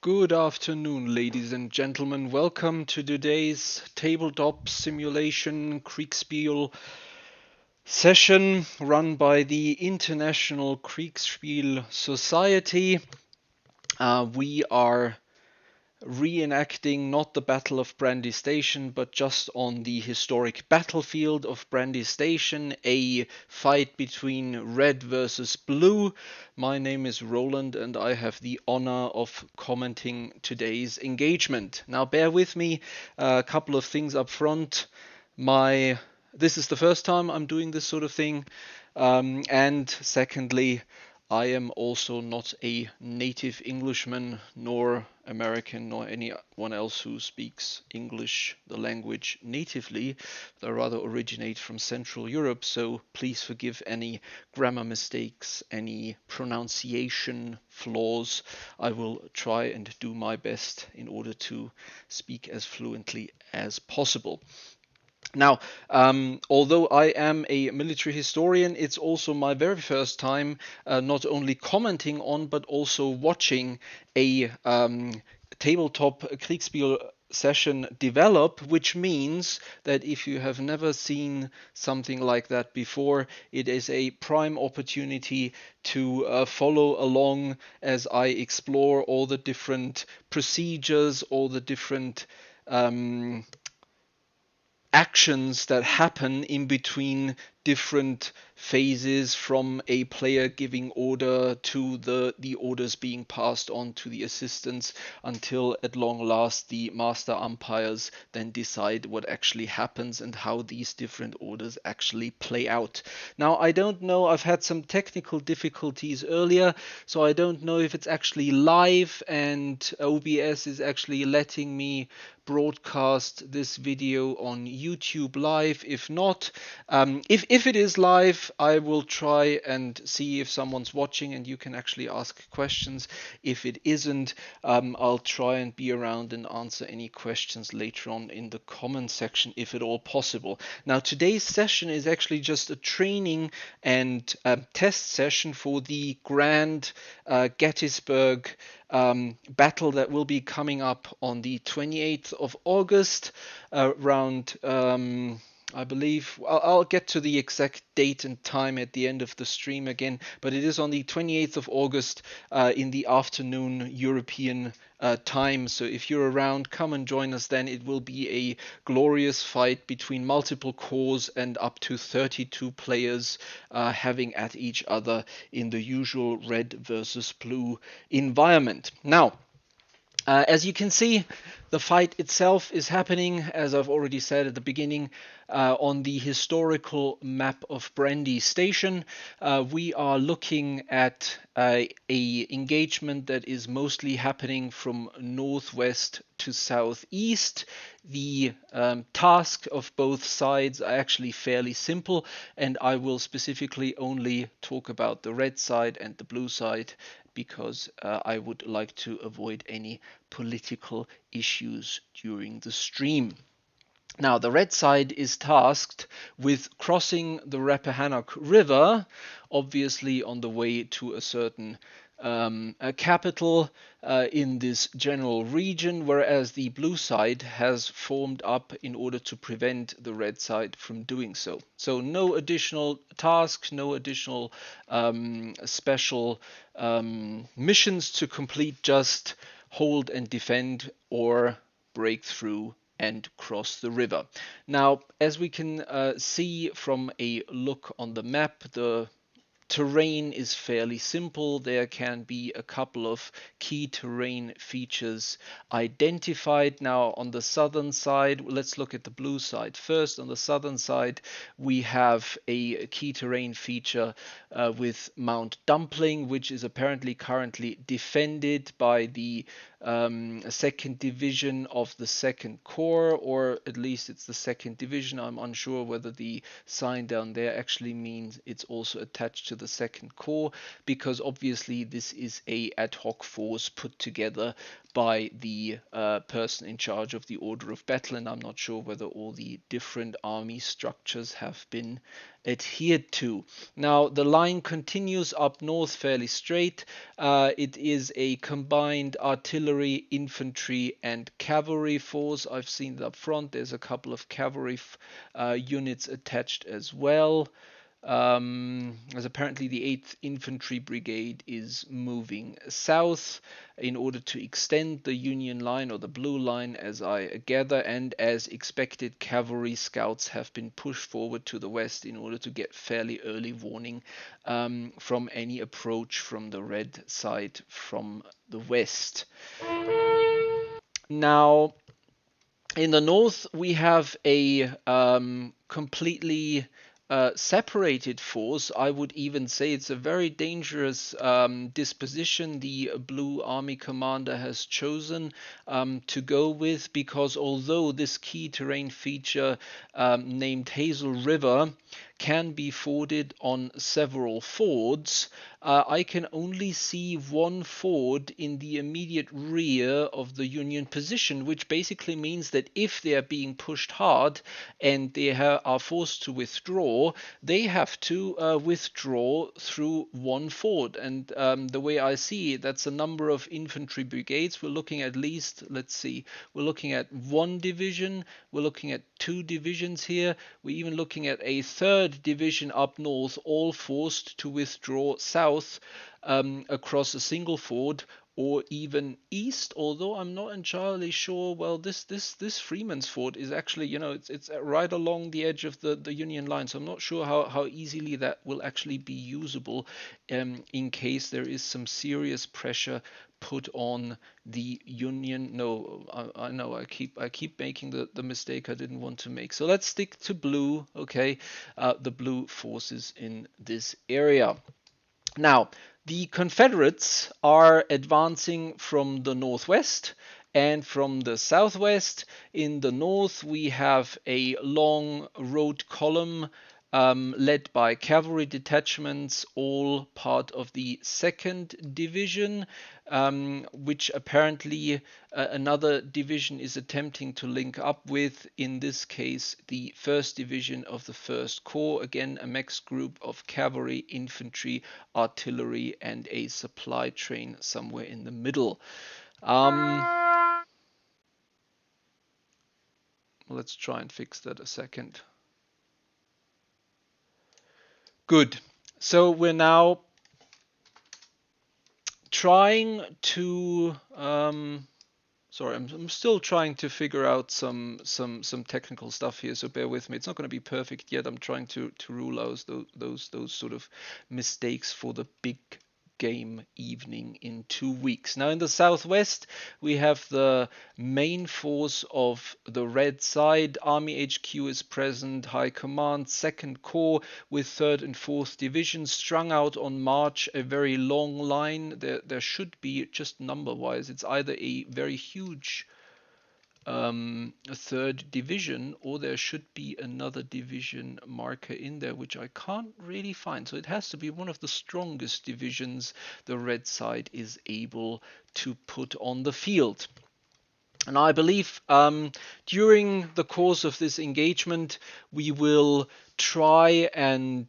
Good afternoon, ladies and gentlemen. Welcome to today's tabletop simulation Kriegsspiel session run by the International Kriegsspiel Society. We are reenacting not the Battle of Brandy Station, but just on the historic battlefield of Brandy Station, a fight between red versus blue. My name is Roland and I have the honor of commenting today's engagement. Now bear with me, a couple of things up front. This is the first time I'm doing this sort of thing, and secondly, I am also not a native Englishman, nor American, nor anyone else who speaks English, the language, natively. I rather originate from Central Europe, so please forgive any grammar mistakes, any pronunciation flaws. I will try and do my best in order to speak as fluently as possible. Now, although I am a military historian, it's also my very first time not only commenting on but also watching a tabletop Kriegsspiel session develop, which means that if you have never seen something like that before, it is a prime opportunity to follow along as I explore all the different procedures, all the different actions that happen in between different phases, from a player giving order to the orders being passed on to the assistants, until at long last the master umpires then decide what actually happens and how these different orders actually play out. Now, I don't know, I've had some technical difficulties earlier, so I don't know if it's actually live and OBS is actually letting me broadcast this video on YouTube live. If not, if it is live, I will try and see if someone's watching and you can actually ask questions. If it isn't, I'll try and be around and answer any questions later on in the comment section, if at all possible. Now, today's session is actually just a training and test session for the Grand Gettysburg battle that will be coming up on the 28th of August, around I believe I'll get to the exact date and time at the end of the stream again, but it is on the 28th of August in the afternoon European time. So if you're around, come and join us then. It will be a glorious fight between multiple corps and up to 32 players having at each other in the usual red versus blue environment. Now, as you can see, the fight itself is happening, as I've already said at the beginning, on the historical map of Brandy Station. We are looking at a engagement that is mostly happening from northwest to southeast. The task of both sides are actually fairly simple, and I will specifically only talk about the red side and the blue side, because I would like to avoid any political issues during the stream. Now, the red side is tasked with crossing the Rappahannock River, obviously on the way to a certain capital in this general region, whereas the blue side has formed up in order to prevent the red side from doing so. So no additional tasks, no additional special missions to complete, just hold and defend or break through and cross the river. Now, as we can see from a look on the map, the terrain is fairly simple. There can be a couple of key terrain features identified. Now, on the southern side, let's look at the blue side first. On the southern side, we have a key terrain feature with Mount Dumpling, which is apparently currently defended by the second division of the second corps, or at least it's the second division. I'm unsure whether the sign down there actually means it's also attached to the second corps, because obviously this is a ad hoc force put together by the person in charge of the order of battle, and I'm not sure whether all the different army structures have been adhered to. Now the line continues up north fairly straight. It is a combined artillery, infantry, and cavalry force. I've seen it up front. There's a couple of cavalry units attached as well. As apparently the 8th Infantry Brigade is moving south in order to extend the Union line or the blue line, as I gather, and as expected, cavalry scouts have been pushed forward to the west in order to get fairly early warning from any approach from the red side from the west. Now, in the north, we have a completely separated force. I would even say it's a very dangerous disposition the Blue Army commander has chosen to go with, because although this key terrain feature named Hazel River can be forded on several fords, I can only see one ford in the immediate rear of the Union position, which basically means that if they are being pushed hard and they are forced to withdraw, they have to withdraw through one ford. And the way I see it, that's a number of infantry brigades. We're looking at least, let's see, we're looking at one division, we're looking at two divisions here, we're even looking at a third division up north, all forced to withdraw south across a single ford, or even east, although I'm not entirely sure. Well, this Freeman's Ford is actually, you know, it's right along the edge of the Union line, so I'm not sure how easily that will actually be usable in case there is some serious pressure put on the Union. No, I know I keep making the mistake I didn't want to make. So let's stick to blue, okay? The blue forces in this area. Now, the Confederates are advancing from the northwest and from the southwest. In the north, we have a long road column led by cavalry detachments, all part of the 2nd Division, which apparently another division is attempting to link up with, in this case the 1st Division of the 1st Corps, again a mixed group of cavalry, infantry, artillery, and a supply train somewhere in the middle. Let's try and fix that a second. Good. So we're now trying to sorry, I'm still trying to figure out some technical stuff here, so bear with me. It's not going to be perfect yet. I'm trying to rule out those sort of mistakes for the big game evening in 2 weeks. Now in the southwest, we have the main force of the red side. Army HQ is present, High Command, 2nd Corps with 3rd and 4th Divisions strung out on march, a very long line. There should be, just number-wise, it's either a very huge a 3rd division, or there should be another division marker in there, which I can't really find. So it has to be one of the strongest divisions the red side is able to put on the field. And I believe during the course of this engagement, we will try and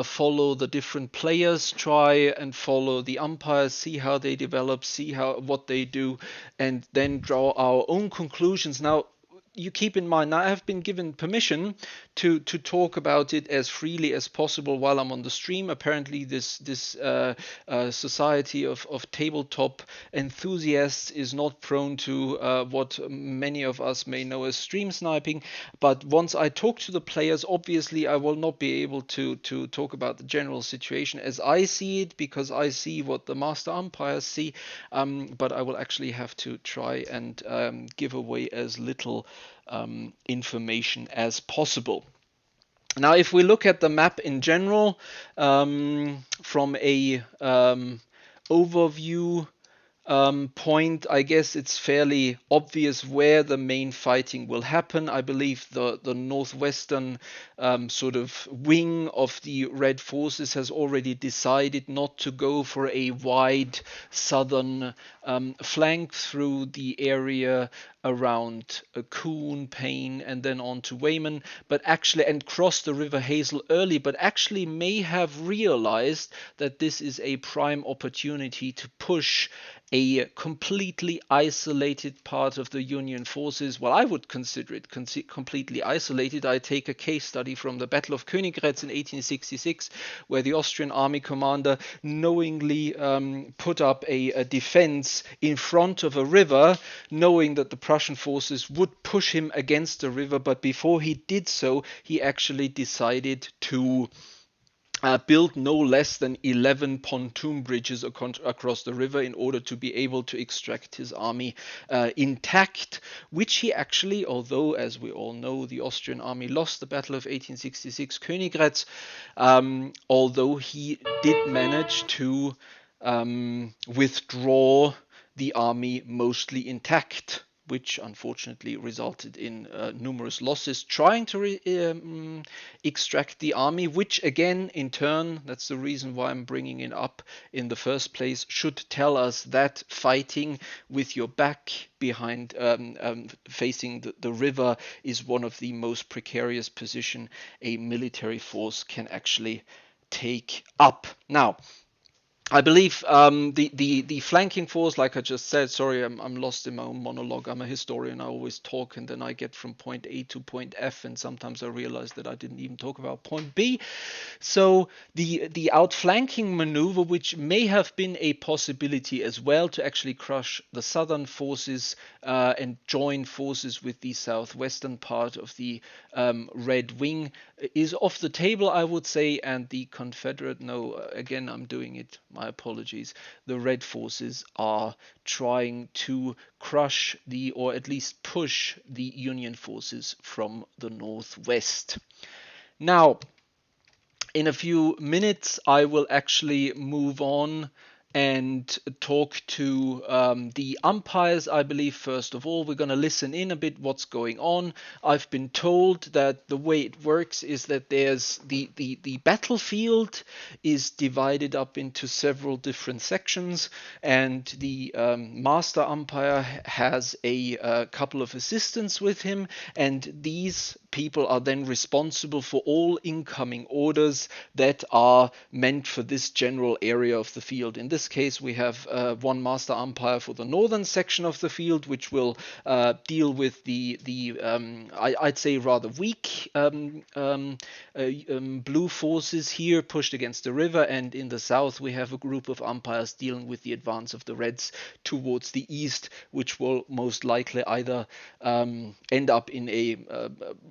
follow the different players, try and follow the umpires, see how they develop, see what they do, and then draw our own conclusions. Now, you keep in mind, I have been given permission to talk about it as freely as possible while I'm on the stream. Apparently, this society of tabletop enthusiasts is not prone to what many of us may know as stream sniping. But once I talk to the players, obviously I will not be able to talk about the general situation as I see it, because I see what the master umpires see. But I will actually have to try and give away as little information as possible. Now, if we look at the map in general, from a overview point, I guess it's fairly obvious where the main fighting will happen. I believe the northwestern sort of wing of the Red Forces has already decided not to go for a wide southern flank through the area around Coon, Payne, and then on to Weymouth, but actually, and cross the River Hazel early, but actually may have realized that this is a prime opportunity to push a completely isolated part of the Union forces. Well, I would consider it completely isolated. I take a case study from the Battle of Königgrätz in 1866, where the Austrian army commander knowingly put up a defense in front of a river, knowing that the Prussian forces would push him against the river. But before he did so, he actually decided to built no less than 11 pontoon bridges across the river in order to be able to extract his army intact, which he actually, although, as we all know, the Austrian army lost the Battle of 1866 Königgrätz, although he did manage to withdraw the army mostly intact, which unfortunately resulted in numerous losses trying to extract the army, which again, in turn, that's the reason why I'm bringing it up in the first place, should tell us that fighting with your back behind, facing the river, is one of the most precarious position a military force can actually take up. Now, I believe the flanking force, like I just said, sorry, I'm lost in my own monologue. I'm a historian. I always talk and then I get from point A to point F, and sometimes I realize that I didn't even talk about point B. So the outflanking maneuver, which may have been a possibility as well to actually crush the southern forces and join forces with the southwestern part of the Red Wing, is off the table, I would say. And the Confederate, no, again, I'm doing it, my apologies, the Red forces are trying to crush or at least push the Union forces from the northwest. Now, in a few minutes, I will actually move on and talk to the umpires. I believe, first of all, we're going to listen in a bit what's going on. I've been told that the way it works is that there's the battlefield is divided up into several different sections, and the master umpire has a couple of assistants with him, and these people are then responsible for all incoming orders that are meant for this general area of the field. In this case, we have one master umpire for the northern section of the field, which will deal with I'd say rather weak blue forces here pushed against the river, and in the south we have a group of umpires dealing with the advance of the Reds towards the east, which will most likely either end up in a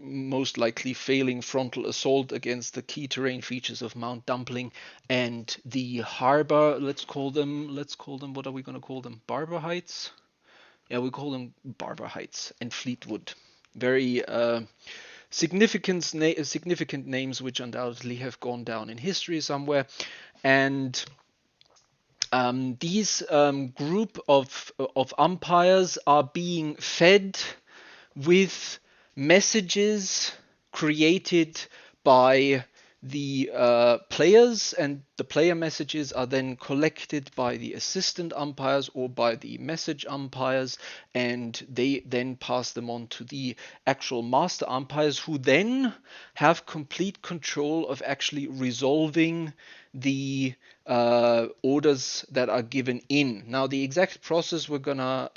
most likely failing frontal assault against the key terrain features of Mount Dumpling and the harbor. Let's call them, what are we going to call them? Barber Heights? Yeah, we call them Barber Heights and Fleetwood. Very significant names which undoubtedly have gone down in history somewhere. And these group of umpires are being fed with messages created by the players, and the player messages are then collected by the assistant umpires or by the message umpires, and they then pass them on to the actual master umpires, who then have complete control of actually resolving the orders that are given in. Now, the exact process we're gonna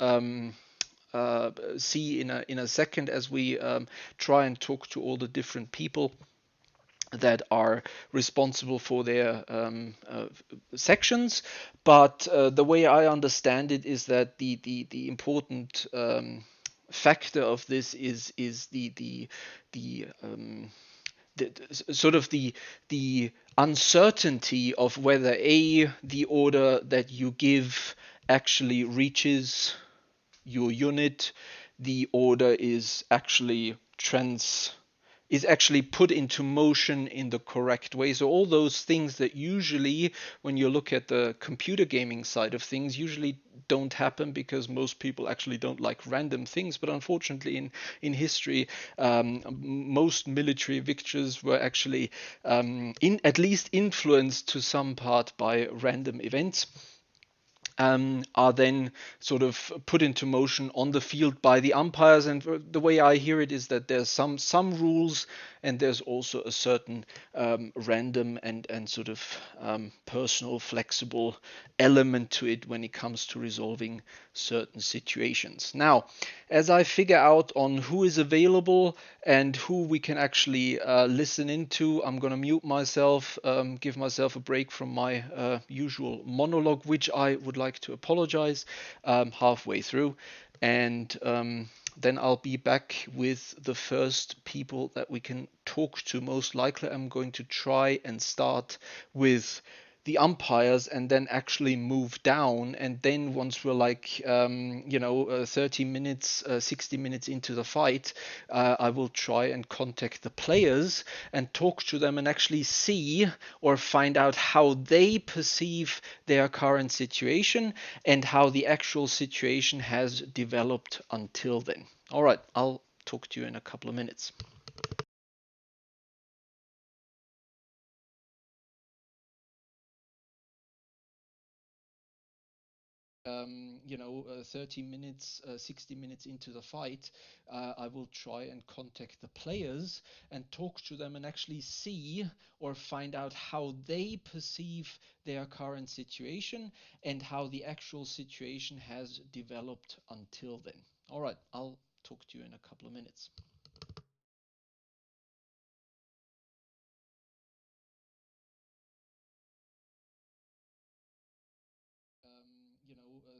see in a second as we try and talk to all the different people that are responsible for their sections. But the way I understand it is that the important factor of this is the sort of the uncertainty of whether the order that you give actually reaches your unit, the order is actually put into motion in the correct way. So all those things that usually, when you look at the computer gaming side of things, usually don't happen because most people actually don't like random things. But unfortunately, in history, most military victories were actually in at least influenced to some part by random events. Are then sort of put into motion on the field by the umpires. And the way I hear it is that there's some rules, and there's also a certain random and sort of personal, flexible element to it when it comes to resolving certain situations. Now, as I figure out on who is available and who we can actually listen into, I'm going to mute myself, give myself a break from my usual monologue, which I would like to apologize halfway through. And then I'll be back with the first people that we can talk to. Most likely, I'm going to try and start with the umpires and then actually move down. And then once we're like 30 minutes 60 minutes into the fight, I will try and contact the players and talk to them and actually see or find out how they perceive their current situation and how the actual situation has developed until then. All right, I'll talk to you in a couple of minutes. 30 minutes 60 minutes into the fight, I will try and contact the players and talk to them and actually see or find out how they perceive their current situation and how the actual situation has developed until then. All right, I'll talk to you in a couple of minutes.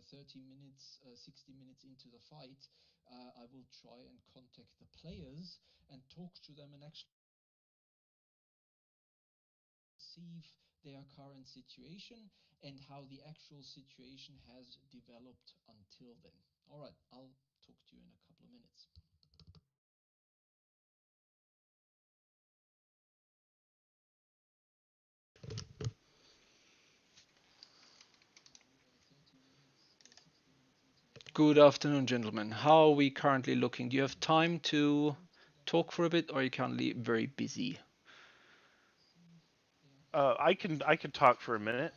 30 minutes 60 minutes into the fight, I will try and contact the players and talk to them and actually perceive their current situation and how the actual situation has developed until then. All right, I'll talk to you in a couple of minutes. 30 minutes 60 minutes into the fight. Good afternoon, gentlemen. How are we currently looking? Do you have time to talk for a bit, or are you currently very busy? I can talk for a minute.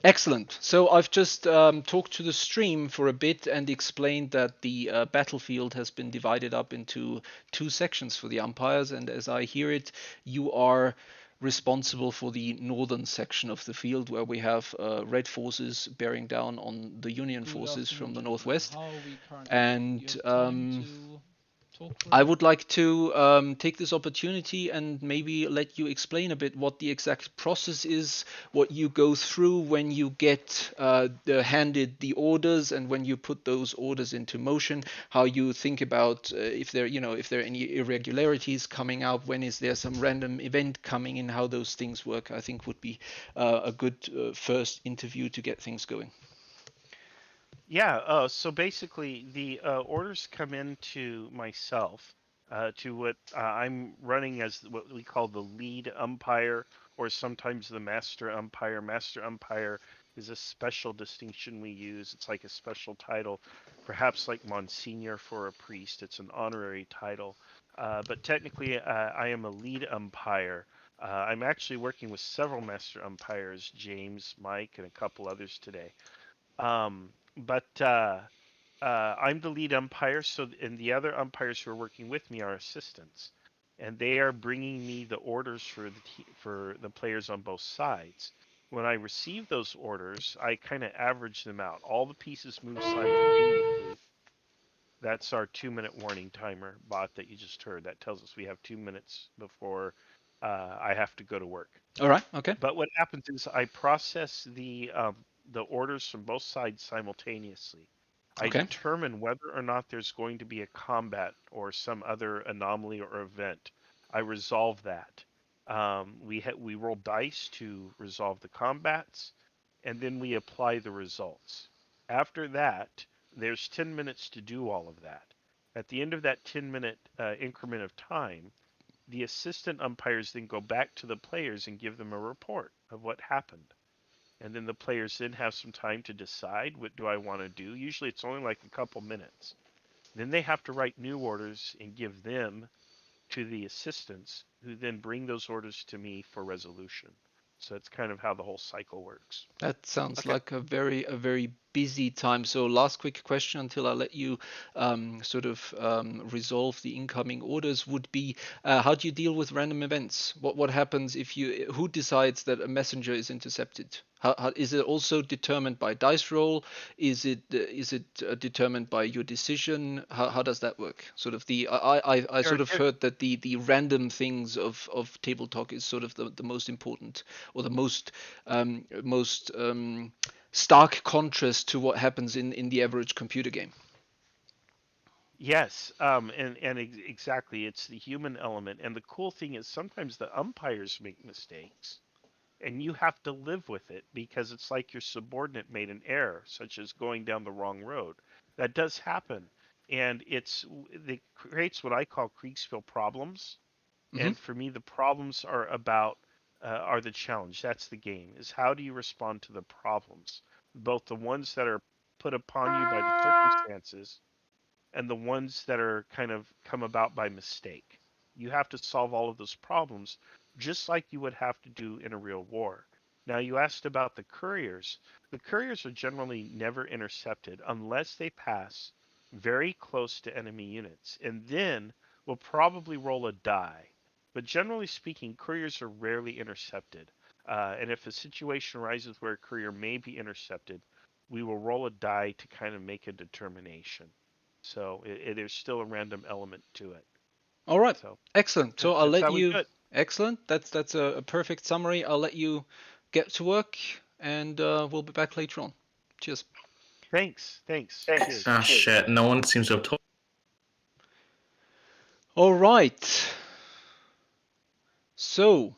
Excellent. So I've just talked to the stream for a bit and explained that the battlefield has been divided up into two sections for the umpires. And as I hear it, you are responsible for the northern section of the field where we have red forces bearing down on the Union forces from the northwest. And I would like to take this opportunity and maybe let you explain a bit what the exact process is, what you go through when you get handed the orders, and when you put those orders into motion, how you think about if there are any irregularities coming out, when is there some random event coming in, how those things work. I think would be a good first interview to get things going. Yeah. So basically, the orders come into myself to what I'm running as what we call the lead umpire, or sometimes the master umpire. Master umpire is a special distinction we use. It's like a special title, perhaps like Monsignor for a priest. It's an honorary title. But technically, I am a lead umpire. I'm actually working with several master umpires, James, Mike, and a couple others today. But I'm the lead umpire, and the other umpires who are working with me are assistants, and they are bringing me the orders for the players on both sides. When I receive those orders, I kind of average them out. All the pieces move simultaneously. That's our 2 minute warning timer bot that you just heard. That tells us we have 2 minutes before I have to go to work. All right. Okay. But what happens is I process the orders from both sides simultaneously. I Okay. determine whether or not there's going to be a combat or some other anomaly or event. I resolve that. We roll dice to resolve the combats, and then we apply the results. After that, there's 10 minutes to do all of that. At the end of that 10-minute increment of time, the assistant umpires then go back to the players and give them a report of what happened. and then the players then have some time to decide what do I want to do. Usually it's only like a couple minutes. Then they have to write new orders and give them to the assistants, who then bring those orders to me for resolution. So that's kind of how the whole cycle works. That sounds Okay. like a very busy time. So last quick question until I let you resolve the incoming orders would be, how do you deal with random events? What happens if you, who decides that a messenger is intercepted? How is it also determined by dice roll? Is it determined by your decision? How does that work? Sort of the I There, sort of there, heard that the random things of table talk is sort of the most important, or the most stark contrast to what happens in the average computer game. yes, exactly, it's the human element. And the cool thing is sometimes the umpires make mistakes, and you have to live with it because it's like your subordinate made an error, such as going down the wrong road. That does happen, and it creates what I call Kriegsspiel problems. Hmm. And for me, the problems are the challenge. That's the game. Is how do you respond to the problems, both the ones that are put upon you by the circumstances and the ones that are kind of come about by mistake. You have to solve all of those problems just like you would have to do in a real war. Now, you asked about the couriers. The couriers are generally never intercepted unless they pass very close to enemy units, and then we'll probably roll a die. But generally speaking, couriers are rarely intercepted. And if a situation arises where a courier may be intercepted, we will roll a die to kind of make a determination. So there's still a random element to it. All right, So excellent. So I'll that's let how we you. do it. Excellent. That's a perfect summary. I'll let you get to work, and we'll be back later on. Cheers. Thanks. Thanks. Thanks. Cheers. Ah, shit. No one seems to have told. All right. So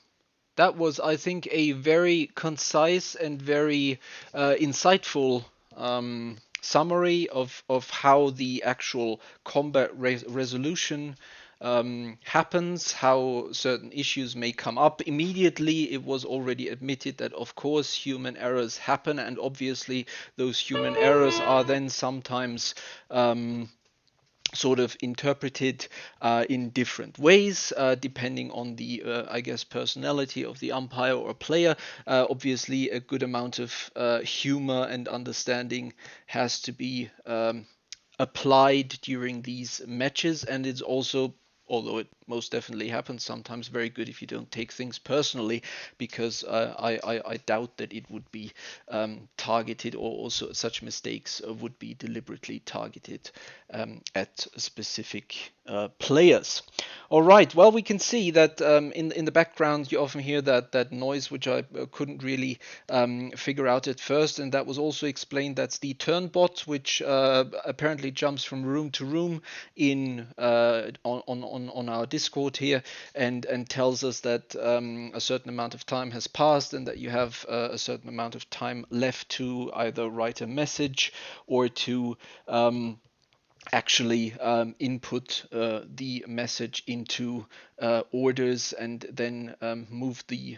that was, I think, a very concise and very insightful summary of how the actual combat resolution happens, how certain issues may come up. Immediately, it was already admitted that, of course, human errors happen, and obviously, those human errors are then sometimes sort of interpreted in different ways, depending on the, I guess, personality of the umpire or player. Obviously, a good amount of humor and understanding has to be applied during these matches, and it's also, although it most definitely happens sometimes, very good if you don't take things personally, because I doubt that it would be targeted, or also such mistakes would be deliberately targeted at specific players. All right. Well, we can see that in the background you often hear that noise, which I couldn't really figure out at first, and that was also explained. That's the turn bot, which apparently jumps from room to room in on our Discord here, and tells us that a certain amount of time has passed, and that you have a certain amount of time left to either write a message or to actually input the message into orders, and then move the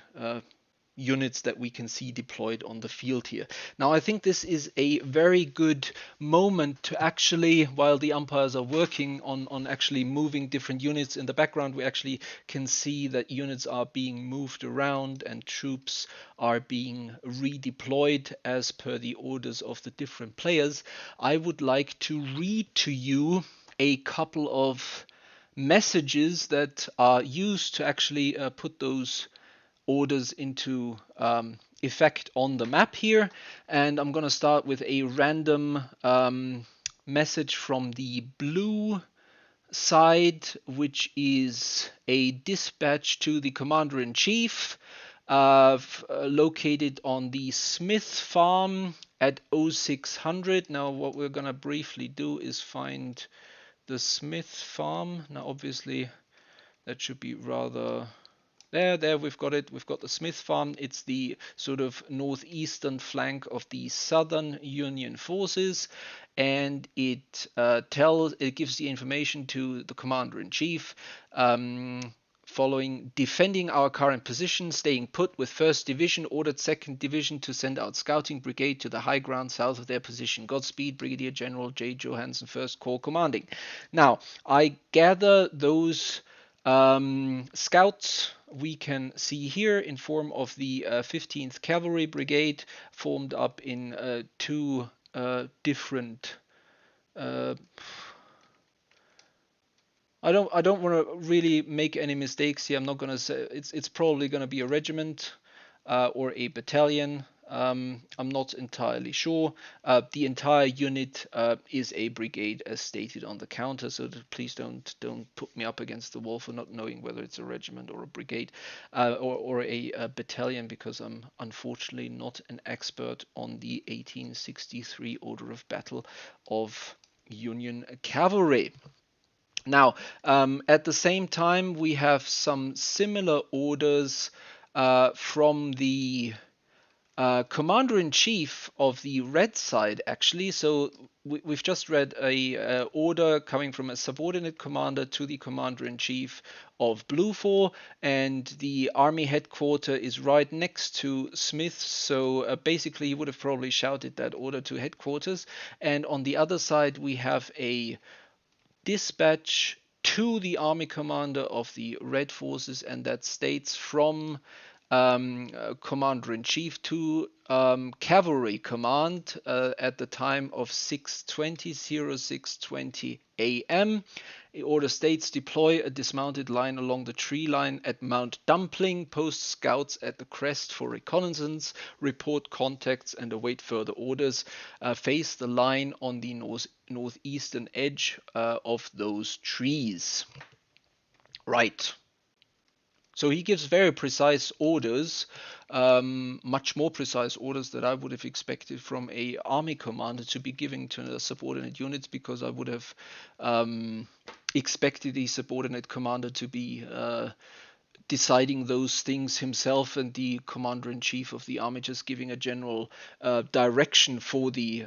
units that we can see deployed on the field here. Now, I think this is a very good moment to actually, while the umpires are working on actually moving different units in the background, we actually can see that units are being moved around and troops are being redeployed as per the orders of the different players. I would like to read to you a couple of messages that are used to actually put those orders into effect on the map here. And I'm going to start with a random message from the blue side, which is a dispatch to the commander-in-chief located on the Smith farm at 0600. Now, what we're going to briefly do is find the Smith farm. Now, obviously, that should be rather there, we've got it. We've got the Smith Farm. It's the sort of northeastern flank of the Southern Union forces, and it gives the information to the commander in chief following: defending our current position, staying put with 1st Division, ordered 2nd Division to send out scouting brigade to the high ground south of their position. Godspeed, Brigadier General J. Johansen, 1st Corps commanding. Now, I gather those scouts we can see here in form of the 15th Cavalry Brigade, formed up in two different I don't want to really make any mistakes here. I'm not going to say it's probably going to be a regiment or a battalion. I'm not entirely sure. The entire unit is a brigade as stated on the counter, so please don't put me up against the wall for not knowing whether it's a regiment or a brigade or a battalion, because I'm unfortunately not an expert on the 1863 order of battle of Union Cavalry. Now, at the same time, we have some similar orders from the Commander-in-Chief of the red side, actually. So we've just read a order coming from a subordinate commander to the Commander-in-Chief of Blue 4, and the army headquarters is right next to Smith's. So basically, he would have probably shouted that order to headquarters. And on the other side, we have a dispatch to the army commander of the red forces, and that states from Commander-in-Chief to Cavalry Command at the time of 6:20 a.m. The order states: deploy a dismounted line along the tree line at Mount Dumpling, post scouts at the crest for reconnaissance, report contacts, and await further orders. Face the line on the northeastern edge of those trees. Right. So he gives very precise orders, much more precise orders than I would have expected from a army commander to be giving to the subordinate units, because I would have expected the subordinate commander to be deciding those things himself, and the commander-in-chief of the army just giving a general direction for the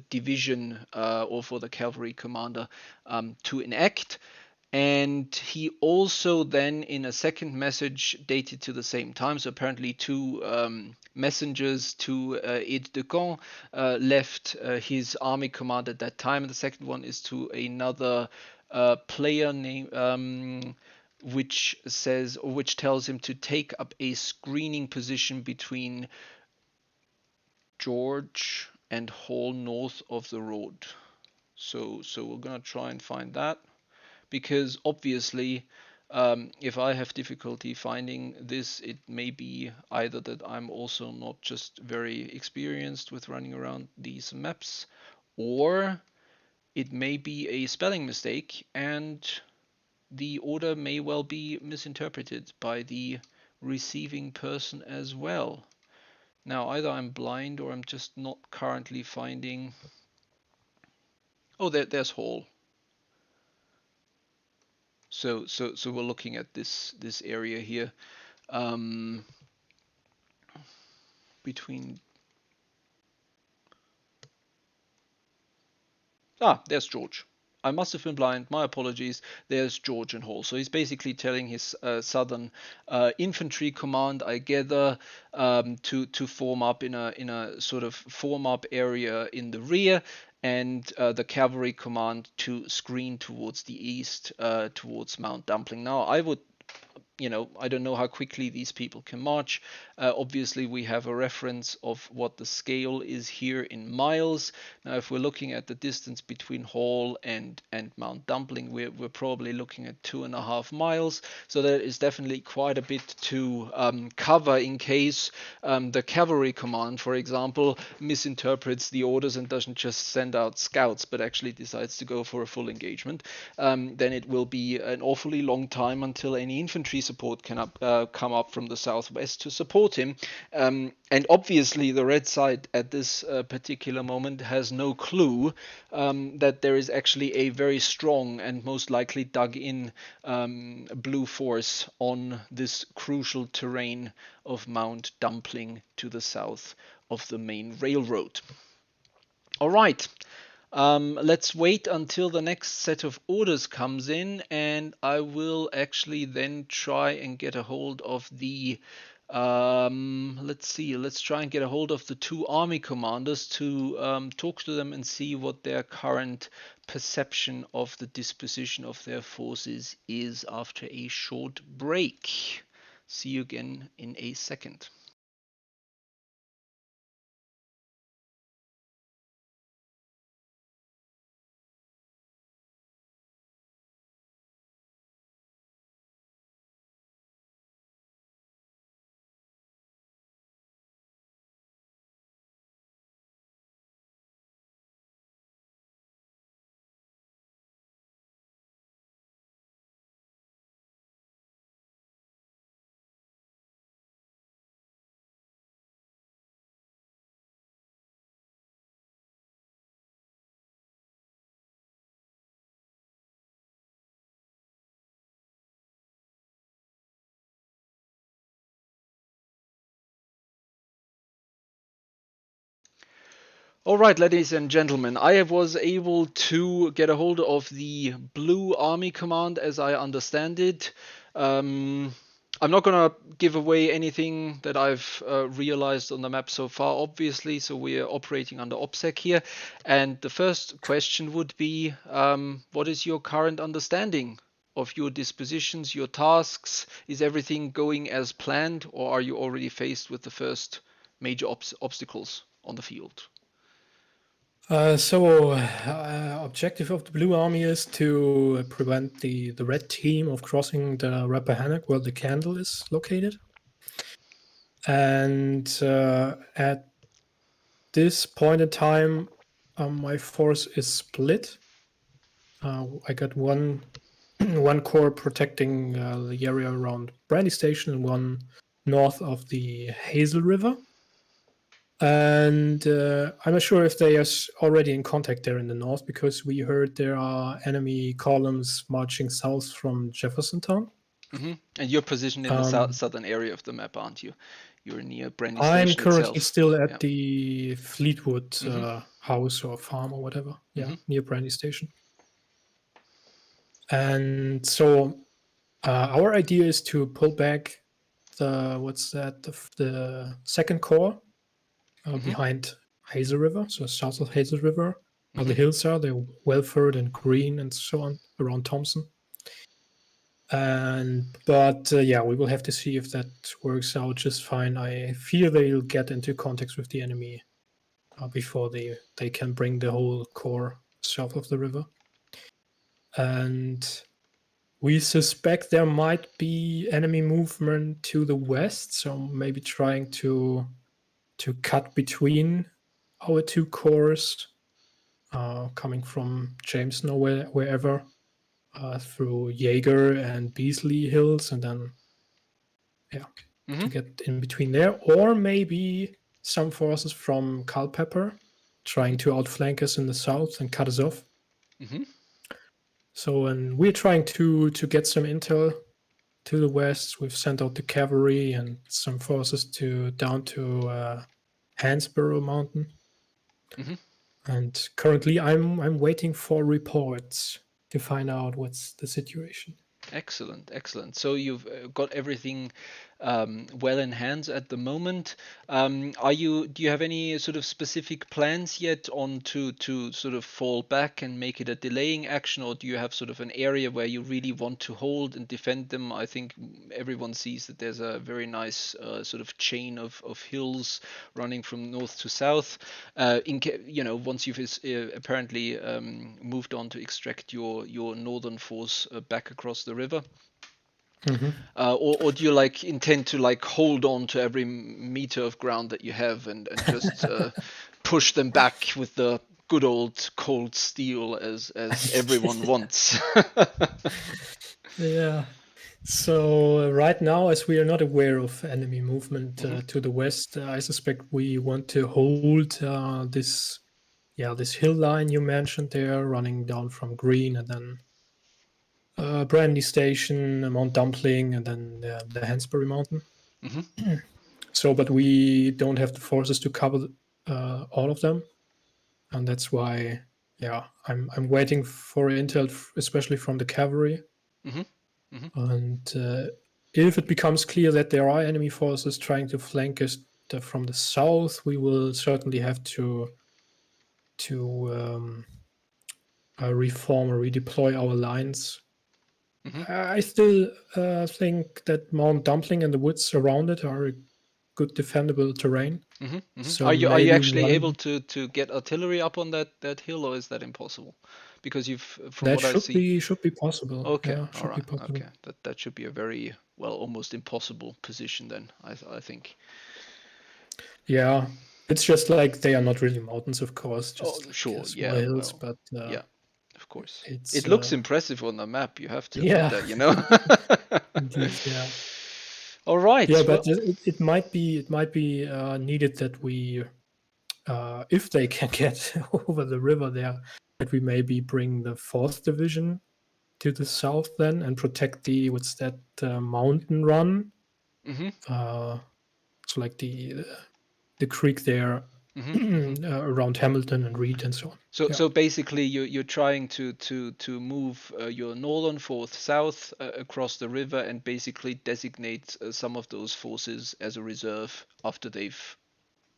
division or for the cavalry commander to enact. And he also then, in a second message dated to the same time, so apparently two messengers to Aides-de-Camp left his army command at that time. And the second one is to another player name, which tells him to take up a screening position between George and Hall north of the road. So we're gonna try and find that, because obviously if I have difficulty finding this, it may be either that I'm also not just very experienced with running around these maps, or it may be a spelling mistake, and the order may well be misinterpreted by the receiving person as well. Now, either I'm blind or I'm just not currently finding... Oh, there's Hall. So we're looking at this area here between. There's George. I must have been blind. My apologies. There's George and Hall. So he's basically telling his southern infantry command, I gather, to form up in a sort of form up area in the rear, and the cavalry command to screen towards the east, towards Mount Dumpling. Now, I would, I don't know how quickly these people can march. Obviously, we have a reference of what the scale is here in miles. Now, if we're looking at the distance between Hall and Mount Dumpling, we're probably looking at 2.5 miles. So that is definitely quite a bit to cover in case the cavalry command, for example, misinterprets the orders and doesn't just send out scouts, but actually decides to go for a full engagement. Then it will be an awfully long time until any infantry support can come up from the southwest to support him. And obviously the red side at this particular moment has no clue that there is actually a very strong and most likely dug in blue force on this crucial terrain of Mount Dumpling to the south of the main railroad. All right. Let's wait until the next set of orders comes in, and I will actually then try and get a hold of the. Let's see. Let's try and get a hold of the two army commanders to talk to them and see what their current perception of the disposition of their forces is after a short break. See you again in a second. All right, ladies and gentlemen, I was able to get a hold of the Blue Army Command as I understand it. I'm not going to give away anything that I've realized on the map so far, obviously, so we're operating under OPSEC here. And the first question would be, what is your current understanding of your dispositions, your tasks? Is everything going as planned, or are you already faced with the first major obstacles on the field? Objective of the Blue Army is to prevent the red team of crossing the Rappahannock where the candle is located. And at this point in time, my force is split. I got one corps protecting the area around Brandy Station and one north of the Hazel River. And I'm not sure if they are already in contact there in the north, because we heard there are enemy columns marching south from Jeffersontown. Mm-hmm. And you're positioned in the southern area of the map, aren't you? You're near Brandy I'm Station currently itself. still at the Fleetwood Mhm. house or farm or whatever. Yeah, Mhm. near Brandy Station. And so our idea is to pull back the second corps behind Hazel River, so south of Hazel River. Where the hills are, they're Welford and Green and so on around Thompson. But we will have to see if that works out just fine. I fear they'll get into contact with the enemy before they can bring the whole corps south of the river. And we suspect there might be enemy movement to the west, so maybe trying to cut between our two corps, coming from Jameson or wherever, through Jaeger and Beasley Hills, and then to get in between there. Or maybe some forces from Culpeper trying to outflank us in the south and cut us off. So, and we're trying to get some intel to the west. We've sent out the cavalry and some forces down to Hansborough Mountain. And currently I'm waiting for reports to find out what's the situation. Excellent, excellent. So you've got everything well in hands at the moment. Do you have any sort of specific plans yet on to sort of fall back and make it a delaying action, or do you have sort of an area where you really want to hold and defend them? I think everyone sees that there's a very nice sort of chain of hills running from north to south. Once you've apparently moved on to extract your northern force back across the river. Or do you intend to hold on to every meter of ground that you have and just push them back with the good old cold steel as everyone wants? Yeah. So right now, as we are not aware of enemy movement to the west, I suspect we want to hold this hill line you mentioned there, running down from Green and then Brandy Station, Mount Dumpling, and then the Hansbury Mountain. So, but we don't have the forces to cover all of them, and that's why Yeah, I'm waiting for intel, especially from the cavalry. Hmm. Hmm. And if it becomes clear that there are enemy forces trying to flank us from the south, we will certainly have to reform or redeploy our lines. Hmm. I still think that Mount Dumpling and the woods around it are a good defendable terrain. Hmm. Hmm. So Are you maybe actually able one to get artillery up on that hill, or is that impossible? Because from that what I see. should be possible. Okay, Yeah, all should be right, possible. okay. That should be a very, well, almost impossible position then, I think. Yeah, it's just like they are not really mountains, of course, Oh, just like sure, smaller yeah, hills. well, But yeah, of course. it's It looks impressive on the map, you have to admit yeah, that, you know? indeed, yeah. All right, Yeah, well, but it might be needed that we, if they can get over the river there, that we maybe bring the fourth division to the south then and protect the what's that mountain run. mm-hmm, So like the creek there mm-hmm, mm-hmm. around Hamilton and Reed and so on. So, Yeah, so basically, you're trying to move your northern fourth south across the river and basically designate some of those forces as a reserve after they've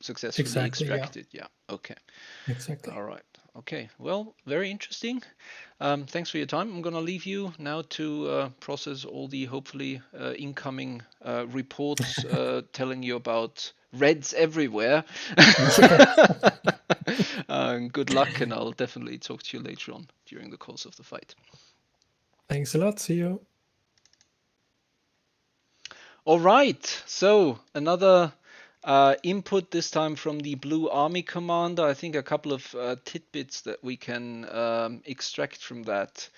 successfully exactly. Yeah, extracted. Yeah. Okay. exactly. All right. Okay. Well, very interesting. Thanks for your time. I'm going to leave you now to process all the hopefully incoming reports telling you about reds everywhere. Yeah. Good luck, and I'll definitely talk to you later on during the course of the fight. Thanks a lot. See you. All right. So another input this time from the Blue Army Commander. I think a couple of tidbits that we can extract from that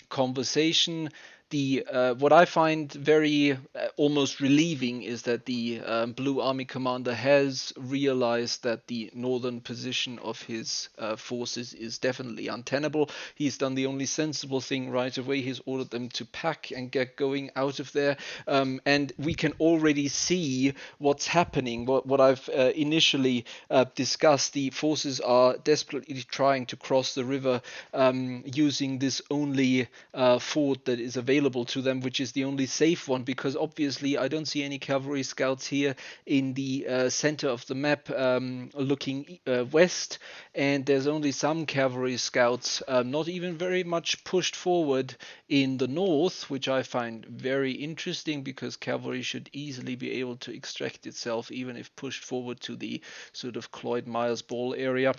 conversation. The what I find very almost relieving is that the Blue Army Commander has realized that the northern position of his forces is definitely untenable. He's done the only sensible thing right away. He's ordered them to pack and get going out of there, and we can already see what's happening. What I've initially discussed. The forces are desperately trying to cross the river using this only ford that is available to them, which is the only safe one, because obviously I don't see any cavalry scouts here in the center of the map looking west, and there's only some cavalry scouts, not even very much pushed forward in the north, which I find very interesting, because cavalry should easily be able to extract itself even if pushed forward to the sort of Cloyd Myers Ball area.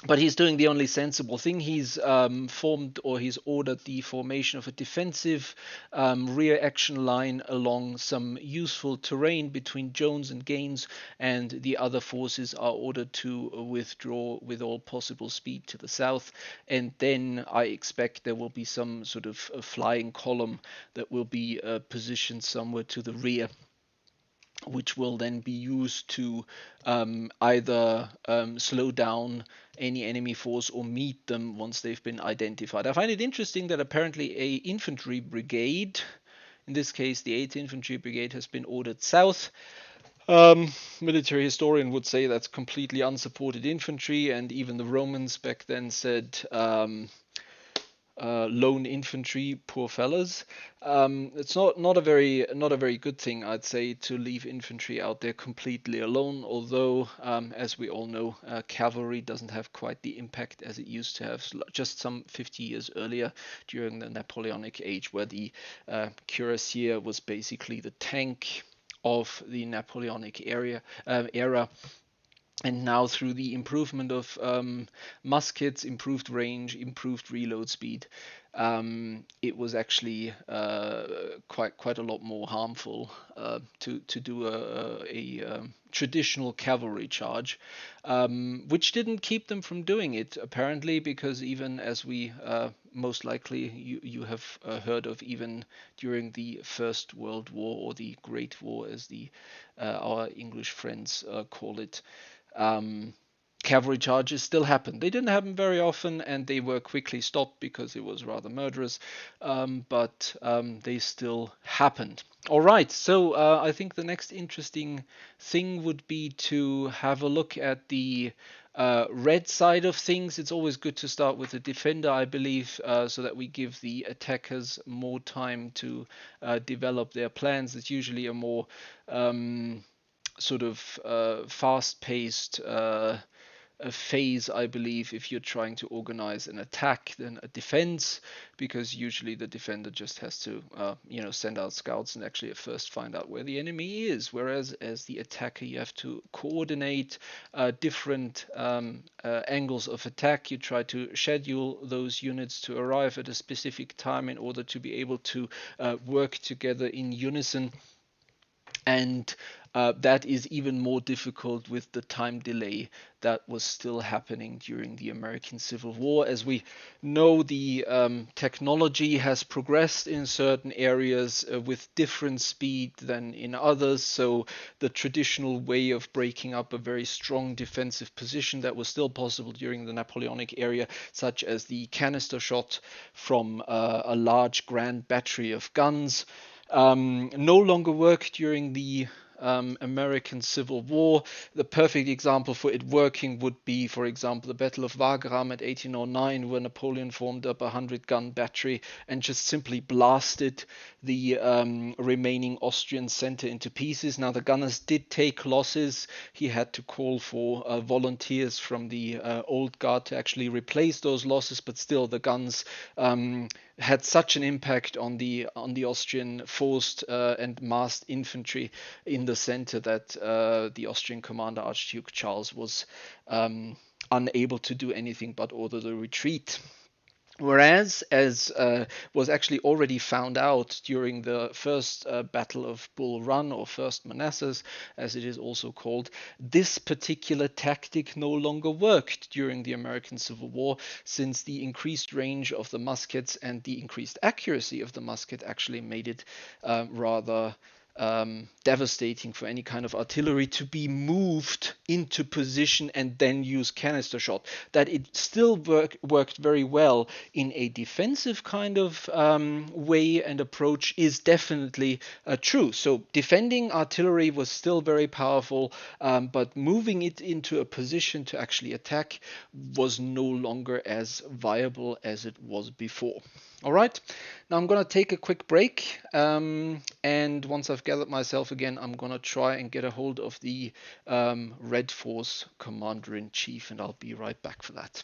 But he's doing the only sensible thing. He's he's ordered the formation of a defensive rear action line along some useful terrain between Jones and Gaines, and the other forces are ordered to withdraw with all possible speed to the south. And then I expect there will be some sort of a flying column that will be positioned somewhere to the rear, which will then be used to either slow down any enemy force or meet them once they've been identified. I find it interesting that apparently a infantry brigade, in this case the 8th Infantry Brigade, has been ordered south. Military historian would say that's completely unsupported infantry, and even the Romans back then said lone infantry, poor fellas. It's not a very good thing, I'd say, to leave infantry out there completely alone. Although, as we all know, cavalry doesn't have quite the impact as it used to have just some 50 years earlier during the Napoleonic age, where the cuirassier was basically the tank of the Napoleonic era. And now, through the improvement of muskets, improved range, improved reload speed, it was actually quite a lot more harmful to do a traditional cavalry charge, which didn't keep them from doing it apparently, because even as we most likely you have heard of, even during the First World War, or the Great War as the our English friends call it, cavalry charges still happened. They didn't happen very often, and they were quickly stopped because it was rather murderous, but they still happened. All right, so I think the next interesting thing would be to have a look at the red side of things, it's always good to start with the defender, I believe, so that we give the attackers more time to develop their plans. It's usually a more sort of fast-paced a phase, I believe, if you're trying to organize an attack than a defense, because usually the defender just has to, send out scouts and actually at first find out where the enemy is. Whereas as the attacker, you have to coordinate different angles of attack. You try to schedule those units to arrive at a specific time in order to be able to work together in unison. And that is even more difficult with the time delay that was still happening during the American Civil War. As we know, the technology has progressed in certain areas with different speed than in others. So the traditional way of breaking up a very strong defensive position that was still possible during the Napoleonic era, such as the canister shot from a large grand battery of guns, no longer worked during the American Civil War. The perfect example for it working would be, for example, the Battle of Wagram at 1809, where Napoleon formed up a 100-gun battery and just simply blasted the remaining Austrian center into pieces. Now, the gunners did take losses. He had to call for volunteers from the old guard to actually replace those losses, but still the guns had such an impact on the Austrian forced and massed infantry in the center that the Austrian commander, Archduke Charles, was unable to do anything but order the retreat. Whereas, as was actually already found out during the first Battle of Bull Run, or First Manassas, as it is also called, this particular tactic no longer worked during the American Civil War, since the increased range of the muskets and the increased accuracy of the musket actually made it rather devastating for any kind of artillery to be moved into position and then use canister shot. That it still worked very well in a defensive kind of way and approach is definitely true. So defending artillery was still very powerful, but moving it into a position to actually attack was no longer as viable as it was before. All right, now I'm going to take a quick break, and once I've gathered myself again, I'm going to try and get a hold of the Red Force Commander-in-Chief, and I'll be right back for that.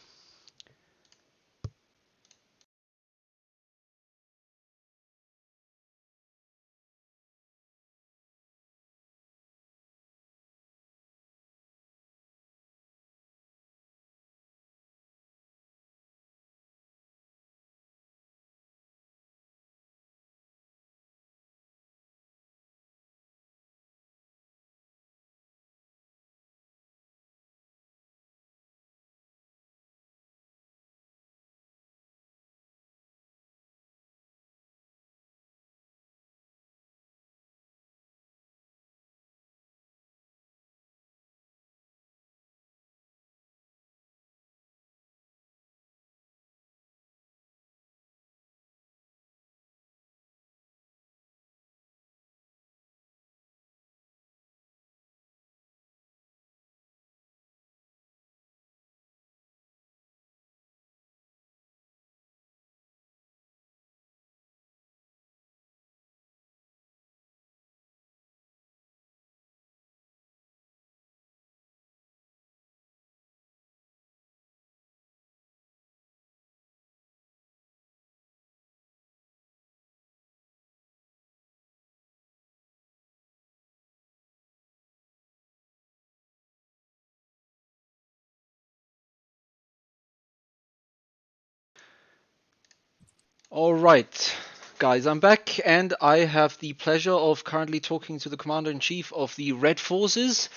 All right, guys, I'm back, and I have the pleasure of currently talking to the Commander-in-Chief of the Red Forces,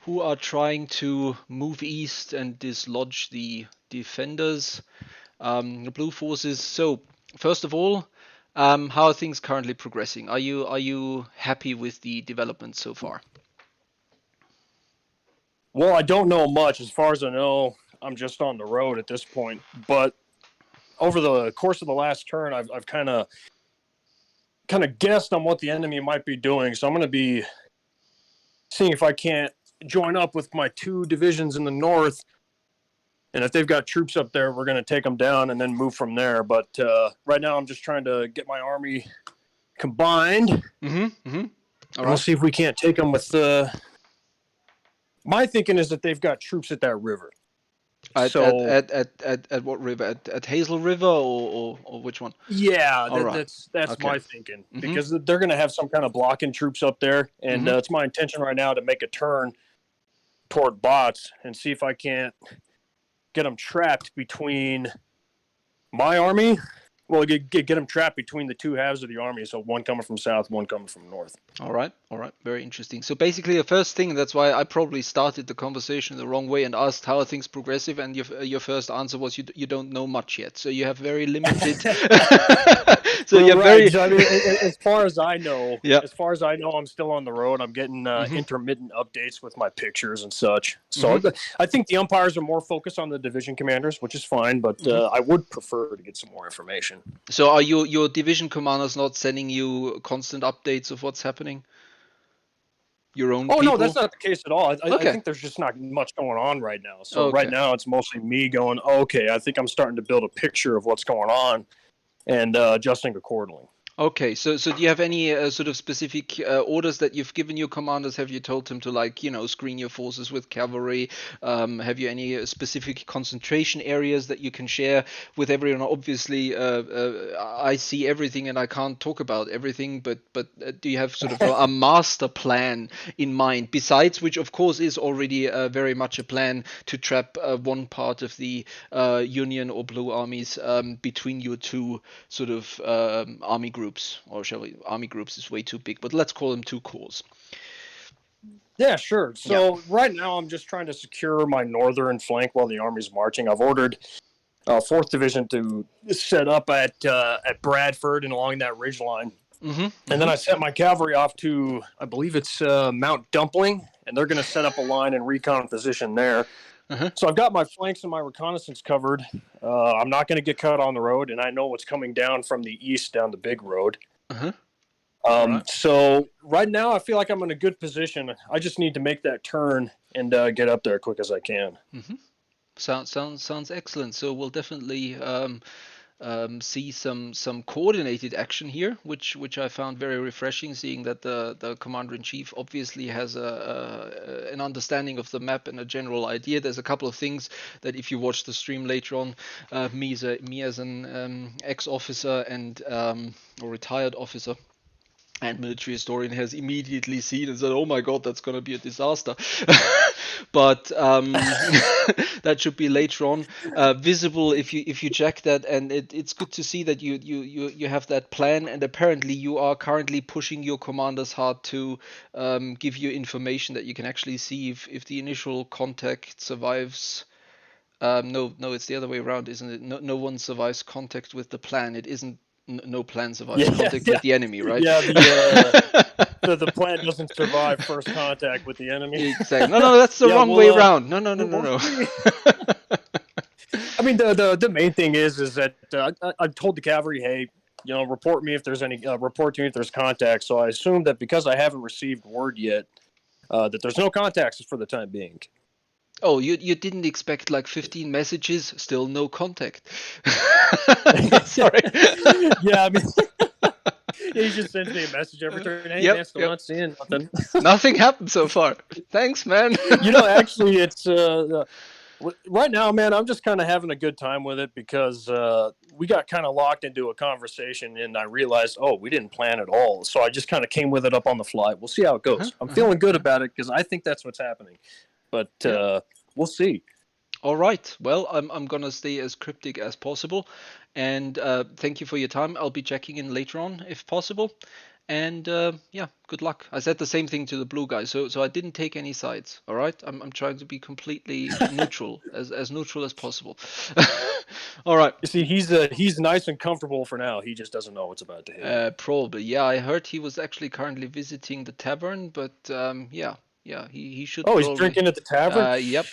who are trying to move east and dislodge the defenders, the Blue Forces. So, first of all, how are things currently progressing? Are you happy with the development so far? Well, I don't know much. As far as I know, I'm just on the road at this point. But over the course of the last turn, I've kind of guessed on what the enemy might be doing. So I'm going to be seeing if I can't join up with my two divisions in the north And if they've got troops up there, we're going to take them down and then move from there. But right now, I'm just trying to get my army combined. All We'll right. see if we can't take them with my thinking is that they've got troops at that river. At what river? At Hazel River or which one? Yeah, All right. that's Okay. my thinking. Because they're going to have some kind of blocking troops up there. And it's my intention right now to make a turn toward bots and see if I can't get them trapped between my army. Well, get them trapped between the two halves of the army. So one coming from south, one coming from north. All right. Very interesting. So basically, the first thing, that's why I probably started the conversation the wrong way and asked how are things progressive, and your first answer was you don't know much yet. So you have very limited. So Well, you're right. very. I mean, as far as I know, Yeah. I'm still on the road. I'm getting intermittent updates with my pictures and such. So I think the umpires are more focused on the division commanders, which is fine. But I would prefer to get some more information. So are your division commanders not sending you constant updates of what's happening? Your own people? No, that's not the case at all. I Okay. think there's just not much going on right now. So Okay. right now it's mostly me going, okay, I think I'm starting to build a picture of what's going on and adjusting accordingly. Okay, so do you have any sort of specific orders that you've given your commanders? Have you told them to screen your forces with cavalry? Have you any specific concentration areas that you can share with everyone? Obviously, I see everything and I can't talk about everything, but do you have sort of a master plan in mind? Besides which, of course, is already very much a plan to trap one part of the Union or Blue armies between your two sort of army groups, or shall we? Army groups is way too big, but let's call them two corps. Yeah, sure. So right now I'm just trying to secure my northern flank while the army's marching. I've ordered 4th Division to set up at Bradford and along that ridge line. And then I sent my cavalry off to, I believe it's Mount Dumpling, and they're going to set up a line and recon position there. So I've got my flanks and my reconnaissance covered. I'm not going to get caught on the road, and I know what's coming down from the east down the big road. So right now I feel like I'm in a good position. I just need to make that turn and get up there as quick as I can. Sounds excellent. So we'll definitely see some coordinated action here, which I found very refreshing, seeing that the commander-in-chief obviously has an understanding of the map and a general idea. There's a couple of things that if you watch the stream later on, me as an ex-officer and or retired officer and military historian has immediately seen and said, oh my god, that's going to be a disaster. But that should be later on visible if you check that, and it's good to see that you have that plan, and apparently you are currently pushing your commanders hard to give you information that you can actually see if the initial contact survives. No, it's the other way around, isn't it? No one survives contact with the plan. It isn't. No plan survives contact with the enemy, right? Yeah, the plan doesn't survive first contact with the enemy. Exactly. No, that's the wrong way around. No. I mean, the main thing is that I told the cavalry, hey, report me if there's any report to me if there's contact. So I assume that because I haven't received word yet, that there's no contacts for the time being. Oh, you didn't expect like 15 messages, still no contact. Sorry. Yeah, I mean, he just sends me a message every turn. Hey, man, still not seeing nothing. Nothing happened so far. Thanks, man. Actually, it's right now, man, I'm just kind of having a good time with it because we got kind of locked into a conversation, and I realized, we didn't plan at all. So I just kind of came with it up on the fly. We'll see how it goes. I'm feeling good about it because I think that's what's happening. But we'll see. All right. Well, I'm gonna stay as cryptic as possible, and thank you for your time. I'll be checking in later on if possible, and good luck. I said the same thing to the blue guy, so I didn't take any sides. All right. I'm trying to be completely neutral, as neutral as possible. All right. You see, he's nice and comfortable for now. He just doesn't know what's about to hit. Probably. Yeah, I heard he was actually currently visiting the tavern, but yeah, he should. Oh, he's drinking at the tavern? Yep.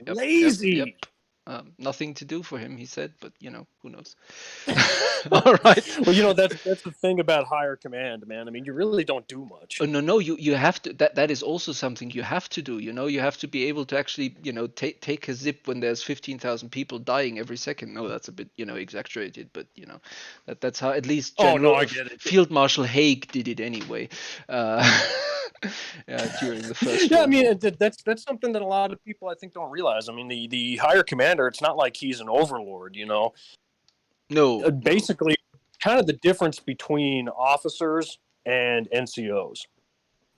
Lazy. Yep. Nothing to do for him, he said, but who knows. All right. Well, that's the thing about higher command, man. I mean, you really don't do much. Oh, no, you have to. That is also something you have to do. You have to be able to actually, take a zip when there's 15,000 people dying every second. No, that's a bit, exaggerated, but that's how at least Oh, no, General I get it. Field Marshal Haig did it anyway. During the first. Yeah, I World mean, War. that's something that a lot of people I think don't realize. I mean, the higher commander, it's not like he's an overlord, No. Basically, kind of the difference between officers and NCOs.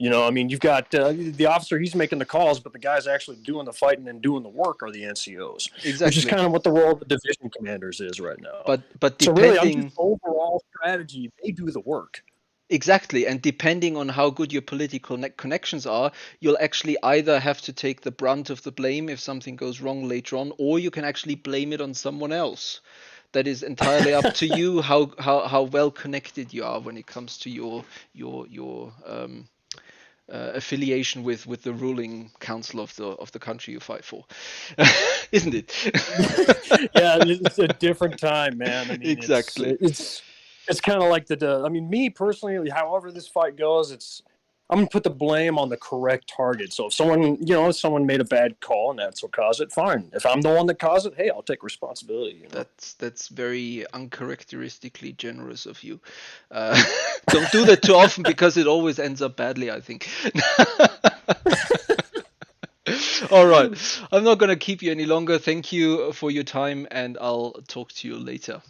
I mean, you've got the officer, he's making the calls, but the guys actually doing the fighting and doing the work are the NCOs. Exactly. Which is kind of what the role of the division commanders is right now. But so depending. really, I'm just overall strategy, they do the work. Exactly, and depending on how good your political connections are, you'll actually either have to take the brunt of the blame if something goes wrong later on, or you can actually blame it on someone else. That is entirely up to you how well connected you are when it comes to your affiliation with the ruling council of the country you fight for, isn't it? Yeah, it's a different time, man. I mean, exactly. It's kind of like me personally, however this fight goes, I'm gonna put the blame on the correct target. So if someone made a bad call and that's what caused it, fine. If I'm the one that caused it, hey, I'll take responsibility. That's very uncharacteristically generous of you. Don't do that too often because it always ends up badly, I think. All right, I'm not gonna keep you any longer. Thank you for your time, and I'll talk to you later.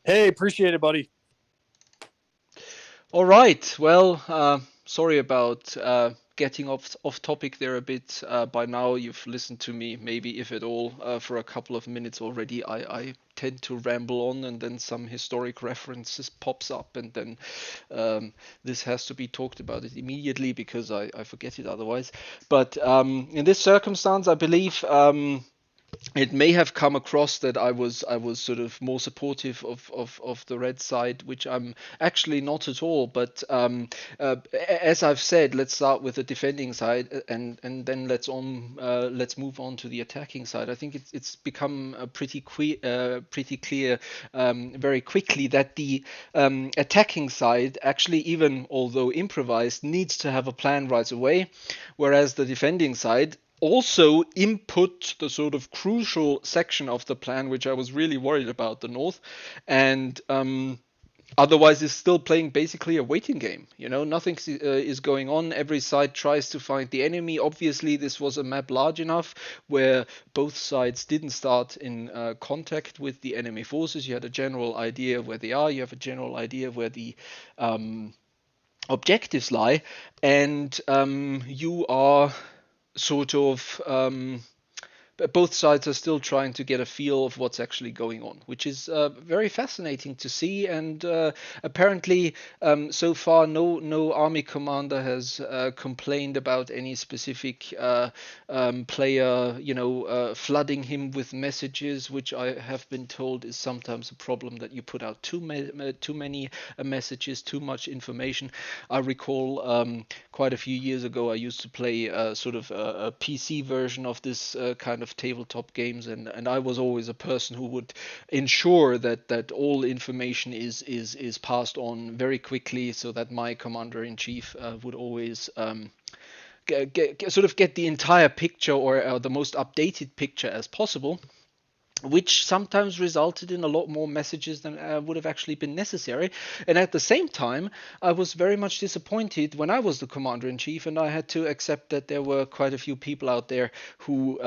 Hey, appreciate it, buddy. All right. Well, sorry about getting off topic there a bit. By now, you've listened to me, maybe if at all, for a couple of minutes already. I tend to ramble on, and then some historic references pops up, and then this has to be talked about it immediately because I forget it otherwise. But in this circumstance, I believe. It may have come across that I was sort of more supportive of the red side, which I'm actually not at all. But as I've said, let's start with the defending side, and then let's move on to the attacking side. I think it's become pretty clear very quickly that the attacking side actually, even although improvised, needs to have a plan right away, whereas the defending side also input the sort of crucial section of the plan, which I was really worried about, the North, and otherwise is still playing basically a waiting game. Nothing is going on. Every side tries to find the enemy. Obviously, this was a map large enough where both sides didn't start in contact with the enemy forces. You had a general idea of where they are. You have a general idea of where the objectives lie, and you are sort of both sides are still trying to get a feel of what's actually going on, which is very fascinating to see. And apparently, so far, no army commander has complained about any specific player, flooding him with messages, which I have been told is sometimes a problem, that you put out too many messages, too much information. I recall quite a few years ago, I used to play sort of a PC version of this kind of tabletop games, and I was always a person who would ensure that all information is passed on very quickly, so that my commander-in-chief would always get the entire picture, or the most updated picture as possible, which sometimes resulted in a lot more messages than would have actually been necessary. And at the same time, I was very much disappointed when I was the commander-in-chief, and I had to accept that there were quite a few people out there who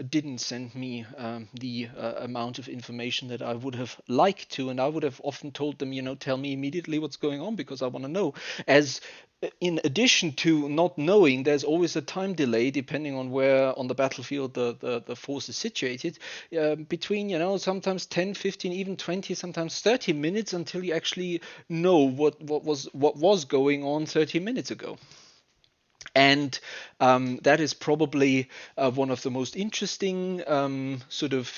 didn't send me the amount of information that I would have liked to, and I would have often told them, tell me immediately what's going on, because I want to know. As in addition to not knowing, there's always a time delay depending on where on the battlefield the force is situated, between sometimes 10, 15, even 20, sometimes 30 minutes until you actually know what was going on 30 minutes ago. And that is probably one of the most interesting sort of,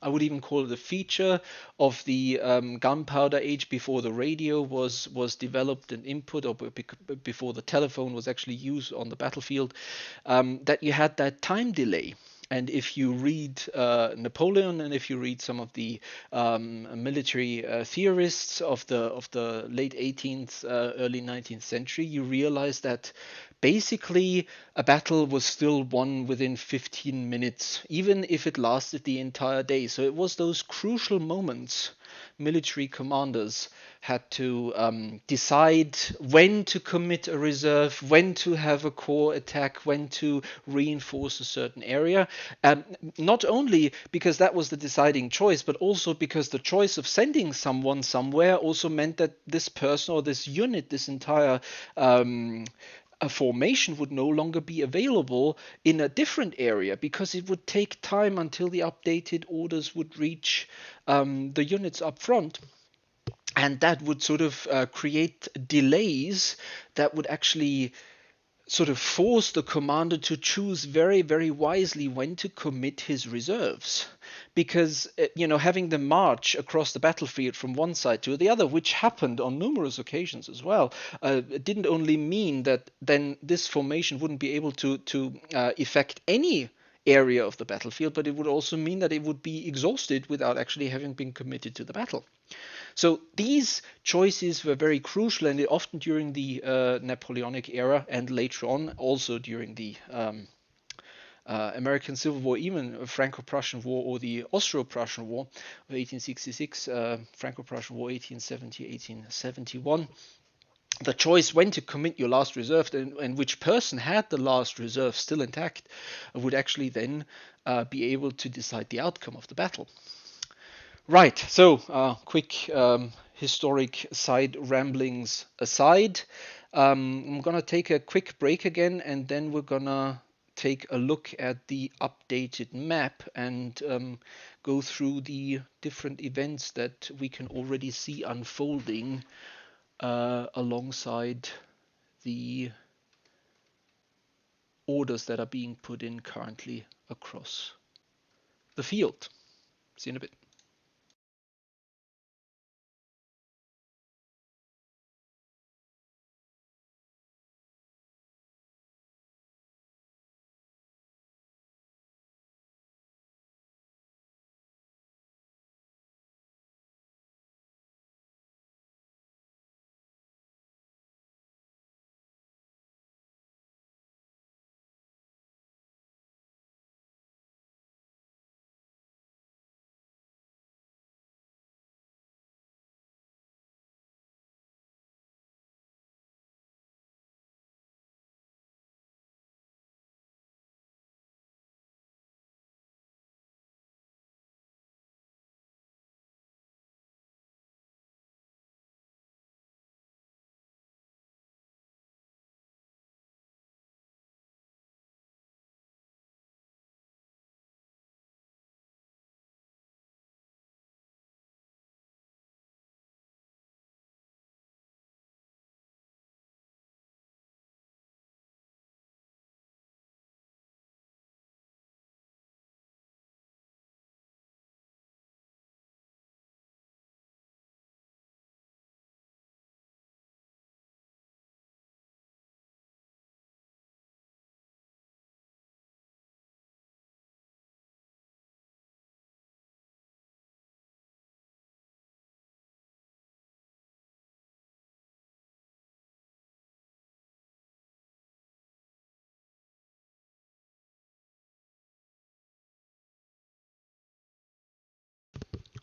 I would even call it a feature of the gunpowder age, before the radio was developed and input, or before the telephone was actually used on the battlefield, that you had that time delay. And if you read Napoleon, and if you read some of the military theorists of the late 18th, early 19th century, you realize that basically a battle was still won within 15 minutes, even if it lasted the entire day. So it was those crucial moments military commanders had to decide when to commit a reserve, when to have a core attack, when to reinforce a certain area. Not only because that was the deciding choice, but also because the choice of sending someone somewhere also meant that this person or this unit, this entire a formation would no longer be available in a different area, because it would take time until the updated orders would reach the units up front. And that would sort of create delays that would actually sort of force the commander to choose very, very wisely when to commit his reserves. Because, having them march across the battlefield from one side to the other, which happened on numerous occasions as well, didn't only mean that then this formation wouldn't be able to effect any area of the battlefield, but it would also mean that it would be exhausted without actually having been committed to the battle. So these choices were very crucial, and often during the Napoleonic era, and later on also during the American Civil War, even Franco-Prussian War or the Austro-Prussian War of 1866, Franco-Prussian War 1870-1871. The choice when to commit your last reserve and which person had the last reserve still intact would actually then be able to decide the outcome of the battle. Right, so quick historic side ramblings aside, I'm going to take a quick break again, and then we're going to take a look at the updated map and go through the different events that we can already see unfolding alongside the orders that are being put in currently across the field. See you in a bit.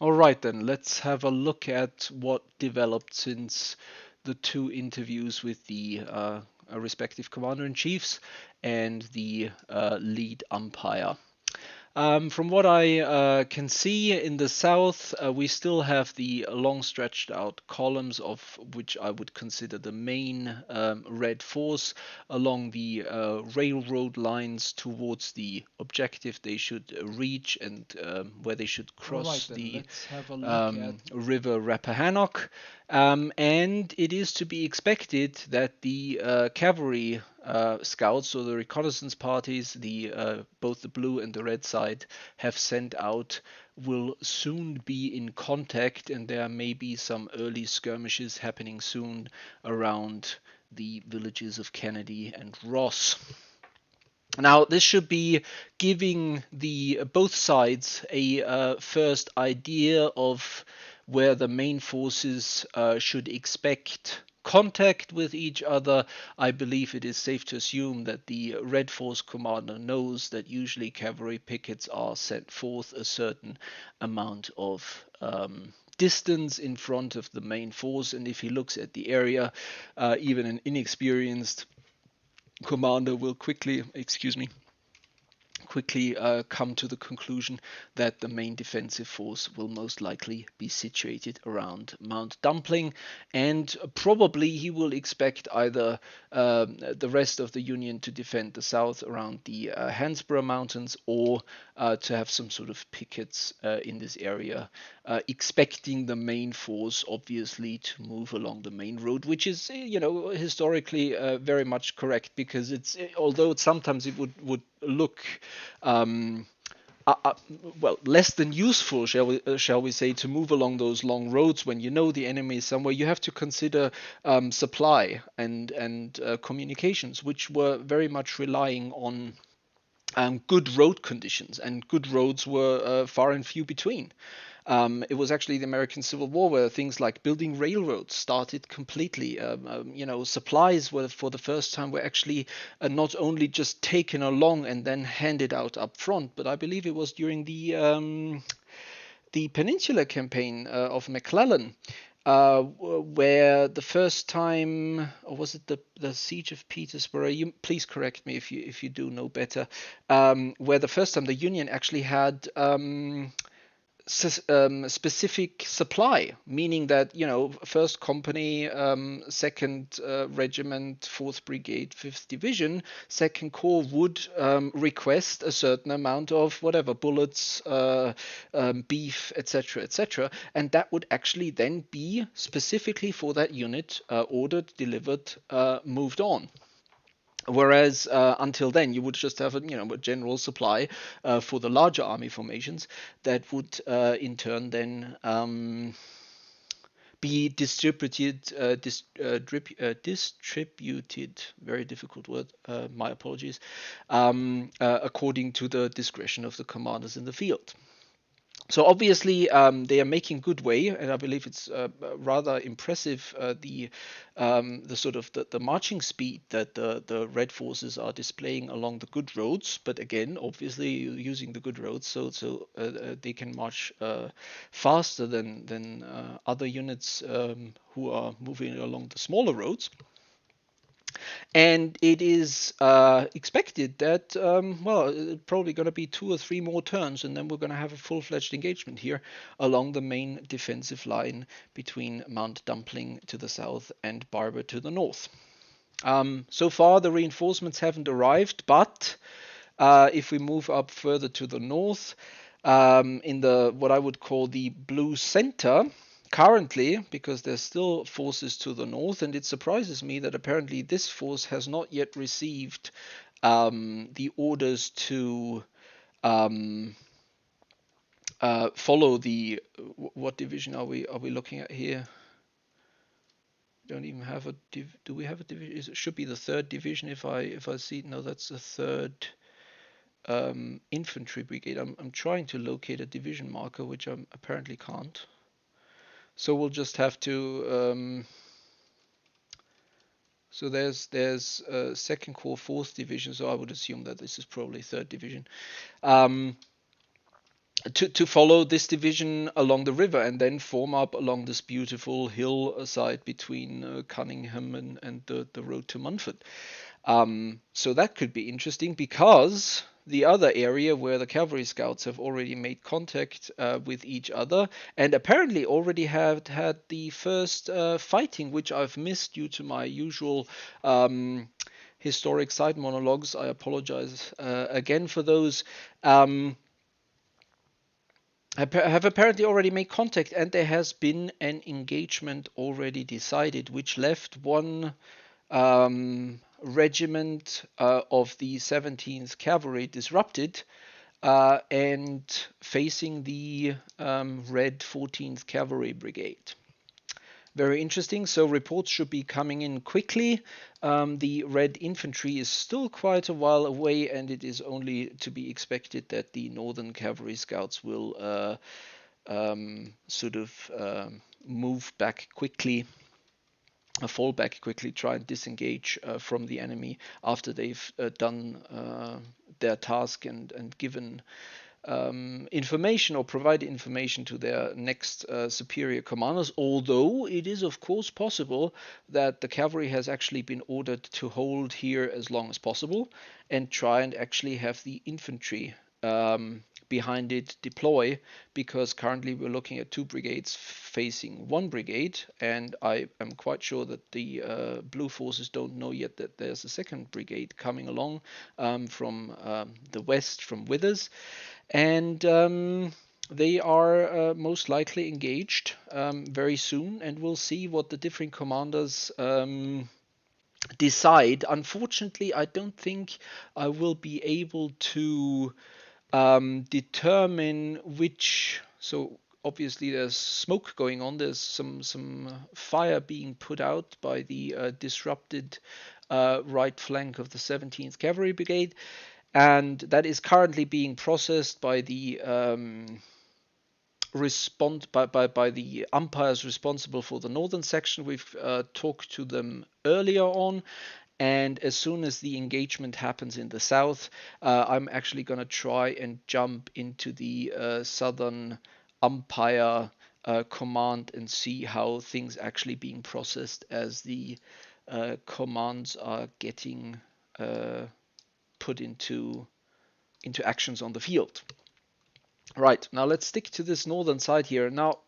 All right, then let's have a look at what developed since the two interviews with the respective commander-in-chiefs and the lead umpire. From what I can see in the south, we still have the long stretched out columns of which I would consider the main red force along the railroad lines towards the objective they should reach and where they should cross the river Rappahannock. And it is to be expected that the cavalry scouts, or the reconnaissance parties, both the blue and the red side have sent out, will soon be in contact, and there may be some early skirmishes happening soon around the villages of Kennedy and Ross. Now, this should be giving the both sides a first idea of where the main forces should expect contact with each other. I believe it is safe to assume that the Red Force commander knows that usually cavalry pickets are sent forth a certain amount of distance in front of the main force, and if he looks at the area, even an inexperienced commander will quickly come to the conclusion that the main defensive force will most likely be situated around Mount Dumpling, and probably he will expect either the rest of the Union to defend the south around the Hansborough Mountains, or to have some sort of pickets in this area, expecting the main force obviously to move along the main road, which is historically very much correct, because it's, although sometimes it would look well, less than useful, shall we say, to move along those long roads when you know the enemy is somewhere. You have to consider supply and communications, which were very much relying on good road conditions, and good roads were far and few between. It was actually the American Civil War where things like building railroads started completely. Supplies were, for the first time, were actually not only just taken along and then handed out up front, but I believe it was during the Peninsular Campaign of McClellan, where the first time, or was it the Siege of Petersburg? You please correct me if you do know better. Where the first time the Union actually had specific supply, meaning that, First Company, Second Regiment, Fourth Brigade, Fifth Division, Second Corps would request a certain amount of whatever, bullets, beef, etc., etc., and that would actually then be specifically for that unit, ordered, delivered, moved on. Whereas until then, you would just have a general supply for the larger army formations that would in turn then be distributed, very difficult word, my apologies, according to the discretion of the commanders in the field. So obviously they are making good way, and I believe it's rather impressive, the sort of the marching speed that the Red forces are displaying along the good roads. But again, obviously using the good roads, so they can march faster than other units who are moving along the smaller roads. And it is expected that, it's probably going to be 2 or 3 more turns, and then we're going to have a full-fledged engagement here along the main defensive line between Mount Dumpling to the south and Barber to the north. So far, the reinforcements haven't arrived, but if we move up further to the north, in the what I would call the blue center, currently, because there's still forces to the north, and it surprises me that apparently this force has not yet received the orders to follow the, what division are we looking at here? Don't even have a do we have a division? It should be the 3rd division if I see. No, that's the 3rd infantry brigade. I'm trying to locate a division marker, which I apparently can't. So we'll just have to. So there's 2nd Corps, 4th Division. So I would assume that this is probably 3rd Division. To follow this division along the river and then form up along this beautiful hillside between Cunningham and the road to Munford. So that could be interesting, because the other area where the cavalry scouts have already made contact with each other, and apparently already had the first fighting, which I've missed due to my usual historic side monologues. I apologize again for those. Have apparently already made contact, and there has been an engagement already decided, which left one regiment of the 17th Cavalry disrupted and facing the Red 14th Cavalry Brigade. Very interesting. So reports should be coming in quickly. The Red Infantry is still quite a while away, and it is only to be expected that the Northern Cavalry Scouts will sort of move back quickly, fall back quickly, try and disengage from the enemy after they've done their task and given information or provide information to their next superior commanders, although it is of course possible that the cavalry has actually been ordered to hold here as long as possible and try and actually have the infantry behind it deploy, because currently we're looking at 2 brigades facing 1 brigade, and I am quite sure that the blue forces don't know yet that there's a 2nd brigade coming along from the west, from Withers, and they are most likely engaged very soon, and we'll see what the different commanders decide. Unfortunately, I don't think I will be able to determine which. So obviously there's smoke going on. There's some fire being put out by the disrupted right flank of the 17th Cavalry Brigade, and that is currently being processed by the by the umpires responsible for the northern section. We've talked to them earlier on, and as soon as the engagement happens in the south, I'm actually going to try and jump into the southern umpire command and see how things actually being processed as the commands are getting put into actions on the field. Right, now let's stick to this northern side here. Now,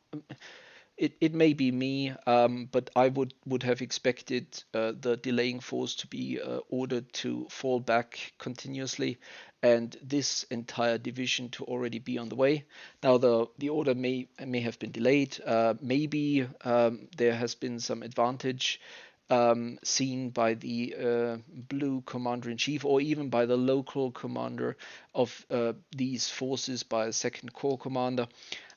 it may be me, but I would have expected the delaying force to be ordered to fall back continuously, and this entire division to already be on the way. Now the order may have been delayed. Maybe there has been some advantage seen by the blue commander-in-chief, or even by the local commander of these forces, by a 2nd Corps commander,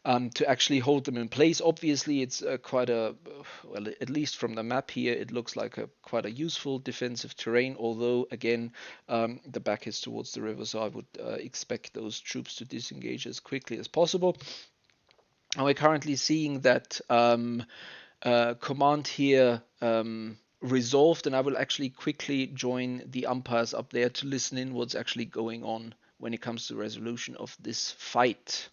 to actually hold them in place. Obviously, it's quite a, well, at least from the map here, it looks like quite a useful defensive terrain, although, again, the back is towards the river, so I would expect those troops to disengage as quickly as possible. And we're currently seeing that command here resolved, and I will actually quickly join the umpires up there to listen in what's actually going on when it comes to resolution of this fight.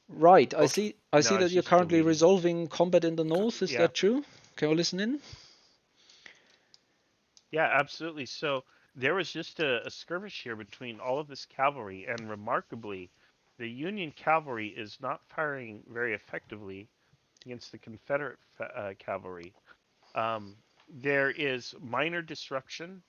Right, I see that you're currently resolving combat in the north. Is that true? Can we listen in? Yeah, absolutely. So there was just a skirmish here between all of this cavalry, and remarkably, the Union cavalry is not firing very effectively against the Confederate cavalry. There is minor disruption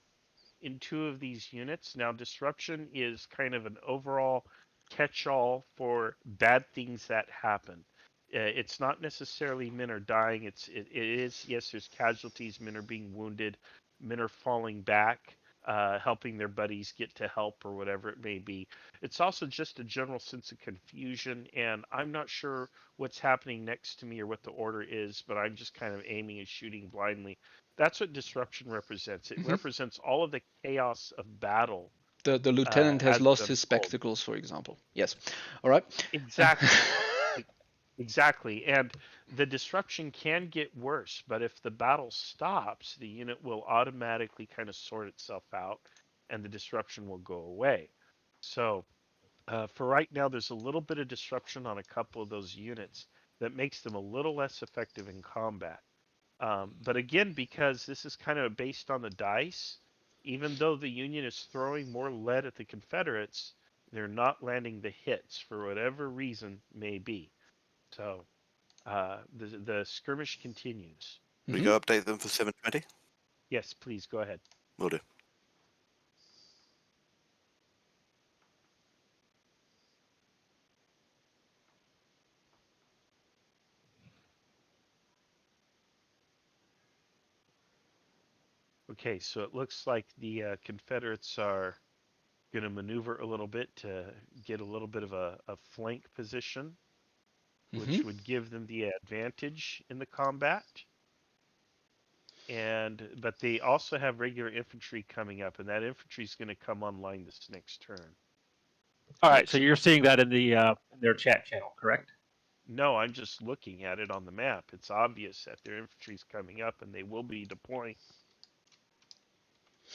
in 2 of these units. Now, disruption is kind of an overall catch-all for bad things that happen. It's not necessarily men are dying. It is, yes, there's casualties. Men are being wounded. Men are falling back, helping their buddies get to help or whatever it may be. It's also just a general sense of confusion, and I'm not sure what's happening next to me or what the order is, but I'm just kind of aiming and shooting blindly. That's what disruption represents. It represents all of the chaos of battle. The lieutenant has lost his spectacles, for example. Yes. All right. Exactly. Exactly. And the disruption can get worse, but if the battle stops, the unit will automatically kind of sort itself out and the disruption will go away. So for right now, there's a little bit of disruption on a couple of those units that makes them a little less effective in combat. But again, because this is kind of based on the dice, even though the Union is throwing more lead at the Confederates, they're not landing the hits for whatever reason may be. So the skirmish continues. We go update them for 720? Yes, please go ahead. Will do. Okay, so it looks like the Confederates are going to maneuver a little bit to get a little bit of a flank position. which would give them the advantage in the combat. But they also have regular infantry coming up, and that infantry is going to come online this next turn. All right, so you're seeing that in the in their chat channel, correct? No, I'm just looking at it on the map. It's obvious that their infantry is coming up, and they will be deploying.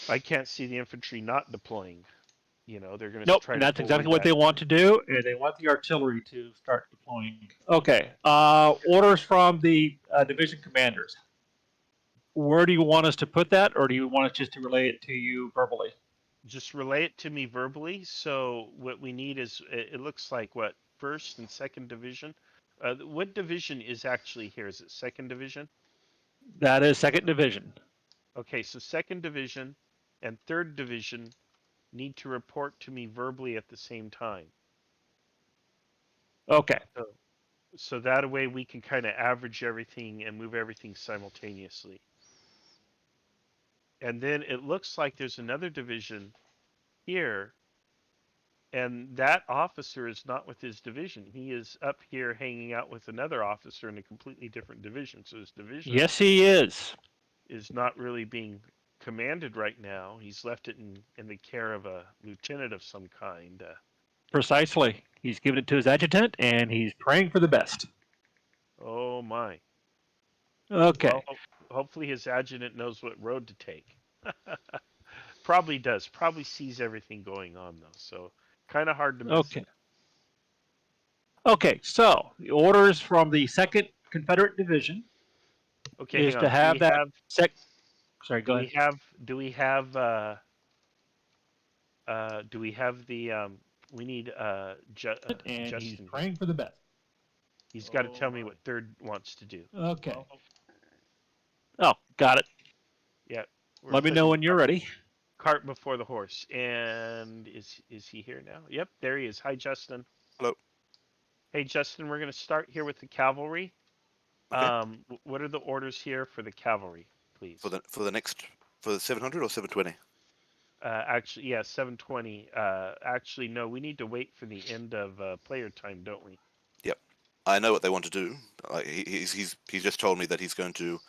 I can't see the infantry not deploying. You know, they're going to Nope, try and to that's pull exactly in what that- they want to do. They want the artillery to start deploying. Okay, orders from the division commanders. Where do you want us to put that, or do you want us just to relay it to you verbally? Just relay it to me verbally. So what we need is, it looks like, what, 1st and 2nd Division? What division is actually here? Is it 2nd Division? That is 2nd Division. Okay, so 2nd Division and 3rd Division need to report to me verbally at the same time. Okay. So that way we can kind of average everything and move everything simultaneously. And then it looks like there's another division here, and that officer is not with his division. He is up here hanging out with another officer in a completely different division. So his division Yes, he is. not really being commanded right now. He's left it in the care of a lieutenant of some kind. Precisely. He's given it to his adjutant, and he's praying for the best. Oh my. Okay. Well, hopefully his adjutant knows what road to take. Probably does. Probably sees everything going on, though. So kind of hard to miss. Okay. Okay, so the orders from the 2nd Confederate Division Okay, is hang to on. have that Sorry, go ahead. Do we have the we need And he's Justin. praying for the best. He's got to tell me what 3rd wants to do. Okay. Oh, got it. Yeah. we're Let me know putting when you're ready. Cart before the horse. And is he here now? Yep, there he is. Hi, Justin. Hello. Hey, Justin, we're going to start here with the cavalry. Okay. What are the orders here for the cavalry, please? For the 700 or 720? Actually, yeah, 720. Actually, no, we need to wait for the end of player time, don't we? Yep. I know what they want to do. He's just told me that he's going to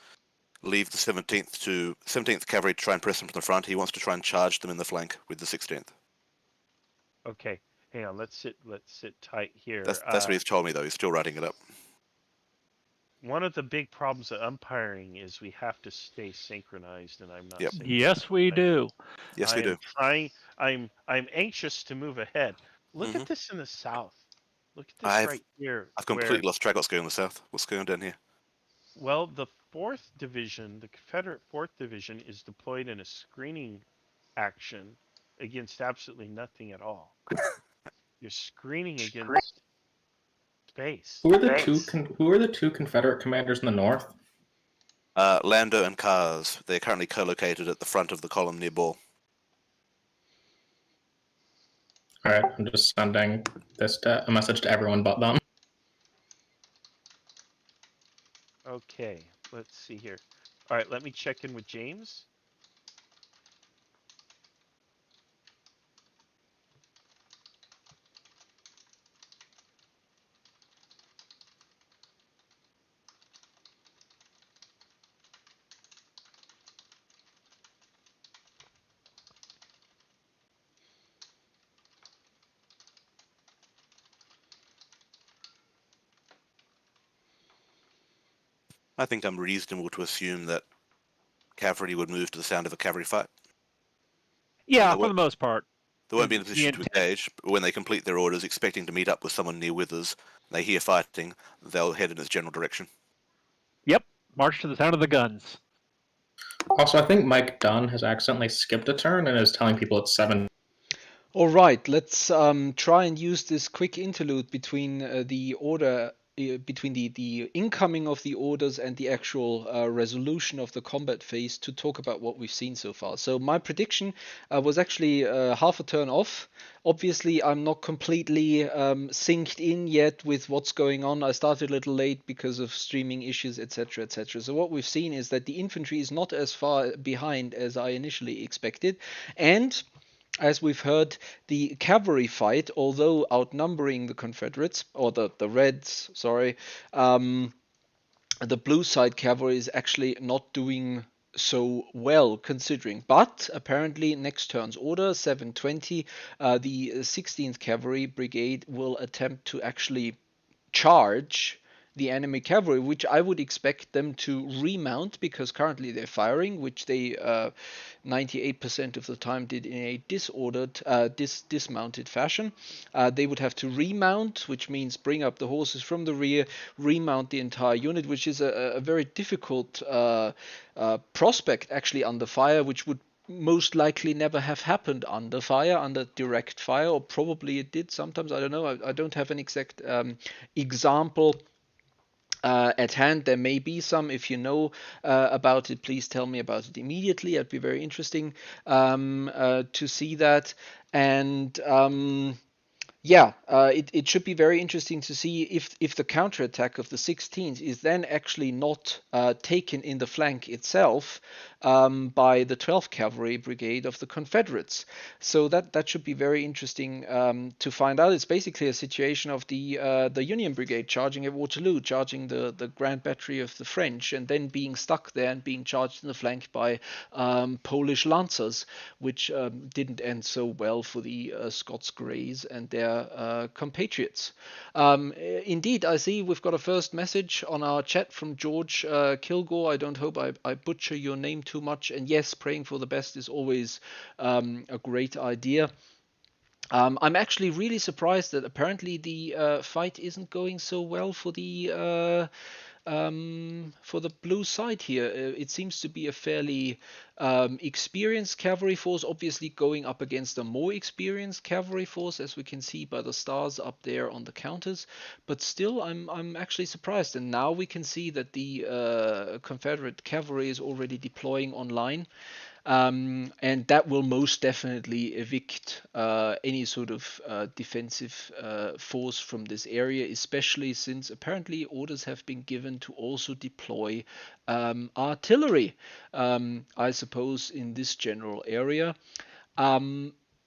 leave the 17th Cavalry to try and press them from the front. He wants to try and charge them in the flank with the 16th. Okay, hang on. Let's sit tight here. That's what he's told me, though. He's still writing it up. One of the big problems of umpiring is we have to stay synchronized, and I'm not. Yep. synchronized. Yes, we do. Yes, we do. I'm anxious to move ahead. Look at this in the south. Look at this right here. I've completely lost track of what's going on in the south. What's going on down here? Well, the 4th Division, the Confederate 4th Division, is deployed in a screening action against absolutely nothing at all. You're screening against space. Who are the two Confederate commanders in the north? Lando and Cars. They're currently co-located at the front of the column near Ball. All right, I'm just sending a message to everyone but them. Okay, let's see here. All right, let me check in with James. I think I'm reasonable to assume that cavalry would move to the sound of a cavalry fight. Yeah, for the most part. They won't be in a position to engage, but when they complete their orders, expecting to meet up with someone near Withers, they hear fighting, they'll head in its general direction. Yep, march to the sound of the guns. Also, I think Mike Dunn has accidentally skipped a turn and is telling people it's 7. All right, let's try and use this quick interlude between the order, between the incoming of the orders and the actual resolution of the combat phase to talk about what we've seen so far. So my prediction was actually half a turn off. Obviously, I'm not completely synced in yet with what's going on. I started a little late because of streaming issues, etc., etc. So what we've seen is that the infantry is not as far behind as I initially expected, and as we've heard, the cavalry fight, although outnumbering the Confederates, or the Reds, sorry, the blue side cavalry is actually not doing so well considering. But apparently next turn's order, 720, the 16th Cavalry Brigade will attempt to actually charge the enemy cavalry, which I would expect them to remount, because currently they're firing, which they 98% of the time did in a disordered, dismounted fashion. They would have to remount, which means bring up the horses from the rear, remount the entire unit, which is a very difficult prospect actually under fire, which would most likely never have happened under fire, under direct fire, or probably it did sometimes. I don't know. I don't have an exact example at hand. There may be some. If you know about it, please tell me about it immediately. It'd be very interesting to see that. And yeah, it should be very interesting to see if the counterattack of the 16th is then actually not taken in the flank itself by the 12th Cavalry Brigade of the Confederates. So that should be very interesting to find out. It's basically a situation of the Union Brigade charging at Waterloo, charging the Grand Battery of the French, and then being stuck there and being charged in the flank by Polish Lancers, which didn't end so well for the Scots Greys and their compatriots. Indeed, I see we've got a first message on our chat from George Kilgore. I don't hope I butcher your name too much. And yes, praying for the best is always a great idea. I'm actually really surprised that apparently the fight isn't going so well for the blue side here. It seems to be a fairly experienced cavalry force, obviously going up against a more experienced cavalry force, as we can see by the stars up there on the counters. But still, I'm actually surprised. And now we can see that the Confederate cavalry is already deploying online. And that will most definitely evict any sort of defensive force from this area, especially since apparently orders have been given to also deploy artillery, I suppose, in this general area.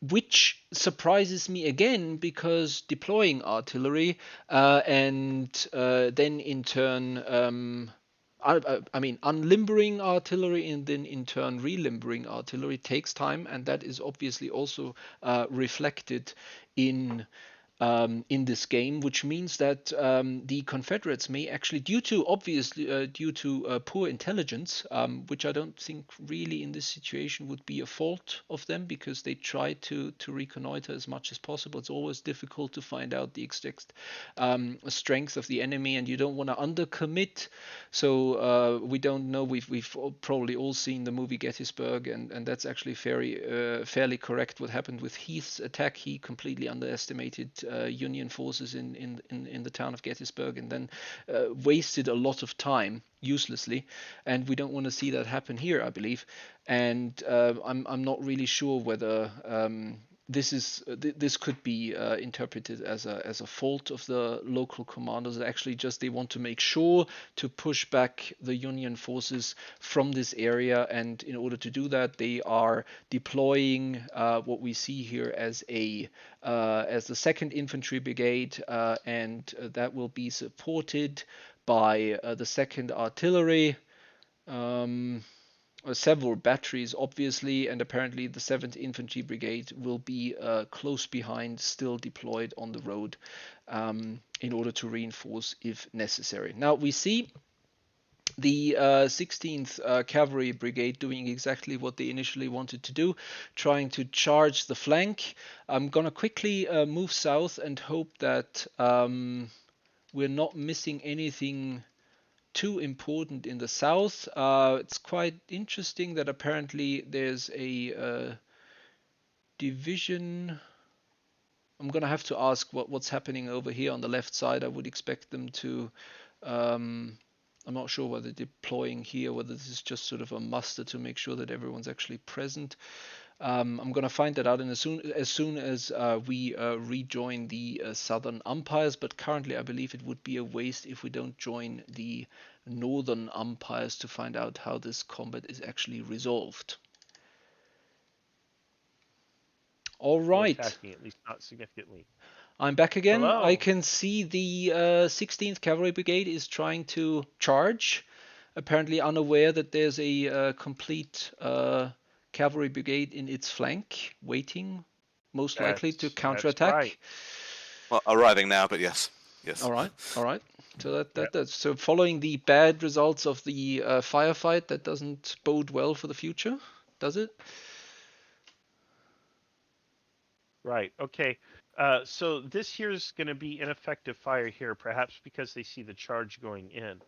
Which surprises me again, because deploying artillery and then in turn I mean, unlimbering artillery and then in turn relimbering artillery takes time, and that is obviously also reflected in this game, which means that the Confederates may actually, due to poor intelligence, which I don't think really in this situation would be a fault of them, because they try to reconnoiter as much as possible. It's always difficult to find out the exact strength of the enemy, and you don't want to undercommit. So we don't know. We've probably all seen the movie Gettysburg, and that's actually fairly correct what happened with Heath's attack. He completely underestimated Union forces in the town of Gettysburg, and then wasted a lot of time uselessly, and we don't want to see that happen here, I believe. And I'm not really sure whether this could be interpreted as a fault of the local commanders. Actually, just they want to make sure to push back the Union forces from this area, and in order to do that, they are deploying what we see here as the 2nd Infantry Brigade, and that will be supported by the 2nd Artillery. Several batteries, obviously, and apparently the 7th Infantry Brigade will be close behind, still deployed on the road in order to reinforce if necessary. Now we see the 16th Cavalry Brigade doing exactly what they initially wanted to do, trying to charge the flank. I'm gonna quickly move south and hope that we're not missing anything too important in the south. It's quite interesting that apparently there's a division. I'm gonna have to ask what's happening over here on the left side. I would expect them to I'm not sure whether they're deploying here, whether this is just sort of a muster to make sure that everyone's actually present. I'm going to find that out as soon as we rejoin the southern umpires, but currently I believe it would be a waste if we don't join the northern umpires to find out how this combat is actually resolved. All or right. attacking, at least not significantly. I'm back again. Hello. I can see the 16th Cavalry Brigade is trying to charge, apparently unaware that there's a complete cavalry brigade in its flank, waiting, most likely to That's counterattack. right. Well, arriving now, but yes. All right. So Yep. that's so following the bad results of the firefight, that doesn't bode well for the future, does it? Right. Okay. So this here is going to be ineffective fire here, perhaps because they see the charge going in.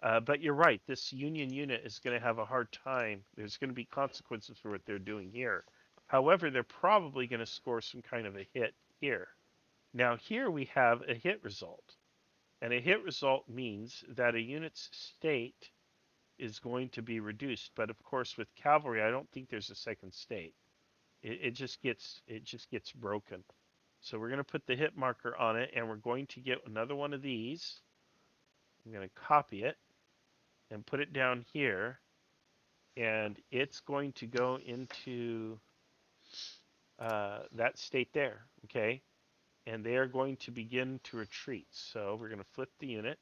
But you're right. This Union unit is going to have a hard time. There's going to be consequences for what they're doing here. However, they're probably going to score some kind of a hit here. Now here we have a hit result. And a hit result means that a unit's state is going to be reduced. But of course, with cavalry, I don't think there's a second state. It just gets broken. So we're going to put the hit marker on it, and we're going to get another one of these. I'm going to copy it and put it down here, and it's going to go into that state there, okay? And they are going to begin to retreat. So we're going to flip the unit,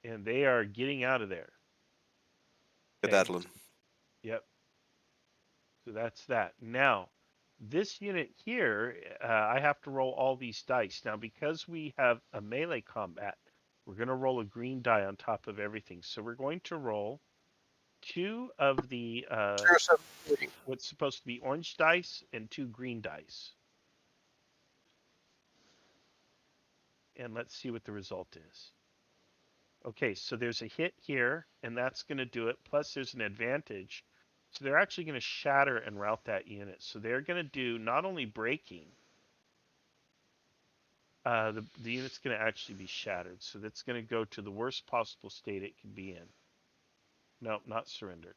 and they are getting out of there. Good Okay. Adeline. Yep. So that's that. Now, this unit here, I have to roll all these dice. Now, because we have a melee combat, we're going to roll a green die on top of everything. So we're going to roll 2 of the what's supposed to be orange dice and 2 green dice. And let's see what the result is. Okay, so there's a hit here, and that's going to do it. Plus, there's an advantage. So they're actually going to shatter and rout that unit. So they're going to do not only breaking, the unit's going to actually be shattered. So that's going to go to the worst possible state it can be in. No, not surrendered.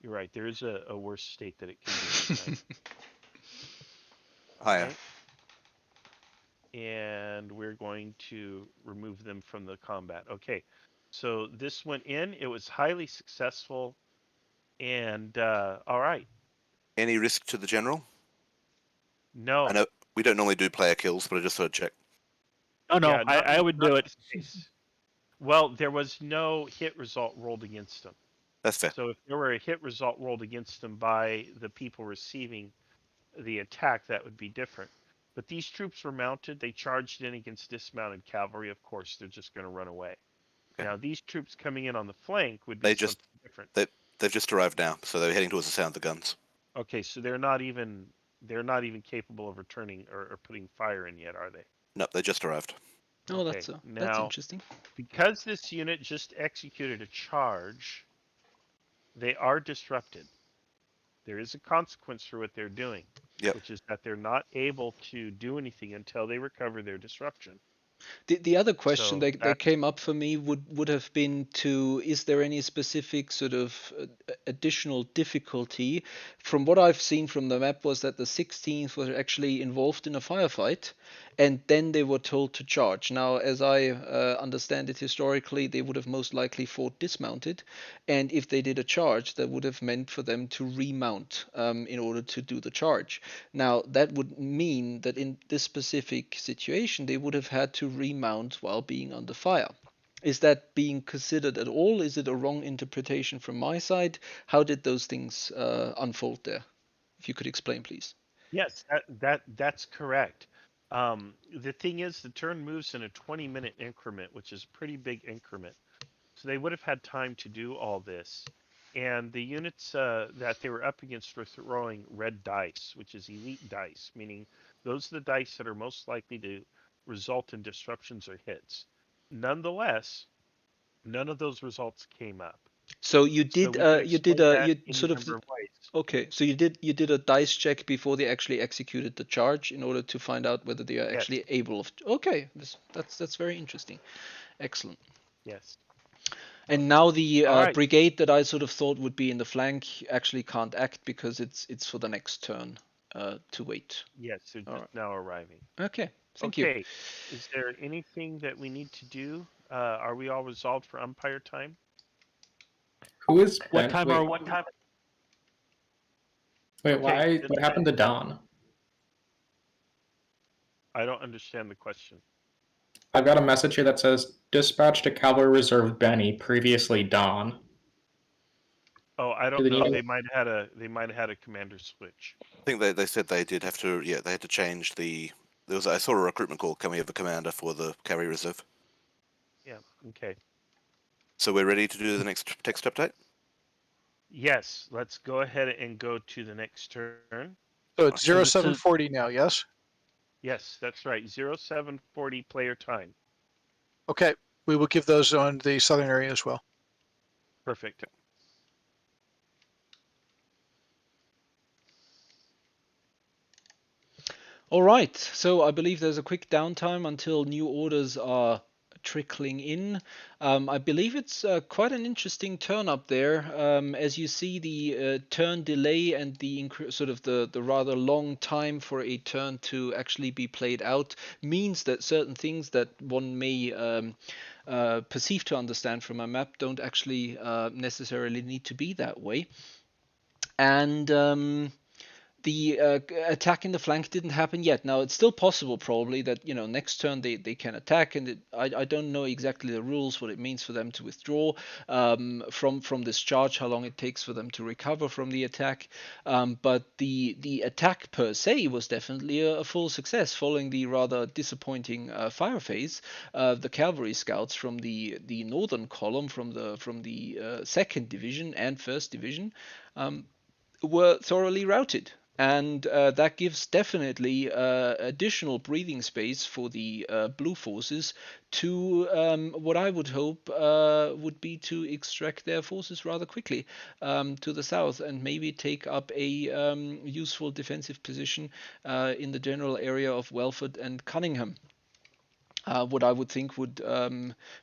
You're right. There is a worse state that it can be in. Hiya. Right? And we're going to remove them from the combat. Okay, so this went in. It was highly successful. And all right. Any risk to the general? No. I know we don't normally do player kills, but I just thought I'd check. Oh no, Yeah, I would do not it. this case. Well, there was no hit result rolled against them. That's fair. So if there were a hit result rolled against them by the people receiving the attack, that would be different. But these troops were mounted. They charged in against dismounted cavalry. Of course, they're just going to run away. Okay. Now, these troops coming in on the flank would be something different. They've just arrived now, so they're heading towards the sound of the guns. Okay, so they're not even capable of returning or putting fire in yet, are they? No, they just arrived. Oh, Okay, that's now, interesting. Because this unit just executed a charge, they are disrupted. There is a consequence for what they're doing, which is that they're not able to do anything until they recover their disruption. The other question So that came up for me would have been is there any specific sort of additional difficulty? From what I've seen from the map was that the 16th was actually involved in a firefight, and then they were told to charge. Now, as I understand it historically, they would have most likely fought dismounted, and if they did a charge, that would have meant for them to remount in order to do the charge. Now, that would mean that in this specific situation, they would have had to remount while being under fire. Is that being considered at all? Is it a wrong interpretation from my side? How did those things unfold there? If you could explain, please. Yes, that's correct. The thing is, the turn moves in a 20-minute increment, which is a pretty big increment. So they would have had time to do all this. And the units that they were up against were throwing red dice, which is elite dice, meaning those are the dice that are most likely to result in disruptions or hits. Nonetheless, none of those results came up. So you did So okay. So you did a dice check before they actually executed the charge in order to find out whether they are actually able of. Okay, that's very interesting. Excellent. Yes. And now the brigade that I sort of thought would be in the flank actually can't act because it's for the next turn to wait. Yes, they're just now arriving. Okay, thank you. Okay, is there anything that we need to do? Are we all resolved for umpire time? Who is What time? Wait, Okay, why? and What happened to Don? I don't understand the question. I've got a message here that says dispatch to Cavalry Reserve Benny, previously Don. Oh, I don't Do they know. need They might have had a commander switch. I think they said they did have to. Yeah, they had to change the. I saw a recruitment call. Can we have a commander for the Cavalry Reserve? Yeah. Okay. So we're ready to do the next text update. Yes. Let's go ahead and go to the next turn. So it's So this is- 0740 now, yes? Yes, that's right. 0740 player time. Okay, we will give those on the southern area as well. Perfect. All right, so I believe there's a quick downtime until new orders are trickling in. I believe it's quite an interesting turn up there. As you see, the turn delay and the sort of the rather long time for a turn to actually be played out means that certain things that one may perceive to understand from a map don't actually necessarily need to be that way. And the attack in the flank didn't happen yet. Now it's still possible, probably, that next turn they can attack, and I don't know exactly the rules, what it means for them to withdraw from this charge, how long it takes for them to recover from the attack. But the attack per se was definitely a full success, following the rather disappointing fire phase. The cavalry scouts from the northern column, from the second division and first division, were thoroughly routed. And that gives definitely additional breathing space for the blue forces to what I would hope would be to extract their forces rather quickly to the south and maybe take up a useful defensive position in the general area of Welford and Cunningham. What I would think would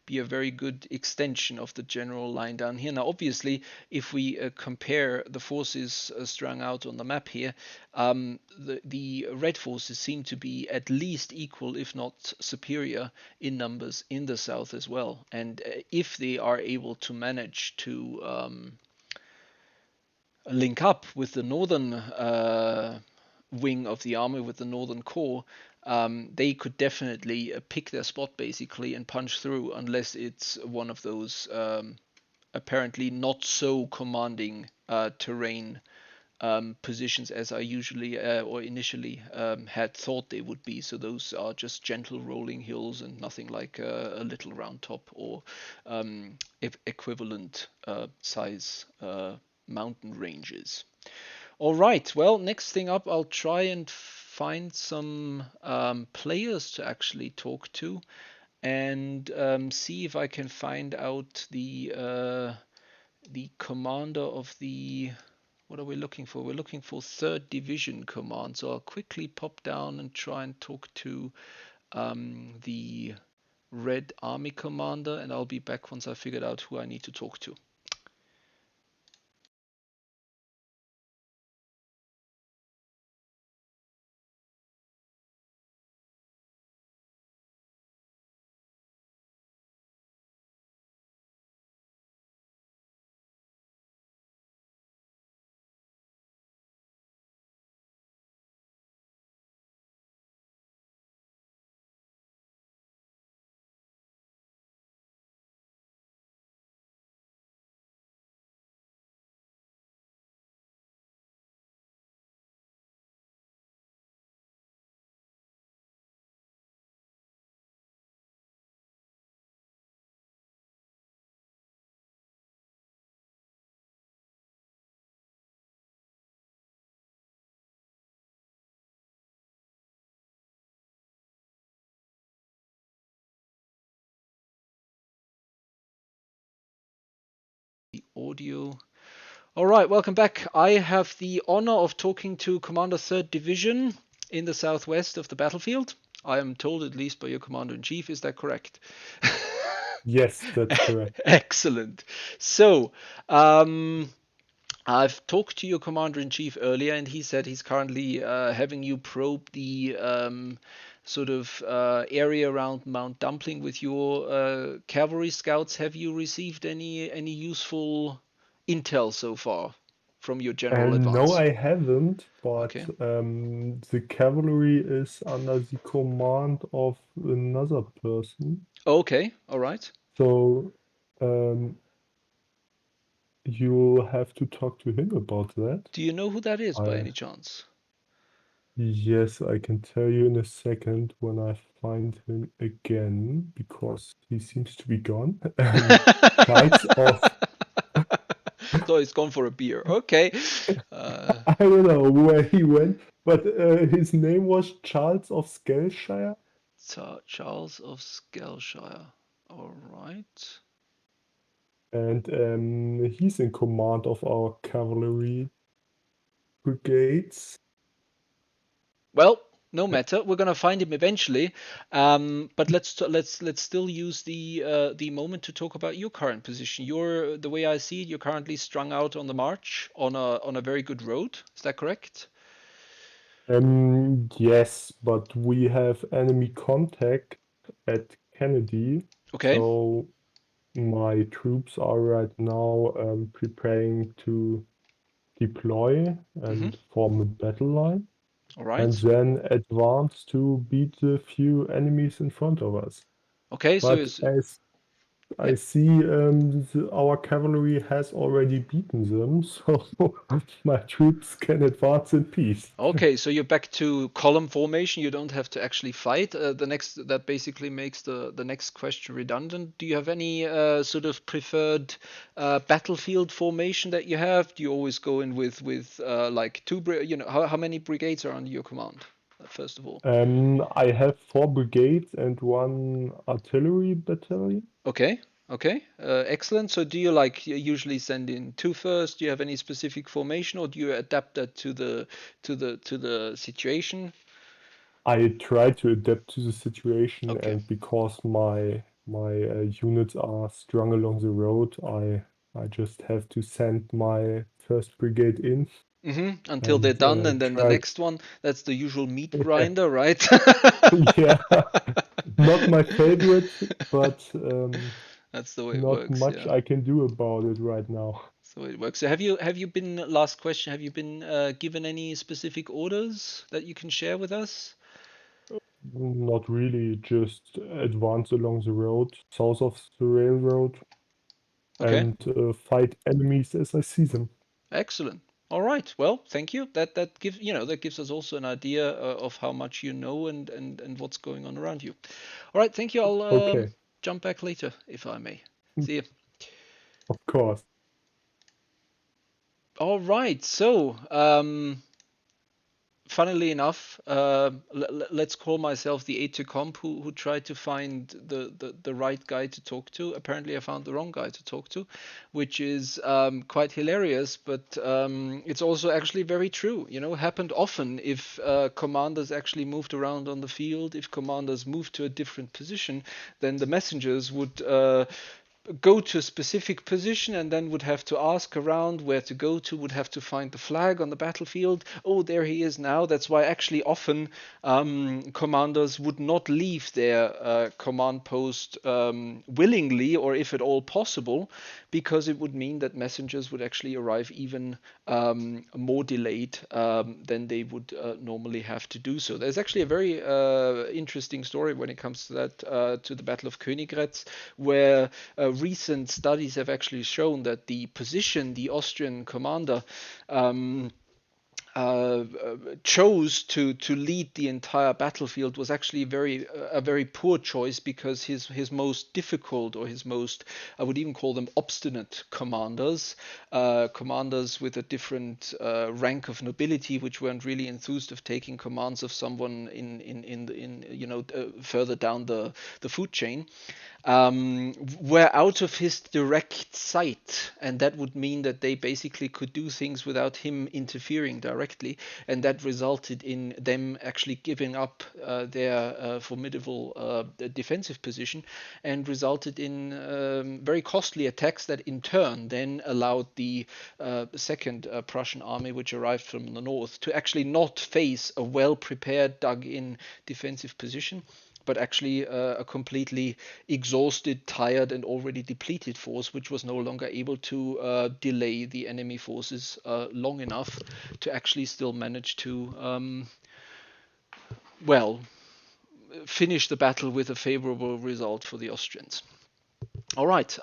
be a very good extension of the general line down here. Now, obviously, if we compare the forces strung out on the map here, the red forces seem to be at least equal, if not superior, in numbers in the south as well. And if they are able to manage to link up with the northern wing of the army, with the northern corps, they could definitely pick their spot basically and punch through, unless it's one of those apparently not so commanding terrain positions as I usually or initially had thought they would be. So those are just gentle rolling hills and nothing like a little round top or equivalent size mountain ranges. All right, well, next thing up, I'll try and find some players to actually talk to and see if I can find out the commander of the, what are we looking for? We're looking for 3rd Division Command. So I'll quickly pop down and try and talk to the Red Army Commander, and I'll be back once I figured out who I need to talk to. The audio. All right, welcome back. I have the honor of talking to Commander 3rd Division in the southwest of the battlefield. I am told, at least by your Commander-in-Chief. Is that correct? Yes, that's correct. Excellent. So, I've talked to your Commander-in-Chief earlier, and he said he's currently having you probe the sort of area around Mount Dumpling with your cavalry scouts. Have you received any useful intel so far from your general And advance? no, I haven't, but Okay. the cavalry is under the command of another person. Okay, all right. So um, you'll have to talk to him about that. Do you know who that is by I any chance? Yes, I can tell you in a second when I find him again, because he seems to be gone. Charles of So he's gone for a beer. Okay. I don't know where he went, but his name was Charles of Skelshire. Charles of Skelshire. All right. And he's in command of our cavalry brigades. Well, no matter. We're gonna find him eventually. But let's still use the moment to talk about your current position. You're, the way I see it, you're currently strung out on the march on a very good road. Is that correct? Yes, but we have enemy contact at Kennedy, Okay. so my troops are right now preparing to deploy and form a battle line, All and right. then advance to beat the few enemies in front of us. Okay. So But is as yeah. I see, our cavalry has already beaten them, so my troops can advance in peace. Okay, so you're back to column formation. You don't have to actually fight. That basically makes the next question redundant. Do you have any sort of preferred battlefield formation that you have? Do you always go in with like how many brigades are under your command? First of all. I have 4 brigades and 1 artillery battalion. Okay. Okay, excellent. So do you like usually send in 2 first? Do you have any specific formation, or do you adapt that to the situation? I try to adapt to the situation, Okay. and because my units are strung along the road, I just have to send my first brigade in Until they're and done, and then the try. next one. That's the usual meat grinder, right? Yeah, not my favorite, but That's the way it not works, much yeah. I can do about it right now. That's the way it works. So have you been, last question, have you been given any specific orders that you can share with us? Not really, just advance along the road, south of the railroad, Okay, and fight enemies as I see them. excellent. All right. Well, thank you. That gives that gives us also an idea of how much you know and what's going on around you. All right. Thank you. I'll Okay, jump back later if I may. See you. of course. All right. So, funnily enough, let's call myself the aide de camp who tried to find the right guy to talk to. Apparently, I found the wrong guy to talk to, which is quite hilarious, but it's also actually very true. Happened often if commanders actually moved around on the field. If commanders moved to a different position, then the messengers would go to a specific position and then would have to ask around where to go to, would have to find the flag on the battlefield. Oh, there he is now. That's why actually often commanders would not leave their command post willingly, or if at all possible, because it would mean that messengers would actually arrive even more delayed than they would normally have to do so. There's actually a very interesting story when it comes to that, to the Battle of Königgrätz, where recent studies have actually shown that the position the Austrian commander chose to lead the entire battlefield was actually a very poor choice, because his most difficult, or his most, I would even call them obstinate commanders, commanders with a different rank of nobility, which weren't really enthused of taking commands of someone in further down the food chain, were out of his direct sight, and that would mean that they basically could do things without him interfering directly, and that resulted in them actually giving up their formidable defensive position, and resulted in very costly attacks that in turn then allowed the second Prussian army, which arrived from the north, to actually not face a well prepared, dug in defensive position, but actually a completely exhausted, tired, and already depleted force, which was no longer able to delay the enemy forces long enough to actually still manage to, well, finish the battle with a favorable result for the Austrians. All right.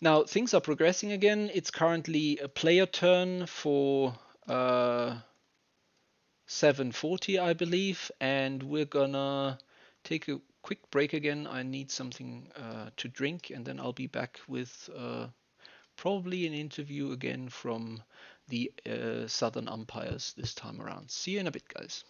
Now things are progressing again. It's currently a player turn for 7:40, I believe, and we're gonna take a quick break again. I need something to drink, and then I'll be back with probably an interview again from the Southern Umpires this time around. See you in a bit, guys.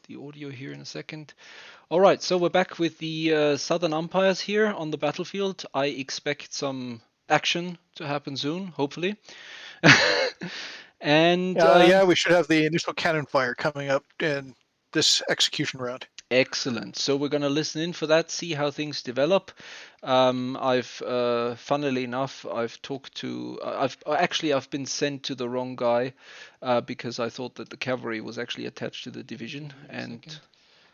The audio here in a second. All right, so we're back with the Southern Umpires here on the battlefield. I expect some action to happen soon, hopefully. And yeah, we should have the initial cannon fire coming up in this execution round. Excellent. So we're going to listen in for that, see how things develop. Funnily enough, I've talked to, I've been sent to the wrong guy because I thought that the cavalry was actually attached to the division, and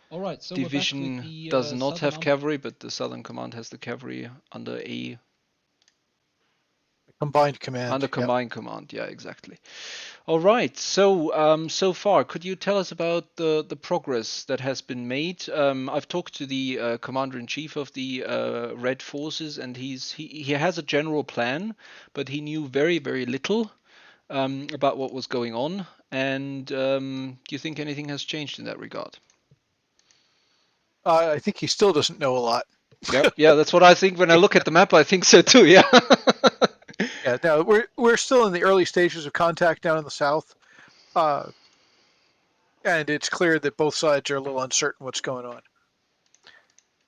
All right, so division does not have cavalry, but the Southern Command has the cavalry under a combined command. Under combined command, yeah, exactly. All right. So so far, could you tell us about the progress that has been made? I've talked to the commander-in-chief of the Red Forces, and he has a general plan, but he knew very little about what was going on. And do you think anything has changed in that regard? I think he still doesn't know a lot. Yeah, that's what I think when I look at the map. I think so too. Yeah. Yeah, no, we're still in the early stages of contact down in the south, and it's clear that both sides are a little uncertain what's going on.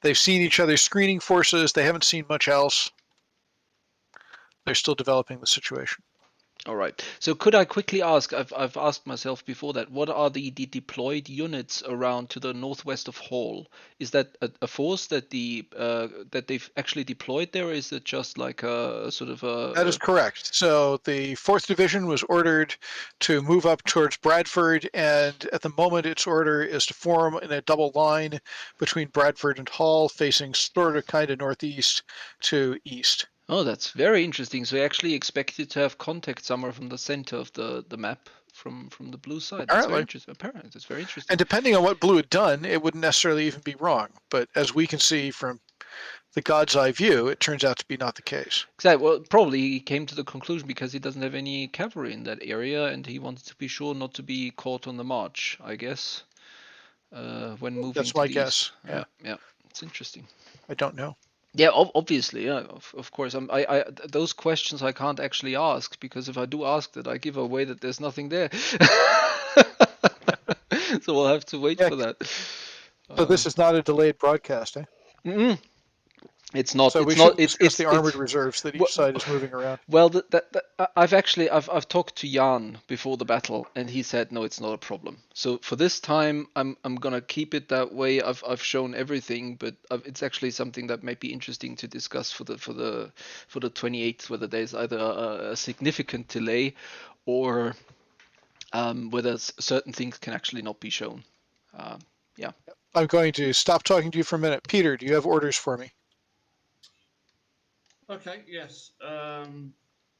They've seen each other's screening forces. They haven't seen much else. They're still developing the situation. All right. So could I quickly ask, I've asked myself before that, what are the deployed units around to the northwest of Hall? Is that a force that that they've actually deployed there, or is it just like a sort of a... That is correct. So the 4th Division was ordered to move up towards Bradford, and at the moment its order is to form in a double line between Bradford and Hall, facing sort of kind of northeast to east. Oh, that's very interesting. So you actually expected to have contact somewhere from the center of the map from the blue side. That's very Apparently. interesting. Apparently, that's very interesting. And depending on what blue had done, it wouldn't necessarily even be wrong. But as we can see from the God's eye view, it turns out to be not the case. Exactly. Well, probably he came to the conclusion because he doesn't have any cavalry in that area, and he wanted to be sure not to be caught on the march, I guess, when moving That's to my the guess. east. Yeah. Yeah, it's interesting. I don't know. Yeah, obviously, yeah, of course. Those questions I can't actually ask because if I do ask that, I give away that there's nothing there. So we'll have to wait Yeah, for that. So this is not a delayed broadcast, eh? Mm-mm. It's not. So we It's not. should discuss the armored reserves that well- each side is moving around. Well, I've talked to Jan before the battle, and he said no, it's not a problem. So for this time, I'm gonna keep it that way. I've shown everything, but it's actually something that might be interesting to discuss for the 28th, whether there's either a significant delay, or whether certain things can actually not be shown. Yeah. I'm going to stop talking to you for a minute. Peter, do you have orders for me? Okay, yes.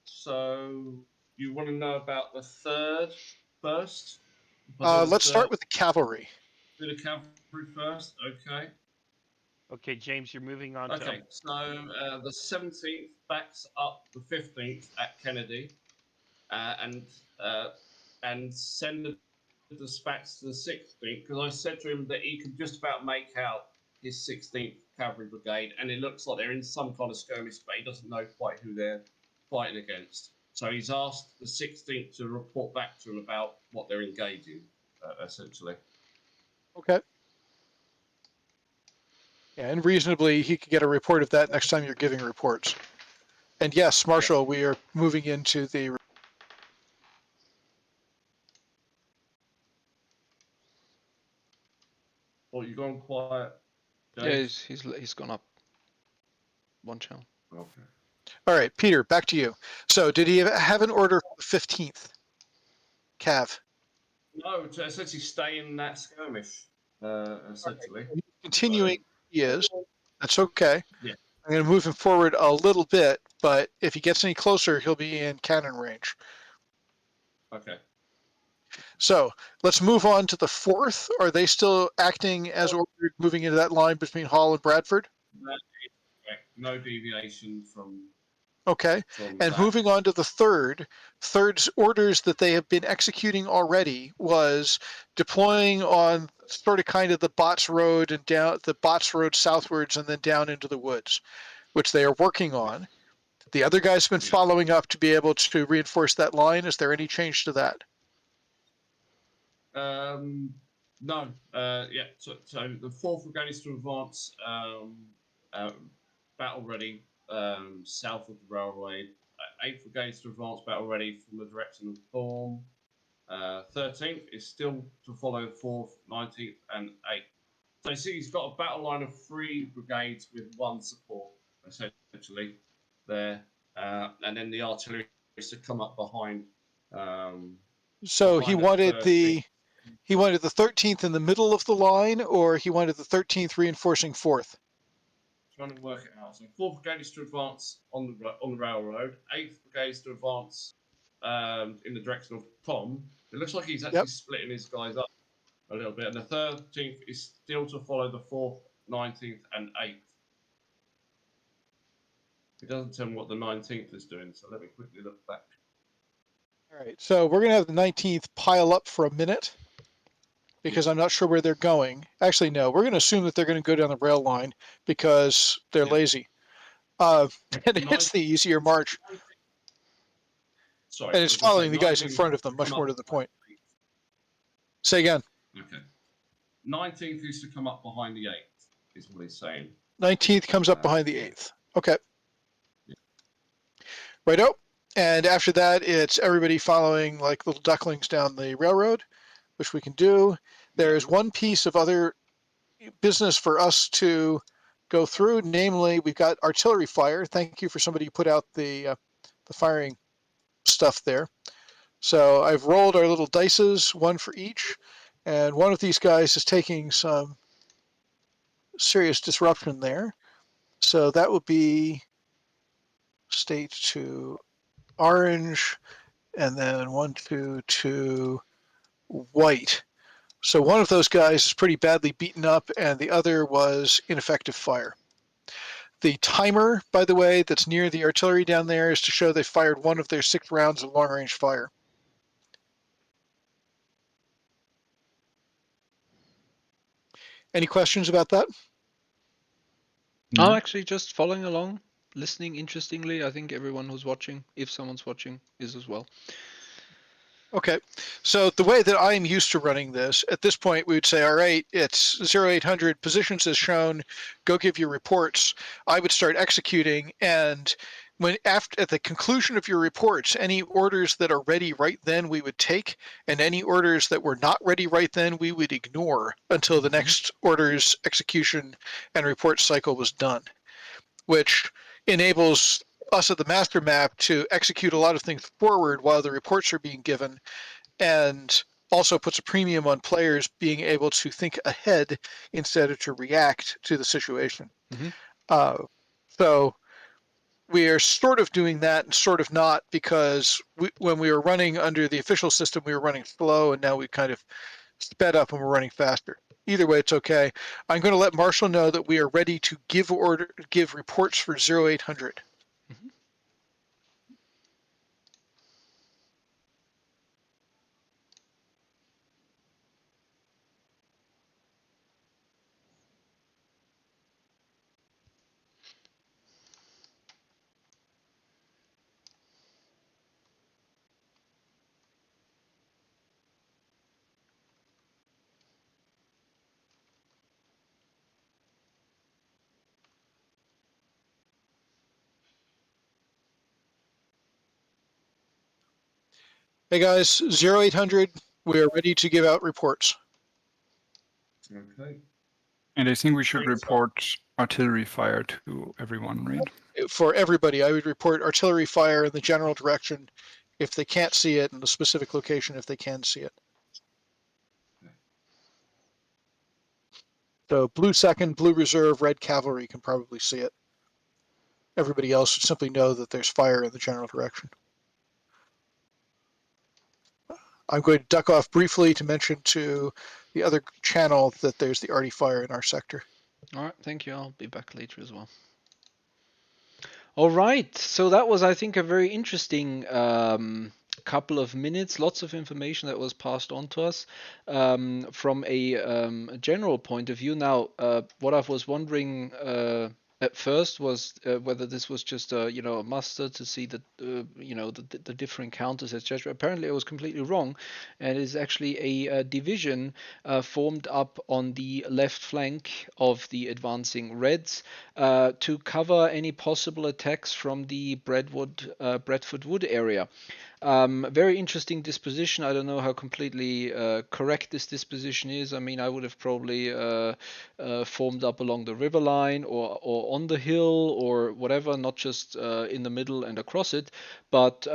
So you want to know about the third first? Let's start with the cavalry. Do the cavalry first, okay. Okay, James, you're moving on Okay, so the 17th backs up the 15th at Kennedy, and send the dispatch to the 16th, because I said to him that he could just about make out his 16th Cavalry Brigade, and it looks like they're in some kind of skirmish, but he doesn't know quite who they're fighting against. So he's asked the 16th to report back to him about what they're engaging, essentially. Okay. Yeah, and reasonably, he could get a report of that next time you're giving reports. And yes, Marshal, we are moving into the... Oh, you've gone quiet, Yeah, James? he's gone up one channel. Okay. All right, Peter, back to you. So did he have an order for the 15th? Cav. No, to essentially stay in that skirmish, essentially. Continuing, he is. That's okay. Yeah. I'm going to move him forward a little bit, but if he gets any closer, he'll be in cannon range. Okay. So let's move on to the 4th. Are they still acting as ordered, moving into that line between Hall and Bradford? That is correct. No deviation from... Okay. And moving on to the 3rd, 3rd's orders that they have been executing already was deploying on sort of kind of the Botts Road and down the Botts Road southwards and then down into the woods, which they are working on. The other guys have been following up to be able to reinforce that line. Is there any change to that? No. Yeah. So the 4th Brigade is to advance battle ready south of the railway. 8th Brigade is to advance battle ready from the direction of Thorn. 13th is still to follow 4th, 19th, and 8th. So you see, he's got a battle line of 3 brigades with 1 support, essentially, there. And then the artillery is to come up behind. So he wanted the 13th. he wanted the 13th in the middle of the line, or he wanted the 13th reinforcing 4th? Trying to work it out. So 4th Brigade is to advance on the railroad. 8th Brigade is to advance in the direction of Tom. It looks like he's actually splitting his guys up a little bit. And the 13th is still to follow the 4th, 19th, and 8th. It doesn't tell me what the 19th is doing, so let me quickly look back. All right, so we're going to have the 19th pile up for a minute because I'm not sure where they're going. Actually, no, we're going to assume that they're going to go down the rail line because they're lazy. And it's the easier march. Sorry, And it's following the guys in front of them, much more to the point. Say again. Okay. 19th is to come up behind the 8th, is what he's saying. 19th comes up behind the 8th. Okay. Righto. And after that, it's everybody following like little ducklings down the railroad, which we can do. There is one piece of other business for us to go through. Namely, we've got artillery fire. Thank you for somebody who put out the firing stuff there. So I've rolled our little dices, one for each, and one of these guys is taking some serious disruption there. So that would be state to orange, and then 1, 2 to white. So one of those guys is pretty badly beaten up, and the other was ineffective fire. The timer, by the way, that's near the artillery down there is to show they fired one of their 6 rounds of long-range fire. Any questions about that? I'm actually just following along, listening interestingly. I think everyone who's watching, if someone's watching, is as well. Okay, so the way that I'm used to running this, at this point we would say, all right, it's 0800 positions as shown, go give your reports. I would start executing, and when at the conclusion of your reports, any orders that are ready right then we would take, and any orders that were not ready right then we would ignore until the next orders execution and report cycle was done, which enables us at the master map to execute a lot of things forward while the reports are being given, and also puts a premium on players being able to think ahead instead of to react to the situation. So we are sort of doing that and sort of not, because when we were running under the official system, we were running slow, and now we kind of sped up and we're running faster. Either way, it's okay. I'm going to let Marshall know that we are ready to give reports for 0800. Hey guys, 0800, we are ready to give out reports. Okay. And I think we should report artillery fire to everyone, right? For everybody, I would report artillery fire in the general direction if they can't see it, and the specific location if they can see it. So blue second, blue reserve, red cavalry can probably see it. Everybody else would simply know that there's fire in the general direction. I'm going to duck off briefly to mention to the other channel that there's the arty fire in our sector. All right, thank you. I'll be back later as well. All right, so that was, I think, a very interesting couple of minutes. Lots of information that was passed on to us from a general point of view. Now, what I was wondering at first was whether this was just a muster to see that the different counters, etc. Apparently, I was completely wrong, and it is actually a division formed up on the left flank of the advancing Reds to cover any possible attacks from the Bradford Wood area. Very interesting disposition. I don't know how completely correct this disposition is. I mean, I would have probably formed up along the river line or on the hill or whatever, not just in the middle and across it. But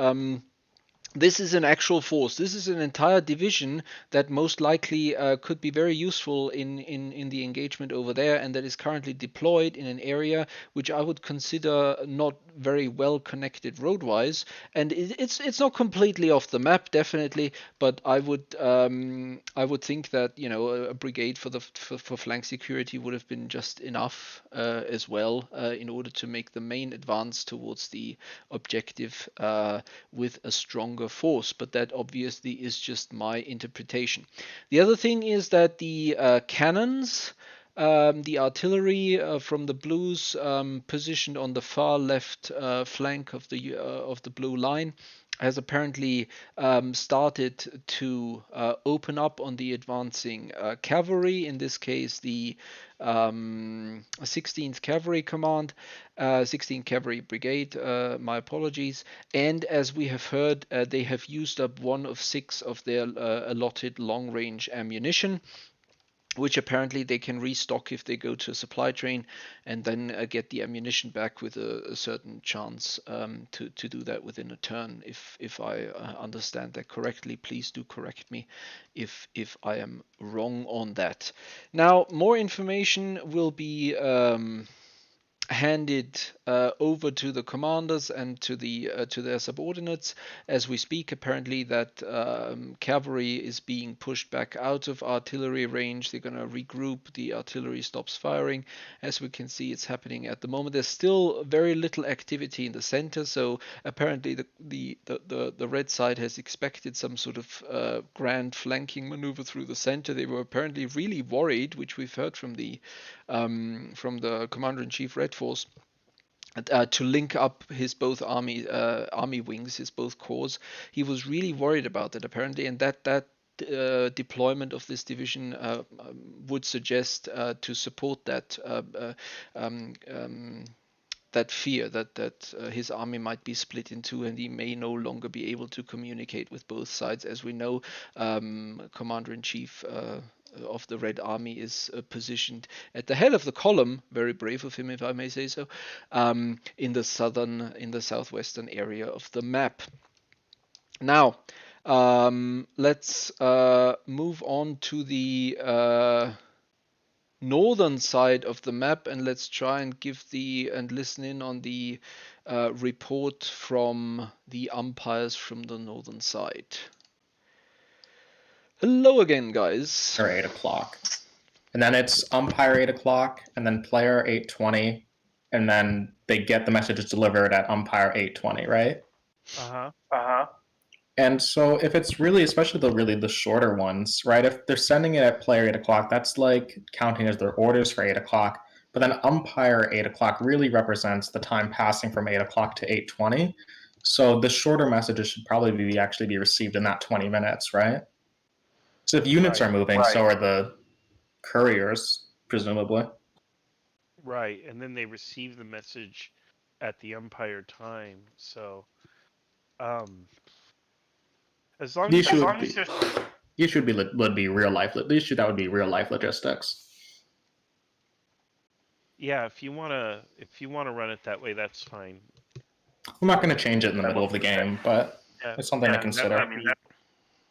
this is an actual force. This is an entire division that most likely could be very useful in the engagement over there, and that is currently deployed in an area which I would consider not very well connected road-wise. And it's not completely off the map, definitely, but I would think that a brigade for flank security would have been just enough as well in order to make the main advance towards the objective with a stronger force, but that obviously is just my interpretation. The other thing is that the cannons, the artillery from the blues positioned on the far left flank of the blue line, has apparently started to open up on the advancing cavalry, in this case the 16th Cavalry Command, 16th Cavalry Brigade, my apologies. And as we have heard, they have used up 1 of 6 of their allotted long-range ammunition, which apparently they can restock if they go to a supply train and then get the ammunition back with a certain chance to do that within a turn. If I understand that correctly, please do correct me if I am wrong on that. Now, more information will be handed over to the commanders and to their subordinates as we speak. Apparently, that cavalry is being pushed back out of artillery range. They're going to regroup. The artillery stops firing. As we can see, it's happening at the moment. There's still very little activity in the center, so apparently the red side has expected some sort of grand flanking maneuver through the center. They were apparently really worried, which we've heard from the Commander-in-Chief Red Force, to link up his both army wings, his both corps. He was really worried about that apparently, and that deployment of this division would suggest to support that that fear that his army might be split in two and he may no longer be able to communicate with both sides. As we know, Commander-in-Chief of the Red Army is positioned at the head of the column, very brave of him if I may say so, in the southwestern area of the map. Now, let's move on to the northern side of the map, and let's try and listen in on the report from the umpires from the northern side. Hello again, guys. Or 8 o'clock. And then it's umpire 8 o'clock, and then player 8:20, and then they get the messages delivered at umpire 8:20, right? And so if it's really, especially the shorter ones, right? If they're sending it at player 8 o'clock, that's like counting as their orders for 8 o'clock. But then umpire 8 o'clock really represents the time passing from 8 o'clock to 8:20. So the shorter messages should probably actually be received in that 20 minutes, right? So if units are moving, so are the couriers, presumably. Right, and then they receive the message at the umpire time. So, as long as would be real life. At least that would be real life logistics. Yeah, if you wanna run it that way, that's fine. I'm not going to change it in the middle of the game, but it's something to consider.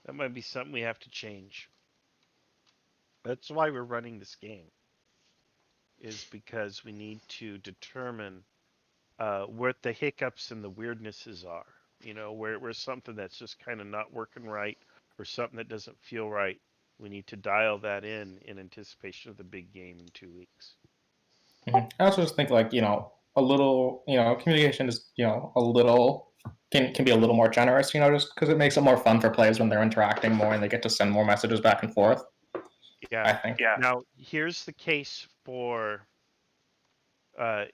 That might be something we have to change. That's why we're running this game, is because we need to determine what the hiccups and the weirdnesses are. You know, where something that's just kind of not working right, or something that doesn't feel right. We need to dial that in anticipation of the big game in 2 weeks. Mm-hmm. I also just think, like, a little, communication is, a little can be a little more generous, just because it makes it more fun for players when they're interacting more and they get to send more messages back and forth. Yeah, I think. Yeah. Now, here's the case for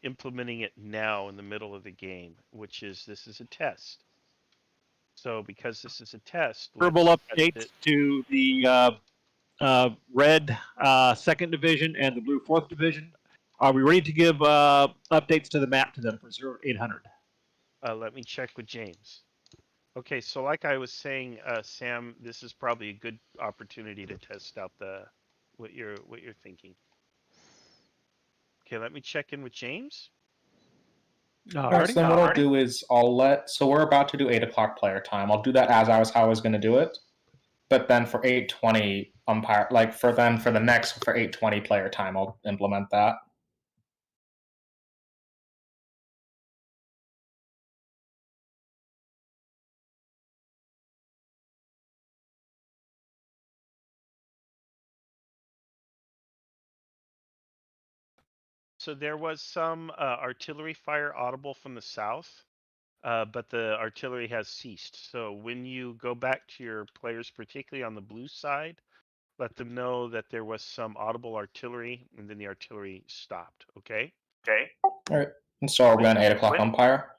implementing it now in the middle of the game, which is this is a test. So because this is a test, verbal updates to the red 2nd Division and the blue 4th Division. Are we ready to give updates to the map to them for 0800? Let me check with James. Okay, so like I was saying, Sam, this is probably a good opportunity to test out what you're thinking. Okay, let me check in with James. Alright, so then what I'll do is so we're about to do 8 o'clock player time. I'll do that as I was going to do it. But then for 8:20 umpire, for 8:20 player time, I'll implement that. So there was some artillery fire audible from the south, but the artillery has ceased. So when you go back to your players, particularly on the blue side, let them know that there was some audible artillery, and then the artillery stopped. Okay? Okay. All right. And so are we on 8 o'clock umpire?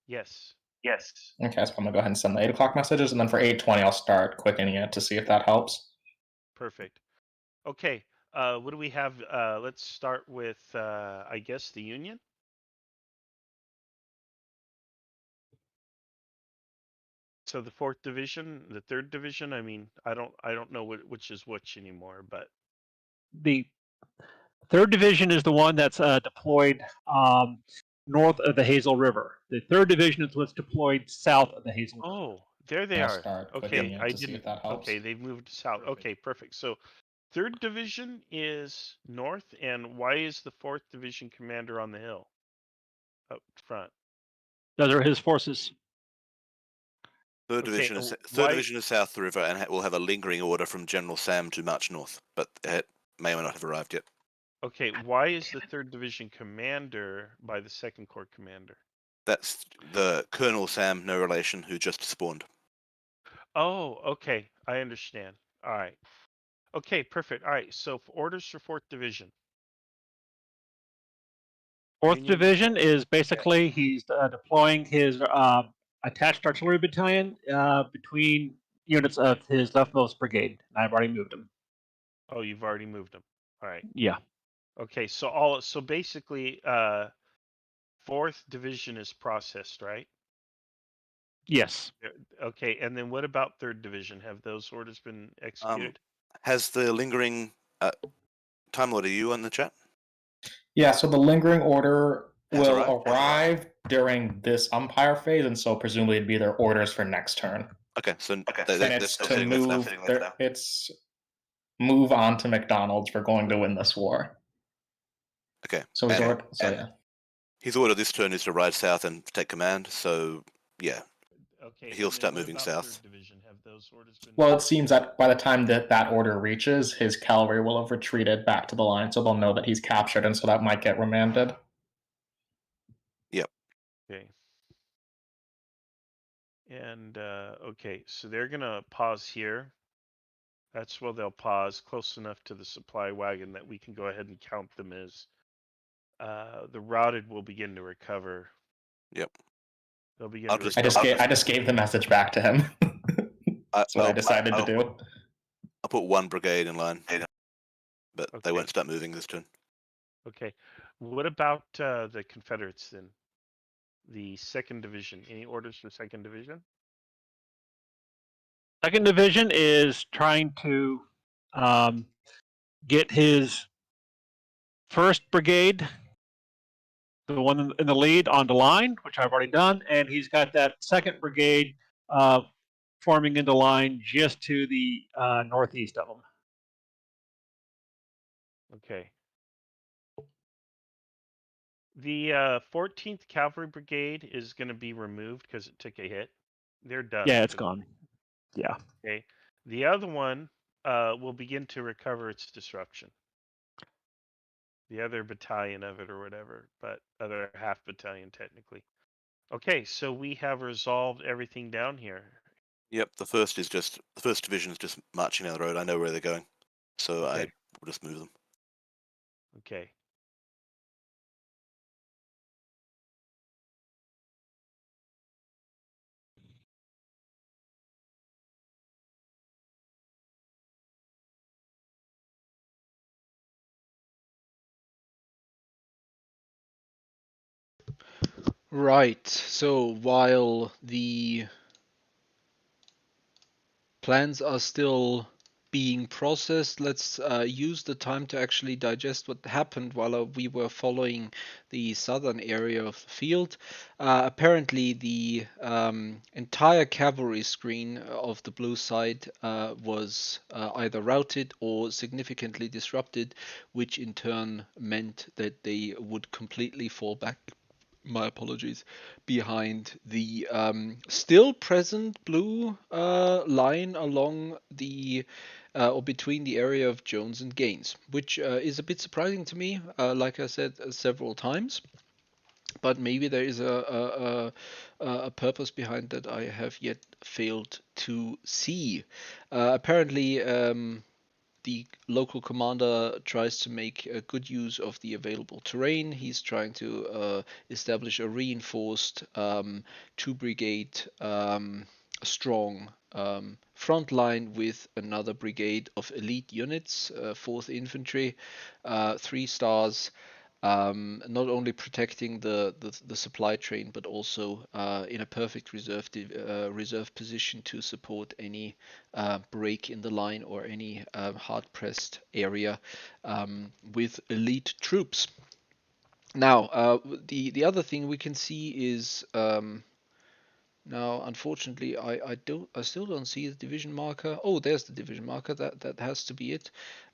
Yes. Okay, so I'm going to go ahead and send the 8 o'clock messages, and then for 8:20, I'll start quickening it to see if that helps. Perfect. Okay. What do we have? Let's start with, I guess, the Union. So the 4th Division, the 3rd Division. I mean, I don't know which is which anymore, but the 3rd Division is the one that's deployed north of the Hazel River. The 3rd Division is what's deployed south of the Hazel River. Oh, there they are. Okay, I didn't. Okay, they've moved south. Perfect. Okay, perfect. So 3rd Division is north, and why is the 4th Division commander on the hill up front? Those are his forces. Third Okay, division is why- south the river, and will have a lingering order from General Sam to march north, but it may or may not have arrived yet. Okay, why is the 3rd Division commander by the 2nd Corps commander? That's the Colonel Sam, no relation, who just spawned. Oh, okay, I understand. All right. Okay, perfect. All right, so orders for 4th Division. 4th Union- Division is basically he's deploying his attached artillery battalion between units of his leftmost brigade. I've already moved him. Oh, you've already moved them. All right. Yeah. Okay, so basically 4th Division is processed, right? Yes. Okay, and then what about 3rd Division? Have those orders been executed? Has the lingering Time Lord, are you in the chat? Yeah, so the lingering order Has will arrived? arrive during this umpire phase, and so presumably it'd be their orders for next turn. Okay, so And it's to move. It's move on to McDonald's. We're going to win this war. Okay. So his order this turn is to ride south and take command. So yeah, Okay, he'll and then start what moving about south. 3rd Division? Have those orders been? Well, it seems that by the time that order reaches, his cavalry will have retreated back to the line, so they'll know that he's captured, and so that might get remanded. Yep. Okay. And okay, so they're gonna pause here. That's where they'll pause close enough to the supply wagon that we can go ahead and count them as the routed will begin to recover. Yep. They'll begin I'll to just- recover. I just gave the message back to him. That's what I decided to do. I'll put one brigade in line, but they Okay. won't start moving this turn. Okay. What about the Confederates then? The 2nd Division. Any orders for 2nd Division? 2nd Division is trying to get his 1st Brigade, the one in the lead, on the line, which I've already done, and he's got that 2nd Brigade forming into line just to the northeast of him. Okay. The 14th Cavalry Brigade is going to be removed because it took a hit. They're done. Yeah, it's gone. Yeah. Okay. The other one will begin to recover its disruption. The other battalion of it or whatever, but other half battalion technically. Okay, so we have resolved everything down here. Yep, the first division is just marching down the road. I know where they're going, so I Okay. will just move them. Okay. Right, so while the plans are still being processed, let's use the time to actually digest what happened while we were following the southern area of the field. Apparently the entire cavalry screen of the blue side was either routed or significantly disrupted, which in turn meant that they would completely fall back, my apologies, behind the still present blue line along the or between the area of Jones and Gaines, which is a bit surprising to me, like I said several times. But maybe there is a purpose behind that I have yet failed to see. Apparently, the local commander tries to make good use of the available terrain. He's trying to establish a reinforced 2-brigade strong front line with another brigade of elite units, 4th Infantry, 3 stars. Not only protecting the supply train, but also in a perfect reserve position to support any break in the line or any hard-pressed area with elite troops. Now, the other thing we can see is Now, unfortunately, I still don't see the division marker. Oh, there's the division marker. That has to be it.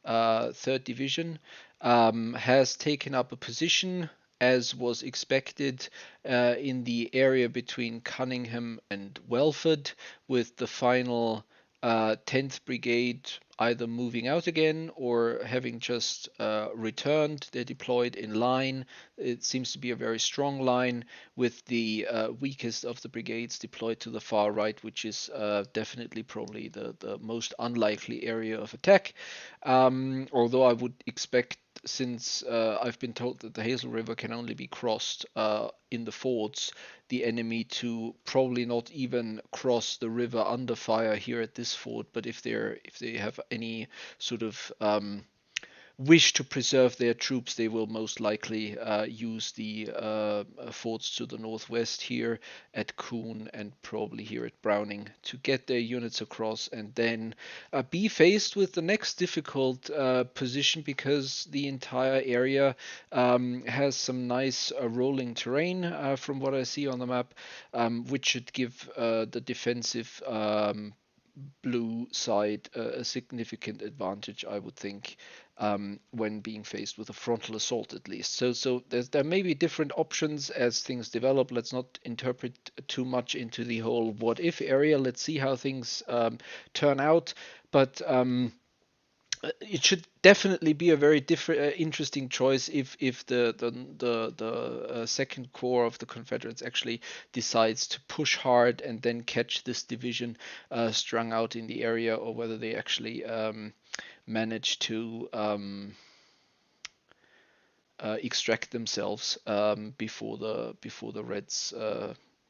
3rd Division has taken up a position, as was expected, in the area between Cunningham and Welford, with the final 10th Brigade either moving out again or having just returned. They're deployed in line. It seems to be a very strong line, with the weakest of the brigades deployed to the far right, which is definitely probably the most unlikely area of attack. Although I would expect, since I've been told that the Hazel River can only be crossed in the fords, the enemy to probably not even cross the river under fire here at this fort. But if they have any sort of wish to preserve their troops, they will most likely use the forts to the northwest here at Coon and probably here at Browning to get their units across, and then be faced with the next difficult position, because the entire area has some nice rolling terrain from what I see on the map, which should give the defensive blue side a significant advantage, I would think, when being faced with a frontal assault, at least. So there may be different options as things develop. Let's not interpret too much into the whole what if area. Let's see how things turn out. But it should definitely be a very different, interesting choice if the Second Corps of the Confederates actually decides to push hard and then catch this division strung out in the area, or whether they actually manage to extract themselves before the Reds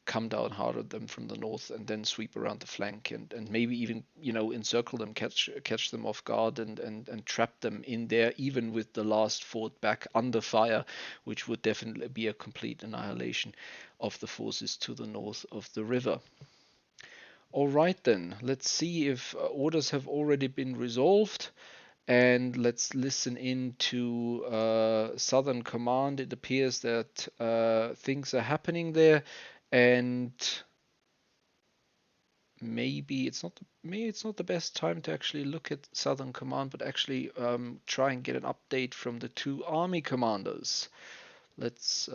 come down hard at them from the north and then sweep around the flank and maybe even encircle them, catch them off guard and trap them in there, even with the last fort back under fire, which would definitely be a complete annihilation of the forces to the north of the river. All right, then let's see if orders have already been resolved. And let's listen in to Southern Command. It appears that things are happening there, and maybe it's not the best time to actually look at Southern Command, but actually try and get an update from the 2 army commanders. Let's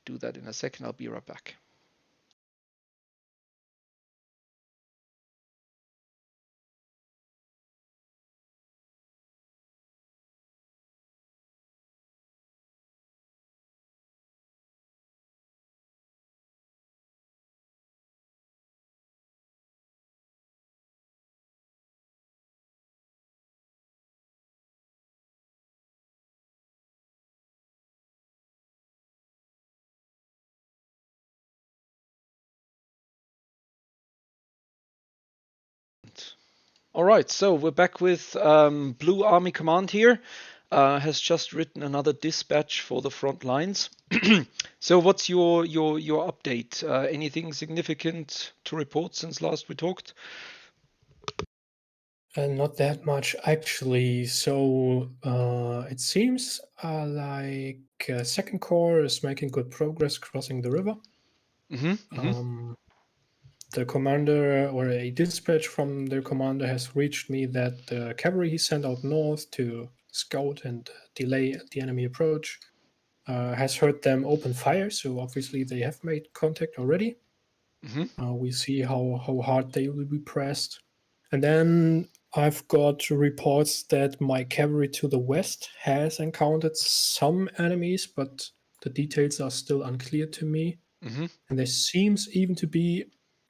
do that in a second. I'll be right back. All right, so we're back with Blue Army Command here. Has just written another dispatch for the front lines. So what's your update? Anything significant to report since last we talked? Not that much, actually. So it seems like Second Corps is making good progress crossing the river. The commander, or a dispatch from their commander, has reached me that the cavalry he sent out north to scout and delay the enemy approach has heard them open fire. So obviously they have made contact already. We see how hard they will be pressed. And then I've got reports that my cavalry to the west has encountered some enemies, but the details are still unclear to me. And there seems even to be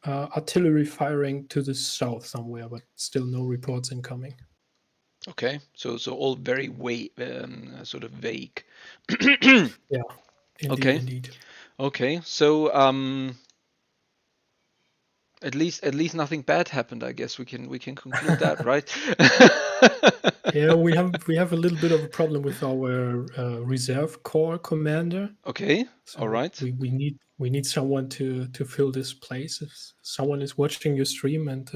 artillery firing to the south somewhere, but still no reports incoming. Okay, so all very sort of vague. Yeah. Indeed. Okay, so at least nothing bad happened. I guess we can conclude that, right? Yeah, we have a little bit of a problem with our reserve corps commander. Okay, so all right. We need someone to fill this place. If someone is watching your stream and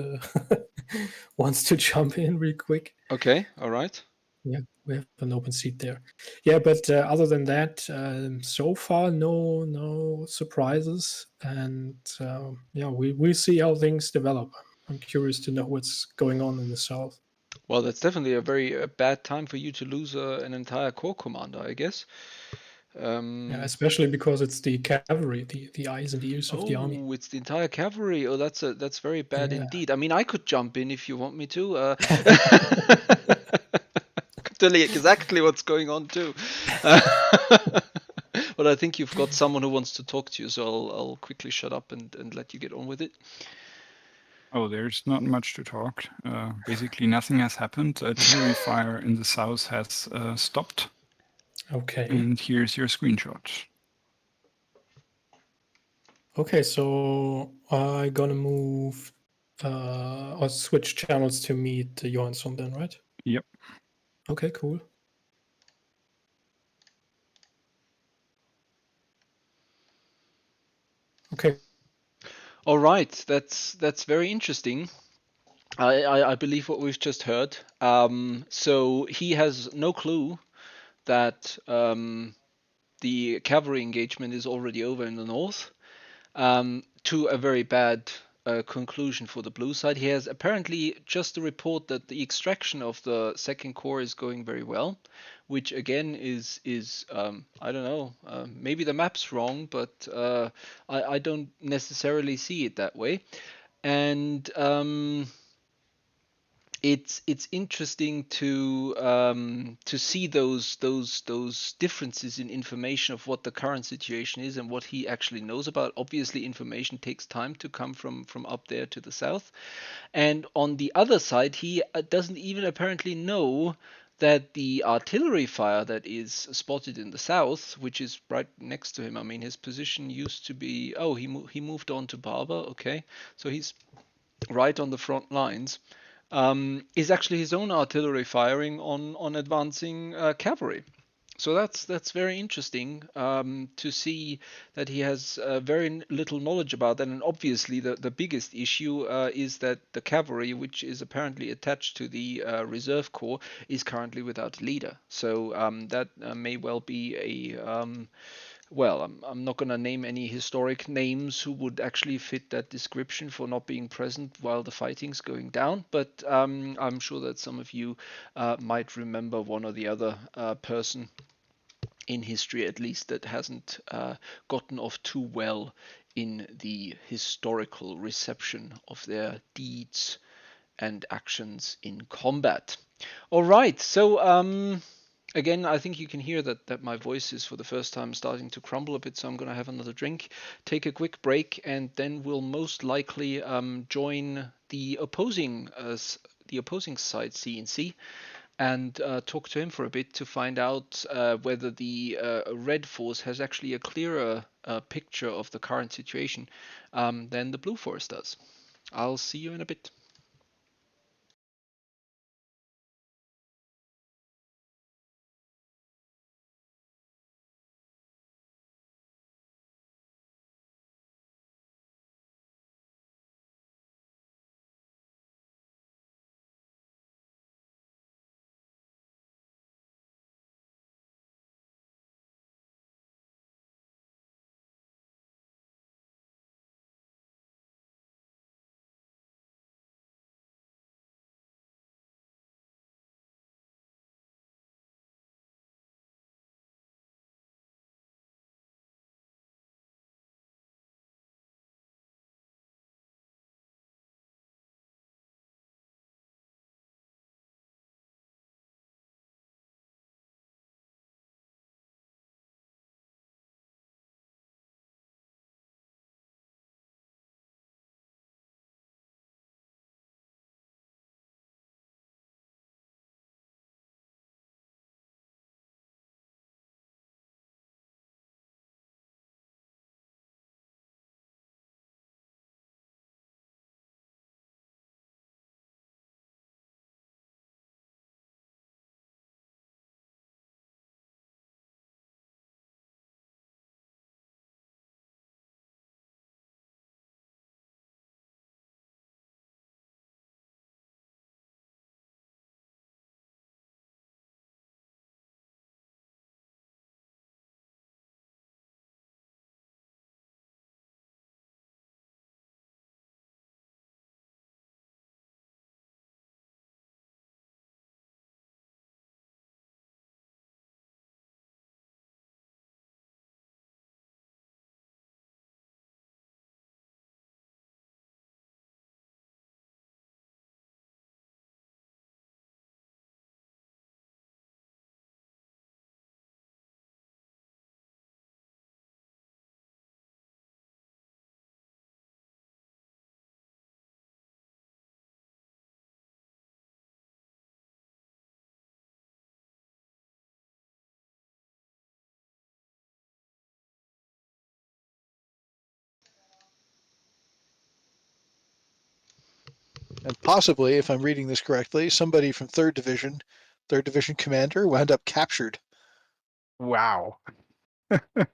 wants to jump in real quick. Okay, all right. Yeah, we have an open seat there. Yeah, but other than that, so far no surprises, and yeah, we'll see how things develop. I'm curious to know what's going on in the south. Well, that's definitely a very bad time for you to lose an entire corps commander, I guess. Yeah, especially because it's the cavalry, the eyes and ears of the army. Oh, it's the entire cavalry. Oh, that's very bad Yeah. indeed. I mean, I could jump in if you want me to. Could tell you exactly what's going on too. But I think you've got someone who wants to talk to you, so I'll quickly shut up and let you get on with it. Oh, there's not much to talk. Basically, nothing has happened. Artillery fire in the south has stopped. Okay. And here's your screenshot. Okay, so I'm gonna move or switch channels to meet Johansson then, right? Yep. Okay, cool. Okay. All right, that's very interesting. I believe what we've just heard. So he has no clue that the cavalry engagement is already over in the north, to a very bad conclusion for the blue side. He has apparently just a report that the extraction of the second corps is going very well, which again is I don't know, maybe the map's wrong, but I don't necessarily see it that way. And it's interesting to see those differences in information of what the current situation is and what he actually knows about. Obviously, information takes time to come from up there to the south, and on the other side, he doesn't even apparently know that the artillery fire that is spotted in the south, which is right next to him. I mean, his position used to be. Oh, he moved on to Barber. Okay, so he's right on the front lines. Is actually his own artillery firing on advancing cavalry. So that's very interesting to see that he has very little knowledge about that. And obviously, the biggest issue is that the cavalry, which is apparently attached to the reserve corps, is currently without a leader. So that may well be a well, I'm not going to name any historic names who would actually fit that description for not being present while the fighting's going down, but I'm sure that some of you might remember one or the other person in history, at least, that hasn't gotten off too well in the historical reception of their deeds and actions in combat. All right, so again, I think you can hear that my voice is for the first time starting to crumble a bit, so I'm going to have another drink, take a quick break, and then we'll most likely join the opposing side, CNC, and talk to him for a bit to find out whether the red force has actually a clearer picture of the current situation than the blue force does. I'll see you in a bit. possibly, if I'm reading this correctly, somebody from 3rd Division commander, wound up captured. Wow. I'm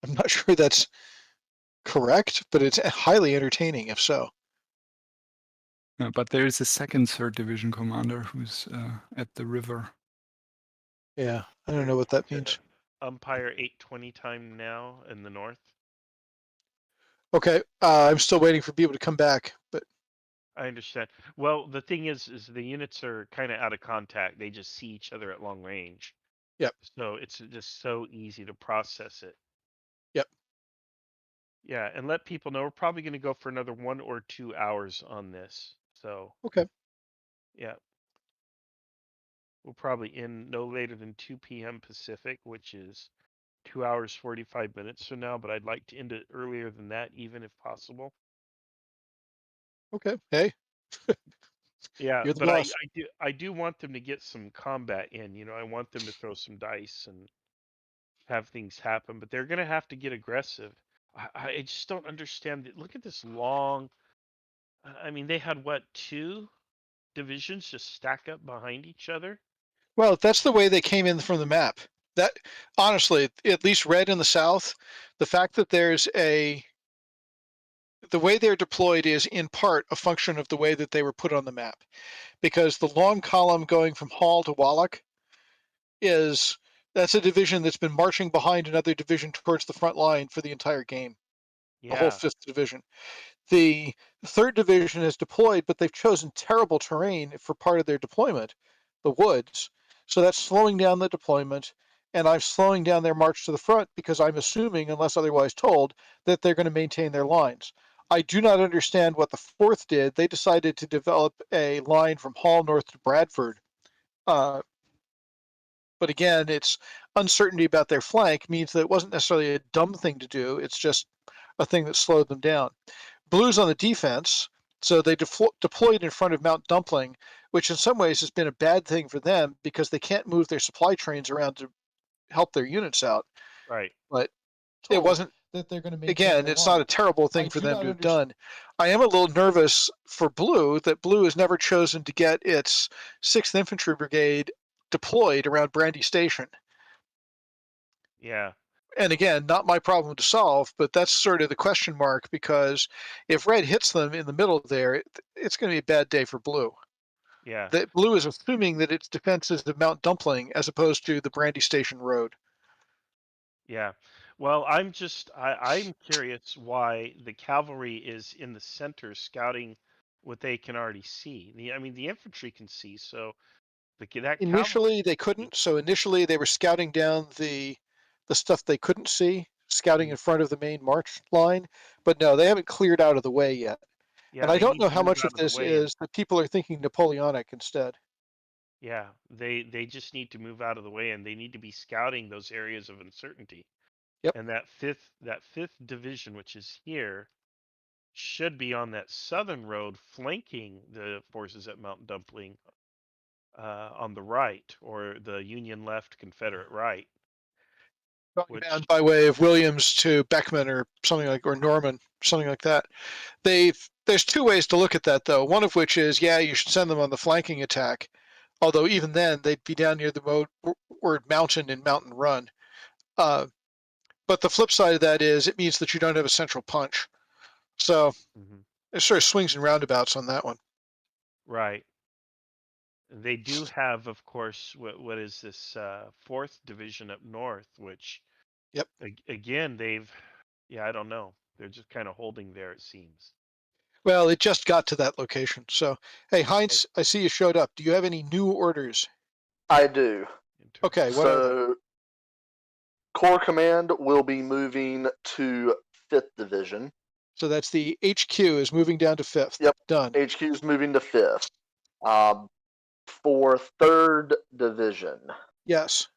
not sure that's correct, but it's highly entertaining if so. But there is a second 3rd Division commander who's at the river. Yeah, I don't know what that means. Umpire 820 time now in the north. Okay, I'm still waiting for people to come back, but I understand. Well, the thing is the units are kind of out of contact. They just see each other at long range. Yep. So it's just so easy to process it. Yep. Yeah, and let people know we're probably going to go for another 1 or 2 hours on this. So okay. yeah, we'll probably end no later than 2 p.m. Pacific, which is 2 hours 45 minutes from now. But I'd like to end it earlier than that, even if possible. Okay. Hey. Yeah, You're the but boss. I do want them to get some combat in. You know, I want them to throw some dice and have things happen. But they're gonna have to get aggressive. I just don't understand it. Look at this long. I mean, they had what, 2 divisions just stack up behind each other? Well, that's the way they came in from the map. That honestly, at least red in the south, the fact that there's the way they're deployed is in part a function of the way that they were put on the map. Because the long column going from Hall to Wallach that's a division that's been marching behind another division towards the front line for the entire game. The whole Yeah, 5th Division. The 3rd Division is deployed, but they've chosen terrible terrain for part of their deployment, the woods. So that's slowing down the deployment, and I'm slowing down their march to the front because I'm assuming, unless otherwise told, that they're going to maintain their lines. I do not understand what the 4th did. They decided to develop a line from Hall north to Bradford. But again, it's uncertainty about their flank means that it wasn't necessarily a dumb thing to do. It's just a thing that slowed them down. Blues on the defense, so they deployed in front of Mount Dumpling, which in some ways has been a bad thing for them because they can't move their supply trains around to help their units out. right. But it wasn't, that they're going to maintain again, their it's not a line. terrible thing I for do them not to have done. I am a little nervous for Blue that Blue has never chosen to get its 6th Infantry Brigade deployed around Brandy Station. Yeah. And again, not my problem to solve, but that's sort of the question mark because if red hits them in the middle there, it's going to be a bad day for blue. Yeah. That blue is assuming that its defense is the Mount Dumpling as opposed to the Brandy Station Road. Yeah. Well, I'm curious why the cavalry is in the center scouting what they can already see. I mean, the infantry can see, so that Initially, they cavalry. couldn't. So initially, they were scouting down the stuff they couldn't see, scouting in front of the main march line. But no, they haven't cleared out of the way yet. Yeah, And I they don't need know to how move much of out of the this way. is that people are thinking Napoleonic instead. Yeah, they just need to move out of the way, and they need to be scouting those areas of uncertainty. Yep. And that fifth division, which is here, should be on that southern road, flanking the forces at Mount Dumpling on the right, or the Union left, Confederate right. Going down by way of Williams to Beckman or something like, or Norman, something like that. There's 2 ways to look at that though. One of which is, yeah, you should send them on the flanking attack. Although even then, they'd be down near the word mountain and Mountain Run. But the flip side of that is it means that you don't have a central punch. So there's sort of swings and roundabouts on that one. Right. They do have, of course, what is this 4th division up north, which, yep, again, I don't know. They're just kind of holding there, it seems. Well, it just got to that location. So, hey, Heinz, I see you showed up. Do you have any new orders? I do. Okay, what are they? So, Corps Command will be moving to 5th Division. So that's the HQ is moving down to 5th. Yep. Done. HQ is moving to 5th. For 3rd Division. Yes.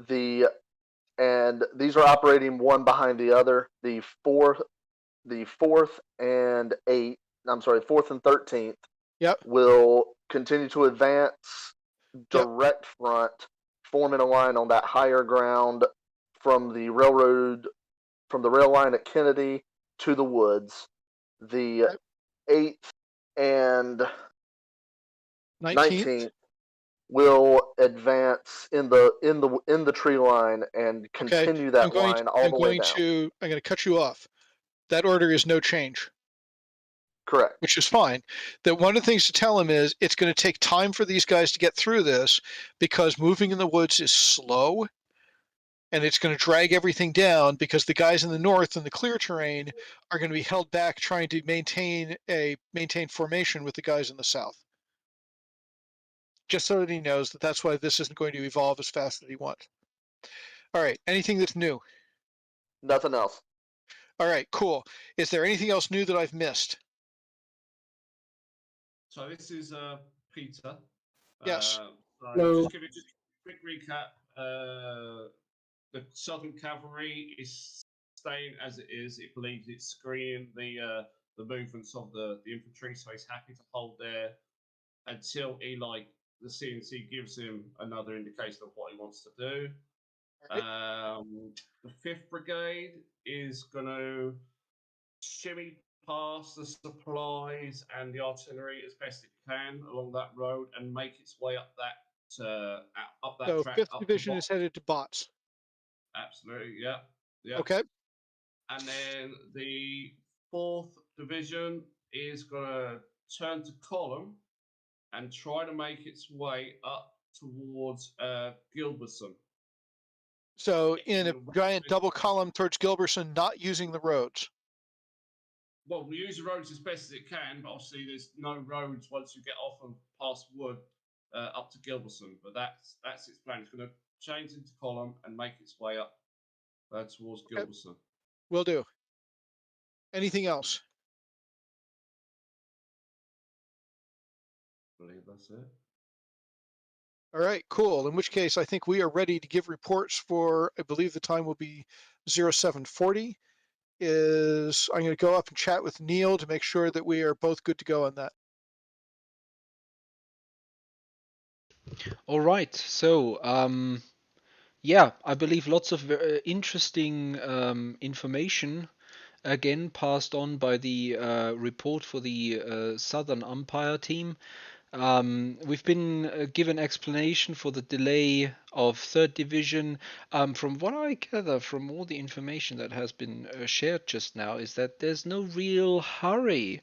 And these are operating one behind the other. The 4th and 13th. Yep. Will continue to advance direct front, forming a line on that higher ground from the rail line at Kennedy to the woods. The 8th and 19th. 19th will advance in the tree line and Okay. continue that line all the way down. I'm going to cut you off. That order is no change. Correct. Which is fine. That one of the things to tell him is it's going to take time for these guys to get through this because moving in the woods is slow and it's going to drag everything down because the guys in the north in the clear terrain are going to be held back trying to maintain formation with the guys in the south. Just so that he knows that that's why this isn't going to evolve as fast as he wants. All right. Anything that's new? Nothing else. All right. Cool. Is there anything else new that I've missed? So this is Peter. Yes. So just give it a quick recap. The Southern Cavalry is staying as it is. It believes it's screening the movements of the infantry, so he's happy to hold there until the CNC gives him another indication of what he wants to do. Right. The 5th Brigade is going to shimmy past the supplies and the artillery as best it can along that road and make its way up that track. 5th Division is headed to Bots. Absolutely, yeah. Okay. And then the 4th Division is going to turn to column and try to make its way up towards Gilbertson. So in a giant double column towards Gilbertson, not using the roads. Well, we use the roads as best as it can, but obviously there's no roads once you get off and past Wood up to Gilbertson. But that's its plan. It's going to change into column and make its way up towards Gilbertson. Will do. Anything else? I believe that's it. All right, cool. In which case, I think we are ready to give reports for, I believe the time will be 0740. I'm going to go up and chat with Neil to make sure that we are both good to go on that. All right. So, yeah, I believe lots of interesting information again passed on by the report for the Southern Umpire team. We've been given explanation for the delay of 3rd Division. From what I gather from all the information that has been shared just now is that there's no real hurry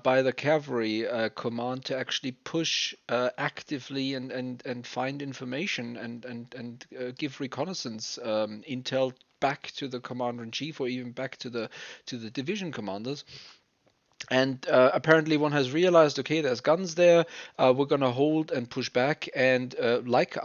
by the cavalry command to actually push actively and find information and give reconnaissance intel back to the commander-in-chief or even back to the division commanders. And apparently one has realized, okay, there's guns there, we're gonna hold and push back, and like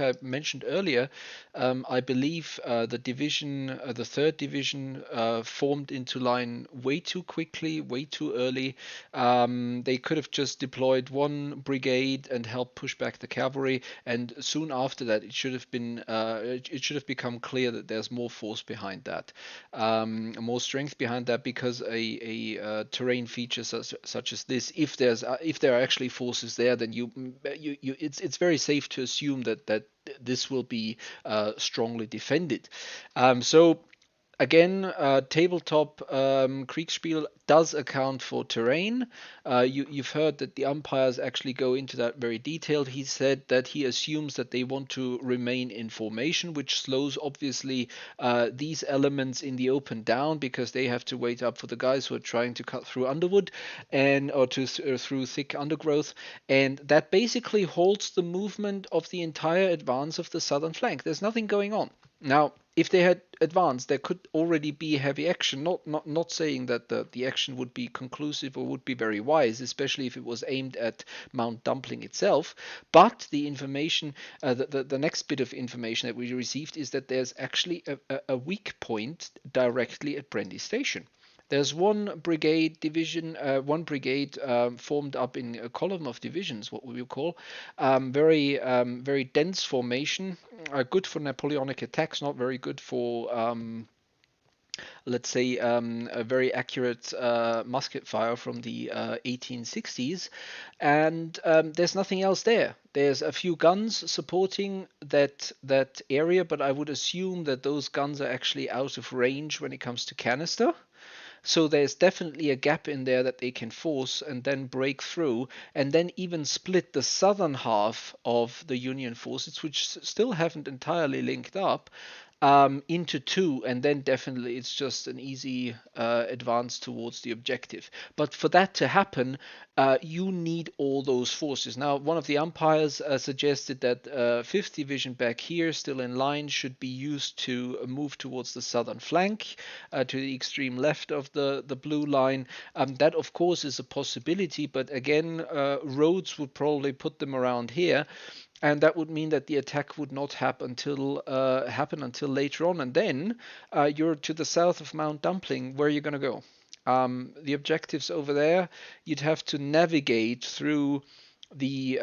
I mentioned earlier, I believe the division, the 3rd Division, formed into line way too quickly, way too early. They could have just deployed one brigade and helped push back the cavalry, and soon after that, it should have become clear that there's more force behind that, more strength behind that, because a terrain feature such as this, if there are actually forces there, then it's very safe to assume that this will be strongly defended. So again, tabletop Kriegsspiel does account for terrain. You've heard that the umpires actually go into that very detailed. He said that he assumes that they want to remain in formation, which slows obviously these elements in the open down, because they have to wait up for the guys who are trying to cut through underwood or through thick undergrowth, and that basically halts the movement of the entire advance of the southern flank. There's nothing going on. Now, if they had advanced, there could already be heavy action. Not saying that the action would be conclusive or would be very wise, especially if it was aimed at Mount Dumpling itself. But the information, the next bit of information that we received is that there's actually a weak point directly at Brandy Station. There's one brigade formed up in a column of divisions, what we will call, very dense formation, good for Napoleonic attacks, not very good for let's say a very accurate musket fire from the 1860s, and there's nothing else there. There's a few guns supporting that area, but I would assume that those guns are actually out of range when it comes to canister. So there's definitely a gap in there that they can force and then break through, and then even split the southern half of the Union forces, which still haven't entirely linked up, into two, and then definitely it's just an easy advance towards the objective. But for that to happen, you need all those forces. Now, one of the umpires suggested that 5th Division back here, still in line, should be used to move towards the southern flank, to the extreme left of the blue line. That, of course, is a possibility, but again, Rhodes would probably put them around here. And that would mean that the attack would not happen until later on. And then you're to the south of Mount Dumpling. Where are you going to go? The objectives over there, you'd have to navigate through the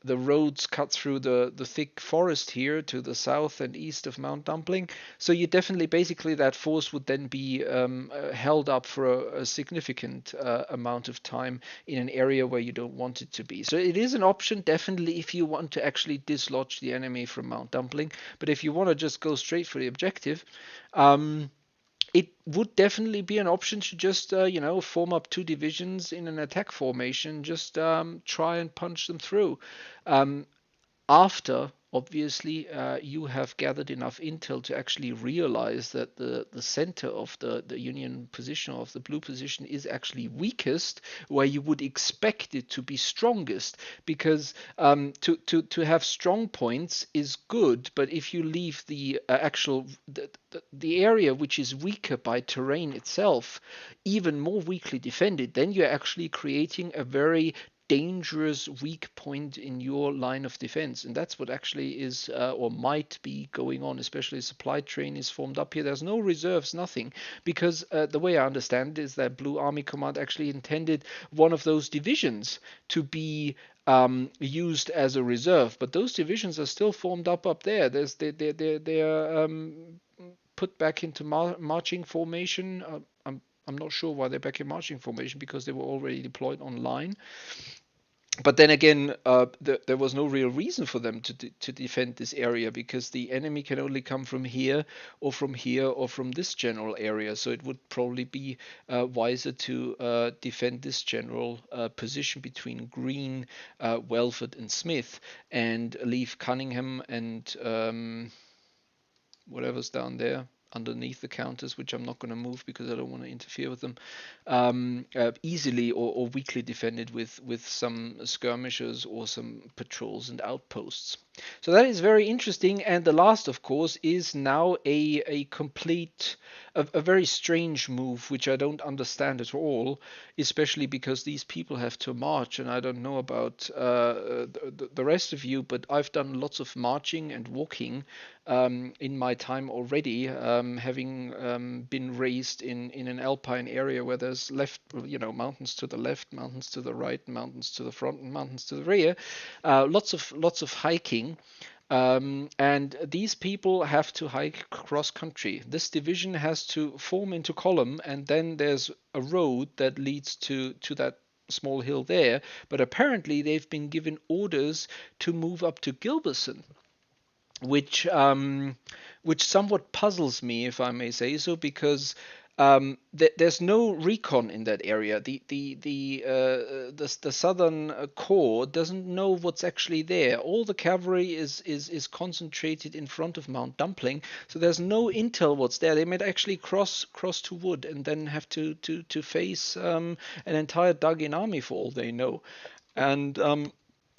roads cut through the thick forest here to the south and east of Mount Dumpling. So you definitely, basically, that force would then be held up for a significant amount of time in an area where you don't want it to be. So it is an option, definitely, if you want to actually dislodge the enemy from Mount Dumpling. But if you want to just go straight for the objective, it would definitely be an option to just, form up 2 divisions in an attack formation, just try and punch them through. After, obviously, you have gathered enough intel to actually realize that the center of the Union position, of the blue position, is actually weakest, where you would expect it to be strongest, because to have strong points is good, but if you leave the the area which is weaker by terrain itself even more weakly defended, then you're actually creating a very dangerous weak point in your line of defense, and that's what actually is or might be going on, especially supply train is formed up here. There's no reserves, nothing, because the way I understand it is that Blue Army Command actually intended one of those divisions to be used as a reserve, but those divisions are still formed up there. They're put back into marching formation. I'm not sure why they're back in marching formation, because they were already deployed online. But then again, there was no real reason for them to defend this area, because the enemy can only come from here or from this general area. So it would probably be wiser to defend this general position between Green, Welford, and Smith, and leave Cunningham and whatever's down there underneath the counters, which I'm not going to move because I don't want to interfere with them, easily or weakly defended with some skirmishers or some patrols and outposts. So that is very interesting. And the last, of course, is now a complete, a very strange move, which I don't understand at all, especially because these people have to march, and I don't know about the rest of you, but I've done lots of marching and walking in my time already, having been raised in an alpine area where there's mountains to the left, mountains to the right, mountains to the front, and mountains to the rear, lots of hiking. And these people have to hike cross country. This division has to form into column, and then there's a road that leads to that small hill there. But apparently they've been given orders to move up to Gilbertson, which somewhat puzzles me, if I may say so, because there's no recon in that area. The Southern Corps doesn't know what's actually there. All the cavalry is concentrated in front of Mount Dumpling, so there's no intel what's there. They might actually cross to Wood and then have to face an entire dug-in army for all they know. And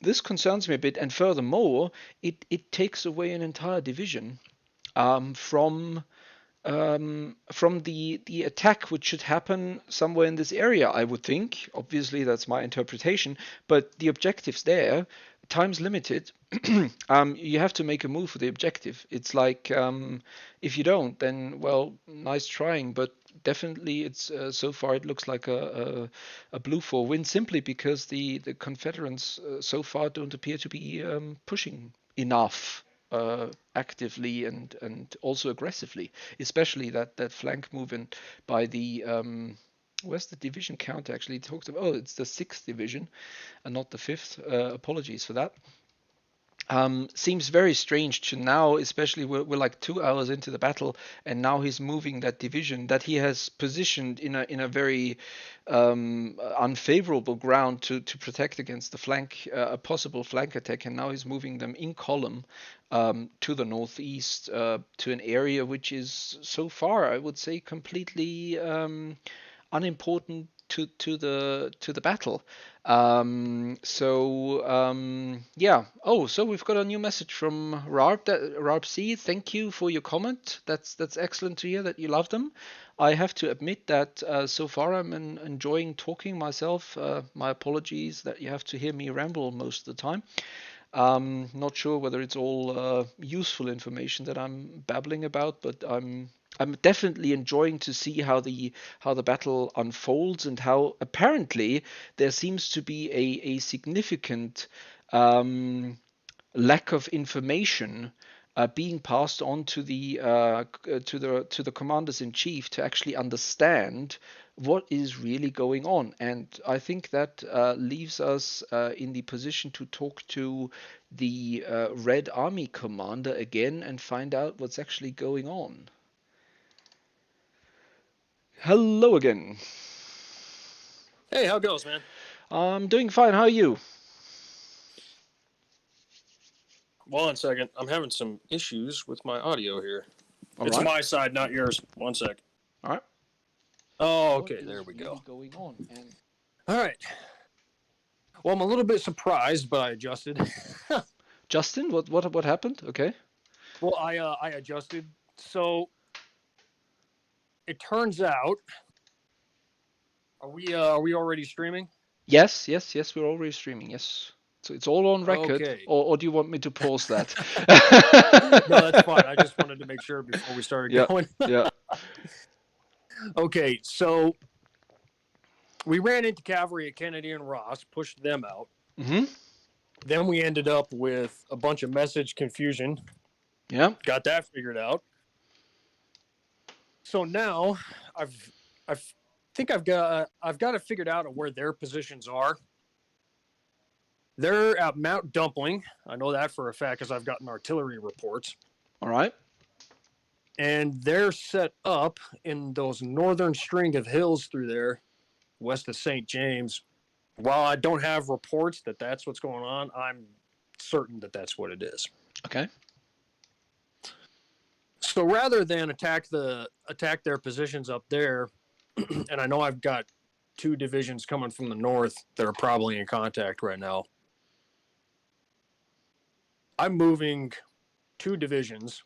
this concerns me a bit. And furthermore, it takes away an entire division from the attack, which should happen somewhere in this area, I would think. Obviously, that's my interpretation, but the objective's there. Time's limited. You have to make a move for the objective. It's like, if you don't, then, well, nice trying, but definitely it's so far it looks like a blue 4 win, simply because the Confederates so far don't appear to be pushing enough actively and also aggressively, especially that flank movement by the where's the division count actually talked about? Oh, it's the 6th division and not the 5th. Apologies for that. seems very strange to now, especially we're like 2 hours into the battle, and now he's moving that division that he has positioned in a very unfavorable ground to protect against the flank, a possible flank attack, and now he's moving them in column to the northeast, to an area which is so far, I would say, completely unimportant to the battle. Yeah. Oh, so we've got a new message from Rarb C. Thank you for your comment. That's excellent to hear that you love them. I have to admit that so far I'm enjoying talking myself. My apologies that you have to hear me ramble most of the time. Not sure whether it's all useful information that I'm babbling about, but I'm definitely enjoying to see how the battle unfolds, and how apparently there seems to be a significant lack of information being passed on to the commanders in chief to actually understand what is really going on. And I think that leaves us in the position to talk to the Red Army commander again and find out what's actually going on. Hello again. Hey, how goes, man? I'm doing fine. How are you? 1 second. I'm having some issues with my audio here. All it's right. my side, not yours. 1 sec. All right. Oh, okay. There we go. Going on? And All right. Well, I'm a little bit surprised, but I adjusted. Justin, what happened? Okay. Well, I adjusted. So it turns out, are we already streaming? Yes, we're already streaming. Yes. So it's all on record. Okay. Or do you want me to pause that? No, that's fine. I just wanted to make sure before we started going. Yeah. Okay, so we ran into Cavalry at Kennedy and Ross, pushed them out. Mm-hmm. Then we ended up with a bunch of message confusion. Yeah. Got that figured out. So now I think I've got it figured out of where their positions are. They're at Mount Dumpling. I know that for a fact because I've gotten artillery reports. All right. And they're set up in those northern string of hills through there, west of St. James. While I don't have reports that that's what's going on, I'm certain that that's what it is. Okay. So rather than attack their positions up there, and I know I've got 2 divisions coming from the north that are probably in contact right now. I'm moving 2 divisions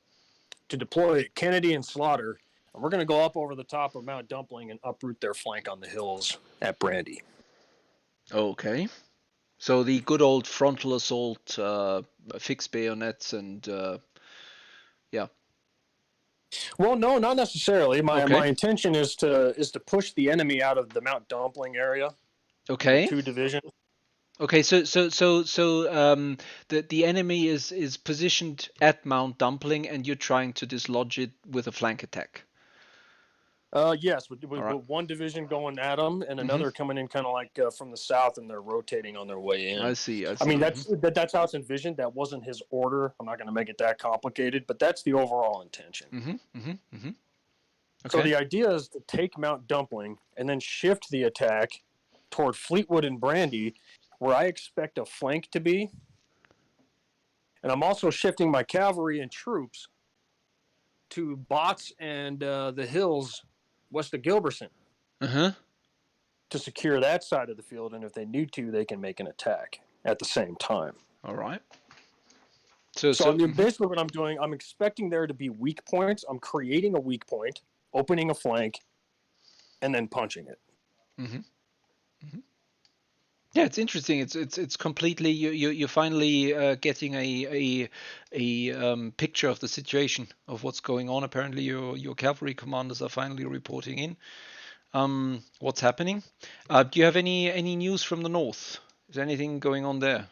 to deploy at Kennedy and Slaughter, and we're going to go up over the top of Mount Dumpling and uproot their flank on the hills at Brandy. Okay. So the good old frontal assault, fixed bayonets, and yeah. Well, no, not necessarily. My Okay. intention is to push the enemy out of the Mount Dumpling area. Okay. 2 divisions. Okay, so the enemy is positioned at Mount Dumpling, and you're trying to dislodge it with a flank attack. Yes, with right. 1 division going at them, and another coming in kind of like from the south, and they're rotating on their way in. I see. I mean, that's how it's envisioned. That wasn't his order. I'm not going to make it that complicated, but that's the overall intention. Okay. So the idea is to take Mount Dumpling and then shift the attack toward Fleetwood and Brandy, where I expect a flank to be. And I'm also shifting my cavalry and troops to Botts and the hills west of Gilbertson to secure that side of the field. And if they need to, they can make an attack at the same time. All right. So I mean, basically what I'm doing, I'm expecting there to be weak points. I'm creating a weak point, opening a flank, and then punching it. Yeah, it's interesting. It's completely you're finally getting a picture of the situation of what's going on. Apparently, your cavalry commanders are finally reporting in what's happening. Do you have any news from the north? Is there anything going on there?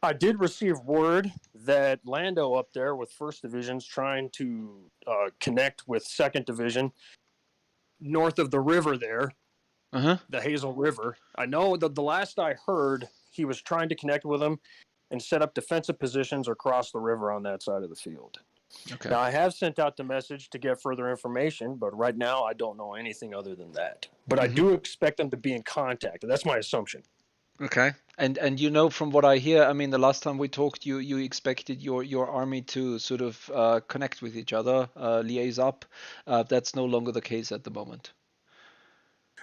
I did receive word that Lando up there with 1st Division's trying to connect with 2nd Division north of the river there. The Hazel River. I know that the last I heard, he was trying to connect with them, and set up defensive positions or cross the river on that side of the field. Okay. Now, I have sent out the message to get further information, but right now I don't know anything other than that. But I do expect them to be in contact. That's my assumption. Okay. And you know, from what I hear, I mean, the last time we talked, you expected your army to sort of connect with each other, liaise up. That's no longer the case at the moment.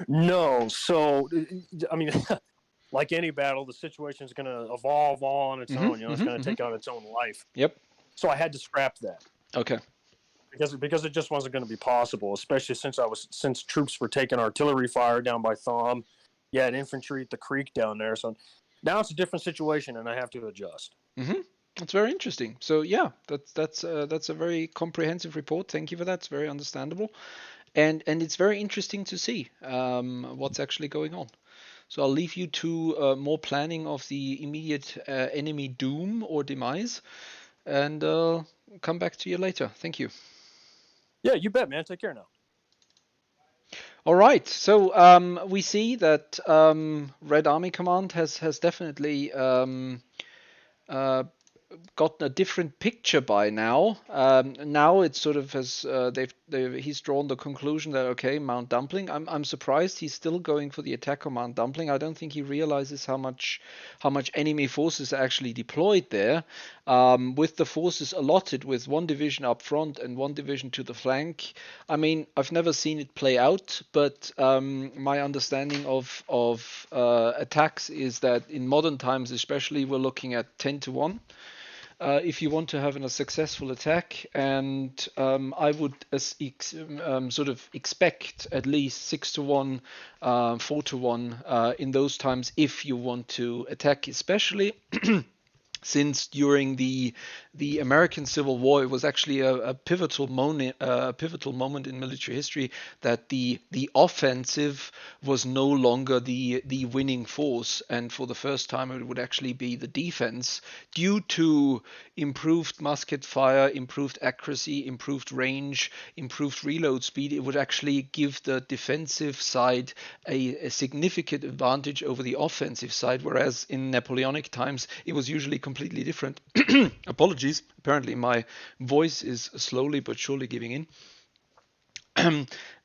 No. So, I mean, like any battle, the situation is going to evolve all on its own. You know, it's going to take on its own life. Yep. So I had to scrap that. Okay. Because it just wasn't going to be possible, especially since troops were taking artillery fire down by Thom. You had infantry at the creek down there. So now it's a different situation, and I have to adjust. That's very interesting. So yeah, that's a very comprehensive report. Thank you for that. It's very understandable, and it's very interesting to see what's actually going on. So I'll leave you to more planning of the immediate enemy doom or demise, and come back to you later. Thank you. Yeah, you bet, man. Take care now. All right. So we see that Red Army Command has definitely gotten a different picture by now. Now it sort of has he's drawn the conclusion that okay, Mount Dumpling. I'm surprised he's still going for the attack on Mount Dumpling. I don't think he realizes how much enemy forces are actually deployed there. With the forces allotted, with one division up front and one division to the flank. I mean, I've never seen it play out, but my understanding of attacks is that in modern times, especially, we're looking at 10-1. If you want to have a successful attack, and I would sort of expect at least 6-1, 4-1 in those times if you want to attack, especially since during the American Civil War, it was actually a pivotal moment in military history that the offensive was no longer the winning force, and for the first time it would actually be the defense due to improved musket fire, improved accuracy, improved range, improved reload speed. It would actually give the defensive side a significant advantage over the offensive side, whereas in Napoleonic times it was usually completely different. Apologies. Apparently my voice is slowly but surely giving in.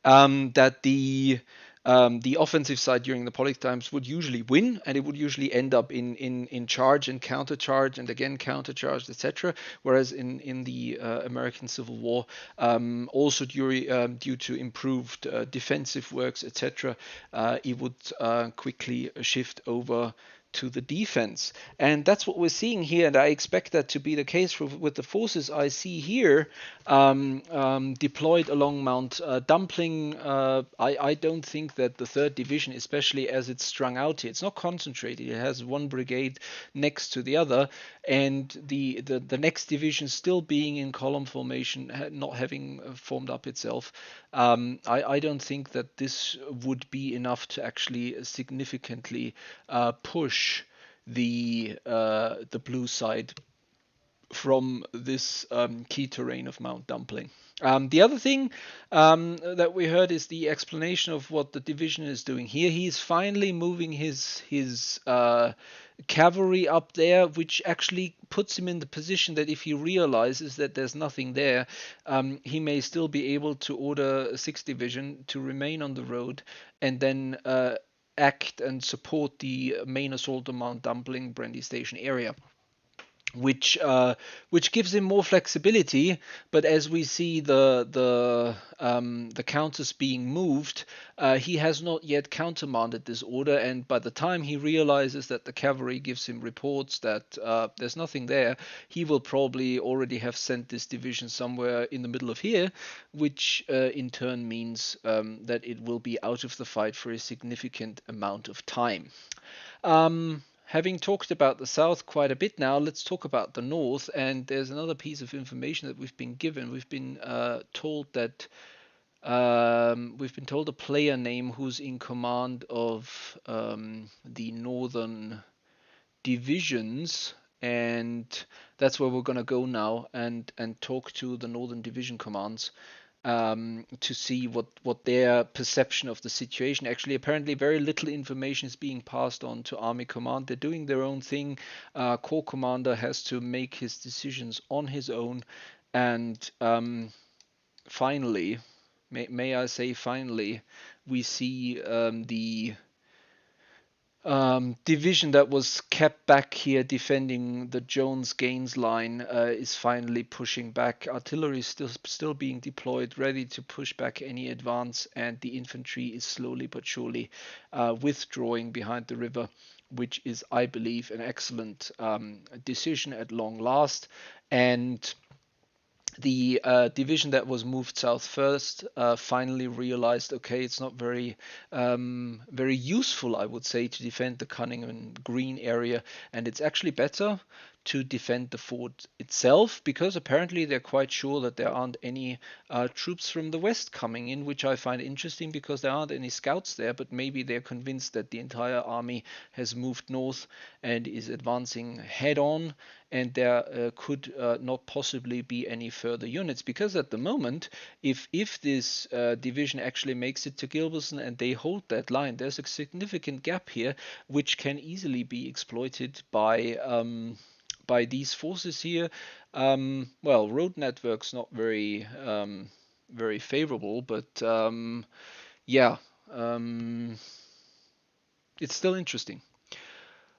That the offensive side during the Napoleonic times would usually win, and it would usually end up in charge and countercharge and again countercharge, etc. Whereas in the American Civil War, also due to improved defensive works, etc., it would quickly shift over to the defense. And that's what we're seeing here, and I expect that to be the case with the forces I see here deployed along Mount Dumpling. I don't think that the 3rd Division, especially as it's strung out here, it's not concentrated. It has one brigade next to the other, and the next division still being in column formation, not having formed up itself. I don't think that this would be enough to actually significantly push the blue side from this key terrain of Mount Dumpling. The other thing that we heard is the explanation of what the division is doing here. He's finally moving his cavalry up there, which actually puts him in the position that if he realizes that there's nothing there, he may still be able to order 6th Division to remain on the road and then act and support the main assault on Mount Dumpling, Brandy Station area. Which gives him more flexibility, but as we see the counters being moved, he has not yet countermanded this order, and by the time he realizes that the cavalry gives him reports that there's nothing there, he will probably already have sent this division somewhere in the middle of here, which in turn means that it will be out of the fight for a significant amount of time. Having talked about the south quite a bit now, let's talk about the north. And there's another piece of information that we've been given. We've been told that a player name who's in command of the northern divisions, and that's where we're going to go now and talk to the northern division commands. to see what their perception of the situation. Actually, apparently very little information is being passed on to Army Command. They're doing their own thing. Corps Commander has to make his decisions on his own. And finally, may I say finally, we see the division that was kept back here defending the Jones-Gaines line is finally pushing back. Artillery is still being deployed, ready to push back any advance, and the infantry is slowly but surely withdrawing behind the river, which is, I believe, an excellent decision at long last. And the division that was moved south first finally realized, okay, it's not very useful, I would say, to defend the Cunningham Green area, and it's actually better to defend the fort itself, because apparently they're quite sure that there aren't any troops from the west coming in, which I find interesting because there aren't any scouts there, but maybe they're convinced that the entire army has moved north and is advancing head on, and there could not possibly be any further units, because at the moment, if this division actually makes it to Gilberson and they hold that line, there's a significant gap here which can easily be exploited by these forces here. Well, road network's not very favorable, but yeah, it's still interesting.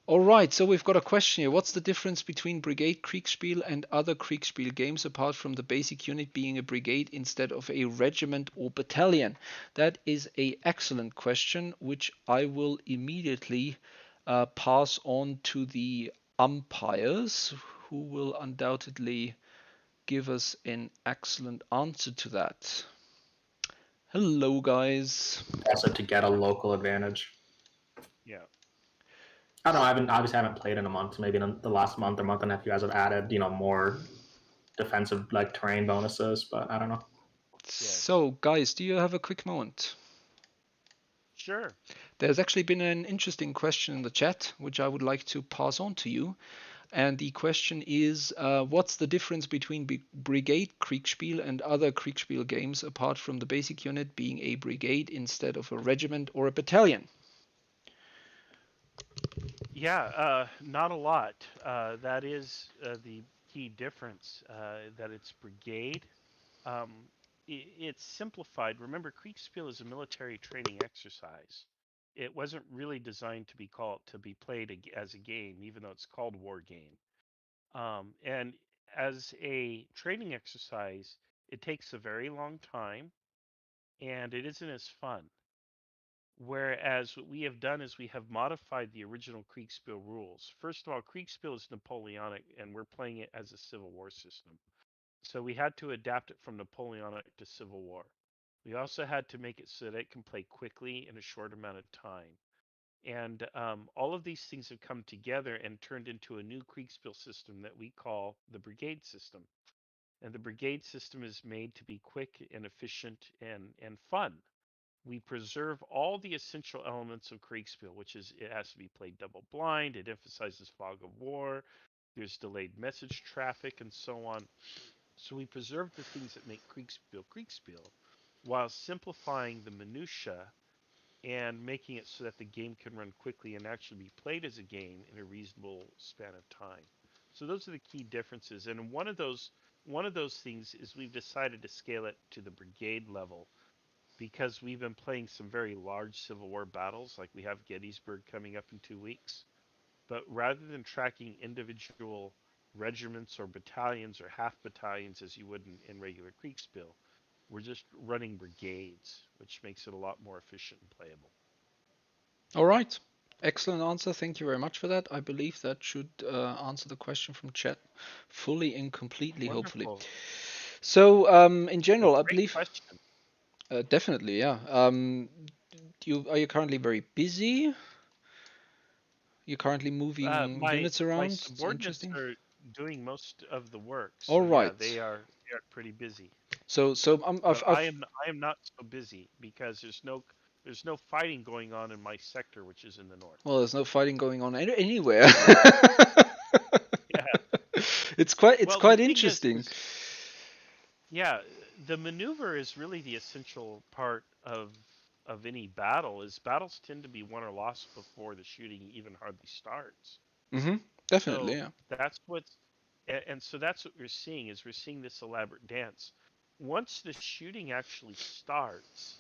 All right, so we've got a question here. What's the difference between Brigade Kriegspiel and other Kriegsspiel games, apart from the basic unit being a brigade instead of a regiment or battalion? That is an excellent question, which I will immediately pass on to the umpires, who will undoubtedly give us an excellent answer to that. Hello, guys. Also to get a local advantage. Yeah. I don't know. I obviously haven't played in a month. Maybe in the last month or month and a half, you guys have added, more defensive terrain bonuses, but I don't know. So, guys, do you have a quick moment? Sure. There's actually been an interesting question in the chat, which I would like to pass on to you. And the question is, what's the difference between Brigade Kriegspiel and other Kriegsspiel games, apart from the basic unit being a brigade instead of a regiment or a battalion? Yeah, not a lot. That is the key difference, that it's brigade. It's simplified. Remember, Kriegsspiel is a military training exercise. It wasn't really designed to be played as a game, even though it's called war game. And as a training exercise, it takes a very long time, and it isn't as fun. Whereas what we have done is we have modified the original Kriegsspiel rules. First of all, Kriegsspiel is Napoleonic, and we're playing it as a Civil War system. So we had to adapt it from Napoleonic to Civil War. We also had to make it so that it can play quickly in a short amount of time. And all of these things have come together and turned into a new Kriegsspiel system that we call the Brigade system. And the Brigade system is made to be quick and efficient and fun. We preserve all the essential elements of Kriegsspiel, which is it has to be played double blind, it emphasizes fog of war, there's delayed message traffic, and so on. So we preserve the things that make Kriegsspiel, while simplifying the minutia and making it so that the game can run quickly and actually be played as a game in a reasonable span of time. So those are the key differences. And one of those things is we've decided to scale it to the brigade level, because we've been playing some very large Civil War battles, like we have Gettysburg coming up in 2 weeks. But rather than tracking individual regiments or battalions or half battalions as you would in regular Kriegsspiel, we're just running brigades, which makes it a lot more efficient and playable. All right. Excellent answer. Thank you very much for that. I believe that should answer the question from chat fully and completely, Wonderful. hopefully. So, in general, I Great believe... question. Definitely, yeah. Are you currently very busy? You're currently moving units around? My subordinates are doing most of the work. So All right. Yeah, they are pretty busy. So I am not so busy because there's no fighting going on in my sector, which is in the north. Well, there's no fighting going on anywhere. Yeah. It's quite interesting. Yeah, the maneuver is really the essential part of any battle. Is battles tend to be won or lost before the shooting even hardly starts. Mm-hmm. Definitely, So yeah. that's what's, and so that's what we're seeing is we're seeing this elaborate dance. Once the shooting actually starts,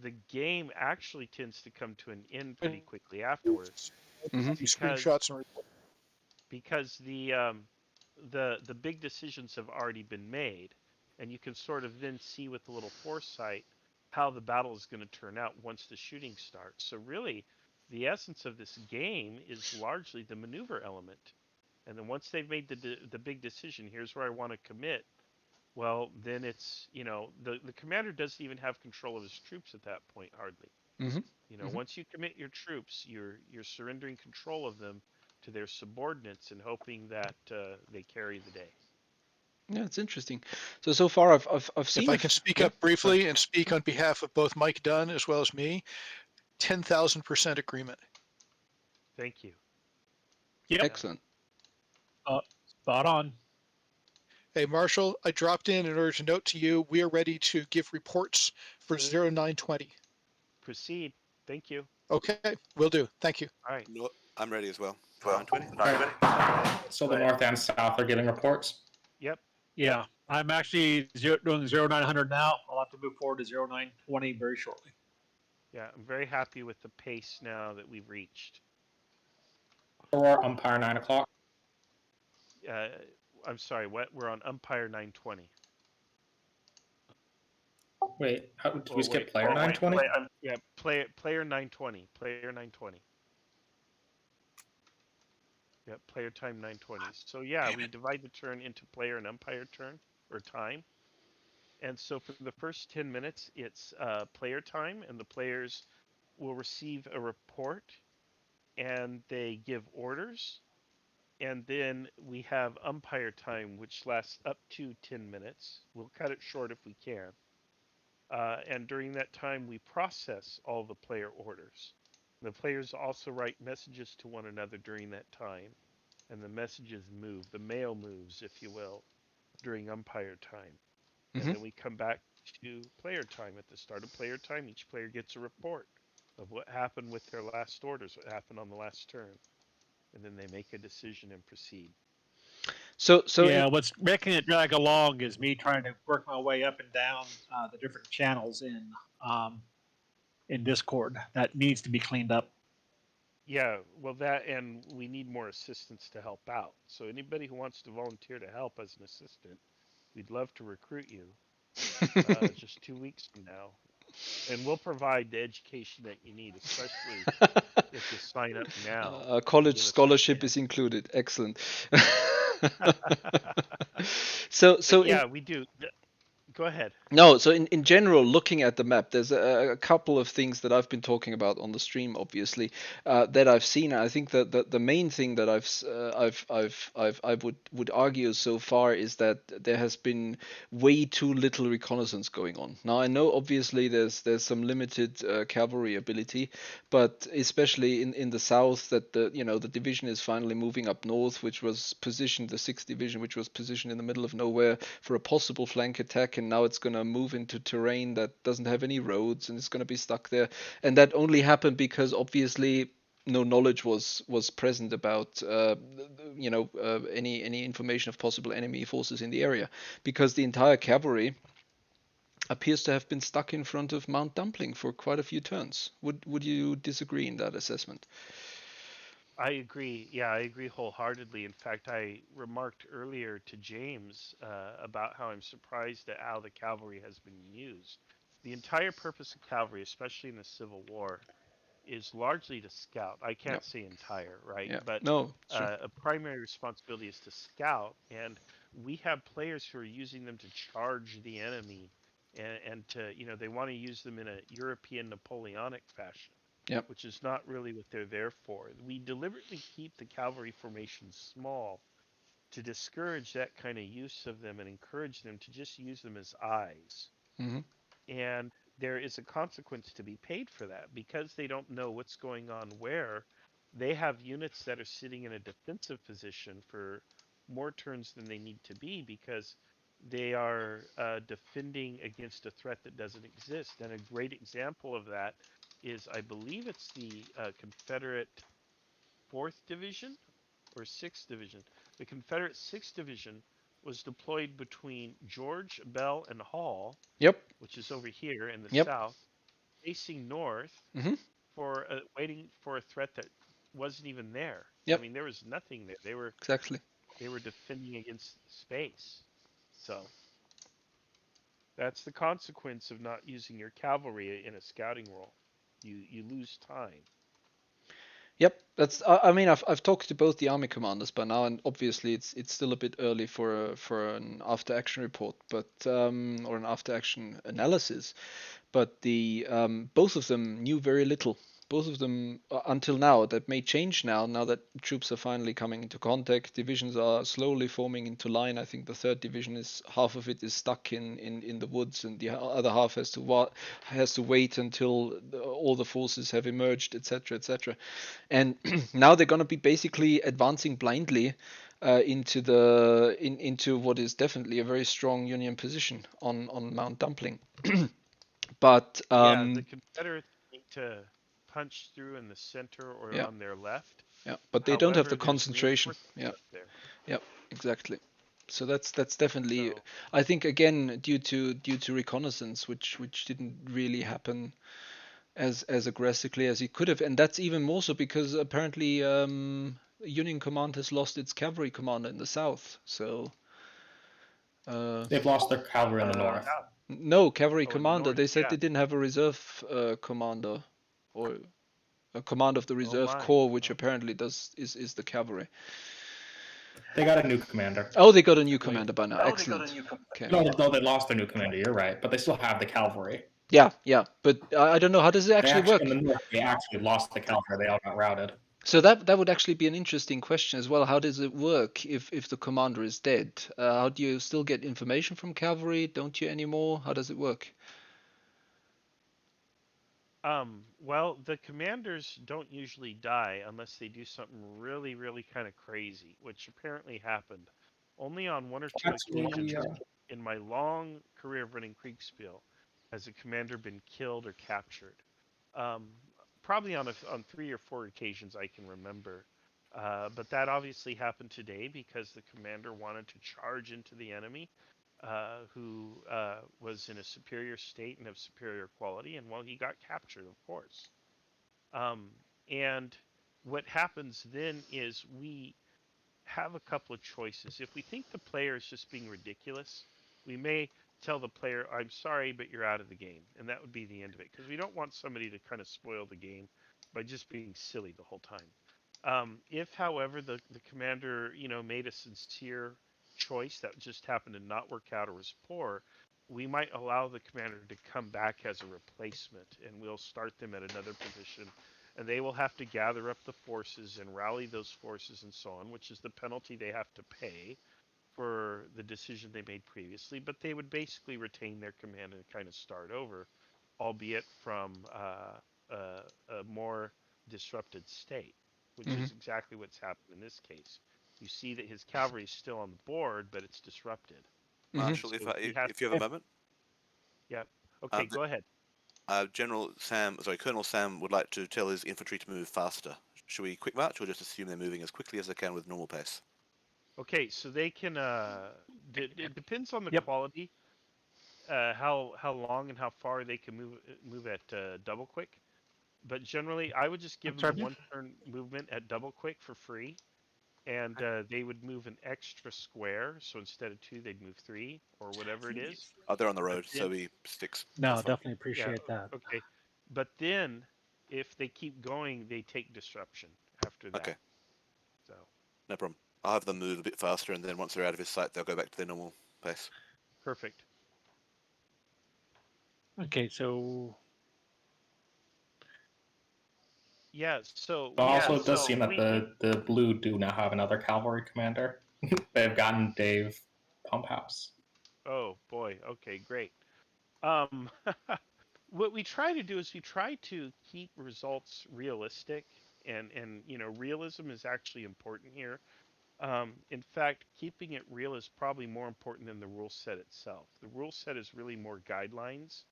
the game actually tends to come to an end pretty quickly afterwards, Mm-hmm. These because screenshots and because the big decisions have already been made, and you can sort of then see with a little foresight how the battle is going to turn out once the shooting starts. So really, the essence of this game is largely the maneuver element. And then once they've made the big decision, here's where I want to commit. Well, then it's, the commander doesn't even have control of his troops at that point hardly. Mm-hmm. Once you commit your troops, you're surrendering control of them to their subordinates and hoping that they carry the day. Yeah, it's interesting. So far I've seen. If I can speak yeah, up briefly and speak on behalf of both Mike Dunn as well as me, 10,000% agreement. Thank you. Yep. Excellent. Spot on. Hey, Marshall, I dropped in order to note to you, we are ready to give reports for 0920. Proceed. Thank you. Okay, will do. Thank you. All right. No, I'm ready as well. Well, 920. So the north and south are giving reports. Yep. Yeah, I'm actually doing 0900 now. I'll have to move forward to 0920 very shortly. Yeah, I'm very happy with the pace now that we've reached. Or umpire 9 o'clock. I'm sorry, what? We're on Umpire 920. Wait, how did we skip wait, player 920? Yeah, player 920. Player 920. Yep, player time 920. So yeah, we divide the turn into player and umpire turn, or time. And so for the first 10 minutes, it's player time, and the players will receive a report, and they give orders. And then we have umpire time, which lasts up to 10 minutes. We'll cut it short if we can. And during that time, we process all the player orders. The players also write messages to one another during that time. And the messages move, the mail moves, if you will, during umpire time. And then we come back to player time. At the start of player time, each player gets a report of what happened with their last orders, what happened on the last turn. And then they make a decision and proceed. So yeah, what's making it drag along is me trying to work my way up and down the different channels in Discord. That needs to be cleaned up. Yeah, well, that, and we need more assistance to help out. So anybody who wants to volunteer to help as an assistant, we'd love to recruit you. Just 2 weeks from now, and we'll provide the education that you need, especially if you sign up now. A college scholarship is included. Excellent. so yeah, we do. Go ahead. No, so in general, looking at the map, there's a couple of things that I've been talking about on the stream, obviously, that I've seen. I think that the main thing that I would argue so far is that there has been way too little reconnaissance going on. Now I know obviously there's some limited cavalry ability, but especially in the south, that the division is finally moving up north, which was positioned, the 6th Division, which was positioned in the middle of nowhere for a possible flank attack, and now it's going to move into terrain that doesn't have any roads and it's going to be stuck there. And that only happened because obviously no knowledge was present about any information of possible enemy forces in the area, because the entire cavalry appears to have been stuck in front of Mount Dumpling for quite a few turns. Would you disagree in that assessment? I agree. Yeah, I agree wholeheartedly. In fact, I remarked earlier to James about how I'm surprised at how the cavalry has been used. The entire purpose of cavalry, especially in the Civil War, is largely to scout. I can't say entire, right? Yeah. But no, sure. a primary responsibility is to scout, and we have players who are using them to charge the enemy, and to, they want to use them in a European Napoleonic fashion. Yep. Which is not really what they're there for. We deliberately keep the cavalry formations small to discourage that kind of use of them and encourage them to just use them as eyes. Mm-hmm. And there is a consequence to be paid for that, because they don't know what's going on where. They have units that are sitting in a defensive position for more turns than they need to be, because they are defending against a threat that doesn't exist. And a great example of that is, I believe it's the Confederate 4th Division or 6th Division. The Confederate 6th Division was deployed between George, Bell, and Hall, Yep. which is over here in the Yep. south, facing north Mhm. for waiting for a threat that wasn't even there. Yep. I mean, there was nothing there. They were Exactly. defending against space. So that's the consequence of not using your cavalry in a scouting role. You lose time. Yep, that's. I mean, I've talked to both the army commanders by now, and obviously it's still a bit early for an after action report, but or an after action analysis. But the both of them knew very little. Both of them until now. That may change now. Now that troops are finally coming into contact, divisions are slowly forming into line. I think the 3rd division is half of it is stuck in the woods, and the other half has to wait until all the forces have emerged, etc., etc. And now they're going to be basically advancing blindly into what is definitely a very strong Union position on Mount Dumpling. But yeah, the Confederates need to punch through in the center or yeah, on their left. yeah, but they don't have the However, there's concentration. reinforcements Yeah, up there. yeah, exactly. So that's definitely, So I think, again, due to reconnaissance, which didn't really happen as aggressively as it could have, and that's even more so because apparently Union Command has lost its cavalry commander in the south. So They've lost their cavalry in the north. no cavalry Oh, in the commander. north, They said yeah. they didn't have a reserve commander or a command of the Oh reserve my. corps, which Oh. apparently is the cavalry. They got a new commander. Oh, they got a new commander by now. Excellent. Okay. No, they lost their new commander. You're right, but they still have the cavalry. Yeah, yeah, but I don't know, how does it actually work? In the north, they actually lost the cavalry. They all got routed. So that would actually be an interesting question as well. How does it work if the commander is dead? How do you still get information from cavalry? Don't you anymore? How does it work? Well, the commanders don't usually die unless they do something really, really kind of crazy, which apparently happened only on 1 or 2 occasions in my long career of running Kriegsspiel has a commander been killed or captured. Probably on 3 or 4 occasions I can remember. But that obviously happened today because the commander wanted to charge into the enemy, who was in a superior state and of superior quality, and well, he got captured, of course. And what happens then is we have a couple of choices. If we think the player is just being ridiculous, we may tell the player, I'm sorry, but you're out of the game. And that would be the end of it, because we don't want somebody to kind of spoil the game by just being silly the whole time. If, however, the commander, made a sincere choice that just happened to not work out or was poor, we might allow the commander to come back as a replacement, and we'll start them at another position, and they will have to gather up the forces and rally those forces and so on, which is the penalty they have to pay for the decision they made previously. But they would basically retain their command and kind of start over, albeit from a more disrupted state, which is exactly what's happened in this case. You see that his cavalry is still on the board, but it's disrupted. Marshall, So if you have a moment. Yeah. Okay, go ahead. Colonel Sam would like to tell his infantry to move faster. Should we quick march or just assume they're moving as quickly as they can with normal pace? Okay, so they can. It depends on the quality, how long and how far they can move at double quick. But generally, I would just give them 1 turn movement at double quick for free, and they would move an extra square. So instead of 2, they'd move 3 or whatever it is. Oh, they're on the road, so he sticks. No, definitely appreciate that. Okay, but then if they keep going, they take disruption after that. Okay. So. No problem. I'll have them move a bit faster, and then once they're out of his sight, they'll go back to their normal pace. Perfect. Okay, so. Yeah, so. Also, it does seem that the blue do now have another cavalry commander. They've gotten Dave Pumphouse. Oh, boy. Okay, great. What we try to do is we try to keep results realistic, and realism is actually important here. In fact, keeping it real is probably more important than the rule set itself. The rule set is really more guidelines,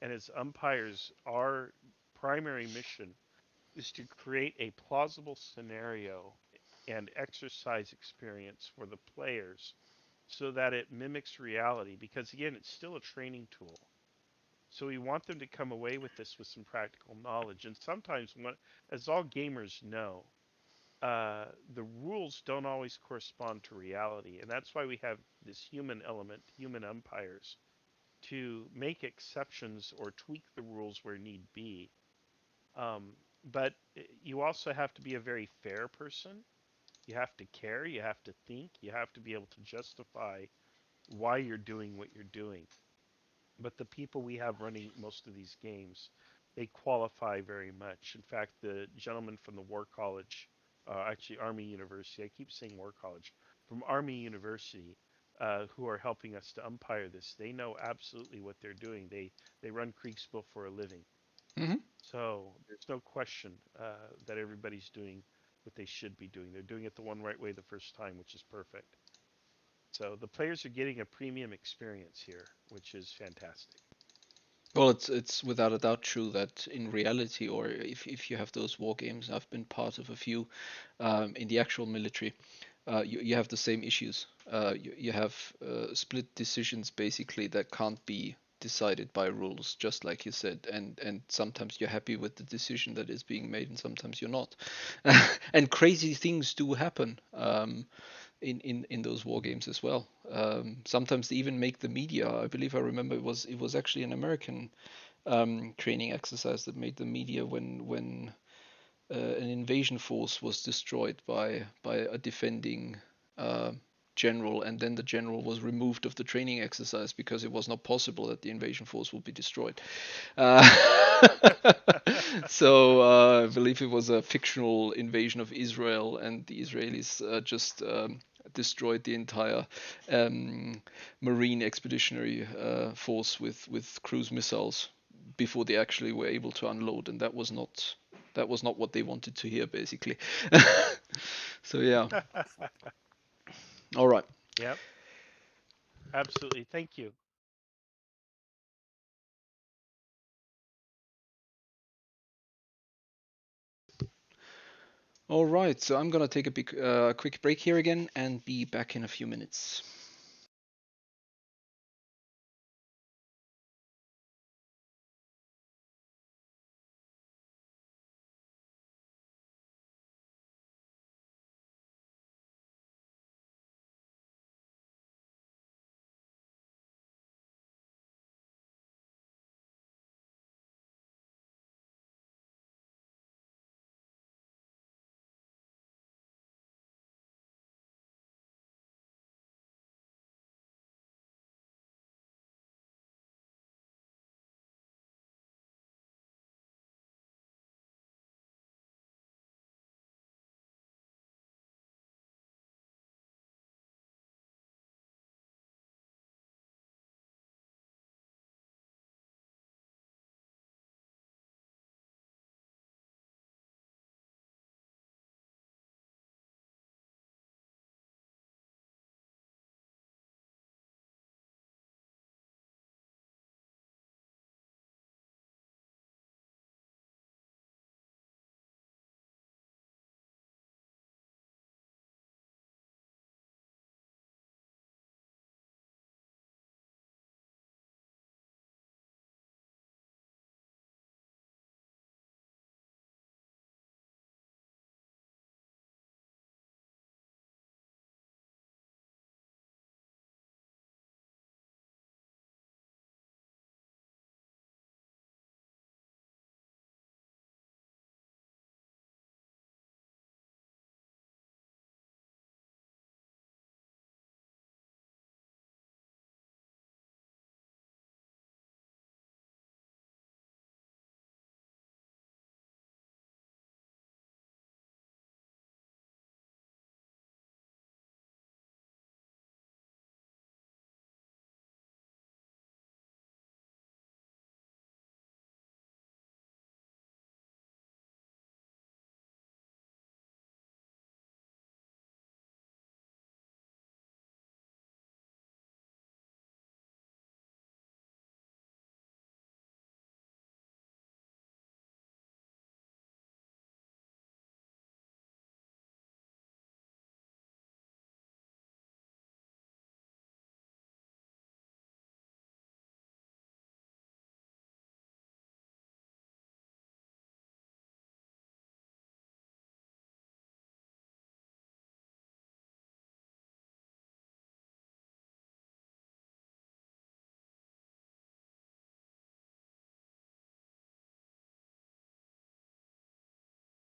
and as umpires, our primary mission is to create a plausible scenario and exercise experience for the players so that it mimics reality, because again, it's still a training tool. So we want them to come away with this with some practical knowledge. And sometimes, as all gamers know, the rules don't always correspond to reality. And that's why we have this human element, human umpires, to make exceptions or tweak the rules where need be. But you also have to be a very fair person. You have to care, you have to think, you have to be able to justify why you're doing what you're doing. But the people we have running most of these games, they qualify very much. In fact, the gentleman from the War College, actually Army University, I keep saying War College, from Army University, who are helping us to umpire this, they know absolutely what they're doing. They run Kriegsspiel for a living. Mhm. So there's no question that everybody's doing what they should be doing. They're doing it the one right way the first time, which is perfect. So the players are getting a premium experience here, which is fantastic. Well, it's without a doubt true that in reality, or if you have those war games, I've been part of a few in the actual military. You have the same issues. You have split decisions basically that can't be decided by rules, just like you said, and sometimes you're happy with the decision that is being made, and sometimes you're not. And crazy things do happen. In those war games as well. Sometimes they even make the media. I believe I remember it was actually an American training exercise that made the media when an invasion force was destroyed by a defending general, and then the general was removed of the training exercise because it was not possible that the invasion force would be destroyed. So I believe it was a fictional invasion of Israel, and the Israelis just destroyed the entire marine expeditionary force with cruise missiles before they actually were able to unload, and that was not what they wanted to hear, basically. So yeah. All right. Yep. Absolutely. Thank you. All right. So I'm gonna take a quick break here again and be back in a few minutes.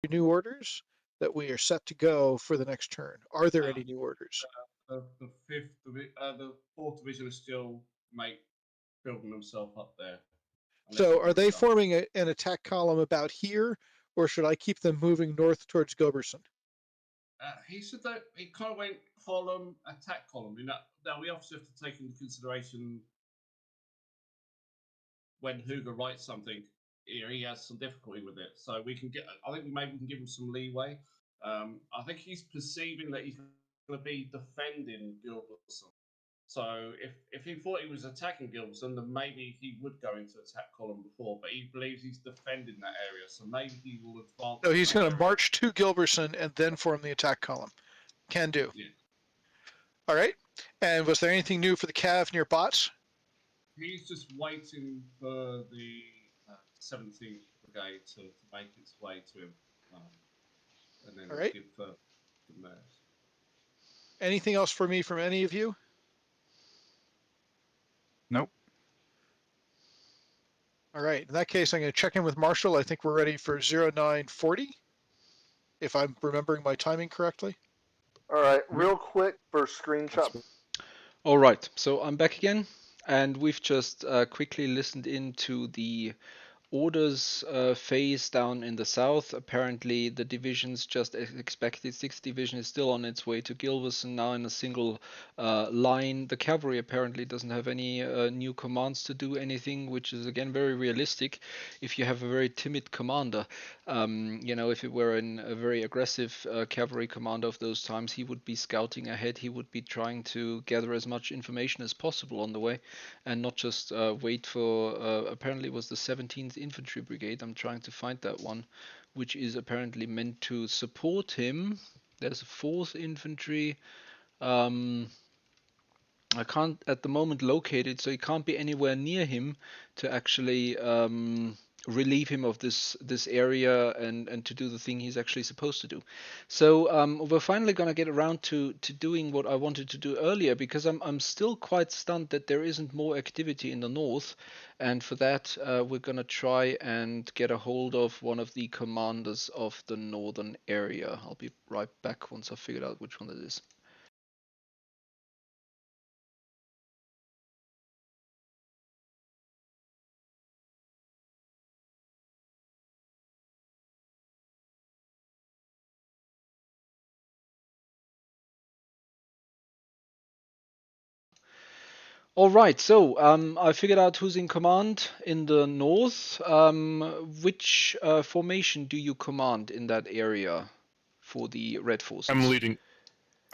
new orders that we are set to go for the next turn? Are there any new orders? The fourth division is still building themselves up there. So are they forming an attack column about here, or should I keep them moving north towards Goberson? He said that he kind of went column, attack column. Now we obviously have to take into consideration when Huger writes something, he has some difficulty with it. So we can I think maybe we can give him some leeway. I think he's perceiving that he's going to be defending Gilbertson. So if he thought he was attacking Gilbertson, then maybe he would go into attack column before. But he believes he's defending that area, so maybe he will advance. No, he's going to march to Gilberson and then form the attack column. Can do. Yeah. All right. And was there anything new for the Cav near Bots? He's just waiting for the 17th Brigade to make its way to him. And then all right. give from there. Anything else for me from any of you? Nope. All right. In that case, I'm going to check in with Marshall. I think we're ready for 0940, if I'm remembering my timing correctly. All right, real quick for screenshot. All right, so I'm back again, and we've just quickly listened into the orders phase down in the south. Apparently the divisions just as expected. 6th Division is still on its way to Gilberson now in a single line. The cavalry apparently doesn't have any new commands to do anything, which is again very realistic if you have a very timid commander. If it were a very aggressive cavalry commander of those times, he would be scouting ahead. He would be trying to gather as much information as possible on the way and not just wait for apparently it was the 17th Infantry Brigade. I'm trying to find that one, which is apparently meant to support him. There's a 4th Infantry. I can't at the moment locate it, so it can't be anywhere near him to actually relieve him of this area and to do the thing he's actually supposed to do. So we're finally gonna get around to doing what I wanted to do earlier, because I'm still quite stunned that there isn't more activity in the north, and for that we're gonna try and get a hold of one of the commanders of the northern area. I'll be right back once I've figured out which one that is. All right, so I figured out who's in command in the north. Which formation do you command in that area for the Red Forces? I'm leading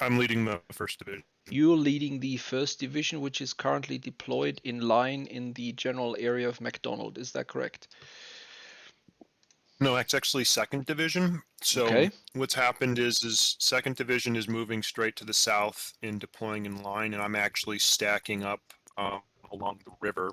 the 1st Division. You're leading the 1st Division, which is currently deployed in line in the general area of MacDonald. Is that correct? No, it's actually 2nd Division. So okay. What's happened is 2nd Division is moving straight to the south and deploying in line, and I'm actually stacking up along the river.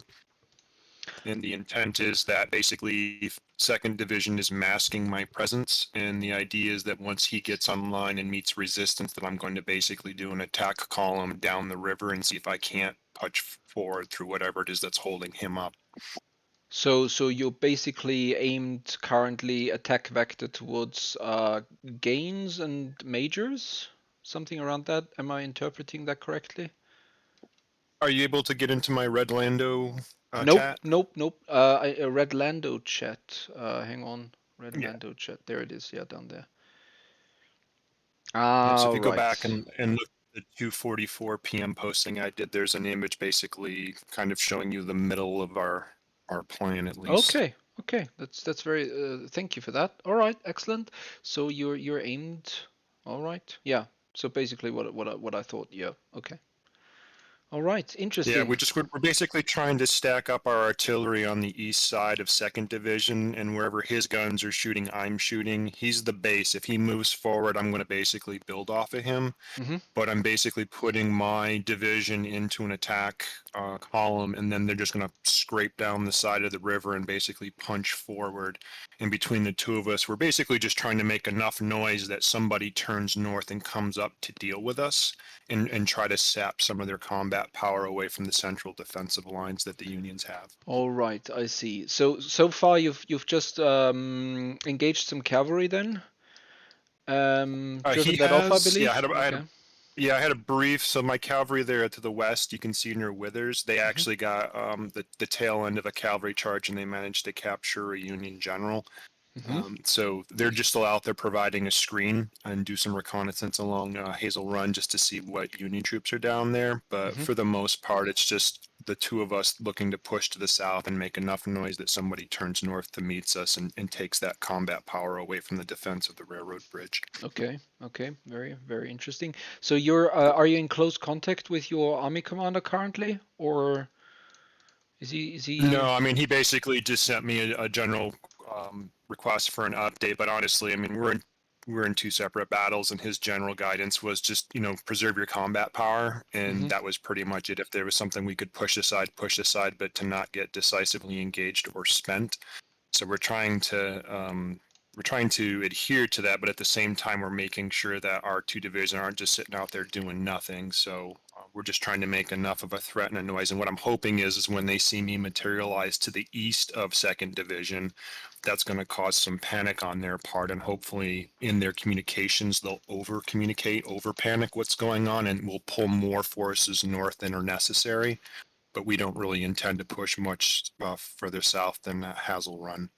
And the intent is that basically 2nd Division is masking my presence, and the idea is that once he gets online and meets resistance, that I'm going to basically do an attack column down the river and see if I can't punch forward through whatever it is that's holding him up. So you're basically aimed currently attack vector towards gains and majors, something around that. Am I interpreting that correctly? Are you able to get into my Red Lando chat? Nope. A Red Lando chat. Hang on, Lando chat. There it is. Yeah, down there. So if you go back and look at the 2:44 p.m. posting I did, there's an image basically kind of showing you the middle of our plan at least. Okay, that's very thank you for that. All right, excellent. So you're aimed. All right, yeah. So basically what I thought. Yeah. Okay. All right, interesting. Yeah, we're basically trying to stack up our artillery on the east side of 2nd Division, and wherever his guns are shooting, I'm shooting. He's the base. If he moves forward, I'm going to basically build off of him. Mm-hmm. But I'm basically putting my division into an attack column, and then they're just going to scrape down the side of the river and basically punch forward. And between the two of us, we're basically just trying to make enough noise that somebody turns north and comes up to deal with us and try to sap some of their combat power away from the central defensive lines that the Unions have. All right, I see. So far you've just engaged some cavalry then, He driven that off, I has, believe. yeah, I had a brief. So my cavalry there to the west, you can see near Withers, they actually got the tail end of a cavalry charge, and they managed to capture a Union general. So they're just still out there providing a screen and do some reconnaissance along Hazel Run just to see what Union troops are down there. But for the most part, it's just the two of us looking to push to the south and make enough noise that somebody turns north to meet us and takes that combat power away from the defense of the railroad bridge. Okay, very, very interesting. So you're are you in close contact with your army commander currently, or is he? No, I mean, he basically just sent me a general request for an update. But honestly, I mean, we're in two separate battles, and his general guidance was just, you know, preserve your combat power, and that was pretty much it. If there was something we could push aside, but to not get decisively engaged or spent. So we're trying to adhere to that, but at the same time, we're making sure that our two divisions aren't just sitting out there doing nothing. So we're just trying to make enough of a threat and a noise. And what I'm hoping is when they see me materialize to the east of 2nd Division, that's going to cause some panic on their part. And hopefully in their communications, they'll over-communicate, over-panic what's going on, and we'll pull more forces north than are necessary. But we don't really intend to push much further south than Hazel Run.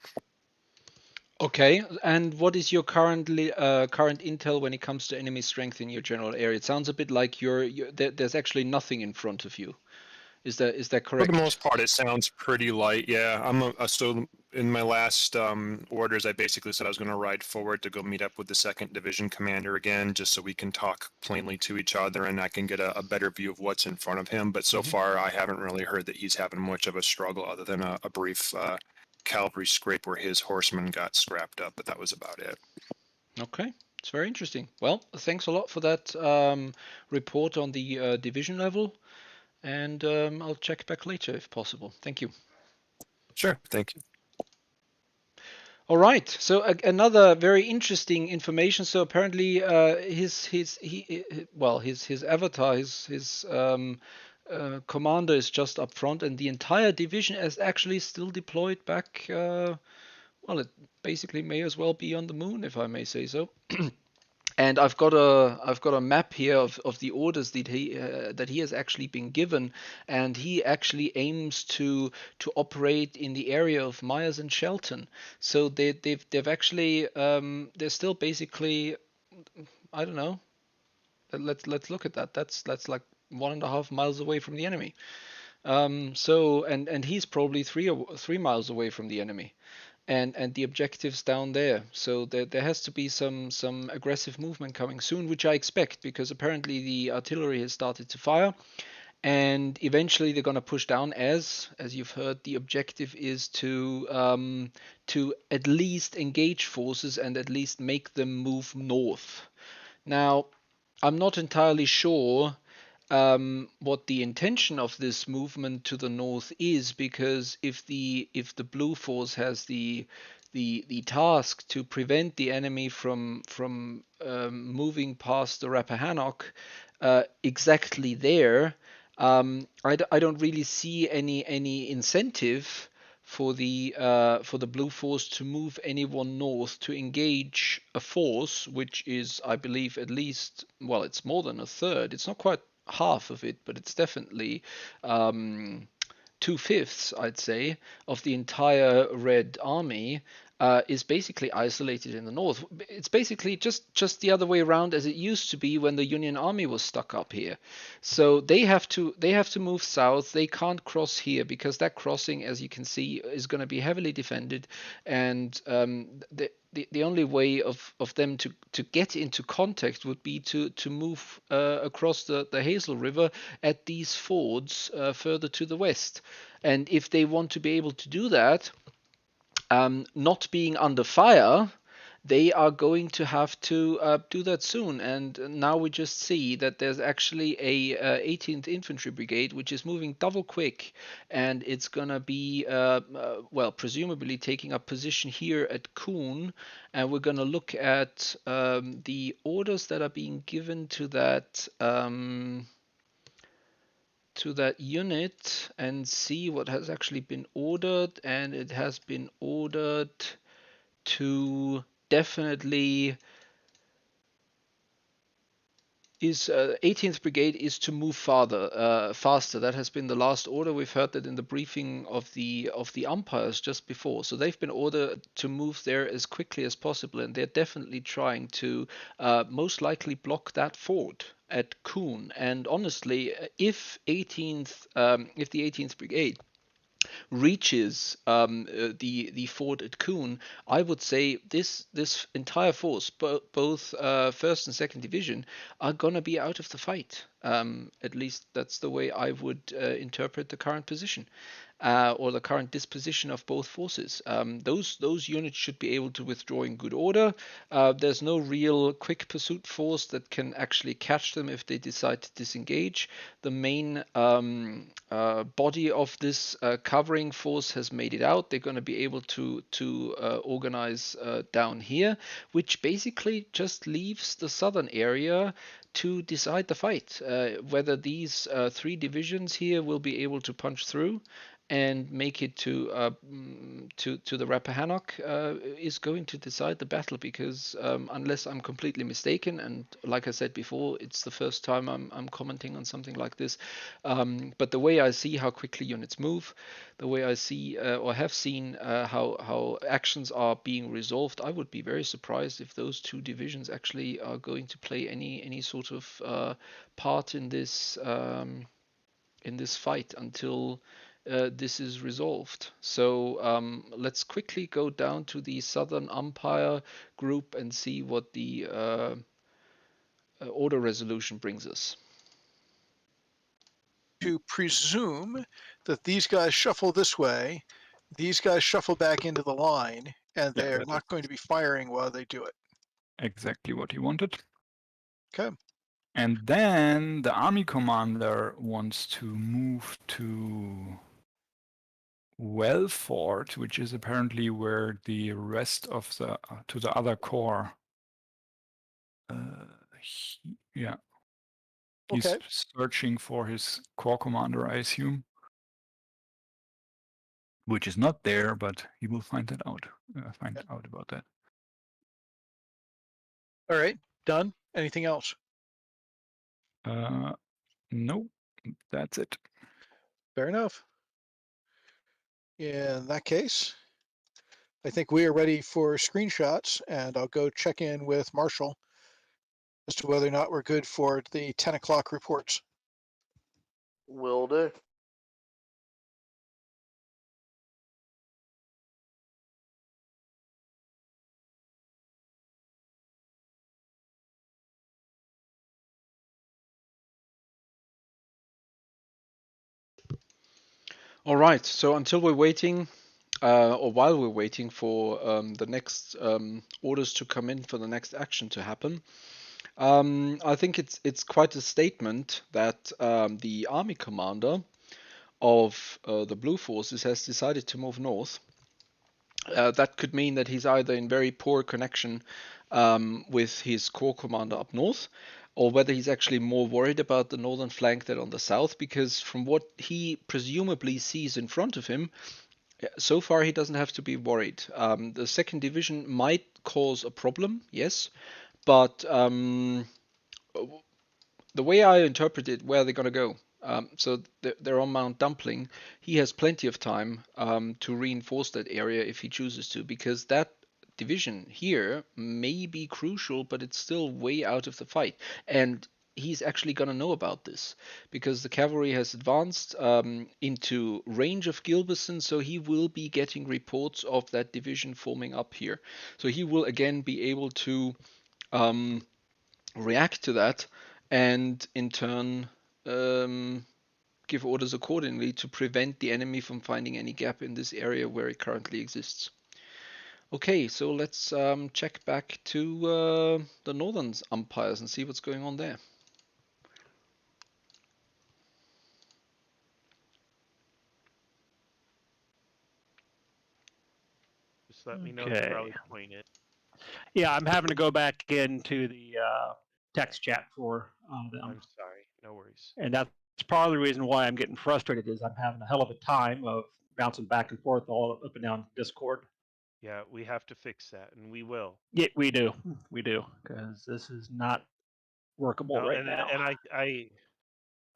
Okay, and what is your current intel when it comes to enemy strength in your general area? It sounds a bit like there's actually nothing in front of you. Is that correct? For the most part, it sounds pretty light. Yeah, so in my last orders, I basically said I was going to ride forward to go meet up with the 2nd Division commander again, just so we can talk plainly to each other and I can get a better view of what's in front of him. But so far, I haven't really heard that he's having much of a struggle, other than a brief cavalry scrape where his horsemen got scrapped up, but that was about it. Okay, it's very interesting. Well, thanks a lot for that report on the division level, and I'll check back later if possible. Thank you. Sure, thank you. All right, so another very interesting information. So apparently his avatar, his commander is just up front, and the entire division is actually still deployed back. Well, it basically may as well be on the moon, if I may say so. And I've got a map here of the orders that he has actually been given, and he actually aims to operate in the area of Myers and Shelton. So they've actually they're still basically, I don't know. Let's look at that. That's like 1.5 miles away from the enemy. So and he's probably 3 miles away from the enemy. And the objectives down there. So there has to be some aggressive movement coming soon, which I expect, because apparently the artillery has started to fire, and eventually they're going to push down. As you've heard, the objective is to at least engage forces and at least make them move north. Now, I'm not entirely sure what the intention of this movement to the north is, because if the blue force has the task to prevent the enemy from moving past the Rappahannock exactly there, I don't really see any incentive for the blue force to move anyone north to engage a force which is, I believe, at least, well, it's more than a third. It's not quite half of it, but it's definitely 2/5, I'd say, of the entire Red Army is basically isolated in the north. It's basically just the other way around as it used to be when the Union Army was stuck up here. So they have to move south. They can't cross here because that crossing, as you can see, is going to be heavily defended, and the only way of them to get into contact would be to move across the Hazel River at these fords further to the west. And if they want to be able to do that, not being under fire, they are going to have to do that soon. And now we just see that there's actually a 18th Infantry Brigade which is moving double quick, and it's gonna be well, presumably taking up position here at Kuhn, and we're gonna look at the orders that are being given to that unit and see what has actually been ordered. And it has been ordered to definitely 18th Brigade is to move faster. That has been the last order. We've heard that in the briefing of the umpires just before. So they've been ordered to move there as quickly as possible, and they're definitely trying to most likely block that ford at Kuhn. And honestly, if the 18th Brigade reaches the fort at Kuhn, I would say this entire force, both first and second division, are gonna be out of the fight. At least that's the way I would interpret the current position. Or the current disposition of both forces. Those units should be able to withdraw in good order. There's no real quick pursuit force that can actually catch them if they decide to disengage. The main body of this covering force has made it out. They're going to be able to organize down here, which basically just leaves the southern area to decide the fight. Whether these 3 divisions here will be able to punch through and make it to the Rappahannock is going to decide the battle, because unless I'm completely mistaken, and like I said before, it's the first time I'm commenting on something like this, but the way I see how quickly units move, the way I see or have seen how actions are being resolved, I would be very surprised if those 2 divisions actually are going to play any sort of part in this fight until this is resolved. So let's quickly go down to the Southern Umpire group and see what the order resolution brings us. To presume that these guys shuffle this way, these guys shuffle back into the line, and Yeah, they're that not going to be firing while they do it. exactly what he wanted. Okay. And then the army commander wants to move to Wellford, which is apparently where the rest of the to the other corps. Yeah. He's Okay. searching for his corps commander, I assume, which is not there, but he will find that out. Find out about that. All right. Done. Anything else? No, that's it. Fair enough. In that case, I think we are ready for screenshots, and I'll go check in with Marshall as to whether or not we're good for the 10 o'clock reports. Will do. All right. So until we're waiting, or while we're waiting for the next orders to come in for the next action to happen, I think it's quite a statement that the army commander of the Blue Forces has decided to move north. That could mean that he's either in very poor connection with his corps commander up north, or whether he's actually more worried about the northern flank than on the south, because from what he presumably sees in front of him, so far he doesn't have to be worried. The second division might cause a problem, yes, but the way I interpret it, where they're going to go. So they're on Mount Dumpling. He has plenty of time to reinforce that area if he chooses to, because that division here may be crucial, but it's still way out of the fight. And he's actually going to know about this because the cavalry has advanced into range of Gilbertson, so he will be getting reports of that division forming up here. So he will again be able to react to that and in turn give orders accordingly to prevent the enemy from finding any gap in this area where it currently exists. Okay, so let's check back to the northern umpires and see what's going on there. Just let me know if Charlie Point is. Yeah, I'm having to go back into the text chat for them. I'm sorry, no worries. And that's part of the reason why I'm getting frustrated is I'm having a hell of a time of bouncing back and forth all up and down Discord. Yeah, we have to fix that, and we will. Yeah, we do, because this is not workable No, right now. and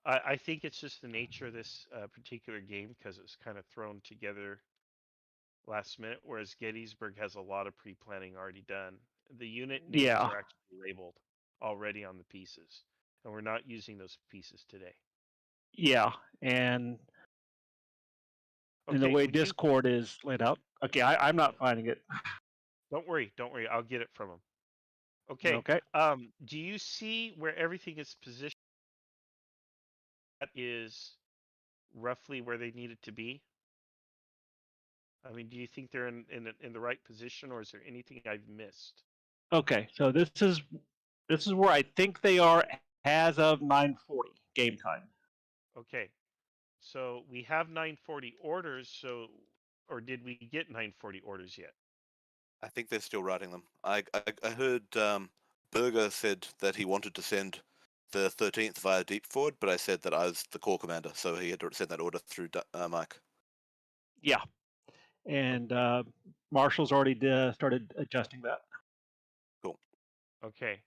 I think it's just the nature of this particular game because it was kind of thrown together last minute, whereas Gettysburg has a lot of pre-planning already done. The unit names Yeah. are actually labeled already on the pieces, and we're not using those pieces today. Yeah, and the Okay, way would you- Discord is laid out. Okay, I'm not finding it. Don't worry. I'll get it from him. Okay. Okay. Do you see where everything is positioned? That is roughly where they need it to be. I mean, do you think they're in the right position, or is there anything I've missed? Okay, so this is where I think they are as of 9:40 game time. Okay, so we have 940 orders. So, or did we get 940 orders yet? I think they're still writing them. I heard Berger said that he wanted to send the 13th via Deep Forward, but I said that I was the corps commander, so he had to send that order through Mike. Yeah, and Marshall's already started adjusting that. Cool. Okay,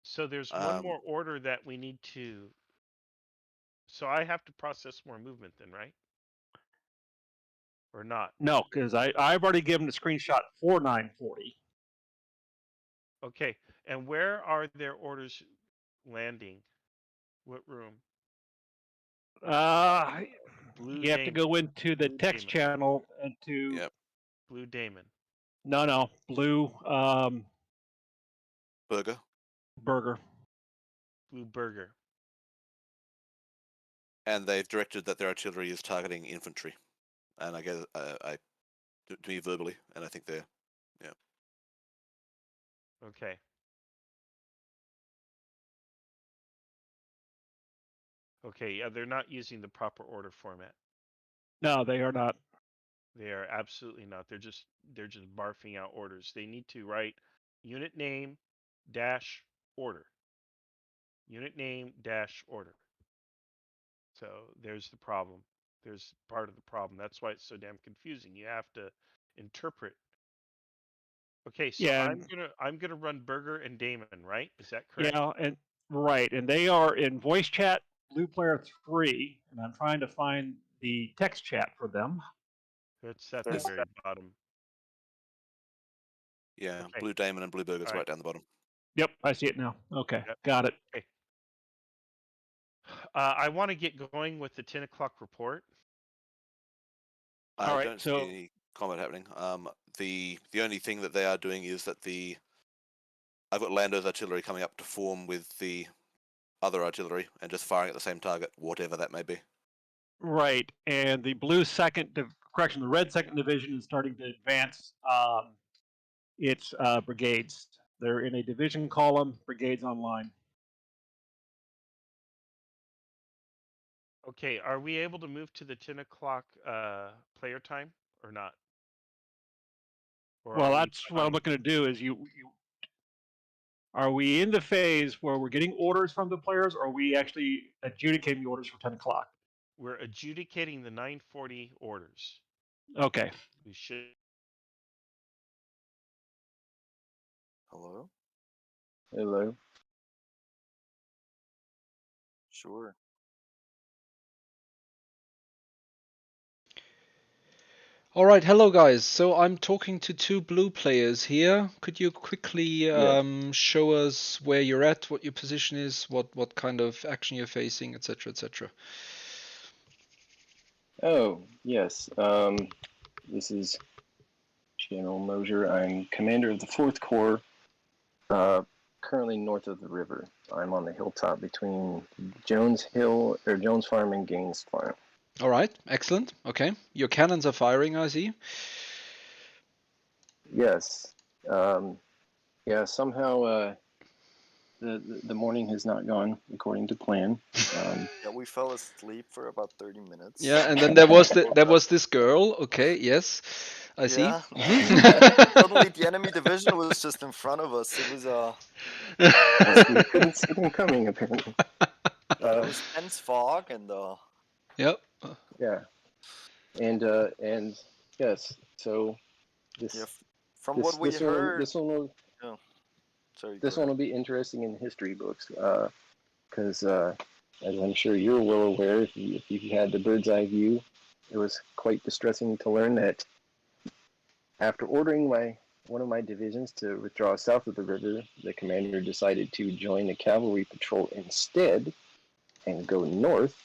so there's one more order that we need to. So I have to process more movement then, right? Or not? No, because I've already given a screenshot for 940. Okay, and where are their orders landing? What room? Blue You have to go into the Blue text Damon. channel and to. Yep. Blue Damon. No, Blue. Berger. Burger. Blue Burger. And they've directed that their artillery is targeting infantry, and I guess to me verbally, and I think they're, yeah. Okay. Okay, yeah, they're not using the proper order format. No, they are not. They are absolutely not. They're just barfing out orders. They need to write unit name dash order. Unit name dash order. So there's the problem. There's part of the problem. That's why it's so damn confusing. You have to interpret. Okay, so Yeah, I'm gonna run Burger and Damon, right? Is that correct? Yeah, and right, and they are in voice chat, Blue Player 3, and I'm trying to find the text chat for them. It's at the very bottom. Yeah, Okay. Blue Damon and Blue Burger's All right. right down the bottom. Yep, I see it now. Okay, Yep. got it. Okay. I want to get going with the 10 o'clock report. I don't see any combat happening. The only thing that they are doing is that I've got Lando's artillery coming up to form with the other artillery and just firing at the same target, whatever that may be. Right, and the blue the red second division is starting to advance its brigades. They're in a division column, brigades online. Okay, are we able to move to the 10 o'clock player time or not? Or Well, that's what I'm looking to do is are we in the phase where we're getting orders from the players, or are we actually adjudicating the orders for 10 o'clock? We're adjudicating the 940 orders. Okay. We should. Hello? Hello. Sure. All right, hello guys. So I'm talking to two blue players here. Could you quickly show us where you're at, what your position is, what kind of action you're facing, etc., etc. Oh, yes. This is General Mosier. I'm commander of the 4th Corps, currently north of the river. I'm on the hilltop between Jones Farm and Gaines Farm. All right, excellent. Okay, your cannons are firing, I see. Yes. Yeah, somehow the morning has not gone according to plan. Yeah, we fell asleep for about 30 minutes. Yeah, and then there was this girl. Okay, yes, I see. Yeah. Suddenly the enemy division was just in front of us. It was We couldn't see them coming, apparently. it was dense fog and Yep. Yeah. And yes, so this. Yeah, from what we heard. This one was. Yeah. Sorry, This go one will ahead. be interesting in history books, because as I'm sure you're well aware, if you had the bird's eye view, it was quite distressing to learn that after ordering one of my divisions to withdraw south of the river, the commander decided to join the cavalry patrol instead and go north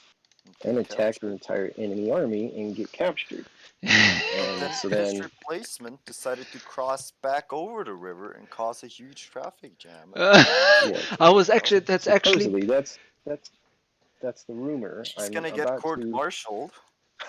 and attack the entire enemy army and get captured. But And then so his then, replacement decided to cross back over the river and cause a huge traffic jam. yeah, I was actually, that's actually, supposedly that's the rumor. He's gonna get court-martialed.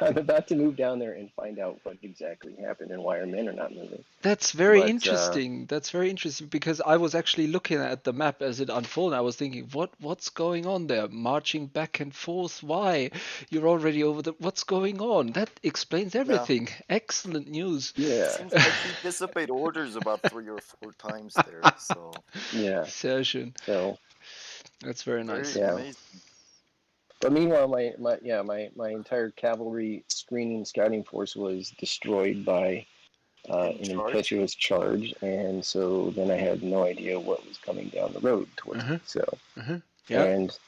I'm about to move down there and find out what exactly happened and why our men are not moving. that's very But, interesting. That's very interesting because I was actually looking at the map as it unfolded. I was thinking, what's going on there? Marching back and forth. Why? You're already over the. What's going on? That explains everything. Excellent news. Yeah. Seems like he disobeyed orders about 3 or 4 times there. So Yeah. Sehr schön. So that's very nice. Yeah. amazing. But meanwhile, my entire cavalry screening scouting force was destroyed by an impetuous charge, and so then I had no idea what was coming down the road towards me. So, Yeah. and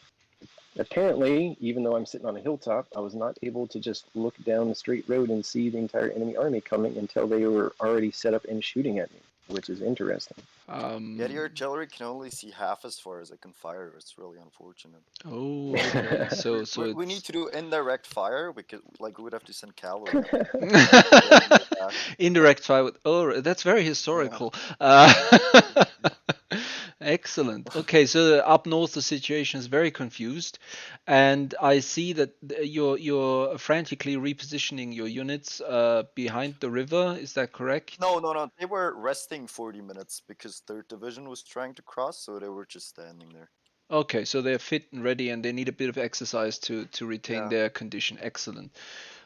apparently, even though I'm sitting on a hilltop, I was not able to just look down the straight road and see the entire enemy army coming until they were already set up and shooting at me, which is interesting. Yeah, the artillery can only see half as far as it can fire. It's really unfortunate. Oh, okay. So we need to do indirect fire because, like, we would have to send cavalry. Indirect fire with. Oh, that's very historical. Excellent. Okay, so up north the situation is very confused, and I see that you're frantically repositioning your units behind the river. Is that correct? No. They were resting 40 minutes because 3rd Division was trying to cross, so they were just standing there. Okay, so they're fit and ready, and they need a bit of exercise to retain their condition. Excellent.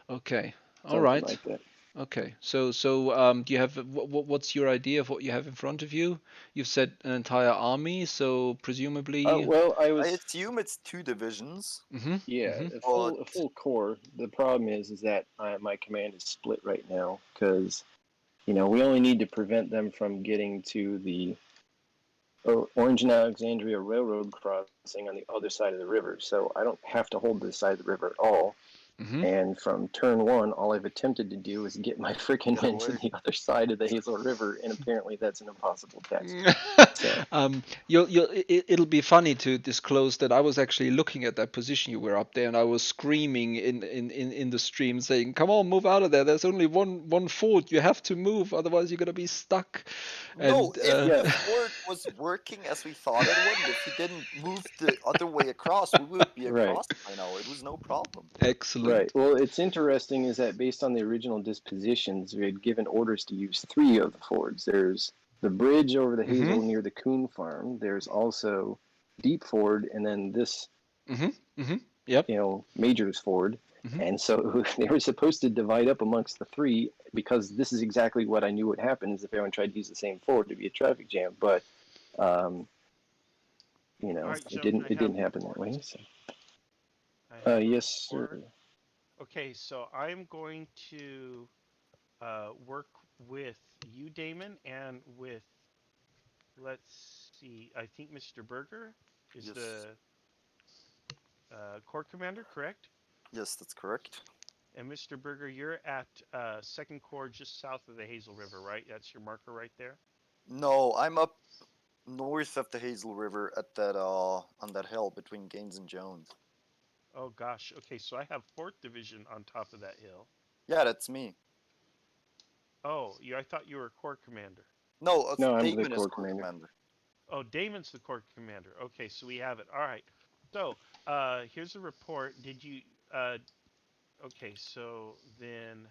Okay. All right. Like that. Okay, so do you have what's your idea of what you have in front of you? You've said an entire army, so presumably. Well, I assume it's 2 divisions. Yeah, a full corps. The problem is that my command is split right now because, we only need to prevent them from getting to the Orange and Alexandria Railroad crossing on the other side of the river. So I don't have to hold this side of the river at all. And from turn 1, all I've attempted to do is get my freaking men to the other side of the Hazel River, and apparently that's an impossible task. It'll be funny to disclose that I was actually looking at that position you were up there, and I was screaming in the stream saying, "Come on, move out of there! There's only one fort. You have to move, otherwise you're gonna be stuck." No, And, if the fort was working as we thought it would, if he didn't move the other way across, we would be across by now. It was no problem. Excellent. Right. Well, it's interesting is that based on the original dispositions, we had given orders to use 3 of the fords. There's the bridge over the Hazel near the Coon Farm. There's also Deep Ford, and then this, Yep. Major's Ford. And so they were supposed to divide up amongst the 3 because this is exactly what I knew would happen is if everyone tried to use the same ford to be a traffic jam. But, it didn't happen that way. So. Yes, sir. Okay, so I'm going to work with you, Damon, and with, let's see, I think Mr. Berger is the Corps Commander, correct? Yes, that's correct. And Mr. Berger, you're at 2nd Corps just south of the Hazel River, right? That's your marker right there? No, I'm up north of the Hazel River at that on that hill between Gaines and Jones. Oh gosh. Okay, so I have 4th Division on top of that hill. Yeah, that's me. Oh, I thought you were Corps Commander. No, I'm Damon the is Corps Corps Commander. Commander. Oh, Damon's the Corps Commander. Okay, so we have it. All right. So here's a report. Did you? Okay, so then,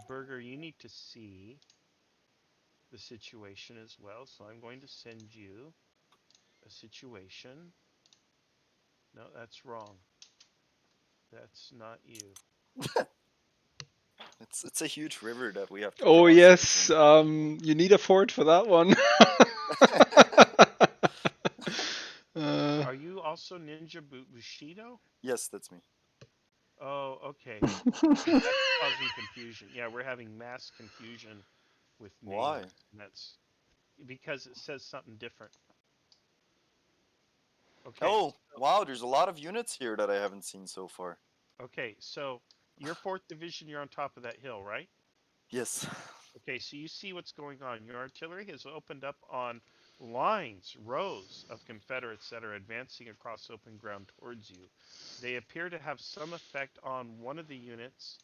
Berger, you need to see the situation as well. So I'm going to send you a situation. No, that's wrong. That's not you. It's a huge river that we have to Oh cross. yes, you need a fort for that one. Are you also Ninja Bushido? Yes, that's me. Oh, okay. That's causing confusion. Yeah, we're having mass confusion with names. Why? And that's because it says something different. Okay. Oh, wow, there's a lot of units here that I haven't seen so far. Okay, so your 4th Division, you're on top of that hill, right? Yes. Okay, so you see what's going on. Your artillery has opened up on lines, rows of Confederates that are advancing across open ground towards you. They appear to have some effect on one of the units,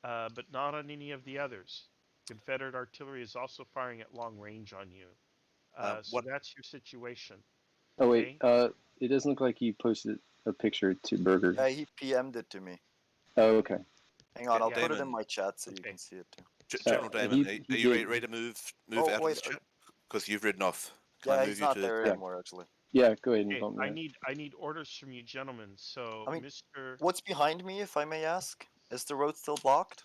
but not on any of the others. Confederate artillery is also firing at long range on you. So What? that's your situation. Oh wait, Okay? it doesn't look like you posted a picture to Burger. Yeah, he PM'd it to me. Oh, okay. Hang on, I'll put it in Damon. my chat so you Okay. can see it too. General Damon, he are you did. ready to move Oh, out of wait, this chat? Because you've ridden off. Can I Yeah, move he's you not to? there Yeah. anymore, actually. Yeah, go ahead and Okay, bump me out. I need orders from you gentlemen. So I mean, Mr. What's behind me, if I may ask? Is the road still blocked?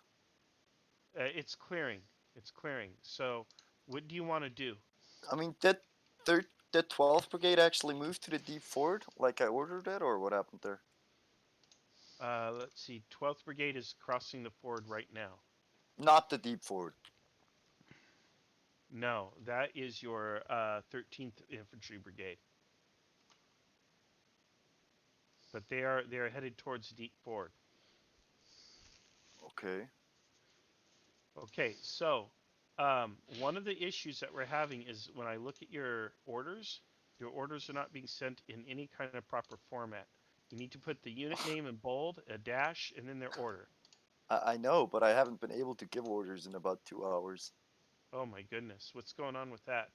It's clearing. It's clearing. So what do you want to do? I mean, did the 12th Brigade actually move to the deep ford like I ordered it, or what happened there? Let's see. 12th Brigade is crossing the ford right now. Not the deep ford. No, that is your 13th Infantry Brigade. But they are headed towards deep ford. Okay. Okay, so one of the issues that we're having is when I look at your orders are not being sent in any kind of proper format. You need to put the unit name in bold, a dash, and then their order. I know, but I haven't been able to give orders in about 2 hours. Oh my goodness, what's going on with that?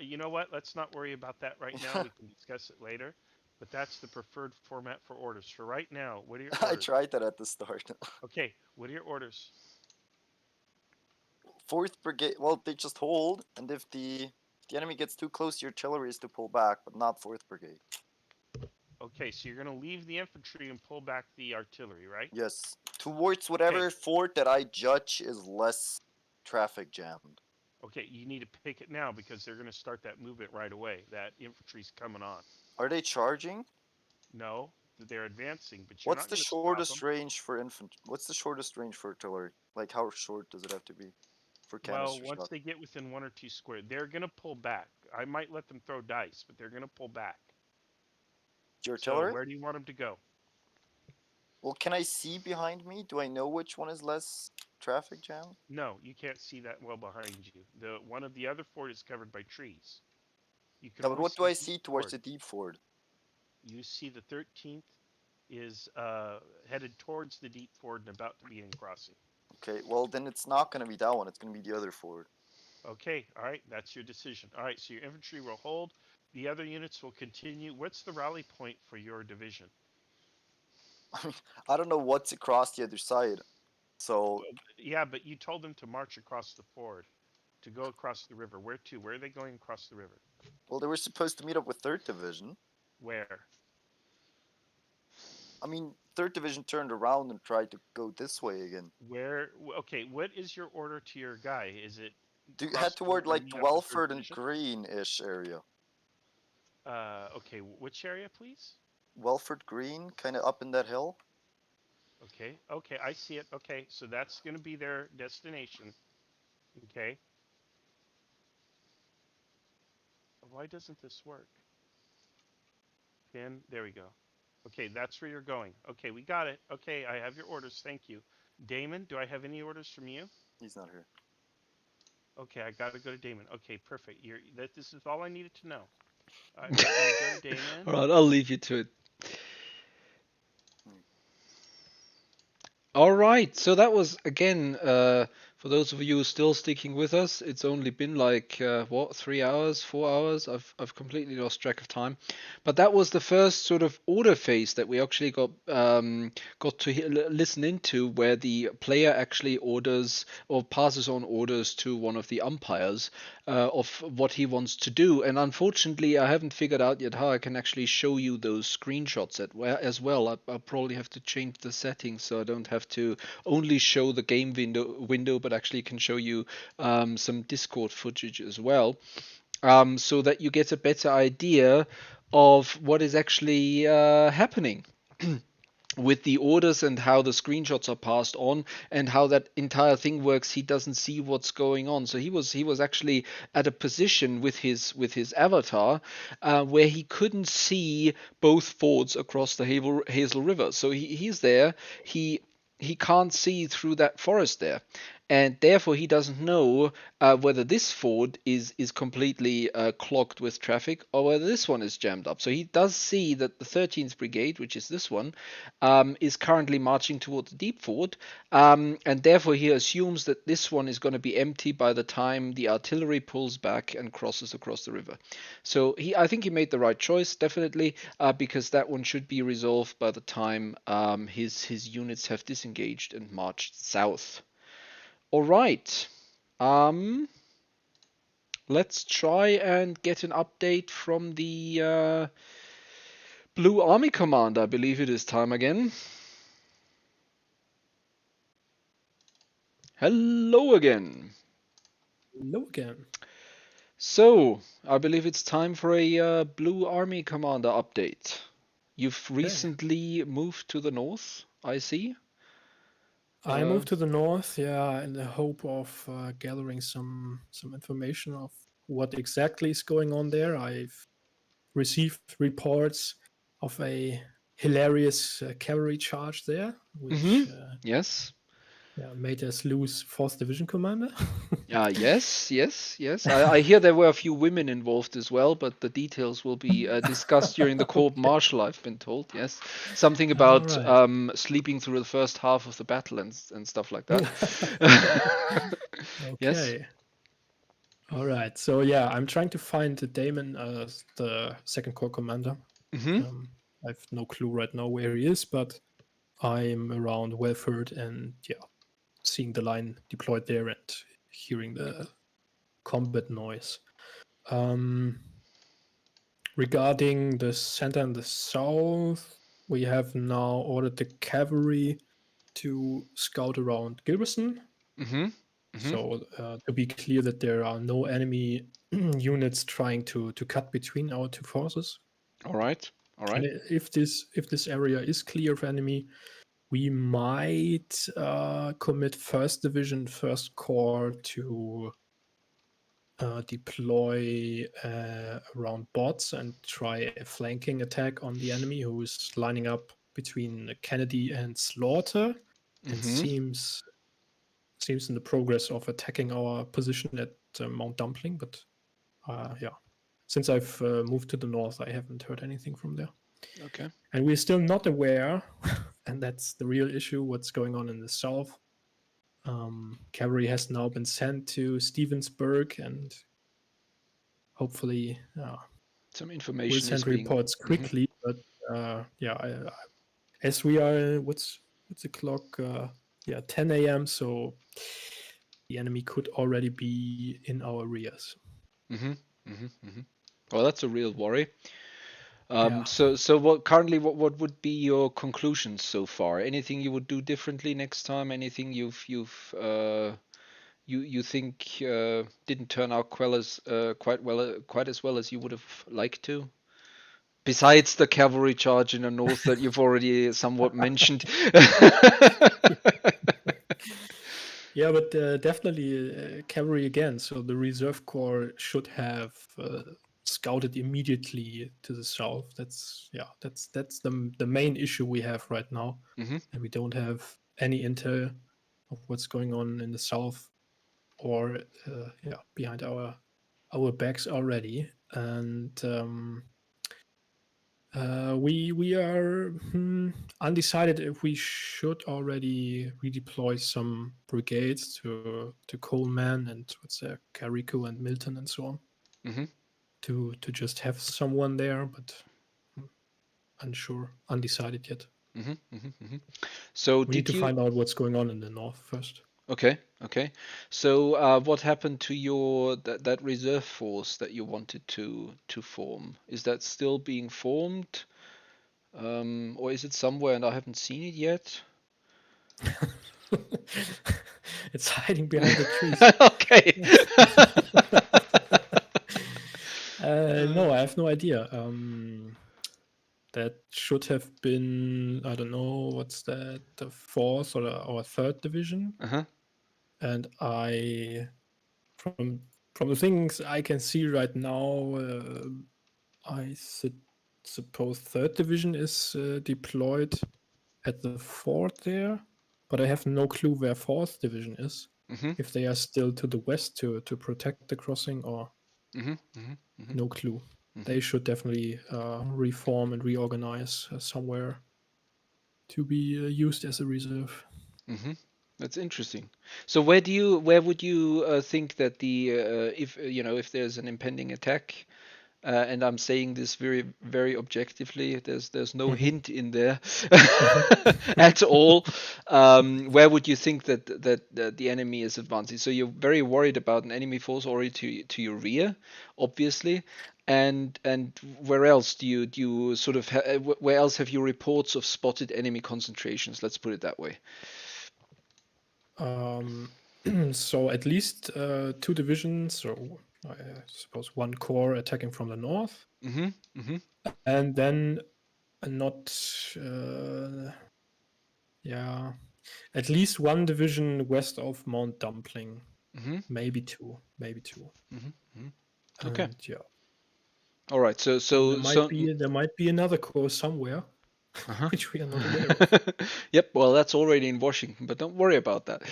You know what? Let's not worry about that right now. We can discuss it later. But that's the preferred format for orders. For right now, what are your orders? I tried that at the start. Okay, what are your orders? 4th Brigade, well, they just hold, and if the enemy gets too close, your artillery is to pull back, but not 4th Brigade. Okay, so you're going to leave the infantry and pull back the artillery, right? Yes, towards whatever fort that I judge is less traffic jammed. Okay, you need to pick it now because they're going to start that movement right away. That infantry's coming on. Are they charging? No, they're advancing, but you're What's not the going to stop shortest them. range for infantry? What's the shortest range for artillery? Like, how short does it have to be for Well, canister once shot? they get within 1 or 2 square, they're going to pull back. I might let them throw dice, but they're going to pull back. Your So artillery? where do you want them to go? Well, can I see behind me? Do I know which one is less traffic jam? No, you can't see that well behind you. The one of the other fort is covered by trees. You can Yeah, but only what do see I the see deep towards ford. the deep ford? You see the 13th is headed towards the deep ford and about to begin crossing. Okay, well then it's not going to be that one. It's going to be the other ford. Okay, all right, that's your decision. All right, so your infantry will hold. The other units will continue. What's the rally point for your division? I don't know what's across the other side. So Yeah, but you told them to march across the ford, to go across the river. Where to? Where are they going across the river? well, they were supposed to meet up with 3rd Division. Where? I mean, 3rd Division turned around and tried to go this way again. Where? Okay, what is your order to your guy? Is it Head toward like meet up with 3rd Welford and Division? Green-ish area. Okay, which area, please? Welford Green, kind of up in that hill. Okay, okay, I see it. Okay, so that's going to be their destination. Okay. Why doesn't this work? Pin, there we go. Okay, that's where you're going. Okay, we got it. Okay, I have your orders. Thank you. Damon, do I have any orders from you? He's not here. Okay, I got to go to Damon. Okay, perfect. This is all I needed to know. All right, let me go to Damon. All right, I'll leave you to it. All right, so that was again for those of you still sticking with us. It's only been like what, 3 hours, 4 hours? I've completely lost track of time. But that was the first sort of order phase that we actually got to listen into, where the player actually orders or passes on orders to one of the umpires of what he wants to do. And unfortunately, I haven't figured out yet how I can actually show you those screenshots as well. I'll probably have to change the settings so I don't have to only show the game window, but actually can show you some Discord footage as well, so that you get a better idea of what is actually happening. with the orders and how the screenshots are passed on and how that entire thing works, he doesn't see what's going on. So he was actually at a position with his avatar where he couldn't see both fords across the Hazel River. So he's there. He can't see through that forest there, and therefore he doesn't know whether this ford is completely clogged with traffic or whether this one is jammed up. So he does see that the 13th Brigade, which is this one, is currently marching toward the Deep Ford, and therefore he assumes that this one is going to be empty by the time the artillery pulls back and crosses across the river. So I think he made the right choice, definitely, because that one should be resolved by the time his units have disengaged and marched south. All right. Let's try and get an update from the Blue Army Commander. I believe it is time again. Hello again. Hello again. So, I believe it's time for a Blue Army Commander update. You've recently moved to the north, I see. I moved to the north, yeah, in the hope of gathering some information of what exactly is going on there. I've received reports of a hilarious cavalry charge there, which yes, made us lose 4th Division commander. Yes. I hear there were a few women involved as well, but the details will be discussed during the court martial, I've been told. Yes, something about sleeping through the first half of the battle and stuff like that. Okay. Yes. All right. So yeah, I'm trying to find Damon, the 2nd Corps commander. I have no clue right now where he is, but I'm around Welford and seeing the line deployed there and hearing the combat noise. Regarding the center and the south, we have now ordered the cavalry to scout around Gilberson. So to be clear that there are no enemy units trying to cut between our two forces. All right. And if this area is clear of enemy, we might commit 1st Division, 1st Corps to deploy around bots and try a flanking attack on the enemy who is lining up between Kennedy and Slaughter. And seems in the progress of attacking our position at Mount Dumpling, but since I've moved to the north, I haven't heard anything from there. Okay. And we're still not aware, and that's the real issue, what's going on in the south. Cavalry has now been sent to Stevensburg, and hopefully some information we'll send reports quickly. But as we are, what's the clock? 10 a.m. So the enemy could already be in our rears. Well, that's a real worry. So what would be your conclusions so far? Anything you would do differently next time? Anything you think didn't turn out quite as well as you would have liked to? Besides the cavalry charge in the north that you've already somewhat mentioned. Yeah, but definitely cavalry again. So the reserve corps should have scouted immediately to the south. That's the main issue we have right now, and we don't have any intel of what's going on in the south or behind our backs already, and we are undecided if we should already redeploy some brigades to Coleman and Carrico and Milton and so on. To just have someone there, but unsure, undecided yet. So we need to find out what's going on in the north first. Okay. So what happened to your that reserve force that you wanted to form? Is that still being formed, or is it somewhere and I haven't seen it yet? It's hiding behind the trees. Okay. No, I have no idea. that should have been, I don't know, what's that, the 4th or 3rd division. Uh-huh. And from the things I can see right now, I suppose 3rd division is deployed at the fort there, but I have no clue where 4th division is. Mm-hmm. If they are still to the west to protect the crossing, or no clue. They should definitely reform and reorganize somewhere to be used as a reserve. That's interesting. So where would you think that the if there's an impending attack, and I'm saying this very, very objectively, there's no hint in there at all. Where would you think that the enemy is advancing? So you're very worried about an enemy force already to your rear, obviously. And where else do you sort of where else have you reports of spotted enemy concentrations? Let's put it that way. So at least 2 divisions, so I suppose 1 corps attacking from the north, and then not, at least 1 division west of Mount Dumpling, maybe 2. Okay. And, yeah. All right. So there might be another corps somewhere. Which we are not aware of. Yep, well, that's already in Washington, but don't worry about that.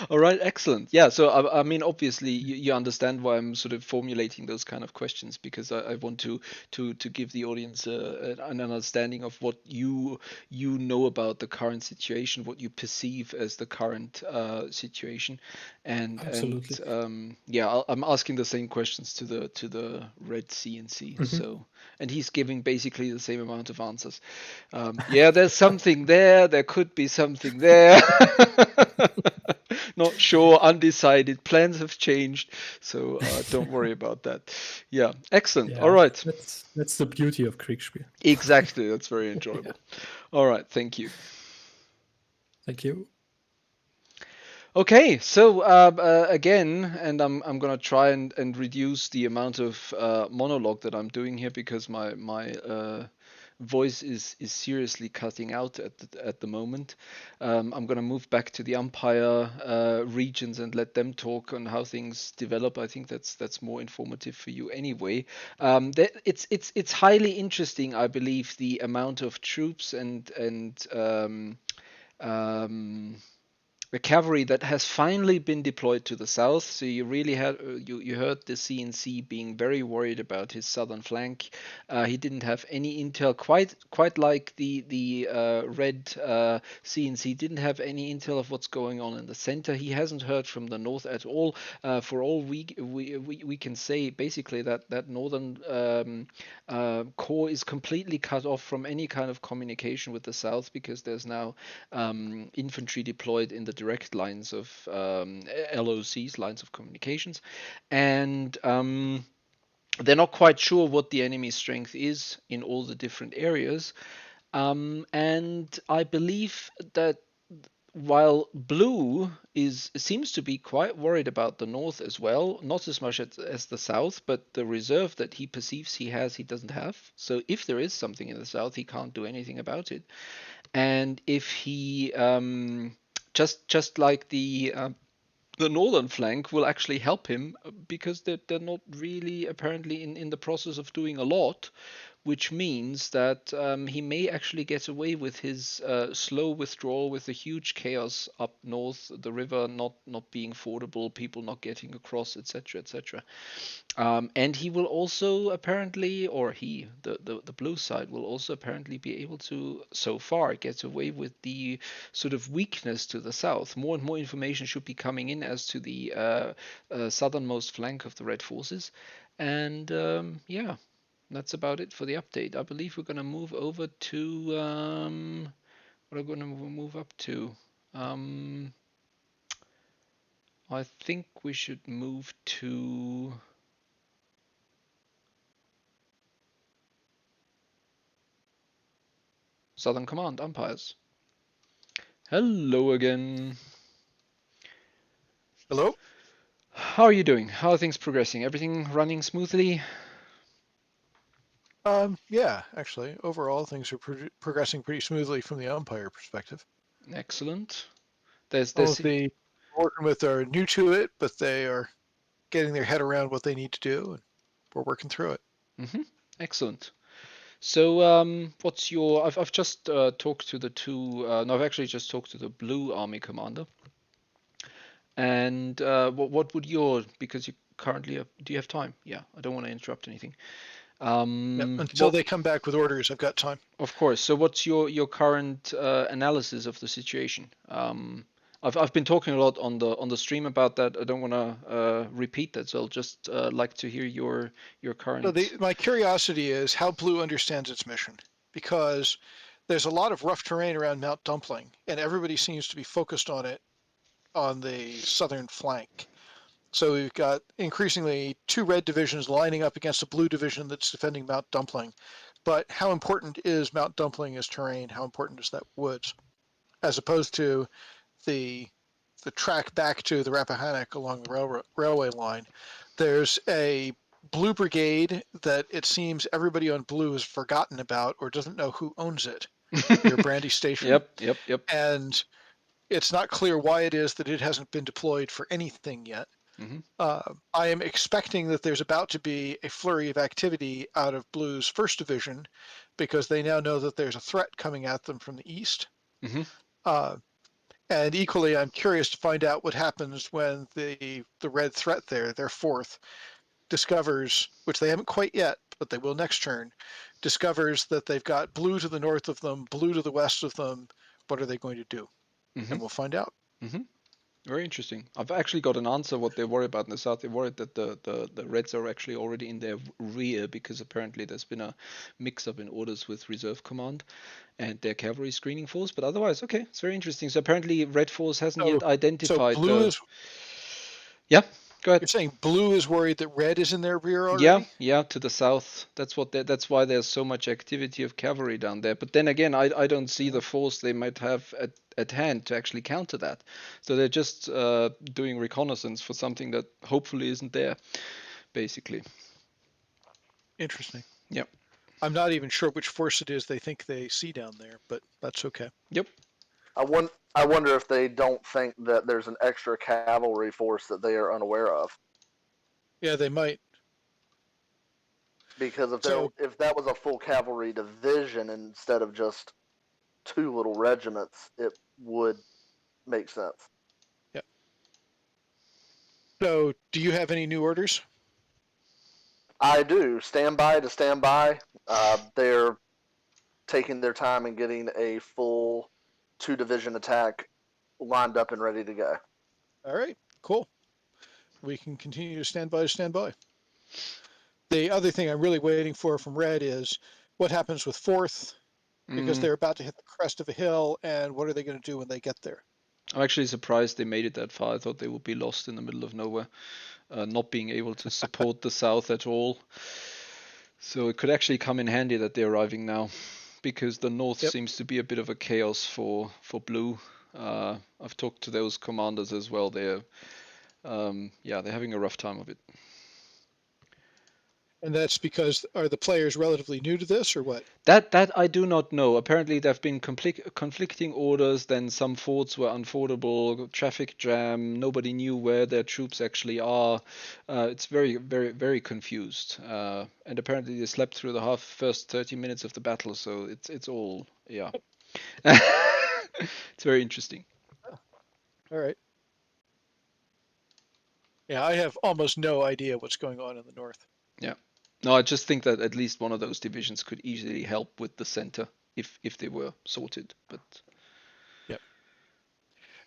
All right, excellent. Yeah, so I mean, obviously, you understand why I'm sort of formulating those kind of questions, because I want to give the audience an understanding of what you know about the current situation, what you perceive as the current situation, and Absolutely. I'm asking the same questions to the Red CNC. So, and he's giving basically the same amount of answers. There's something there. There could be something there. Not sure, undecided. Plans have changed, so don't worry about that. Yeah, excellent. Yeah, all right. That's the beauty of Kriegsspiel. Exactly. That's very enjoyable. All right. Thank you. Thank you. Okay, so again, and I'm gonna try and reduce the amount of monologue that I'm doing here, because my voice is seriously cutting out at the moment. I'm gonna move back to the Umpire regions and let them talk on how things develop. I think that's more informative for you anyway. It's highly interesting, I believe, the amount of troops and the cavalry that has finally been deployed to the south. So you really had you heard the CNC being very worried about his southern flank. He didn't have any intel, quite like the red CNC didn't have any intel of what's going on in the center. He hasn't heard from the north at all. For all we can say, basically, that northern corps is completely cut off from any kind of communication with the south, because there's now infantry deployed in the direct lines of LOCs, lines of communications, and they're not quite sure what the enemy strength is in all the different areas, and I believe that while Blue seems to be quite worried about the north as well, not as much as the south, but the reserve that he perceives he doesn't have. So if there is something in the south, he can't do anything about it. And if he just like the northern flank will actually help him, because they're not really apparently in the process of doing a lot, which means that he may actually get away with his slow withdrawal, with the huge chaos up north, the river not being fordable, people not getting across, etc., etc. And he will also apparently, or the blue side will also apparently be able to, so far, get away with the sort of weakness to the south. More and more information should be coming in as to the southernmost flank of the Red forces, and that's about it for the update. I believe we're going to move over to what are we going to move up to? I think we should move to Southern Command, Umpires. Hello again. Hello. How are you doing? How are things progressing? Everything running smoothly? Yeah, actually, overall things are progressing pretty smoothly from the Umpire perspective. Excellent. All of the working with are new to it, but they are getting their head around what they need to do, and we're working through it. Excellent. So, what's your? I've just talked to the two. No, I've actually just talked to the Blue Army commander. And what would your? Because you currently have, do you have time? Yeah, I don't want to interrupt anything. Until they come back with orders, I've got time. Of course. So, what's your current analysis of the situation? I've been talking a lot on the stream about that. I don't want to repeat that, so I'll just like to hear your current. So my curiosity is how Blue understands its mission, because there's a lot of rough terrain around Mount Dumpling, and everybody seems to be focused on it on the southern flank. So we've got increasingly 2 red divisions lining up against a blue division that's defending Mount Dumpling. But how important is Mount Dumpling as terrain? How important is that woods? As opposed to the track back to the Rappahannock along the railway line. There's a blue brigade that it seems everybody on blue has forgotten about or doesn't know who owns it. Near Brandy Station. Yep. And it's not clear why it is that it hasn't been deployed for anything yet. I am expecting that there's about to be a flurry of activity out of Blue's 1st Division because they now know that there's a threat coming at them from the east. And equally, I'm curious to find out what happens when the red threat there, their 4th, discovers, which they haven't quite yet, but they will next turn, discovers that they've got blue to the north of them, blue to the west of them. What are they going to do? And we'll find out. Very interesting. I've actually got an answer what they worry about in the south. They worried that the Reds are actually already in their rear because apparently there's been a mix-up in orders with Reserve Command and their cavalry screening force. But otherwise, okay, it's very interesting. So apparently Red Force hasn't yet identified. So blue is. Yeah, go ahead. You're saying blue is worried that red is in their rear already? Yeah, to the south. That's why there's so much activity of cavalry down there. But then again, I don't see the force they might have at hand to actually counter that. So they're just doing reconnaissance for something that hopefully isn't there, basically. Interesting. Yep. I'm not even sure which force it is they think they see down there, but that's okay. Yep. I wonder if they don't think that there's an extra cavalry force that they are unaware of. Yeah, they might. Because if that was a full cavalry division instead of just 2 little regiments, it would make sense. Yeah. So, do you have any new orders? I do. Stand by to stand by. They're taking their time and getting a full 2-division attack lined up and ready to go. All right, cool. We can continue to stand by. The other thing I'm really waiting for from Red is what happens with 4th, because they're about to hit the crest of a hill, and what are they going to do when they get there? I'm actually surprised they made it that far. I thought they would be lost in the middle of nowhere, not being able to support the south at all. So it could actually come in handy that they're arriving now, because the north seems to be a bit of a chaos for blue. I've talked to those commanders as well. They're having a rough time of it. And that's because, are the players relatively new to this, or what? That I do not know. Apparently there have been conflicting orders, then some forts were unfordable, traffic jam, nobody knew where their troops actually are. It's very, very, very confused. And apparently they slept through the first 30 minutes of the battle, so it's all, yeah. It's very interesting. All right. Yeah, I have almost no idea what's going on in the north. Yeah. No, I just think that at least one of those divisions could easily help with the center if they were sorted. But yep.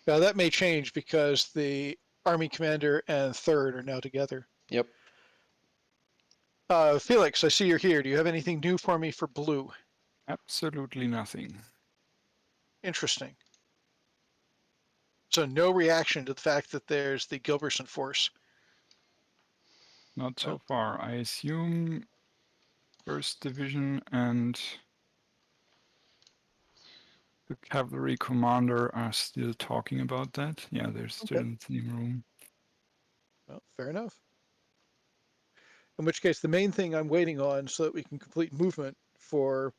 Now that may change because the Army commander and 3rd are now together. Yep. Felix, I see you're here. Do you have anything new for me for blue? Absolutely nothing. Interesting. So no reaction to the fact that there's the Gilbertson force. Not so far. I assume 1st Division and the cavalry commander are still talking about that. Yeah, they're still in the same room. Well, fair enough. In which case, the main thing I'm waiting on so that we can complete movement for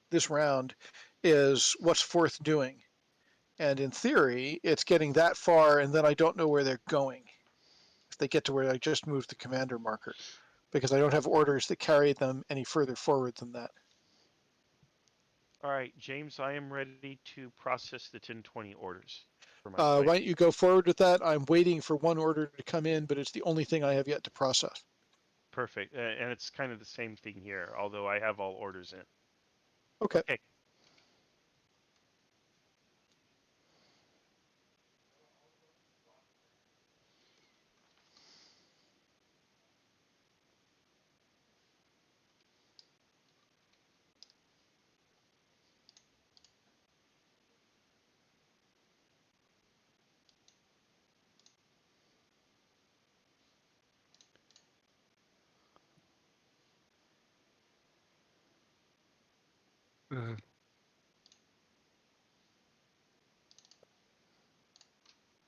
this round is what's Fourth doing. And in theory, it's getting that far, and then I don't know where they're going. If they get to where I just moved the commander marker, because I don't have orders that carry them any further forward than that. All right, James, I am ready to process the 1020 orders for my Why flank. don't you go forward with that? I'm waiting for one order to come in, but it's the only thing I have yet to process. Perfect. And it's kind of the same thing here, although I have all orders in. Okay. Okay.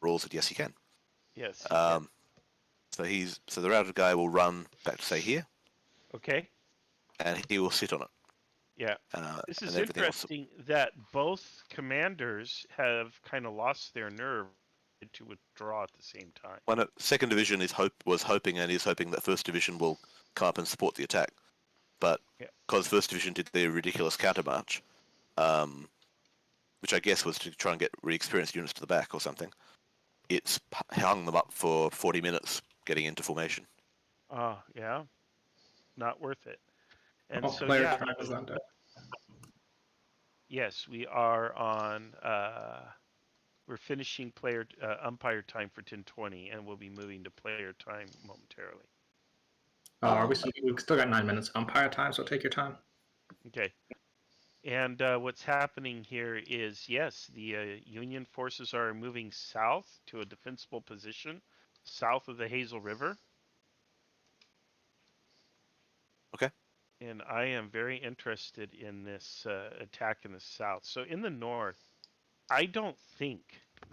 Rules said yes, you can. Yes. So the routed guy will run back to say here, Okay. and he will sit on it. Yeah. This is interesting that both commanders have kind of lost their nerve to withdraw at the same time. Well, Second Division was hoping and is hoping that First Division will come up and support the attack, but because First Division did their ridiculous countermarch, which I guess was to try and get re-experienced units to the back or something, it's hung them up for 40 minutes getting into formation. Oh, yeah. Not worth it. And What so, player yeah. time is under? Yes, we are on. We're finishing player umpire time for 1020, and we'll be moving to player time momentarily. We've still got 9 minutes umpire time, so take your time. Okay. And what's happening here is, yes, the Union forces are moving south to a defensible position, south of the Hazel River. Okay. And I am very interested in this attack in the south. So in the north, I don't think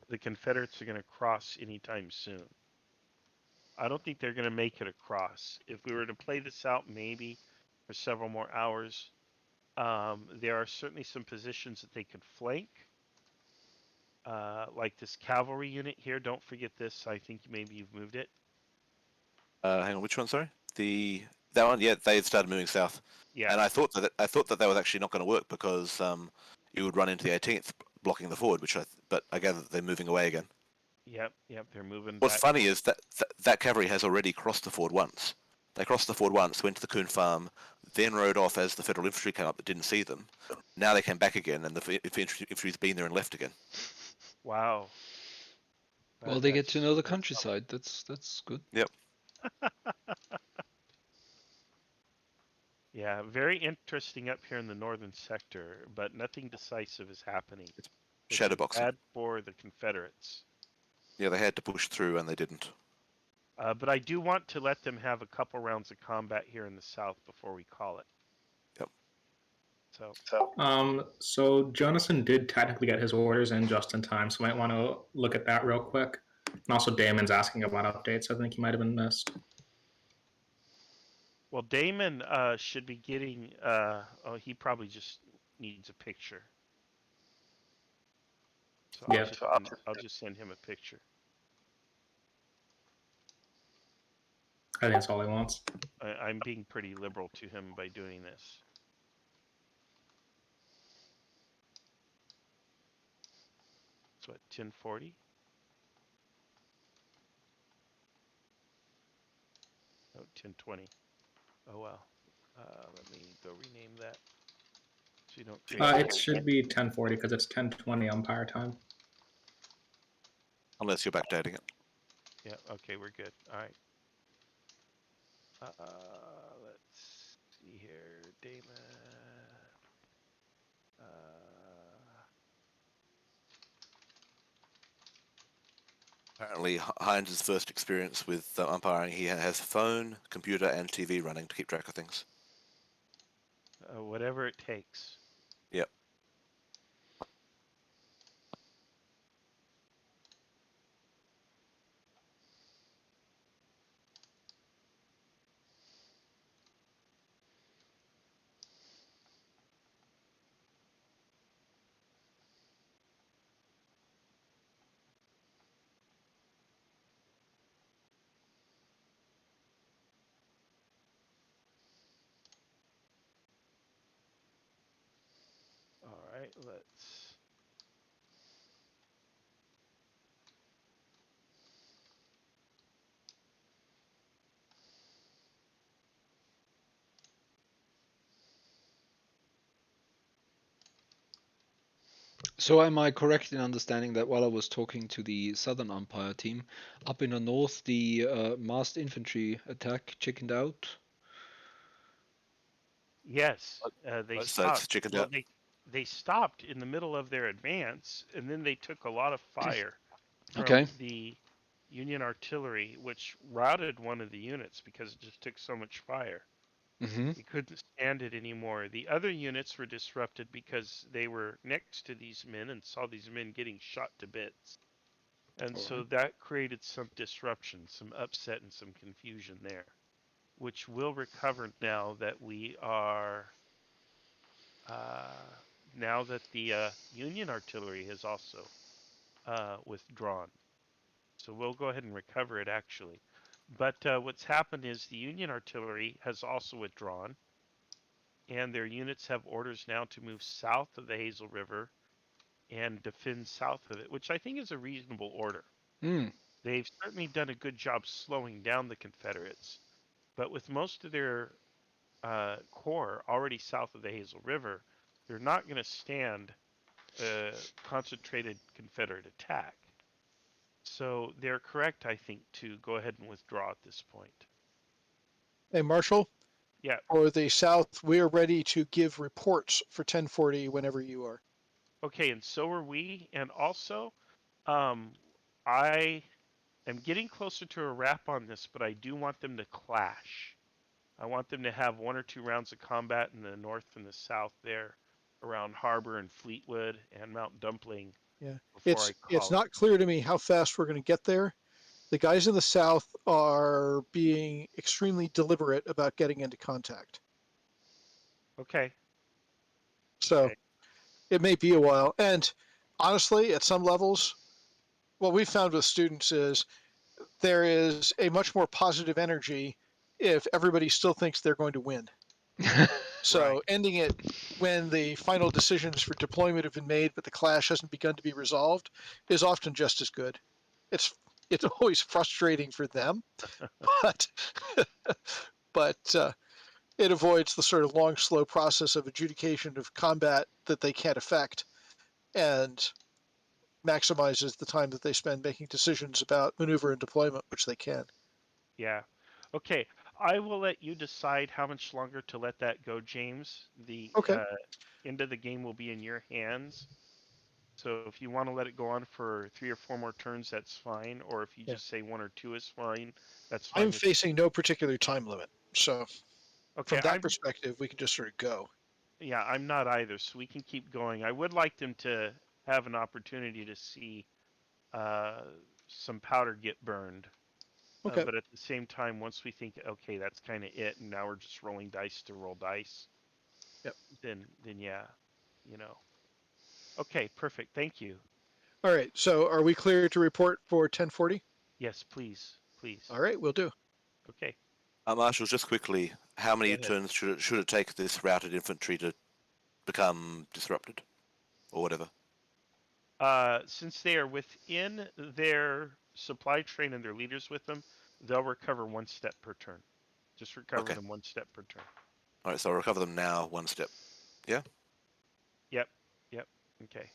the Confederates are going to cross anytime soon. I don't think they're going to make it across. If we were to play this out maybe for several more hours, there are certainly some positions that they could flank. Like this cavalry unit here. Don't forget this. I think maybe you've moved it. Hang on, which one? Sorry, that one. Yeah, they had started moving south. Yeah. And I thought that was actually not going to work because you would run into the 18th blocking the forward, but I gather that they're moving away again. Yep, they're moving. What's back. funny is that cavalry has already crossed the ford once. They crossed the ford once, went to the Coon Farm, then rode off as the Federal infantry came up but didn't see them. Now they came back again, and the infantry's been there and left again. Wow. Well, they get to know the countryside. That's good. Yep. Yeah, very interesting up here in the northern sector, but nothing decisive is happening. Shadowboxing. Bad for the Confederates. Yeah, they had to push through and they didn't. But I do want to let them have a couple rounds of combat here in the south before we call it. Yep. So Jonathan did technically get his orders in just in time, so might want to look at that real quick. And also Damon's asking about updates. I think he might have been missed. Well, Damon should be getting. He probably just needs a picture. So I'll just send him a picture. I think that's all he wants. I'm being pretty liberal to him by doing this. So at 1040. Oh, 1020. Oh well. Let me go rename that. So you don't. It should be 1040 because it's 1020 umpire time. Unless you're backdating it. Yeah. Okay, we're good. All right. Let's see here, Damon. Apparently, Hines' first experience with umpiring, he has phone, computer, and TV running to keep track of things. Whatever it takes. Yep. right, let's. So am I correct in understanding that while I was talking to the Southern Umpire team, up in the north, the massed infantry attack chickened out? Yes, they Both sides stopped. chickened Well, out. they stopped in the middle of their advance, and then they took a lot of fire from Okay. the Union artillery, which routed one of the units because it just took so much fire. Mm-hmm. They couldn't stand it anymore. The other units were disrupted because they were next to these men and saw these men getting shot to bits. And so that created some disruption, some upset, and some confusion there, which will recover now that we are, now that the Union artillery has also withdrawn. So we'll go ahead and recover it actually. But what's happened is the Union artillery has also withdrawn, and their units have orders now to move south of the Hazel River and defend south of it, which I think is a reasonable order. Mm. They've certainly done a good job slowing down the Confederates, but with most of their corps already south of the Hazel River, they're not going to stand a concentrated Confederate attack. So they're correct, I think, to go ahead and withdraw at this point. Hey, Marshall? Yeah. For the South, we are ready to give reports for 1040 whenever you are. Okay, and so are we. And also, I am getting closer to a wrap on this, but I do want them to clash. I want them to have 1 or 2 rounds of combat in the north and the south there, around Harbor and Fleetwood and Mount Dumpling. Yeah, before it's not clear to me how fast we're going to get there. The guys in the South are being extremely deliberate about getting into contact. Okay. So it may be a while. And honestly, at some levels, what we found with students is there is a much more positive energy if everybody still thinks they're going to win. So ending it when the final decisions for deployment have been made, but the clash hasn't begun to be resolved, is often just as good. It's always frustrating for them, but it avoids the sort of long, slow process of adjudication of combat that they can't affect, and maximizes the time that they spend making decisions about maneuver and deployment, which they can. Yeah. Okay. I will let you decide how much longer to let that go, James. The end of the game will be in your hands. So if you want to let it go on for 3 or 4 more turns, that's fine. Or if you just say 1 or 2 is fine, that's fine. I'm facing no particular time limit, so from that perspective, we can just sort of go. Yeah, I'm not either, so we can keep going. I would like them to have an opportunity to see some powder get burned. Okay. But at the same time, once we think, okay, that's kind of it, and now we're just rolling dice to roll dice. Yep. Then yeah, you know. Okay, perfect. Thank you. All right. So are we clear to report for 1040? Yes, please. Please. All right, we'll do. Okay. Marshall, just quickly, how many turns should it take this routed infantry to become disrupted, or whatever? Since they are within their supply train and their leaders with them, they'll recover 1 step per turn. Just recover them 1 step per turn. All right, so I'll recover them now 1 step. Yeah? Yep. Yep. Okay.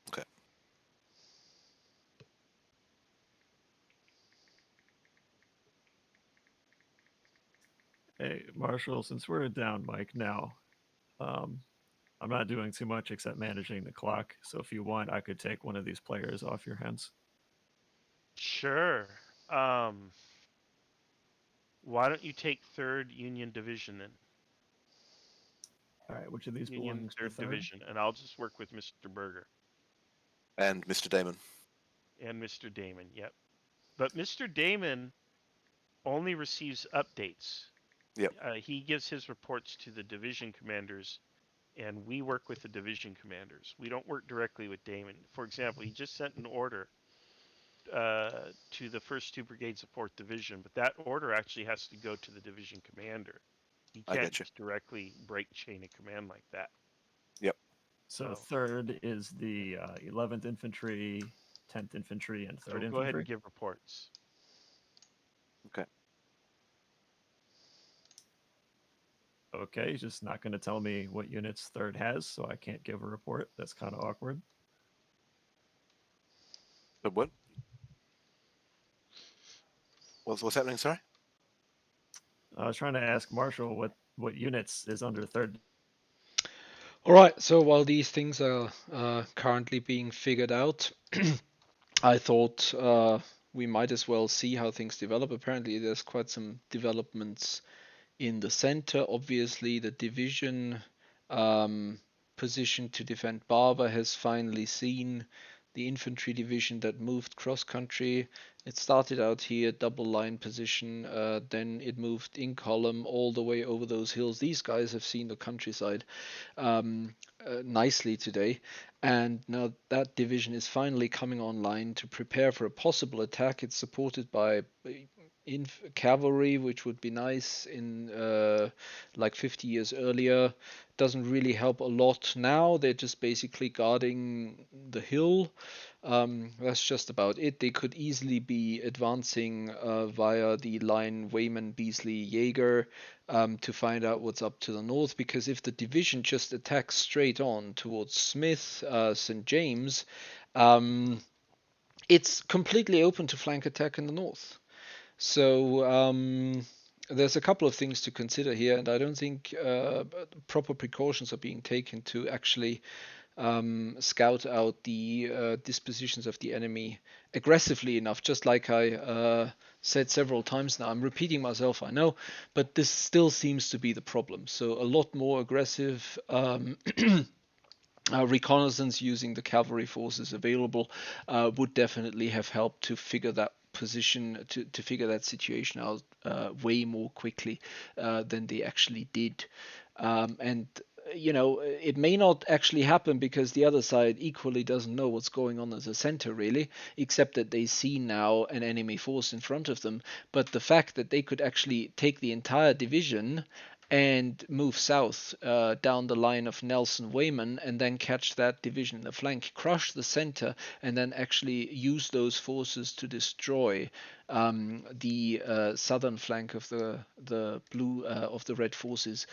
Okay. Hey, Marshall, since we're down mic now, I'm not doing too much except managing the clock. So if you want, I could take one of these players off your hands. Sure. Why don't you take 3rd Union Division then? All right, which of these Union belongs to 3rd 3rd? Division, and I'll just work with Mr. Berger. And Mr. Damon. And Mr. Damon, yep. But Mr. Damon only receives updates. Yep. He gives his reports to the division commanders, and we work with the division commanders. We don't work directly with Damon. For example, he just sent an order to the first 2 brigades of 4th Division, but that order actually has to go to the division commander. He can't just directly break chain of command like that. Yep. So third is the 11th Infantry, 10th Infantry, and 3rd So Infantry. go ahead and give reports. Okay. Okay, he's just not going to tell me what units third has, so I can't give a report. That's kind of awkward. But what? What's happening? Sorry. I was trying to ask Marshall what units is under third. All right. So while these things are currently being figured out, I thought we might as well see how things develop. Apparently, there's quite some developments in the center. Obviously, the division position to defend Barber has finally seen the infantry division that moved cross country. It started out here, double line position, then it moved in column all the way over those hills. These guys have seen the countryside nicely today, and now that division is finally coming online to prepare for a possible attack. It's supported by cavalry, which would be nice in like 50 years earlier. Doesn't really help a lot now. They're just basically guarding the hill. That's just about it. They could easily be advancing via the line Wayman, Beasley, Jaeger to find out what's up to the north, because if the division just attacks straight on towards Smith, St. James, it's completely open to flank attack in the north. So there's a couple of things to consider here, and I don't think proper precautions are being taken to actually scout out the dispositions of the enemy aggressively enough. Just like I said several times now, I'm repeating myself, I know, but this still seems to be the problem. So a lot more aggressive reconnaissance using the cavalry forces available would definitely have helped to figure that position, to figure that situation out way more quickly than they actually did. And you know, it may not actually happen because the other side equally doesn't know what's going on as a center, really, except that they see now an enemy force in front of them. But the fact that they could actually take the entire division and move south down the line of Nelson Wayman, and then catch that division in the flank, crush the center, and then actually use those forces to destroy the southern flank of the blue of the red forces.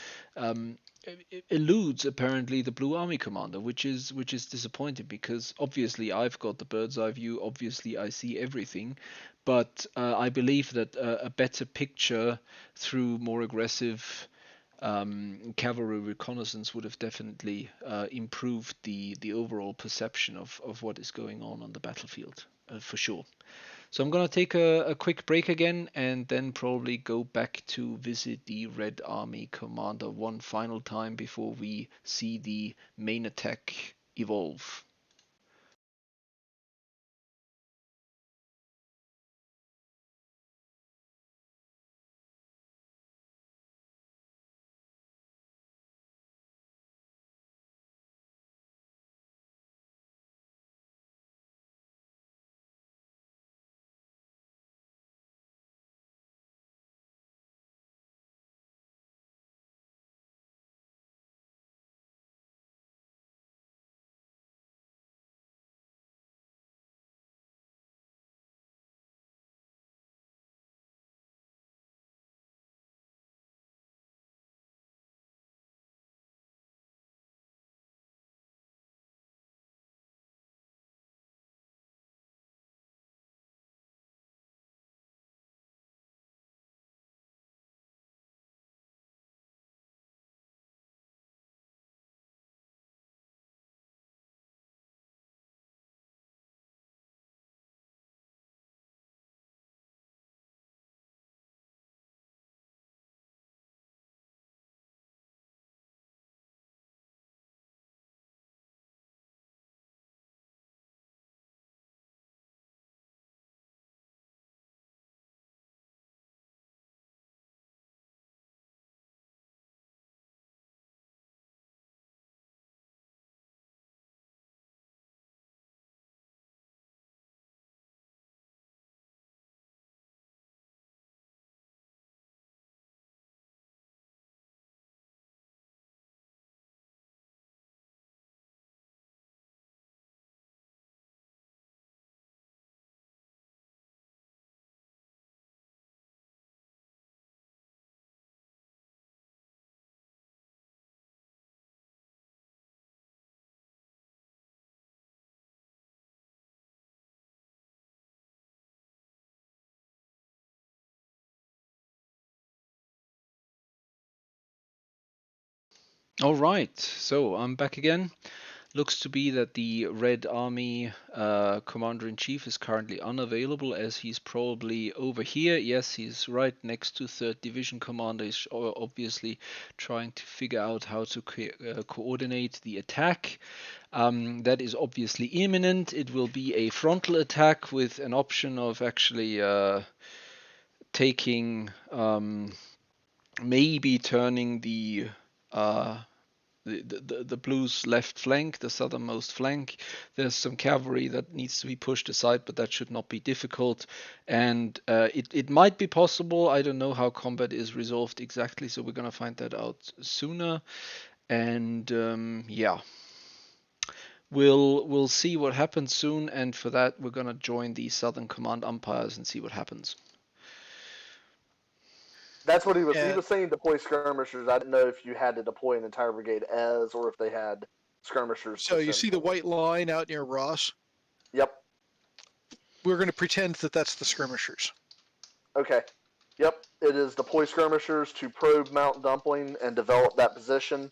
Eludes apparently the Blue Army commander, which is disappointing, because obviously I've got the bird's eye view. Obviously I see everything, but I believe that a better picture through more aggressive cavalry reconnaissance would have definitely improved the overall perception of what is going on the battlefield, for sure. So I'm going to take a quick break again, and then probably go back to visit the Red Army commander one final time before we see the main attack evolve. All right, so I'm back again. Looks to be that the Red Army Commander-in-Chief is currently unavailable, as he's probably over here. Yes, he's right next to 3rd Division Commander. He's obviously trying to figure out how to coordinate the attack. That is obviously imminent. It will be a frontal attack with an option of actually taking, maybe turning the blues left flank, the southernmost flank. There's some cavalry that needs to be pushed aside, but that should not be difficult. And it might be possible. I don't know how combat is resolved exactly, so we're gonna find that out sooner. And yeah, we'll see what happens soon. And for that, we're gonna join the Southern Command umpires and see what happens. That's what he was saying, deploy skirmishers. I didn't know if you had to deploy an entire brigade as, or if they had skirmishers. So you see the white line out near Ross? Yep. We're going to pretend that that's the skirmishers. Okay. Yep. It is deploy skirmishers to probe Mount Dumpling and develop that position.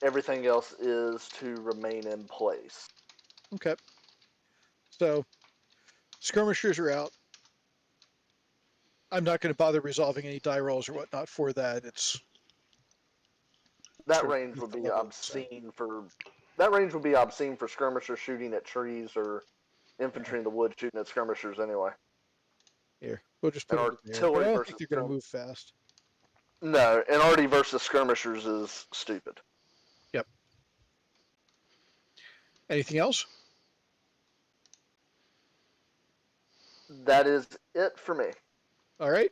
Everything else is to remain in place. Okay. So skirmishers are out. I'm not going to bother resolving any die rolls or whatnot for that. It's that range would be obscene for that range would be obscene for skirmishers shooting at trees or infantry in the woods shooting at skirmishers anyway. Here, we'll just put and it there. But I don't think they're going to move fast. No, and arty versus skirmishers is stupid. Yep. Anything else? That is it for me. All right.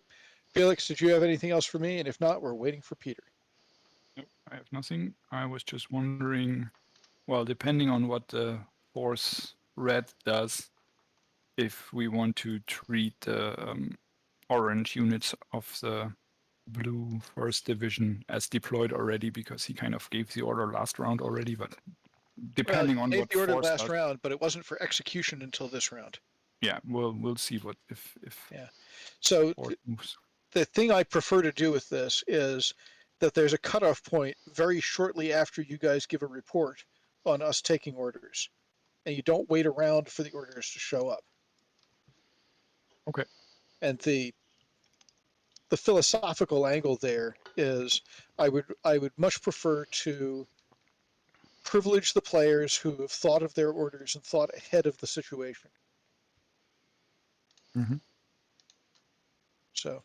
Felix, did you have anything else for me? And if not, we're waiting for Peter. Nope, I have nothing. I was just wondering, well, depending on what the force red does, if we want to treat the orange units of the blue 1st Division as deployed already, because he kind of gave the order last round already, but depending on what the order force last does, round, but it wasn't for execution until this round. yeah, we'll see what if yeah. So the thing I prefer to do with this is that there's a cutoff point very shortly after you guys give a report on us taking orders, and you don't wait around for the orders to show up. Okay. And the philosophical angle there is I would much prefer to privilege the players who have thought of their orders and thought ahead of the situation. Mm-hmm. So,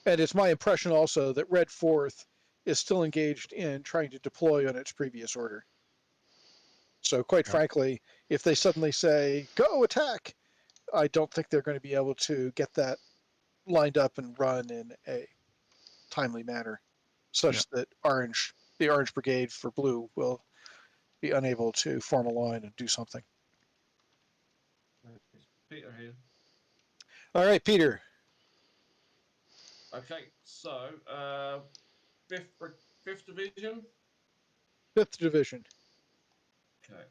and it's my impression also that Red 4th is still engaged in trying to deploy on its previous order. So quite frankly, if they suddenly say, go attack, I don't think they're going to be able to get that lined up and run in a timely manner, such that the Orange Brigade for blue will be unable to form a line and do something. Peter here. All right, Peter. Okay, so 5th Division. 5th Division. Okay,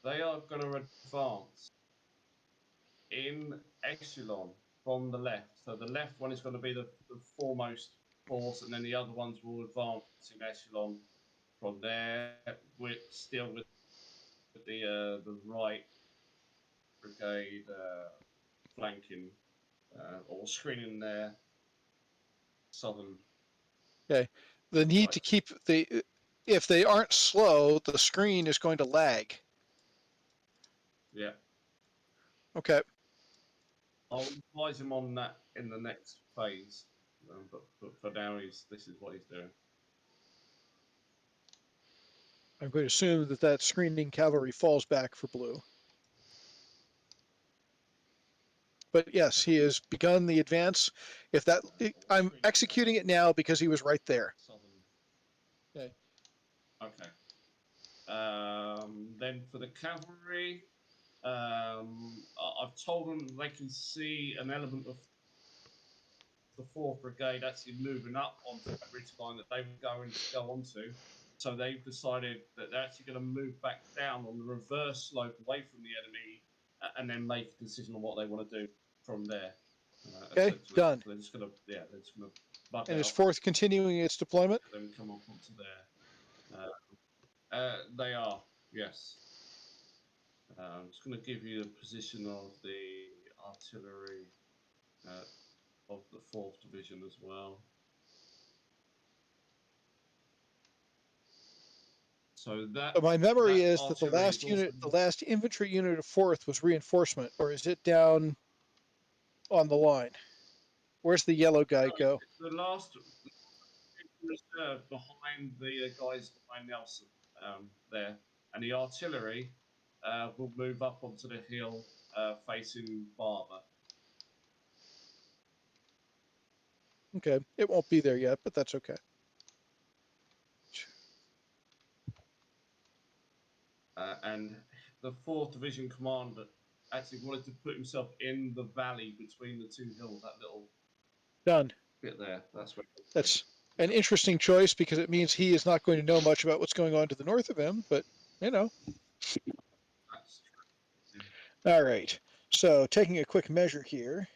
they are going to advance in echelon from the left. So the left one is going to be the foremost force, and then the other ones will advance in echelon from there. We're still with the right brigade flanking or screening their southern. Okay. The need to keep if they aren't slow, the screen is going to lag. Yeah. Okay. I'll advise him on that in the next phase, but for now, this is what he's doing. I'm going to assume that screening cavalry falls back for blue. But yes, he has begun the advance. I'm executing it now because he was right there. Okay. Okay. Then for the cavalry, I've told them they can see an element of the 4th Brigade actually moving up onto that ridge line that they were going to go onto. So they've decided that they're actually going to move back down on the reverse slope away from the enemy and then make a decision on what they want to do from there. Okay, done. So they're just going to bugger And is off. 4th continuing its deployment? Then come up onto there. They are, yes. I'm just going to give you the position of the artillery of the 4th Division as well. So that. My memory that is that the artillery last is also- unit, the last infantry unit of 4th was reinforcement, or is it down on the line? Where's the yellow guy go? The last reserve behind the guys behind Nelson there, and the artillery will move up onto the hill facing Barber. Okay, it won't be there yet, but that's okay. And the 4th Division commander actually wanted to put himself in the valley between the two hills, that little Done. bit there. That's an interesting choice because it means he is not going to know much about what's going on to the north of him, but you know. All right. So taking a quick measure here,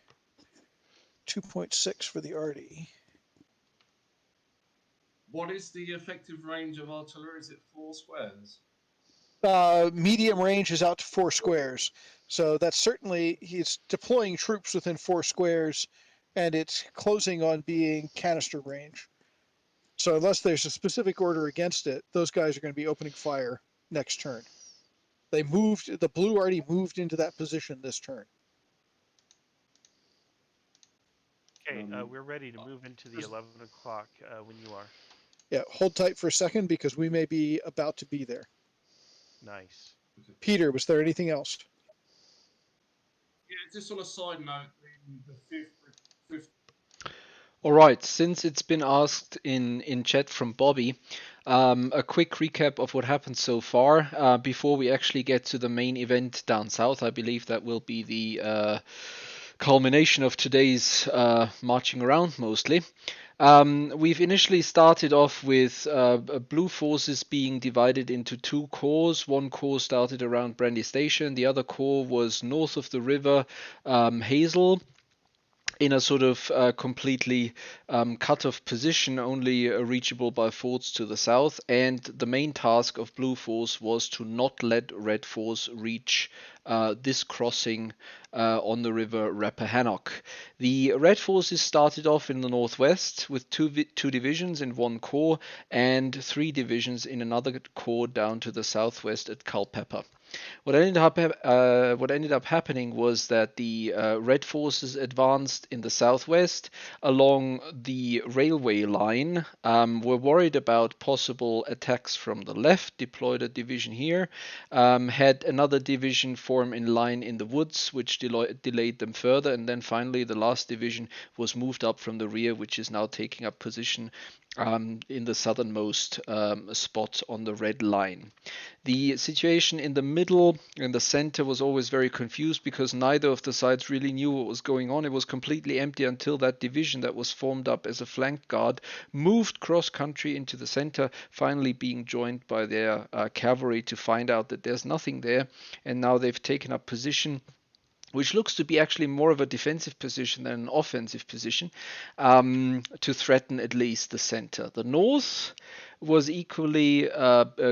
2.6 for the Arty. What is the effective range of artillery? Is it 4 squares? Medium range is out to 4 squares. So that's certainly, he's deploying troops within 4 squares, and it's closing on being canister range. So unless there's a specific order against it, those guys are going to be opening fire next turn. They moved, the blue already moved into that position this turn. Okay, we're ready to move into the 11 o'clock when you are. Yeah, hold tight for a second because we may be about to be there. Nice. Peter, was there anything else? Yeah, just on a side note, the 5th. All right, since it's been asked in chat from Bobby, a quick recap of what happened so far before we actually get to the main event down south. I believe that will be the culmination of today's marching around mostly. We've initially started off with blue forces being divided into 2 corps. One corps started around Brandy Station, the other corps was north of the river, Hazel, in a sort of completely cut-off position, only reachable by forts to the south. And the main task of Blue Force was to not let Red Force reach this crossing on the river Rappahannock. The Red Forces started off in the northwest with two divisions in one corps and 3 divisions in another corps down to the southwest at Culpeper. What ended up happening was that the Red Forces advanced in the southwest along the railway line, were worried about possible attacks from the left, deployed a division here, had another division form in line in the woods, which delayed them further, and then finally the last division was moved up from the rear, which is now taking up position in the southernmost spot on the red line. The situation in the middle and the center was always very confused because neither of the sides really knew what was going on. It was completely empty until that division that was formed up as a flank guard moved cross country into the center, finally being joined by their cavalry to find out that there's nothing there, and now they've taken up position, which looks to be actually more of a defensive position than an offensive position, to threaten at least the center. The north was equally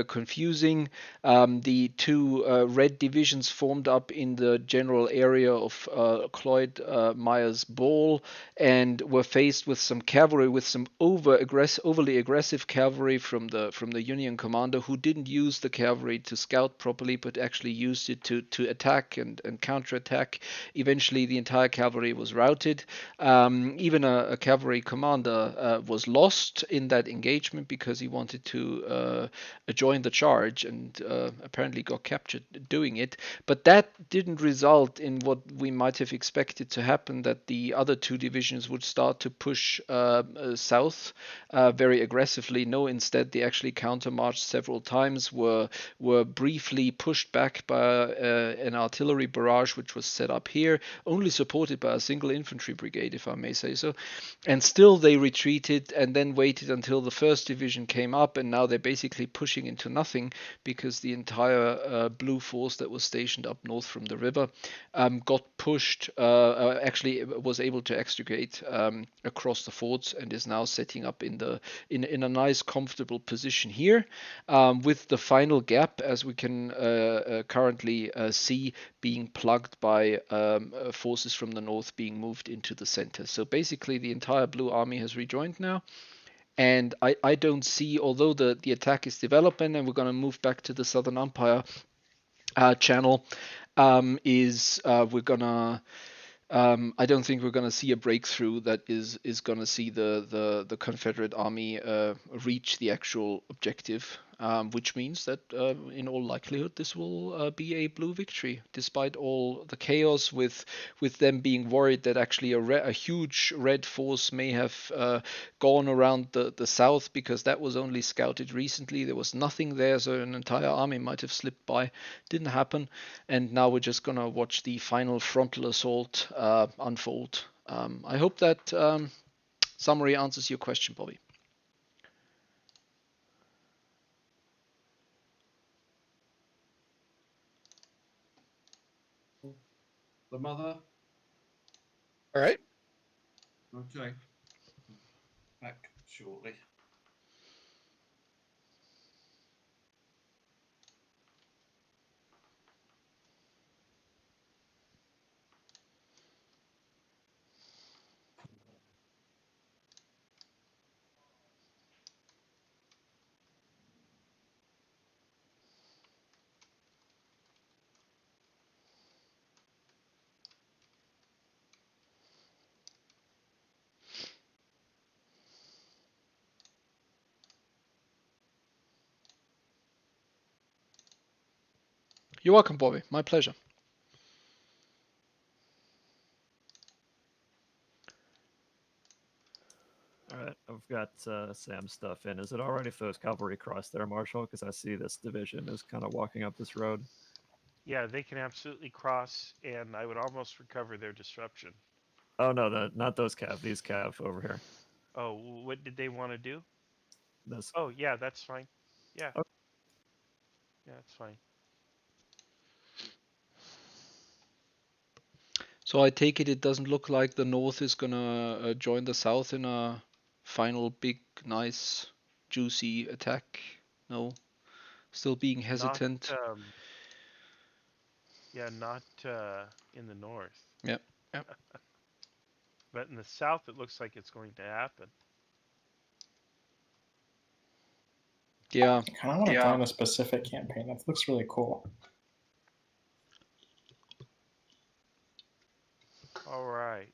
confusing. The 2 red divisions formed up in the general area of Cloyd Myers Ball and were faced with some cavalry, with some overly aggressive cavalry from the Union commander, who didn't use the cavalry to scout properly, but actually used it to attack and counterattack. Eventually, the entire cavalry was routed. Even a cavalry commander was lost in that engagement because he wanted to join the charge and apparently got captured doing it. But that didn't result in what we might have expected to happen, that the other 2 divisions would start to push south very aggressively. No, instead they actually countermarched several times, were briefly pushed back by an artillery barrage which was set up here, only supported by a single infantry brigade, if I may say so. And still they retreated and then waited until the 1st division came climb up, and now they're basically pushing into nothing because the entire blue force that was stationed up north from the river got pushed, actually was able to extricate across the forts and is now setting up in a nice comfortable position here, with the final gap, as we can currently see, being plugged by forces from the north being moved into the center. So basically the entire blue army has rejoined now. And I don't see, although the attack is developing and we're going to move back to the Southern Umpire channel, we're going to I don't think we're going to see a breakthrough that is going to see the Confederate army reach the actual objective, which means that in all likelihood this will be a blue victory, despite all the chaos with them being worried that actually a huge red force may have gone around the south, because that was only scouted recently. There was nothing there, so an entire army might have slipped by. Didn't happen, and now we're just going to watch the final frontal assault unfold. I hope that summary answers your question, Bobby. The mother. All right. Okay. Back shortly. You're welcome, Bobby. My pleasure. All right, I've got Sam's stuff in. Is it all right if those cavalry cross there, Marshal? Because I see this division is kind of walking up this road. Yeah, they can absolutely cross, and I would almost recover their disruption. Oh no, not those cav. These cav over here. Oh, what did they want to do? This. Oh yeah, that's fine. Yeah. Okay. Yeah, that's fine. So I take it doesn't look like the North is gonna join the South in a final big, nice, juicy attack. No, still being hesitant. Not in the North. Yep. But in the South, it looks like it's going to happen. Yeah. I kind of want to play on a specific campaign. That looks really cool. All right.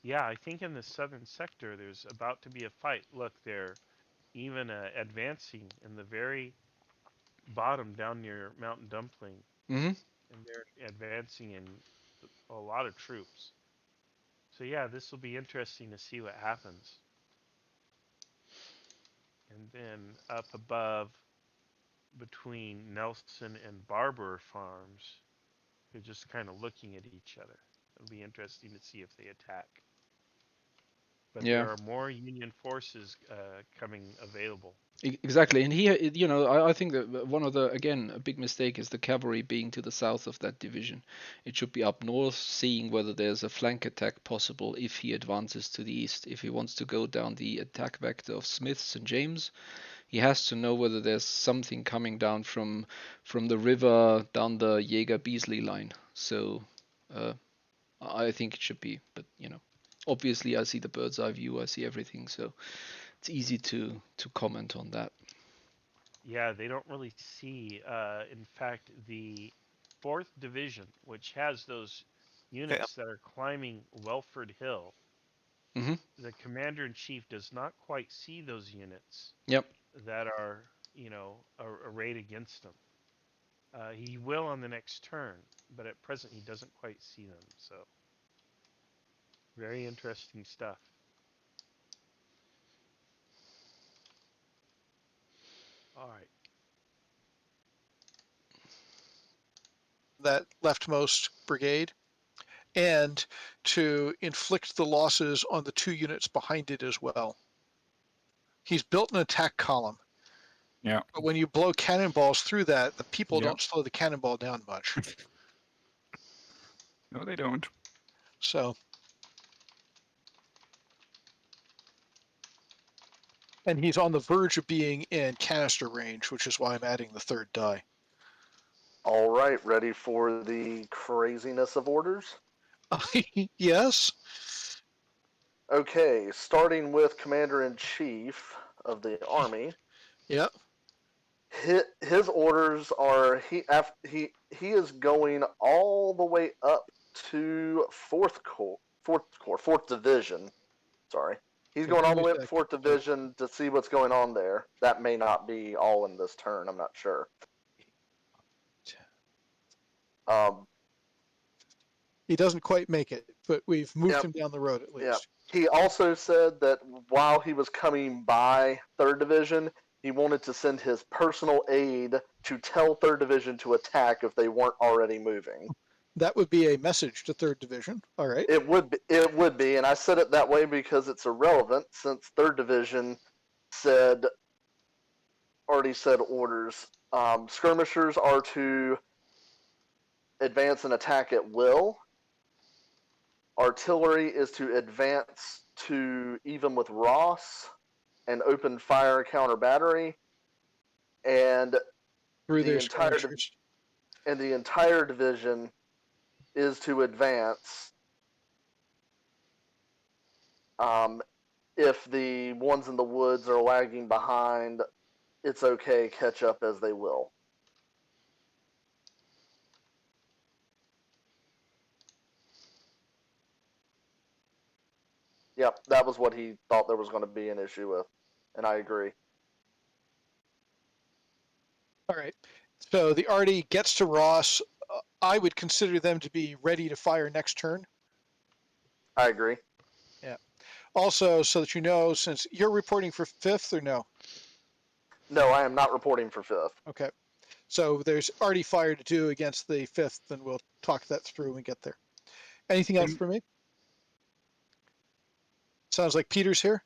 Yeah, I think in the southern sector there's about to be a fight. Look, they're even advancing in the very bottom down near Mountain Dumpling. Mm-hmm. And they're advancing in a lot of troops. So yeah, this will be interesting to see what happens. And then up above, between Nelson and Barber farms, they're just kind of looking at each other. It'll be interesting to see if they attack. But there are more Union forces coming available. Exactly, and here, I think that one of a big mistake is the cavalry being to the south of that division. It should be up north, seeing whether there's a flank attack possible if he advances to the east. If he wants to go down the attack vector of Smiths and James, he has to know whether there's something coming down from the river down the Jaeger-Beasley line. So I think it should be, but obviously I see the bird's eye view, I see everything, so it's easy to comment on that. Yeah, they don't really see. In fact, the 4th Division, which has those units that are climbing Welford Hill, the commander-in-chief does not quite see those units. Yep. That are, arrayed against him. He will on the next turn, but at present he doesn't quite see them. So, very interesting stuff. All right. That leftmost brigade, and to inflict the losses on the 2 units behind it as well. He's built an attack column. Yeah. But when you blow cannonballs through that, the people Yeah. don't slow the cannonball down much. No, they don't. So. And he's on the verge of being in canister range, which is why I'm adding the third die. All right, ready for the craziness of orders? Yes. Okay, starting with Commander-in-Chief of the Army. Yep. His orders are he is going all the way up to Fourth Division. Sorry, he's going all the way up to 4th Division to see what's going on there. That may not be all in this turn. I'm not sure. He doesn't quite make it, but we've moved him down the road at least. Yeah. He also said that while he was coming by 3rd Division, he wanted to send his personal aide to tell 3rd Division to attack if they weren't already moving. That would be a message to 3rd Division. All right. It would be, and I said it that way because it's irrelevant since 3rd Division already said orders. Skirmishers are to advance and attack at will. Artillery is to advance to even with Ross and open fire counter battery, and the entire division is to advance. If the ones in the woods are lagging behind, it's okay, catch up as they will. Yep, that was what he thought there was going to be an issue with, and I agree. All right. So the Artie gets to Ross. I would consider them to be ready to fire next turn. I agree. Yeah. Also, so that you know, since you're reporting for 5th or no? No, I am not reporting for 5th. Okay. So there's already fire to do against the 5th, and we'll talk that through when we get there. Anything else for me? Sounds like Peter's here.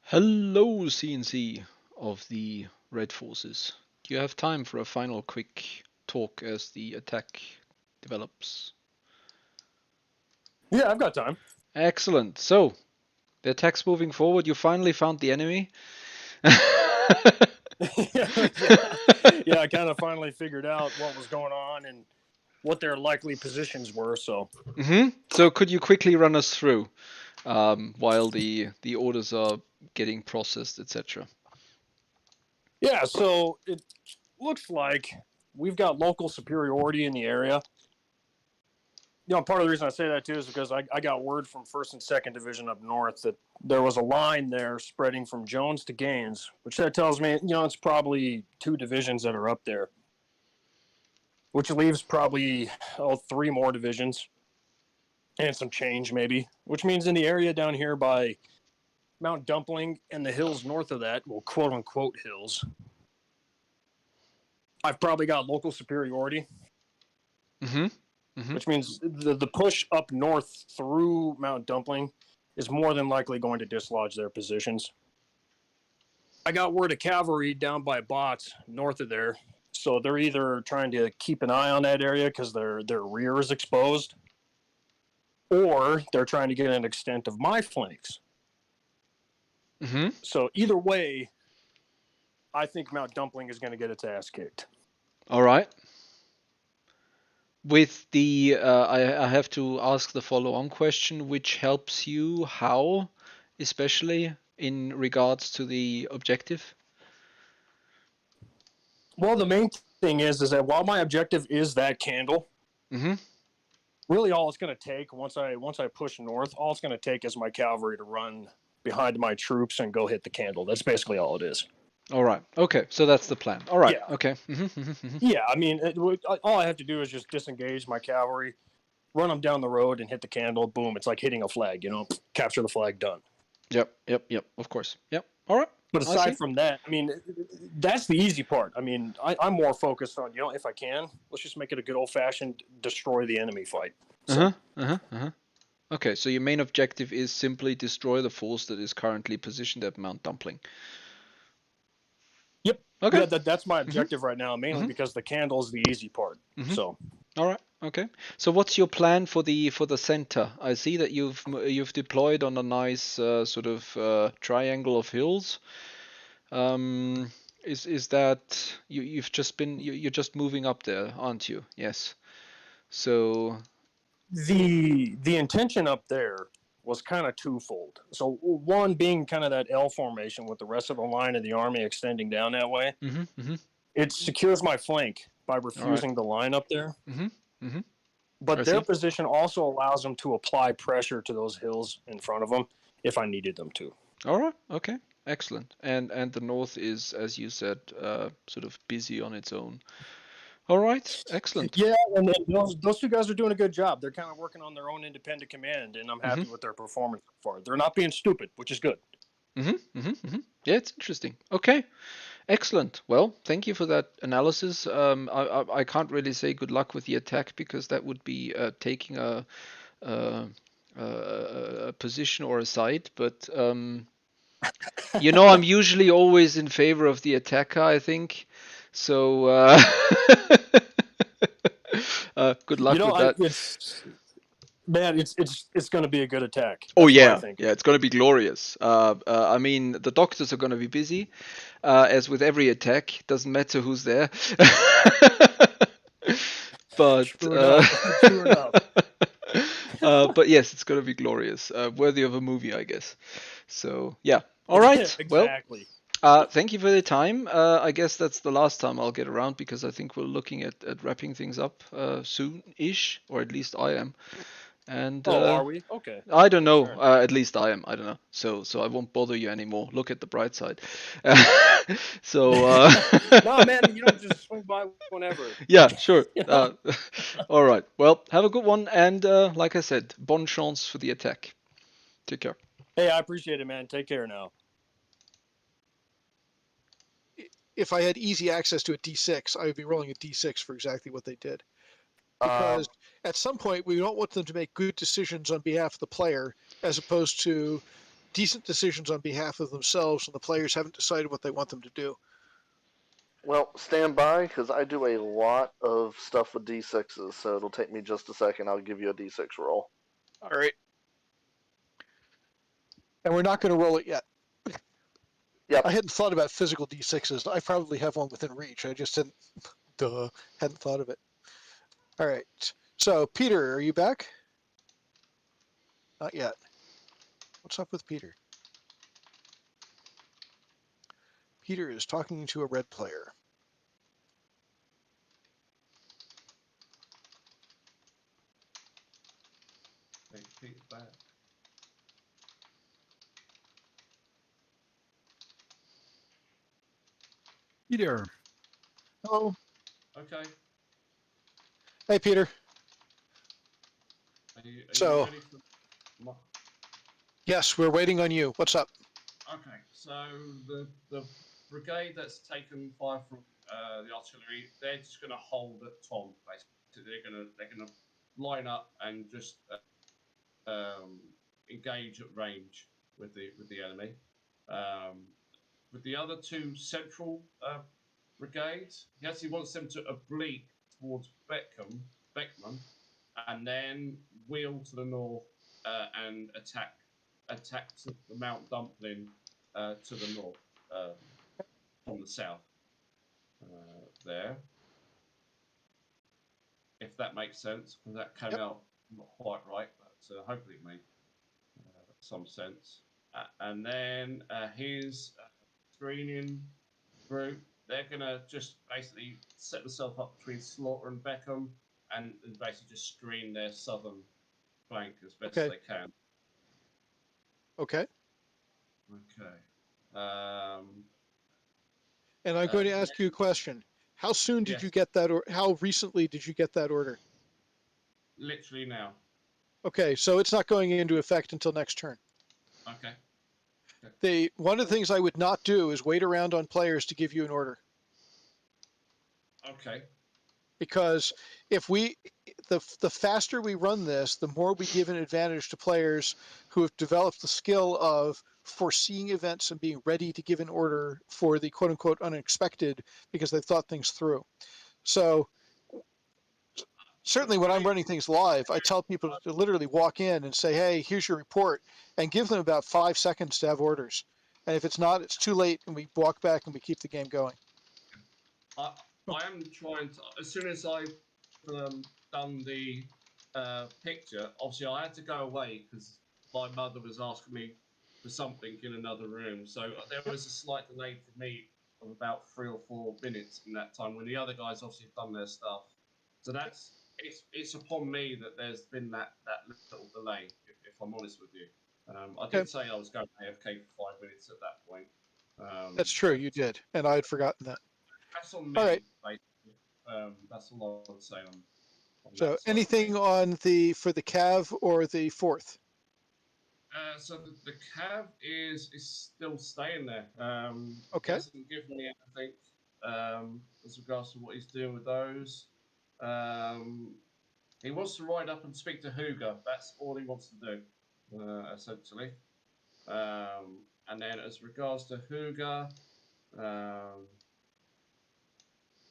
Hello, CNC of the Red Forces. Do you have time for a final quick talk as the attack develops? Yeah, I've got time. Excellent. So, the attack's moving forward. You finally found the enemy. Yeah, I kind of finally figured out what was going on and what their likely positions were. So. So could you quickly run us through while the orders are getting processed, etc.? Yeah, so it looks like we've got local superiority in the area. You know, part of the reason I say that too is because I got word from 1st and 2nd Division up north that there was a line there spreading from Jones to Gaines, which that tells me, you know, it's probably 2 divisions that are up there, which leaves probably 3 more divisions and some change maybe, which means in the area down here by Mount Dumpling and the hills north of that, well, quote unquote hills, I've probably got local superiority. Which means the push up north through Mount Dumpling is more than likely going to dislodge their positions. I got word of cavalry down by Bots north of there, so they're either trying to keep an eye on that area because their rear is exposed, or they're trying to get an extent of my flanks. So either way, I think Mount Dumpling is going to get its ass kicked. All right. With the, I have to ask the follow-on question, which helps you how, especially in regards to the objective? Well, the main thing is that while my objective is that candle, really all it's going to take once I push north, all it's going to take is my cavalry to run behind my troops and go hit the candle. That's basically all it is. All right. Okay. So that's the plan. All right. Yeah. Okay. Yeah. I mean, all I have to do is just disengage my cavalry, run them down the road, and hit the candle. Boom! It's like hitting a flag. You know, capture the flag. Done. Yep. Of course. Yep. All right. But aside from that, I mean, that's the easy part. I mean, I'm more focused on, you know, if I can, let's just make it a good old-fashioned destroy the enemy fight. So. Okay, so your main objective is simply destroy the force that is currently positioned at Mount Dumpling. Yep. Okay. Yeah, that's my objective right now, mainly because the candle is the easy part. So. All right. Okay. So what's your plan for the center? I see that you've deployed on a nice sort of triangle of hills. Is that you've just been you're just moving up there, aren't you? Yes. So the intention up there was kind of twofold. So one being kind of that L formation with the rest of the line of the army extending down that way. It secures my flank by refusing the line up there. But their position also allows them to apply pressure to those hills in front of them if I needed them to. All right. Okay. Excellent. And the north is, as you said, sort of busy on its own. All right. Excellent. Yeah, and those two guys are doing a good job. They're kind of working on their own independent command, and I'm happy with their performance so far. They're not being stupid, which is good. Yeah, it's interesting. Okay. Excellent. Well, thank you for that analysis. I can't really say good luck with the attack because that would be taking a position or a side, but you know, I'm usually always in favor of the attacker, I think. So good luck with that. It's going to be a good attack. Oh yeah, yeah, it's going to be glorious. I mean, the doctors are going to be busy, as with every attack. Doesn't matter who's there. But True enough. but yes, it's going to be glorious. Worthy of a movie, I guess. So yeah. All right. Exactly. Well, thank you for the time. I guess that's the last time I'll get around because I think we're looking at wrapping things up soon-ish, or at least I am. And are we? Okay. I don't know. At least I am. I don't know. So I won't bother you anymore. Look at the bright side. So no, man, you don't just swing by whenever. Yeah, sure. All right. Well, have a good one, and like I said, bonne chance for the attack. Take care. Hey, I appreciate it, man. Take care now. If I had easy access to a D6, I would be rolling a D6 for exactly what they did. Because at some point, we don't want them to make good decisions on behalf of the player, as opposed to decent decisions on behalf of themselves when the players haven't decided what they want them to do. Well, stand by, because I do a lot of stuff with D6s, so it'll take me just a second. I'll give you a D6 roll. All right. And we're not going to roll it yet. Yep. I hadn't thought about physical D6s. I probably have one within reach. I just hadn't thought of it. All right. So, Peter, are you back? Not yet. What's up with Peter? Peter is talking to a red player. Hey, Peter's back. Peter. Hello. Okay. Hey, Peter. Are you So, ready for... yes, we're waiting on you. What's up? Okay, so the brigade that's taken fire from the artillery, they're just going to hold at Tom. Basically, they're gonna line up and just engage at range with the enemy. With the other two central brigades, he actually wants them to oblique towards Beckman, and then wheel to the north and attack to the Mount Dumpling to the north from the south there. If that makes sense, because that came out not quite right, but hopefully it made some sense. And then his screening group, they're going to just basically set themselves up between Slaughter and Beckham and basically just screen their southern flank as best as they can. Okay. Okay. And I'm going to ask you a question. How soon did you get that, or how recently did you get that order? Literally now. Okay, so it's not going into effect until next turn. Okay. One of the things I would not do is wait around on players to give you an order. Okay. Because if the faster we run this, the more we give an advantage to players who have developed the skill of foreseeing events and being ready to give an order for the quote unquote unexpected because they've thought things through. So certainly when I'm running things live, I tell people to literally walk in and say, hey, here's your report, and give them about 5 seconds to have orders. And if it's not, it's too late, and we walk back and we keep the game going. I am trying to, as soon as I've done the picture, obviously I had to go away because my mother was asking me for something in another room. So there was a slight delay for me of about 3 or 4 minutes in that time when the other guys obviously have done their stuff. So that's, it's upon me that there's been that little delay, if I'm honest with you. I did say I was going AFK for 5 minutes at that point. That's true, you did, and I had forgotten that. That's on me, all right. Basically. That's all I would say on So anything on for the Cav or the 4th? So the Cav is still staying there. Okay. He hasn't given me anything as regards to what he's doing with those. He wants to ride up and speak to Huger. That's all he wants to do, essentially. And then as regards to Huger,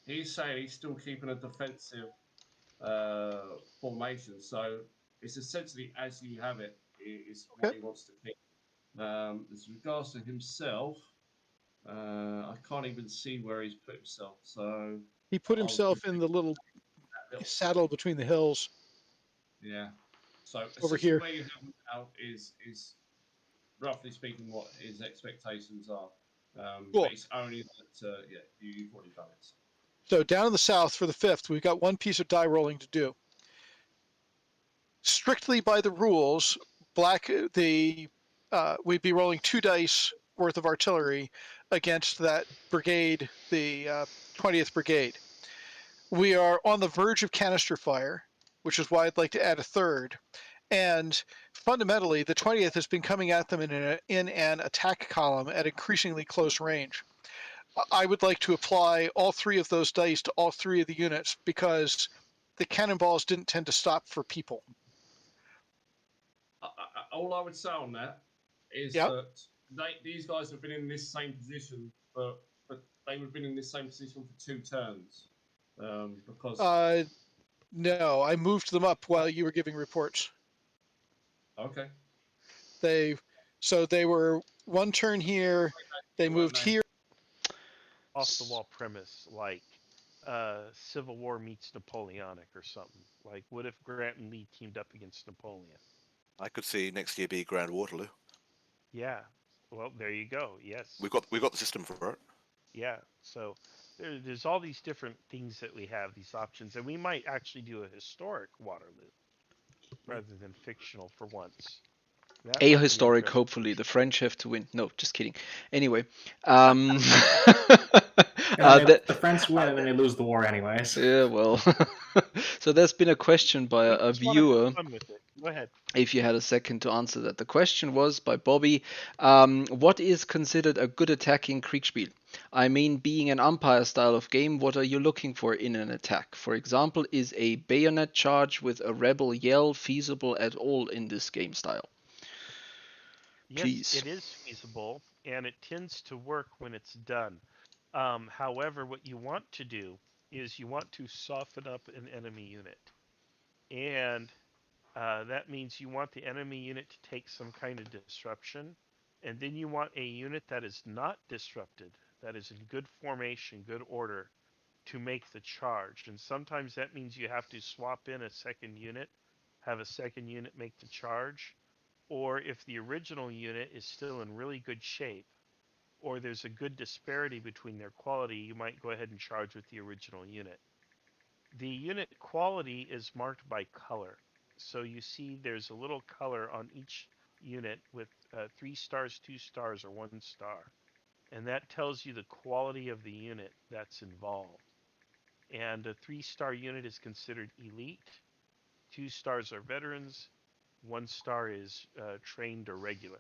he's saying he's still keeping a defensive formation. So it's essentially as you have it is what he wants to keep. As regards to himself, I can't even see where he's put himself. So he put himself in the little saddle between the hills. Yeah. So over here, where you have him now is roughly speaking what his expectations are. Cool. But it's only that you've already done it. So down in the south for the 5th, we've got one piece of die rolling to do. Strictly by the rules, we'd be rolling 2 dice worth of artillery against that brigade, the 20th Brigade. We are on the verge of canister fire, which is why I'd like to add a 3rd. And fundamentally, the 20th has been coming at them in an attack column at increasingly close range. I would like to apply all 3 of those dice to all 3 of the units because the cannonballs didn't tend to stop for people. All I would say on that is that these guys have been in this same position, but they would have been in this same position for 2 turns. Because no, I moved them up while you were giving reports. Okay. They were 1 turn here. They moved here. Off the wall premise, like Civil War meets Napoleonic or something. Like, what if Grant and Lee teamed up against Napoleon? I could see next year be Grand Waterloo. Yeah. Well, there you go. Yes. We've got the system for it. Yeah. So there's all these different things that we have, these options, and we might actually do a historic Waterloo rather than fictional for once. Ahistoric, hopefully. The French have to win. No, just kidding. Anyway. The French win and then they lose the war anyways. Yeah, well. So there's been a question by a viewer. Go ahead. If you had a second to answer that. The question was by Bobby. What is considered a good attack in Kriegsspiel? I mean, being an Umpire style of game, what are you looking for in an attack? For example, is a bayonet charge with a rebel yell feasible at all in this game style? Yes, Please. it is feasible, and it tends to work when it's done. However, what you want to do is you want to soften up an enemy unit. And that means you want the enemy unit to take some kind of disruption. And then you want a unit that is not disrupted, that is in good formation, good order, to make the charge. And sometimes that means you have to swap in a second unit, have a second unit make the charge. Or if the original unit is still in really good shape, or there's a good disparity between their quality, you might go ahead and charge with the original unit. The unit quality is marked by color. So you see there's a little color on each unit with 3 stars, 2 stars, or 1 star. And that tells you the quality of the unit that's involved. And a 3-star unit is considered elite, 2 stars are veterans, 1 star is trained or regular.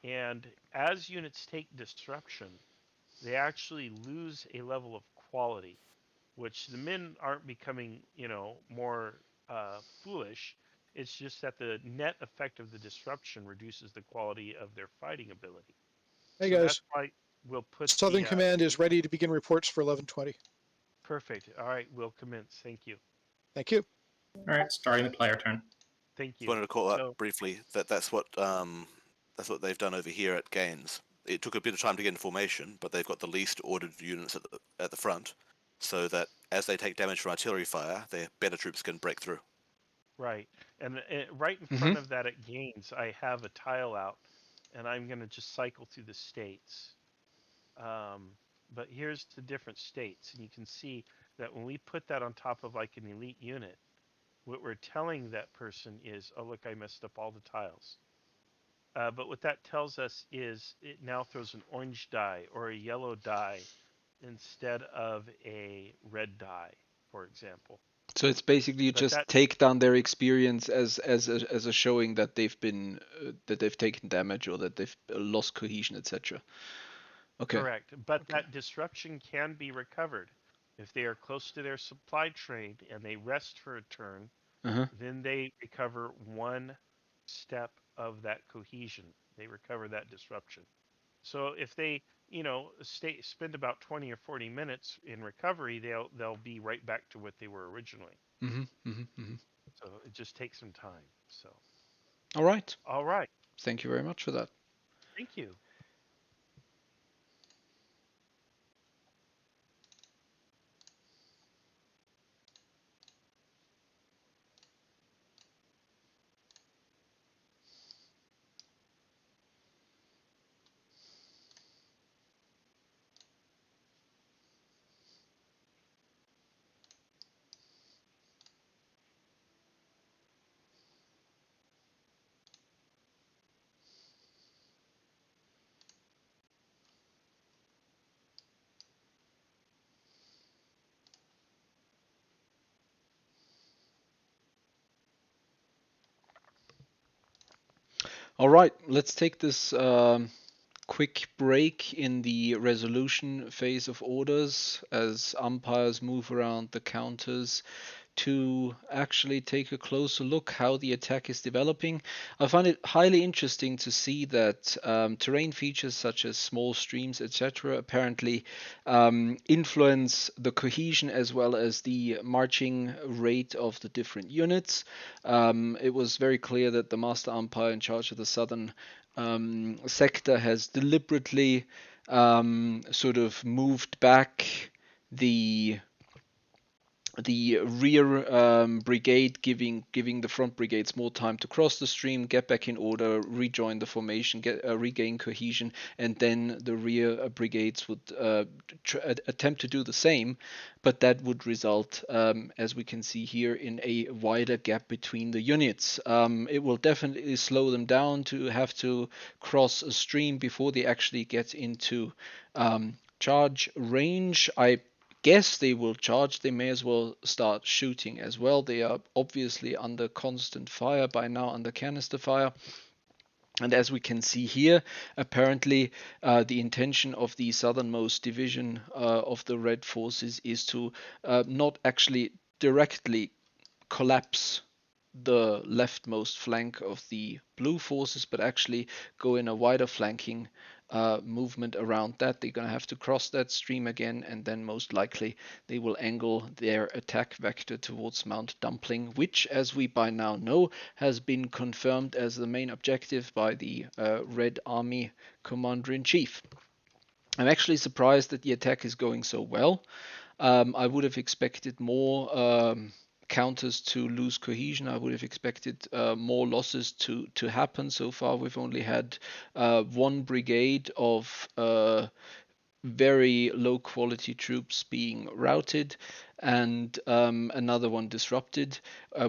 And as units take disruption, they actually lose a level of quality, which the men aren't becoming, more foolish. It's just that the net effect of the disruption reduces the quality of their fighting ability. Hey So guys, that's why we'll put Southern the Command is ready to begin reports for 11:20. perfect. All right, we'll commence. Thank you. Thank you. All right, starting the player turn. Thank Just you. wanted to call out So, briefly that that's what they've done over here at Gaines. It took a bit of time to get in formation, but they've got the least ordered units at the front, so that as they take damage from artillery fire, their better troops can break through. right, and right in front of that at Gaines, I have a tile out, and I'm going to just cycle through the states. But here's the different states, and you can see that when we put that on top of like an elite unit, what we're telling that person is, oh look, I messed up all the tiles. But what that tells us is it now throws an orange die or a yellow die instead of a red die, for example. So it's basically you But just take down their experience as a showing that they've been that they've taken damage or that they've lost cohesion, etc. Okay. Correct. But that disruption can be recovered. If they are close to their supply train and they rest for a turn, then they recover one step of that cohesion. They recover that disruption. So if they, spend about 20 or 40 minutes in recovery, they'll be right back to what they were originally. So it just takes some time. So. All right. All right. Thank you very much for that. Thank you. All right, let's take this quick break in the resolution phase of orders as umpires move around the counters to actually take a closer look how the attack is developing. I find it highly interesting to see that terrain features such as small streams, etc., apparently influence the cohesion as well as the marching rate of the different units. It was very clear that the master umpire in charge of the southern sector has deliberately sort of moved back the rear brigade, giving the front brigades more time to cross the stream, get back in order, rejoin the formation, regain cohesion, and then the rear brigades would attempt to do the same, but that would result, as we can see here, in a wider gap between the units. It will definitely slow them down to have to cross a stream before they actually get into charge range. I guess they will charge. They may as well start shooting as well. They are obviously under constant fire by now, under canister fire. And as we can see here, apparently the intention of the southernmost division of the Red forces is to not actually directly collapse the leftmost flank of the blue forces, but actually go in a wider flanking movement around that. They're going to have to cross that stream again, and then most likely they will angle their attack vector towards Mount Dumpling, which, as we by now know, has been confirmed as the main objective by the Red Army Commander-in-Chief. I'm actually surprised that the attack is going so well. I would have expected more counters to lose cohesion. I would have expected more losses to happen. So far, we've only had one brigade of very low quality troops being routed and another one disrupted,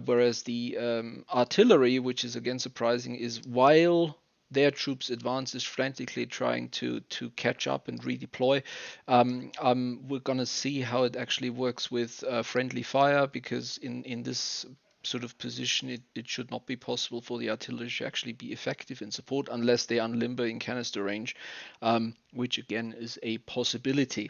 whereas the artillery, which is again surprising, is while their troops advance is frantically trying to catch up and redeploy. We're gonna see how it actually works with friendly fire, because in this sort of position it should not be possible for the artillery to actually be effective in support unless they unlimber in canister range, which again is a possibility.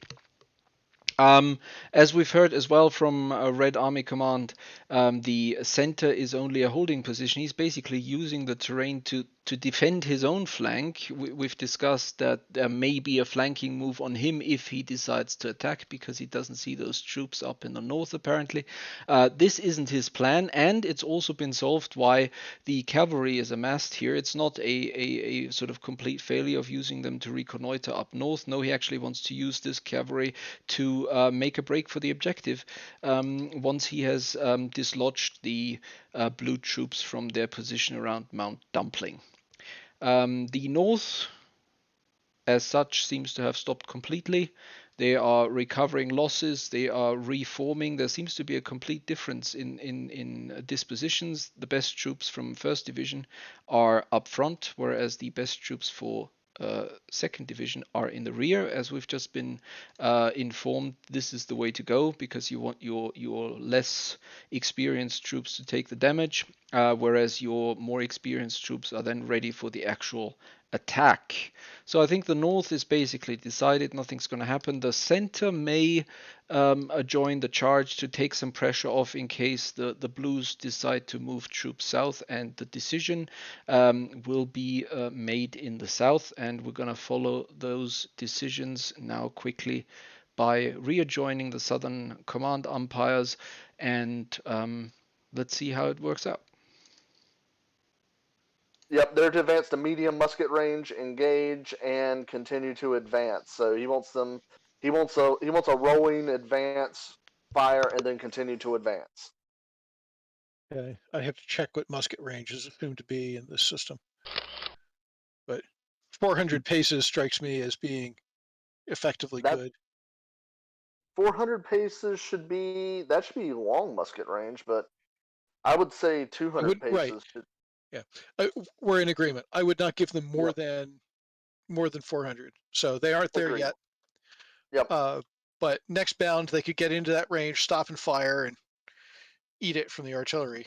As we've heard as well from Red Army Command, the center is only a holding position. He's basically using the terrain to defend his own flank. We've discussed that there may be a flanking move on him if he decides to attack, because he doesn't see those troops up in the north apparently. This isn't his plan, and it's also been solved why the cavalry is amassed here. It's not a sort of complete failure of using them to reconnoiter up north. No, he actually wants to use this cavalry to make a break for the objective once he has dislodged the blue troops from their position around Mount Dumpling. The north, as such, seems to have stopped completely. They are recovering losses. They are reforming. There seems to be a complete difference in dispositions. The best troops from 1st Division are up front, whereas the best troops for 2nd Division are in the rear. As we've just been informed, this is the way to go, because you want your less experienced troops to take the damage, whereas your more experienced troops are then ready for the actual attack. So I think the north is basically decided. Nothing's going to happen. The center may join the charge to take some pressure off in case the blues decide to move troops south, and the decision will be made in the south, and we're going to follow those decisions now quickly by readjoining the southern command umpires, and let's see how it works out. Yep, they're to advance to medium musket range, engage, and continue to advance. So he wants them. He wants a rolling advance, fire, and then continue to advance. Okay, I have to check what musket range is assumed to be in this system, but 400 paces strikes me as being effectively good. 400 paces should be long musket range, but I would say 200 paces right. should. Yeah, we're in agreement. I would not give them more than 400. So they aren't there yet. Yep. But next bound, they could get into that range, stop and fire, and eat it from the artillery.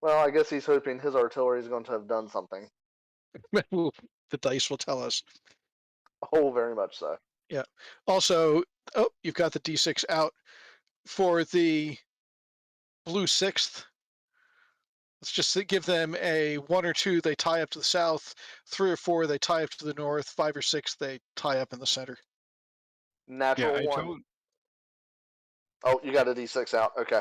Well, I guess he's hoping his artillery is going to have done something. The dice will tell us. Oh, very much so. Yeah. Also, you've got the D6 out for the blue 6th. Let's just give them a 1 or 2, they tie up to the south, 3 or 4, they tie up to the north, 5 or 6, they tie up in the center. Natural 1. Oh, you got a D6 out. Okay.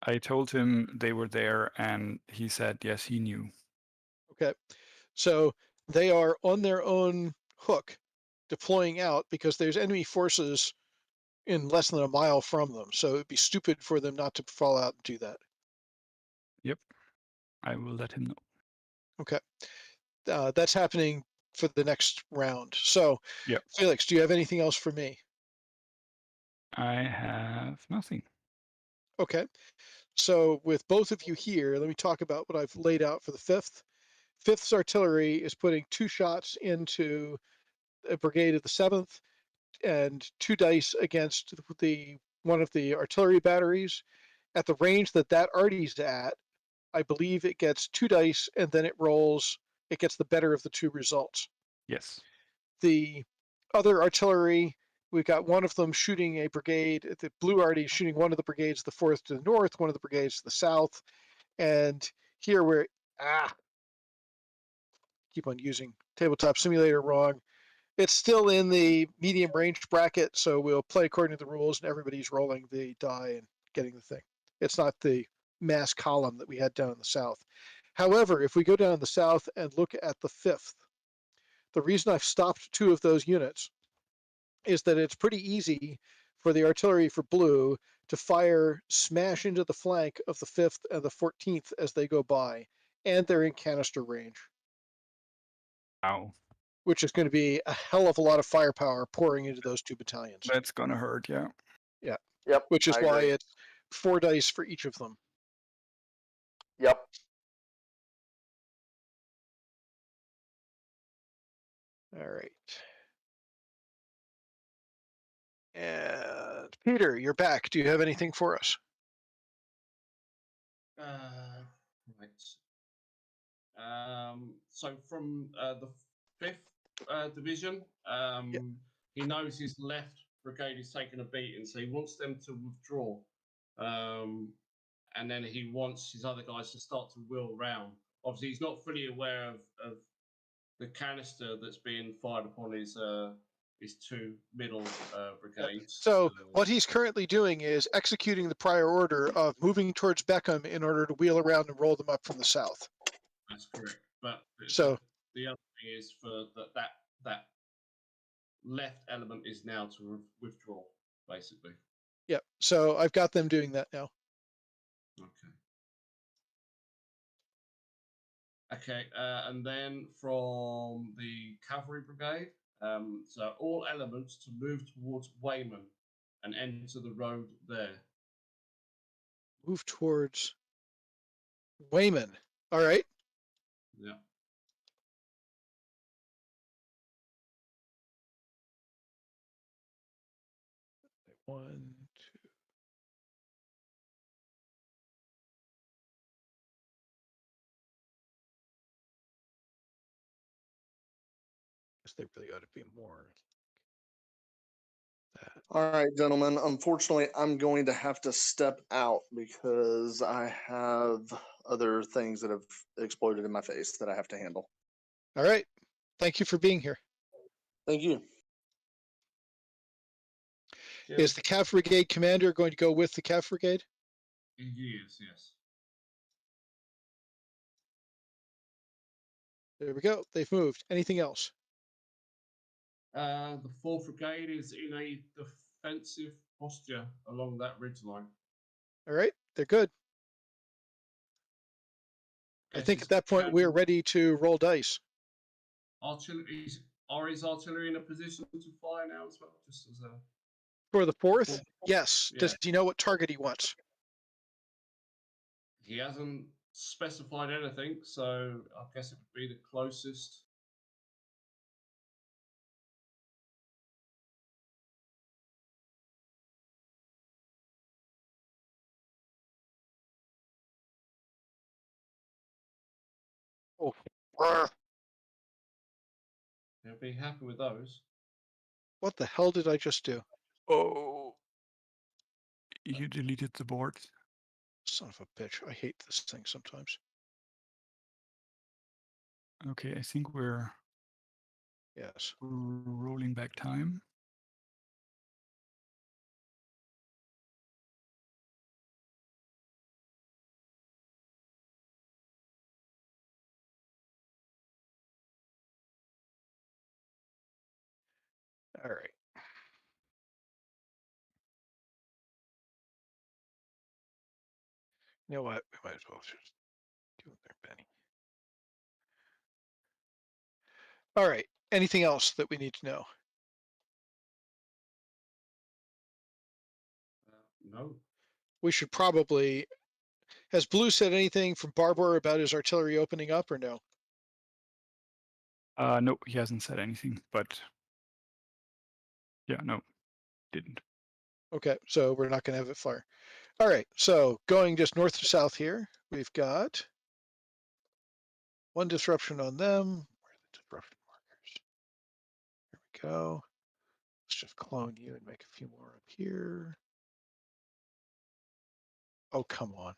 I told him they were there, and he said yes, he knew. Okay. So they are on their own hook, deploying out, because there's enemy forces in less than a mile from them. So it'd be stupid for them not to fall out and do that. Yep. I will let him know. Okay. That's happening for the next round. So, yep. Felix, do you have anything else for me? I have nothing. Okay. So with both of you here, let me talk about what I've laid out for the 5th. 5th's artillery is putting 2 shots into a brigade of the 7th and 2 dice against one of the artillery batteries. At the range that arty's at, I believe it gets 2 dice and then it gets the better of the 2 results. Yes. The other artillery, we've got one of them shooting a brigade, the blue arty is shooting one of the brigades, the 4th to the north, one of the brigades to the south. And here we're, keep on using Tabletop Simulator wrong. It's still in the medium range bracket, so we'll play according to the rules and everybody's rolling the die and getting the thing. It's not the mass column that we had down in the south. However, if we go down in the south and look at the 5th, the reason I've stopped 2 of those units is that it's pretty easy for the artillery for blue to smash into the flank of the 5th and the 14th as they go by, and they're in canister range. Wow. Which is going to be a hell of a lot of firepower pouring into those 2 battalions. That's going to hurt, yeah. Yeah. Yep. Which is I why agree. it's 4 dice for each of them. Yep. All right. And Peter, you're back. Do you have anything for us? Right. So from the 5th division. He knows his left brigade is taking a beating, so he wants them to withdraw. And then he wants his other guys to start to wheel round. Obviously, he's not fully aware of the canister that's being fired upon his two middle brigades. So what he's currently doing is executing the prior order of moving towards Beckham in order to wheel around and roll them up from the south. That's correct. But So the other thing is for that left element is now to withdraw, basically. yeah, so I've got them doing that now. Okay. Okay, and then from the Cavalry Brigade, so all elements to move towards Weymouth and enter the road there. Move towards Wayman. All right. Yeah. One, two. Guess they really ought to be more. All right, gentlemen. Unfortunately, I'm going to have to step out because I have other things that have exploded in my face that I have to handle. All right. Thank you for being here. Thank you. Is the Cav Brigade commander going to go with the Cav Brigade? He is, yes. There we go. They've moved. Anything else? The 4th Brigade is in a defensive posture along that ridgeline. All right. They're good. I think at that point we're ready to roll dice. Artillery is artillery in a position to fire now as well, just as a. For the 4th? Yes. Yeah. Does he know what target he wants? He hasn't specified anything, so I guess it would be the closest. Oh. He'll be happy with those. What the hell did I just do? Oh. You deleted the board. Son of a bitch. I hate this thing sometimes. Okay, I think we're Yes. rolling back time. All right. You know what? We might as well just do it there, Benny. All right. Anything else that we need to know? No. We should probably. Has Blue said anything from Barbour about his artillery opening up or no? No, he hasn't said anything, but yeah, no, didn't. Okay, so we're not going to have it fire. All right, so going just north to south here, we've got one disruption on them. Where are the disruption markers? There we go. Let's just clone you and make a few more up here. Oh, come on.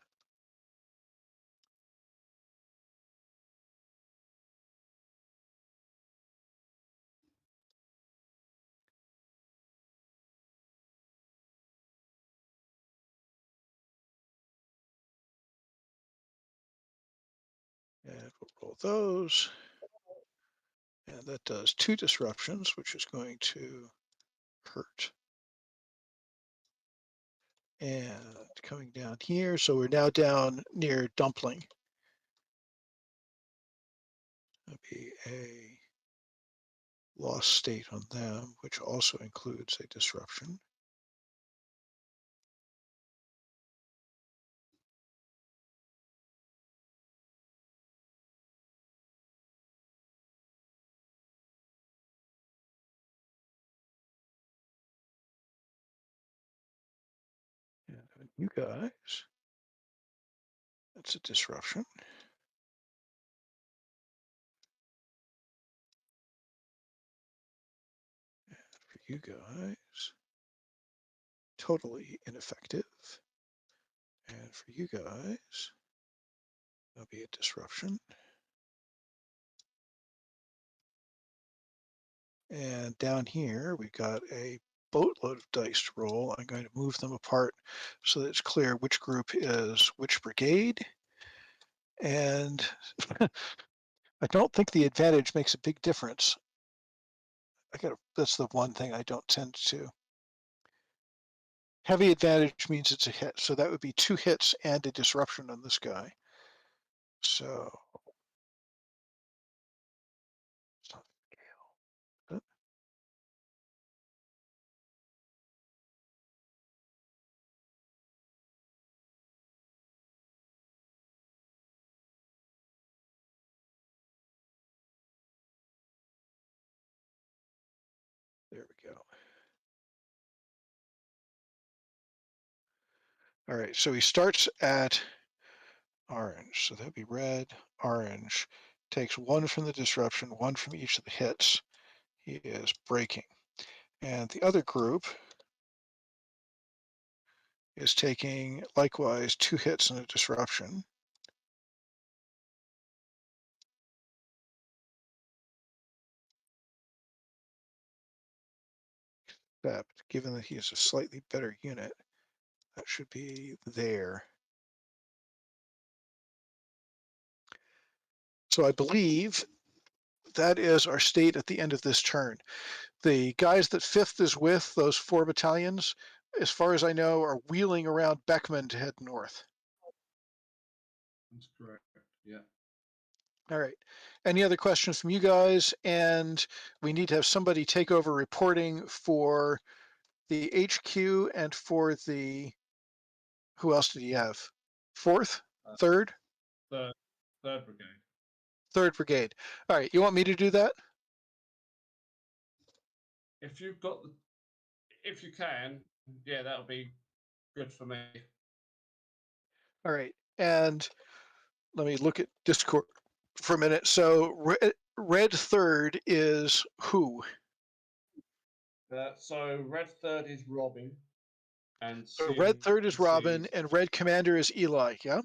And we'll roll those. And that does 2 disruptions, which is going to hurt. And coming down here, so we're now down near Dumpling. That'll be a lost state on them, which also includes a disruption. And you guys, that's a disruption. you guys, totally ineffective. And for you guys, there'll be a disruption. And down here, we've got a boatload of dice to roll. I'm going to move them apart so that it's clear which group is which brigade. And I don't think the advantage makes a big difference. That's the one thing I don't tend to. Heavy advantage means it's a hit. So that would be 2 hits and a disruption on this guy. So there we go. All right, so he starts at orange. So that'd be red, orange. Takes 1 from the disruption, 1 from each of the hits. He is breaking. And the other group is taking, likewise, 2 hits and a disruption. Except, given that he is a slightly better unit, that should be there. So I believe that is our state at the end of this turn. The guys that 5th is with, those 4 battalions, as far as I know, are wheeling around Beckman to head north. That's correct. Yeah. All right. Any other questions from you guys? And we need to have somebody take over reporting for the HQ and for the, who else did he have? 4th? 3rd? Third brigade. 3rd Brigade. All right. You want me to do that? If you've got the, if you can, yeah, that'll be good for me. All right. And let me look at Discord for a minute. So red 3rd is who? So red 3rd is Robin. And So red 3rd is Robin and red commander is Eli, yeah?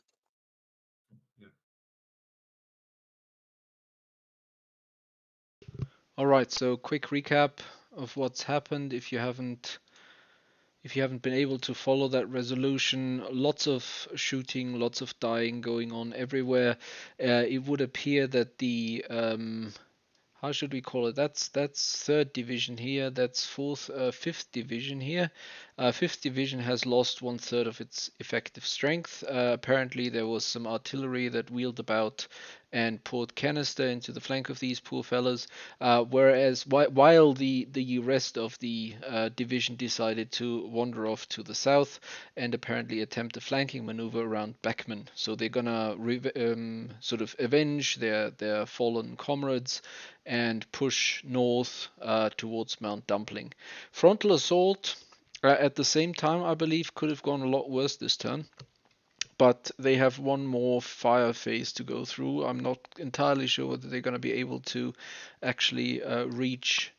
All right, so quick recap of what's happened if you haven't been able to follow that resolution. Lots of shooting, lots of dying going on everywhere. It would appear that the how should we call it? That's 3rd division here. That's 5th division here. 5th division has lost 1/3 of its effective strength. Apparently there was some artillery that wheeled about and poured canister into the flank of these poor fellas. Whereas while the rest of the division decided to wander off to the south and apparently attempt a flanking maneuver around Beckman. So they're gonna sort of avenge their fallen comrades and push north towards Mount Dumpling. Frontal assault at the same time, I believe, could have gone a lot worse this turn. But they have one more fire phase to go through. I'm not entirely sure whether they're going to be able to actually reach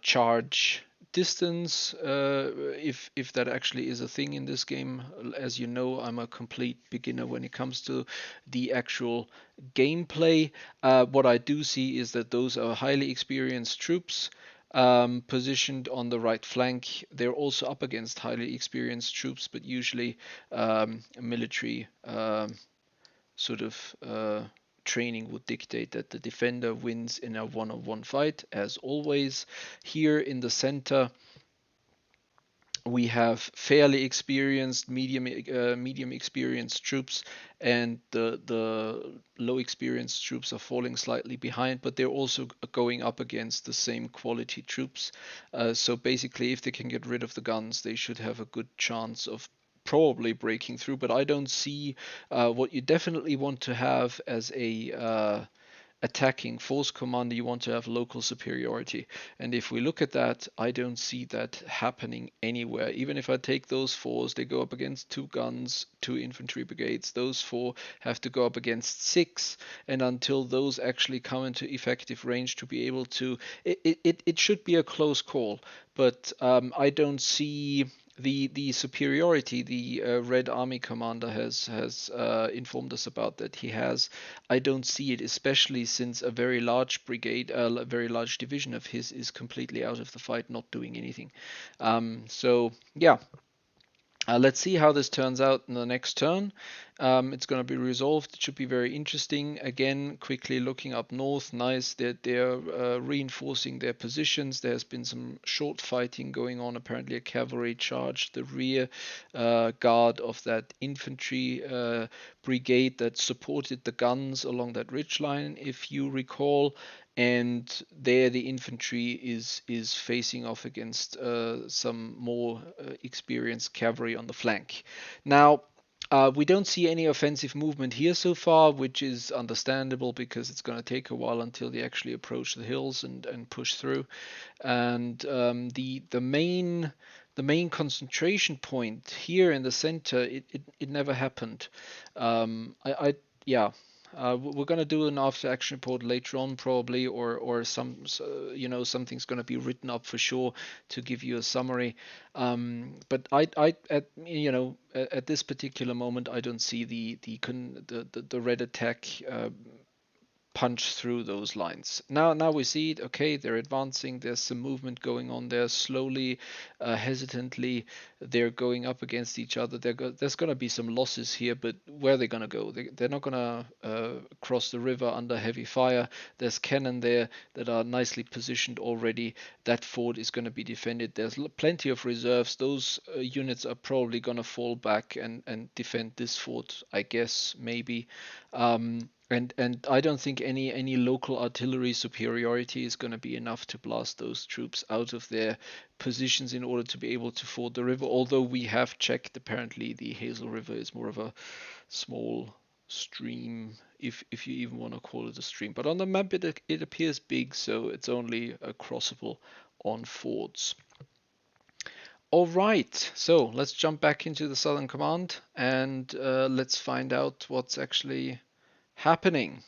charge distance, if that actually is a thing in this game. As you know, I'm a complete beginner when it comes to the actual gameplay. What I do see is that those are highly experienced troops positioned on the right flank. They're also up against highly experienced troops, but usually military sort of training would dictate that the defender wins in a one-on-one fight, as always. Here in the center, we have fairly experienced, medium experienced troops, and the low experienced troops are falling slightly behind, but they're also going up against the same quality troops. So basically, if they can get rid of the guns, they should have a good chance of probably breaking through. But I don't see what you definitely want to have as a attacking force commander, you want to have local superiority. And if we look at that, I don't see that happening anywhere. Even if I take those 4s, they go up against 2 guns, 2 infantry brigades. Those 4 have to go up against 6, and until those actually come into effective range to be able to, it should be a close call. But I don't see the superiority the Red Army commander has informed us about that he has. I don't see it, especially since a very large brigade, a very large division of his is completely out of the fight, not doing anything. So yeah. Let's see how this turns out in the next turn. It's going to be resolved. It should be very interesting. Again, quickly looking up north. Nice that they're reinforcing their positions. There's been some short fighting going on. Apparently a cavalry charged the rear guard of that infantry brigade that supported the guns along that ridgeline, if you recall. And there the infantry is facing off against some more experienced cavalry on the flank. Now, we don't see any offensive movement here so far, which is understandable because it's going to take a while until they actually approach the hills and push through. And the main concentration point here in the center, it never happened. We're going to do an after action report later on probably, or something's going to be written up for sure to give you a summary. But at this particular moment, I don't see the red attack punch through those lines. Now we see it. Okay, they're advancing. There's some movement going on there. Slowly, hesitantly, they're going up against each other. There's going to be some losses here, but where are they going to go? They're not going to cross the river under heavy fire. There's cannon there that are nicely positioned already. That fort is going to be defended. There's plenty of reserves. Those units are probably going to fall back and defend this fort, I guess, maybe. And I don't think any local artillery superiority is going to be enough to blast those troops out of their positions in order to be able to ford the river. Although we have checked, apparently the Hazel River is more of a small stream, if you even want to call it a stream. But on the map it appears big, so it's only crossable on fords. All right, so let's jump back into the Southern Command and let's find out what's actually happening.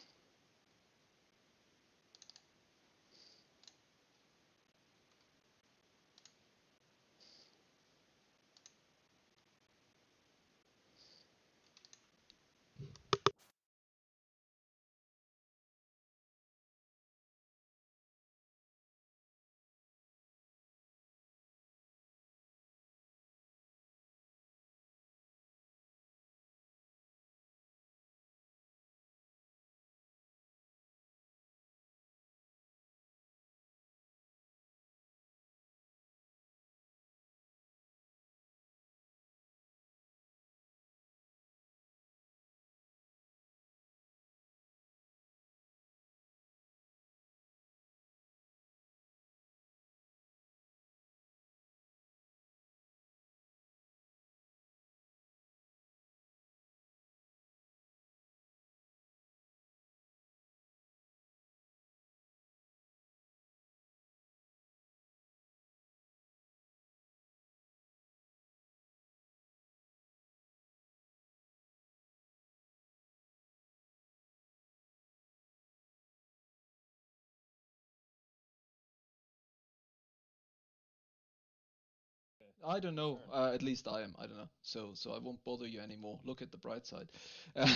I don't know. At least I am. I don't know. So I won't bother you anymore. Look at the bright side. No, man,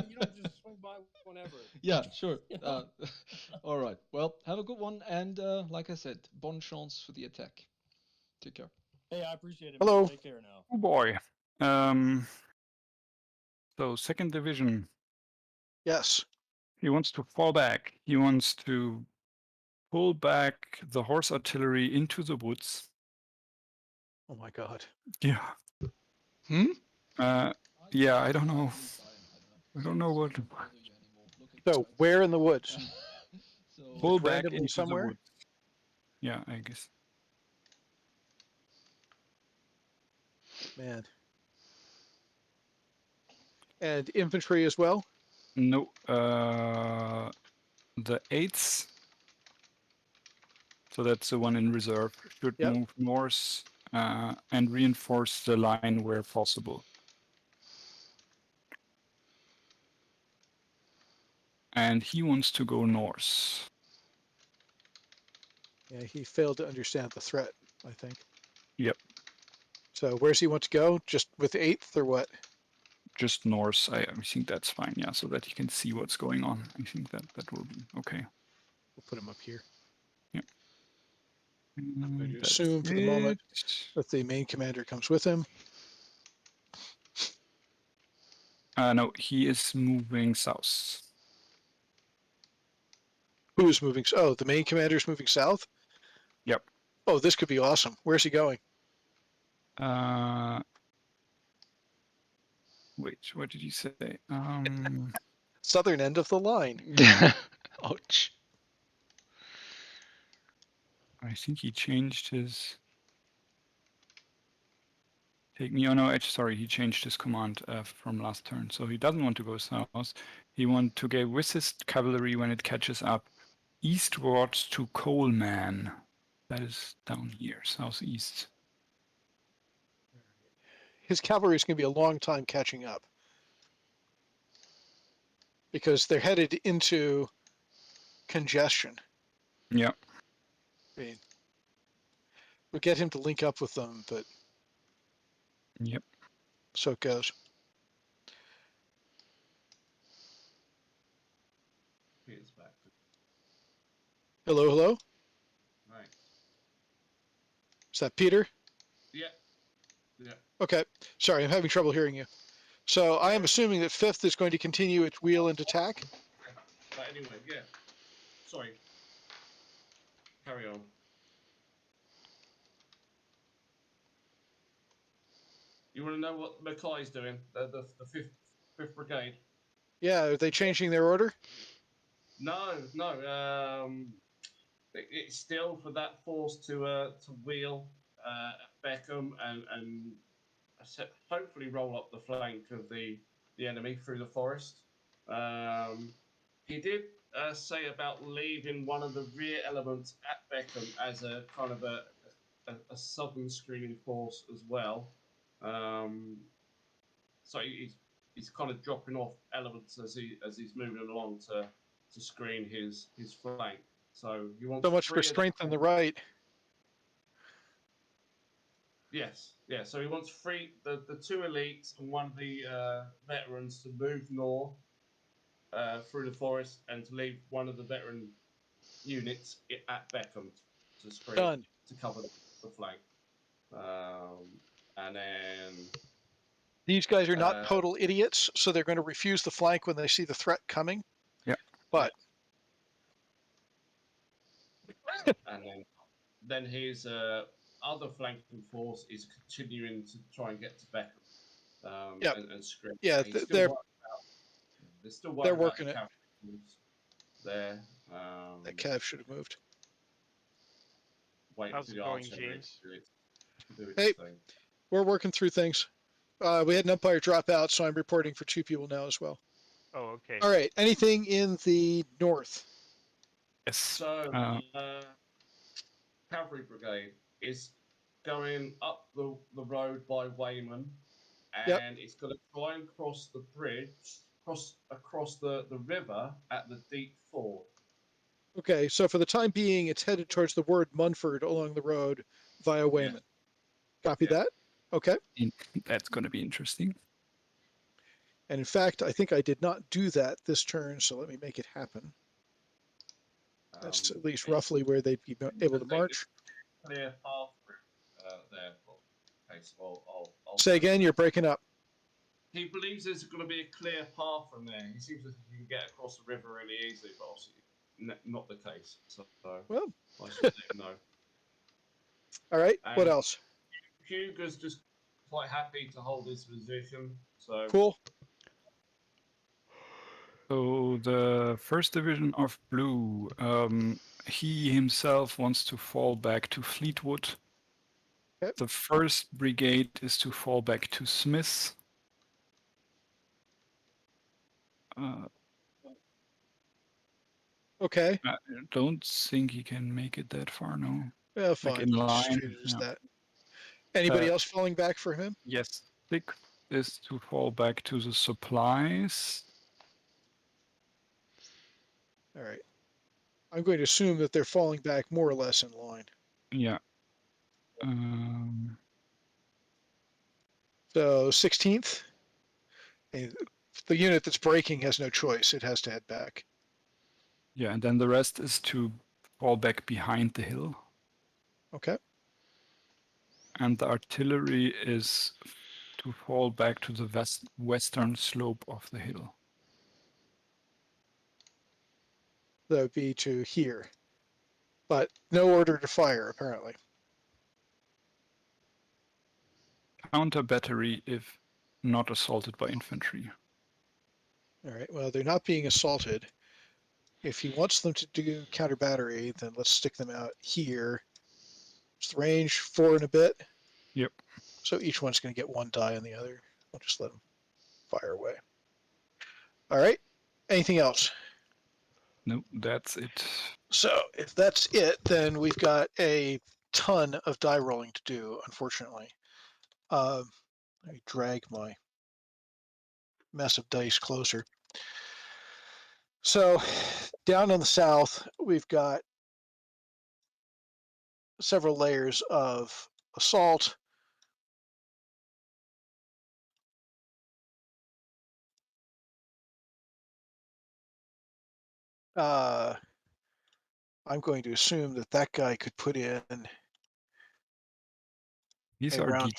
you don't just swing by whenever. Yeah, sure. All right. Well, have a good one, and like I said, bonne chance for the attack. Take care. Hey, I appreciate it. Hello. Man. Take care now. Oh boy. So 2nd Division. Yes. He wants to fall back. He wants to pull back the horse artillery into the woods. Oh my God. Yeah. Yeah, I don't know. I don't know what. So where in the woods? Pull back randomly into somewhere? the woods. Yeah, I guess. Man. And infantry as well? No, the 8th. So that's the one in reserve. Should Yep. move north and reinforce the line where possible. And he wants to go north. Yeah, he failed to understand the threat, I think. Yep. So where's he want to go? Just with the 8th or what? Just north. I think that's fine. Yeah, so that he can see what's going on. I think that will be okay. We'll put him up here. Yep. I'm going to That's assume for the moment it. that the main commander comes with him. No, he is moving south. Who is moving? Oh, the main commander is moving south? Yep. Oh, this could be awesome. Where's he going? Wait, what did you say? Southern end of the line. Ouch. I think he changed his. Take me. Oh no, sorry, he changed his command from last turn. So he doesn't want to go south. He wants to go with his cavalry when it catches up eastwards to Coleman. That is down here, southeast. His cavalry is going to be a long time catching up. Because they're headed into congestion. Yeah. I mean, we'll get him to link up with them, but yep. So it goes. Peter's back. Hello, hello? Right. Is that Peter? Yeah. Yeah. Okay. Sorry, I'm having trouble hearing you. So I am assuming that 5th is going to continue its wheel and attack. But anyway, yeah. Sorry. Carry on. You want to know what Mackay's doing? The 5th Brigade? Yeah, are they changing their order? No. It's still for that force to wheel Beckham and hopefully roll up the flank of the enemy through the forest. He did say about leaving one of the rear elements at Beckham as a kind of a southern screening force as well. So he's kind of dropping off elements as he's moving along to screen his flank. So you want So much for strength on the right. Yes, yeah. So he wants the 2 elites and one of the veterans to move north through the forest and to leave one of the veteran units at Beckham to screen Done. to cover the flank. And then These guys are not total idiots, so they're going to refuse the flank when they see the threat coming. Yeah. But and then his other flanking force is continuing to try and get to Beckham and screen. Yeah, they're they're working it. There. That cav should have moved. How's it going, James? Hey, we're working through things. We had an umpire drop out, so I'm reporting for 2 people now as well. Oh, okay. All right. Anything in the north? Yes. So, Cavalry Brigade is going up the road by Wayman, and it's going to try and cross the bridge, across the river at the Deep Ford. Okay, so for the time being, it's headed towards the word Munford along the road via Wayman. Copy that? Okay. That's going to be interesting. And in fact, I think I did not do that this turn, so let me make it happen. That's at least roughly where they'd be able to march. Clear path there. Okay, so I'll Say again, you're breaking up. He believes there's going to be a clear path from there. He seems as if you can get across the river really easily, but obviously not the case. So well, I should let him know. All right. And what else? Hugo's just quite happy to hold his position. So cool. So the 1st Division of Blue, he himself wants to fall back to Fleetwood. Okay. The 1st Brigade is to fall back to Smith. Okay. I don't think he can make it that far, no. Yeah, Like fine. in line. Straight as Yeah. that. Anybody else falling back for him? Yes. 6th is to fall back to the supplies. All right. I'm going to assume that they're falling back more or less in line. Yeah. So 16th, the unit that's breaking has no choice. It has to head back. Yeah, and then the rest is to fall back behind the hill. Okay. And the artillery is to fall back to the western slope of the hill. That would be to here. But no order to fire, apparently. Counter battery if not assaulted by infantry. All right. Well, they're not being assaulted. If he wants them to do counter battery, then let's stick them out here. It's the range 4 and a bit. Yep. So each one's going to get 1 die on the other. I'll just let them fire away. All right. Anything else? No, that's it. So if that's it, then we've got a ton of die rolling to do, unfortunately. Let me drag my mess of dice closer. So down in the south, we've got several layers of assault. I'm going to assume that that guy could put in These a are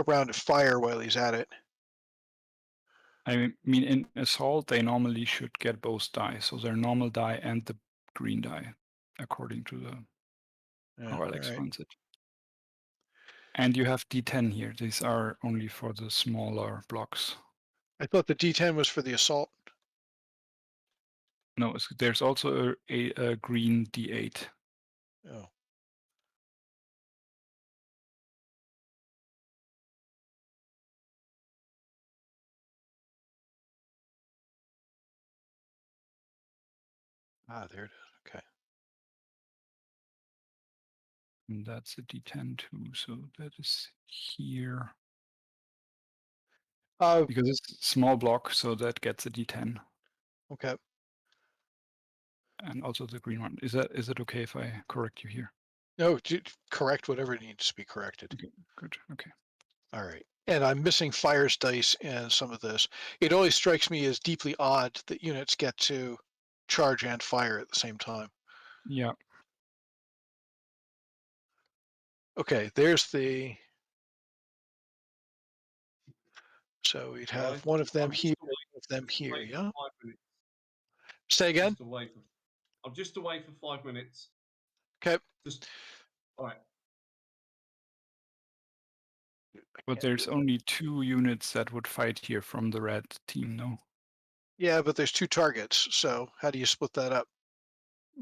round of fire while he's at it. I mean, in assault, they normally should get both die. So their normal die and the green die, according to the how Alex runs it. And you have D10 here. These are only for the smaller blocks. I thought the D10 was for the assault. No, there's also a green D8. Oh. Ah, there it is. Okay. And that's a D10 too. So that is here. Because it's a small block, so that gets a D10. Okay. And also the green one. Is it okay if I correct you here? No, correct whatever needs to be corrected. Okay, good. Okay. All right. And I'm missing fires dice in some of this. It always strikes me as deeply odd that units get to charge and fire at the same time. Yeah. Okay, there's the... So we'd have one of them here, one of them here, yeah? Say again? I'm just away for 5 minutes. Okay. All right. But there's only 2 units that would fight here from the red team, no? Yeah, but there's 2 targets, so how do you split that up?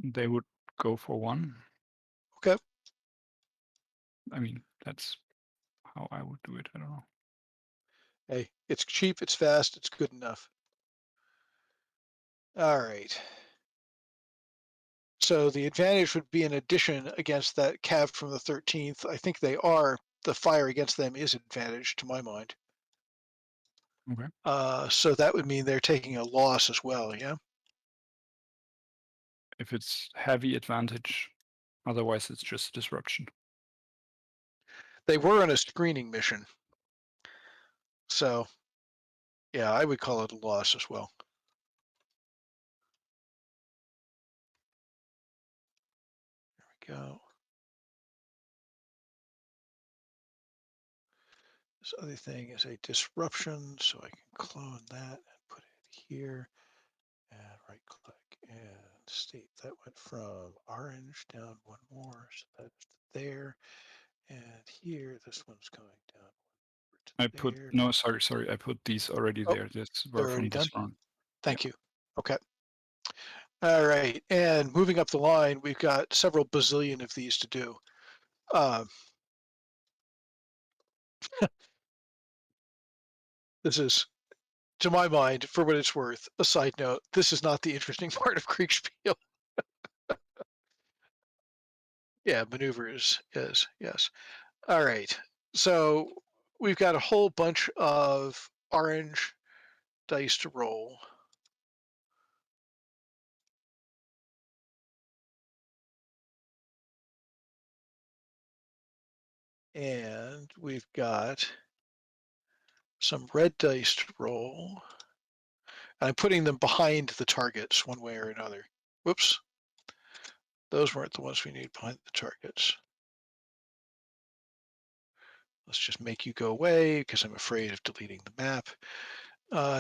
They would go for 1. Okay. I mean, that's how I would do it. I don't know. Hey, it's cheap, it's fast, it's good enough. All right. So the advantage would be an addition against that cav from the 13th. I think they are. The fire against them is advantage to my mind. Okay. So that would mean they're taking a loss as well, yeah? If it's heavy advantage, otherwise it's just disruption. They were on a screening mission. So, yeah, I would call it a loss as well. There we go. This other thing is a disruption, so I can clone that and put it here. And right click and state that went from orange down 1 more, so that's there. And here, this one's going down. I put there. no, sorry. I put these already there. This They're were already from this done? round. Thank you. Okay. All right. And moving up the line, we've got several bazillion of these to do. This is, to my mind, for what it's worth, a side note. This is not the interesting part of Kriegsspiel. Yeah, maneuver is yes. All right. So we've got a whole bunch of orange dice to roll. And we've got some red dice to roll. I'm putting them behind the targets one way or another. Whoops. Those weren't the ones we need behind the targets. Let's just make you go away because I'm afraid of deleting the map.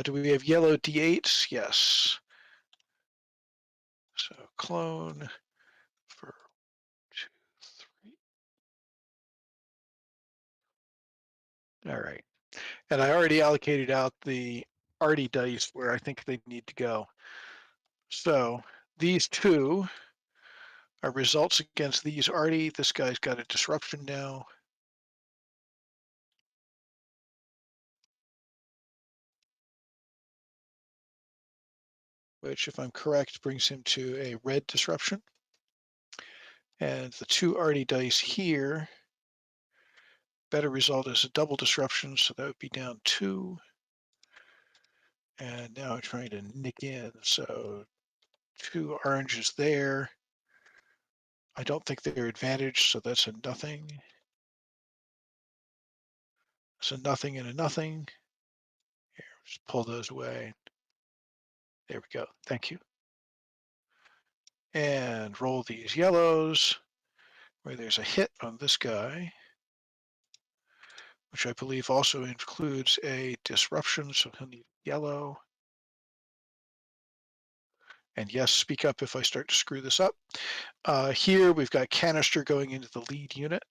Do we have yellow D8s? Yes. So clone for 2, 3. All right. And I already allocated out the arty dice where I think they need to go. So these two are results against these arty. This guy's got a disruption now. Which, if I'm correct, brings him to a red disruption. And the two arty dice here, better result is a double disruption, so that would be down 2. And now I'm trying to nick in, so 2 oranges there. I don't think they're advantaged, so that's a nothing. It's a nothing and a nothing. Here, just pull those away. There we go. Thank you. And roll these yellows, where there's a hit on this guy, which I believe also includes a disruption, so he'll need yellow. And yes, speak up if I start to screw this up. Here we've got canister going into the lead unit,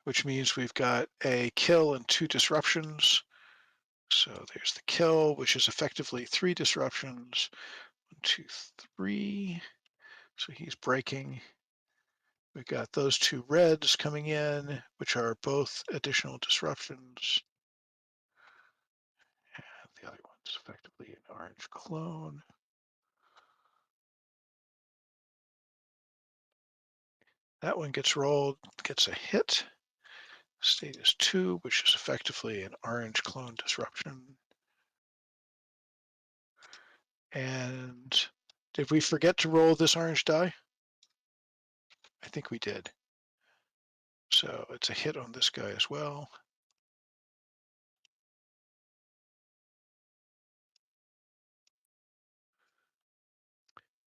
which means we've got a kill and 2 disruptions. So there's the kill, which is effectively 3 disruptions. 1, 2, 3. So he's breaking. We've got those 2 reds coming in, which are both additional disruptions. And the other one's effectively an orange clone. That one gets rolled, gets a hit. Status 2, which is effectively an orange clone disruption. And did we forget to roll this orange die? I think we did. So it's a hit on this guy as well.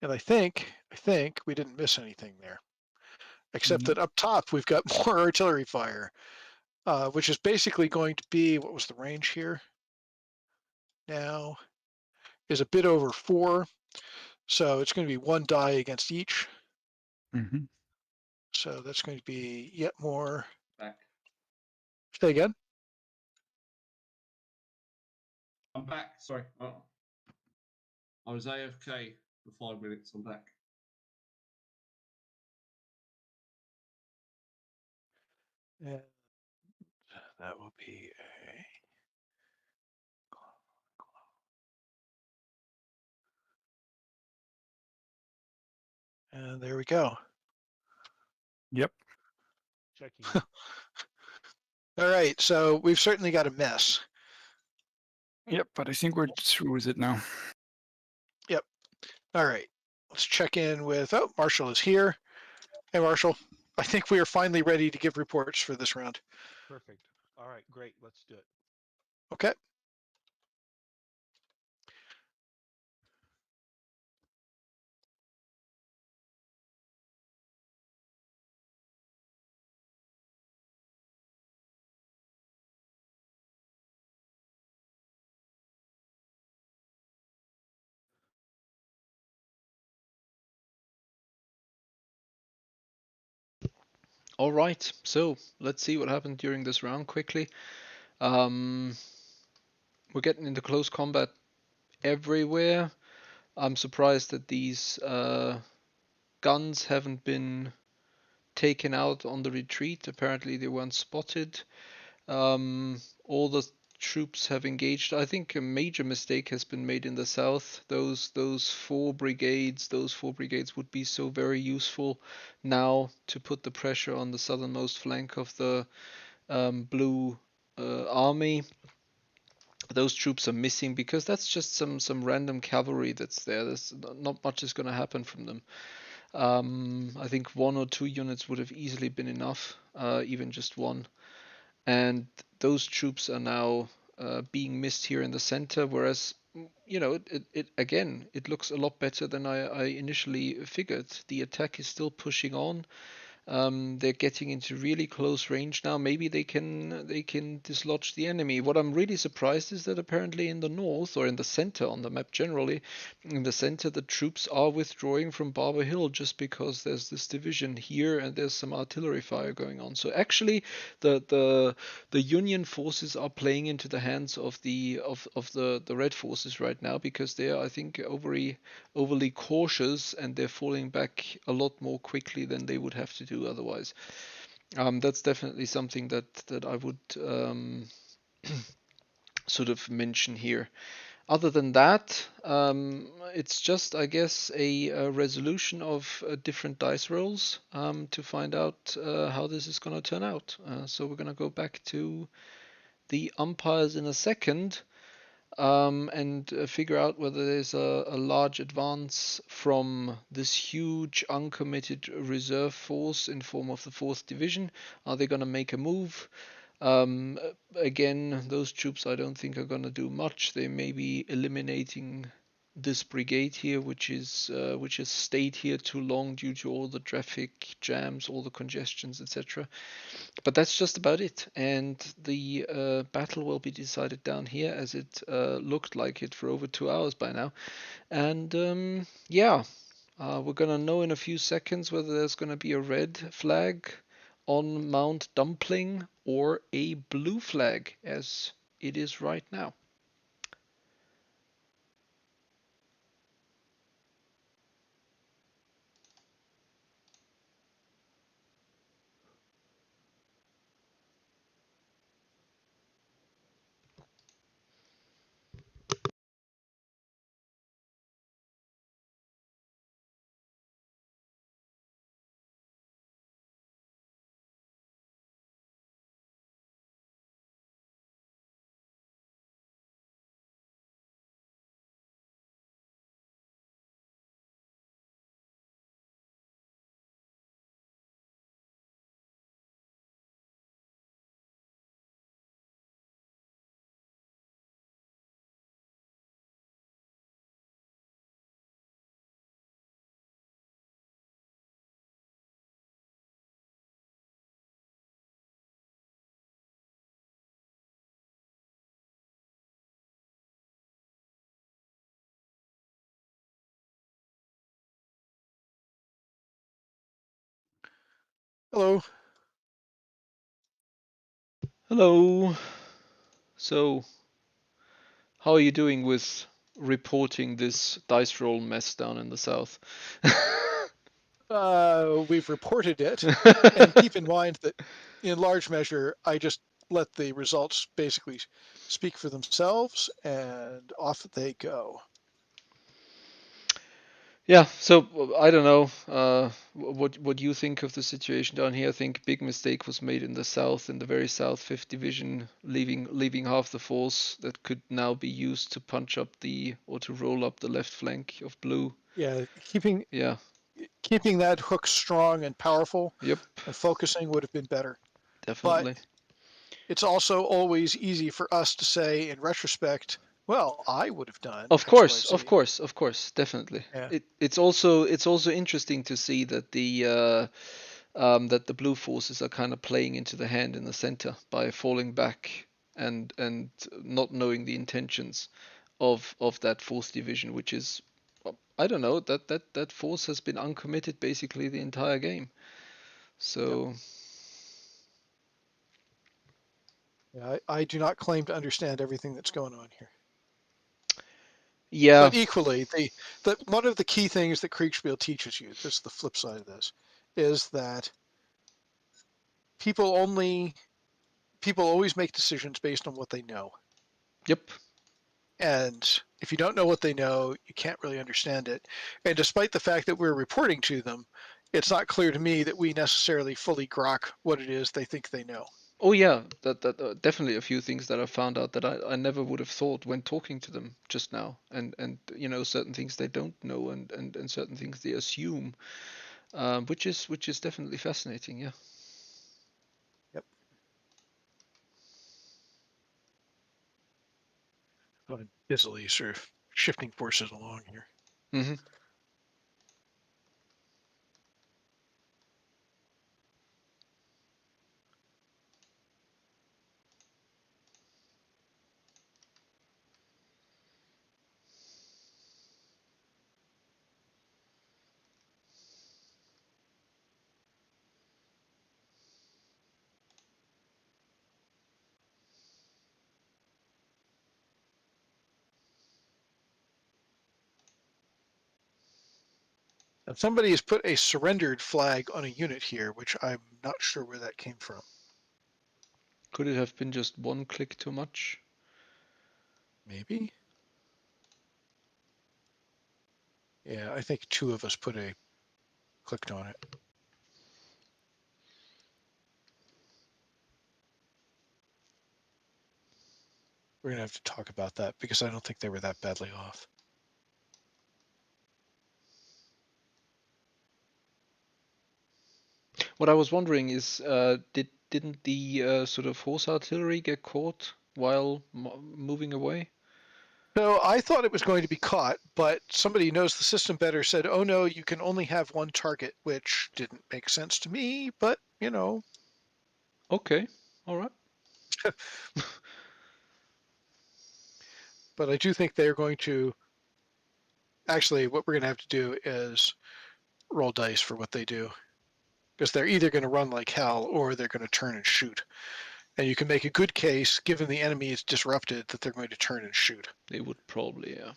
And I think we didn't miss anything there, except that up top we've got more artillery fire, which is basically going to be, what was the range here? Now is a bit over 4, so it's going to be 1 die against each. Mm-hmm. So that's going to be yet more. Back. Say again? I'm back. Sorry. I was AFK for 5 minutes. I'm back. And that will be a. And there we go. Yep. Checking. All right, so we've certainly got a mess. Yep, but I think we're through with it now. Yep. All right, let's check in with, oh, Marshall is here. Hey, Marshall, I think we are finally ready to give reports for this round. Perfect. All right, great. Let's do it. Okay. All right, so let's see what happened during this round quickly. We're getting into close combat everywhere. I'm surprised that these guns haven't been taken out on the retreat. Apparently they weren't spotted. All the troops have engaged. I think a major mistake has been made in the south. Those four brigades would be so very useful now to put the pressure on the southernmost flank of the blue army. Those troops are missing because that's just some random cavalry that's there. There's not much is going to happen from them. I think 1 or 2 units would have easily been enough, even just one. And those troops are now being missed here in the center, whereas it looks a lot better than I initially figured. The attack is still pushing on. They're getting into really close range now. Maybe they can dislodge the enemy. What I'm really surprised is that apparently in the north, or in the center on the map generally, in the center the troops are withdrawing from Barber Hill just because there's this division here and there's some artillery fire going on. So actually the Union forces are playing into the hands of the Red forces right now, because they are, I think, overly cautious, and they're falling back a lot more quickly than they would have to do otherwise. That's definitely something that I would sort of mention here. Other than that, it's just, I guess, a resolution of different dice rolls to find out how this is going to turn out. So we're going to go back to the umpires in a second. And figure out whether there's a large advance from this huge uncommitted reserve force in form of the 4th Division. Are they going to make a move? Again, those troops I don't think are going to do much. They may be eliminating this brigade here, which has stayed here too long due to all the traffic jams, all the congestions, etc. But that's just about it, and the battle will be decided down here, as it looked like it for over 2 hours by now. And we're gonna know in a few seconds whether there's gonna be a red flag on Mount Dumpling or a blue flag, as it is right now. Hello. Hello. So, how are you doing with reporting this dice roll mess down in the south? We've reported it, and keep in mind that in large measure, I just let the results basically speak for themselves, and off they go. Yeah, so I don't know what you think of the situation down here. I think big mistake was made in the south, in the very south 5th Division, leaving half the force that could now be used to punch up or to roll up the left flank of blue. Yeah, keeping that hook strong and powerful. Yep. And focusing would have been better. Definitely. But it's also always easy for us to say in retrospect, well, I would have done. Of course, definitely. Yeah. It's also interesting to see that the blue forces are kind of playing into the hand in the center by falling back and not knowing the intentions of that 4th Division, which is, I don't know, that force has been uncommitted basically the entire game. So. Yeah, I do not claim to understand everything that's going on here. Yeah. But equally, one of the key things that Kriegsspiel teaches you, this is the flip side of this, is that people always make decisions based on what they know. Yep. And if you don't know what they know, you can't really understand it. And despite the fact that we're reporting to them, it's not clear to me that we necessarily fully grok what it is they think they know. Oh yeah, that definitely a few things that I found out that I never would have thought when talking to them just now, and certain things they don't know, and certain things they assume, which is definitely fascinating. Yeah. Yep. Going busily sort of shifting forces along here. Mm-hmm. And somebody has put a surrendered flag on a unit here, which I'm not sure where that came from. Could it have been just one click too much? Maybe. Yeah, I think two of us clicked on it. We're gonna have to talk about that because I don't think they were that badly off. What I was wondering is, didn't the sort of horse artillery get caught while moving away? So I thought it was going to be caught, but somebody who knows the system better said, "Oh no, you can only have one target," which didn't make sense to me. But Okay, all right. But I do think they're going to. Actually, what we're going to have to do is roll dice for what they do, because they're either going to run like hell or they're going to turn and shoot. And you can make a good case, given the enemy is disrupted, that they're going to turn and shoot. They would probably, yeah.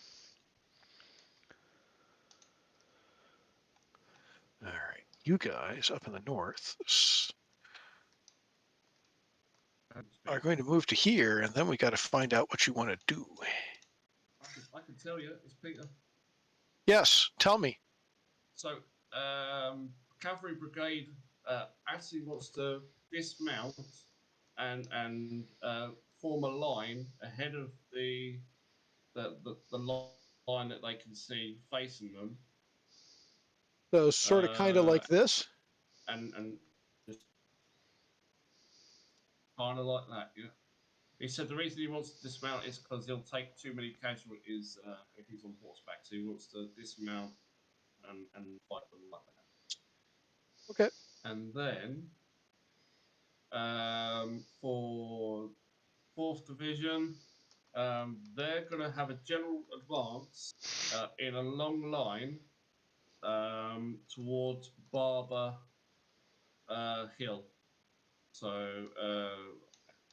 All right, you guys up in the north are going to move to here, and then we got to find out what you want to do. I can tell you, it's Peter. Yes, tell me. So, Cavalry Brigade actually wants to dismount and form a line ahead of the line that they can see facing them. So sort of kind of like this? And just kind of like that, yeah. He said the reason he wants to dismount is because he'll take too many casualties if he's on horseback. So he wants to dismount and fight them like that. Okay. And then for 4th Division, they're going to have a general advance in a long line towards Barber Hill. So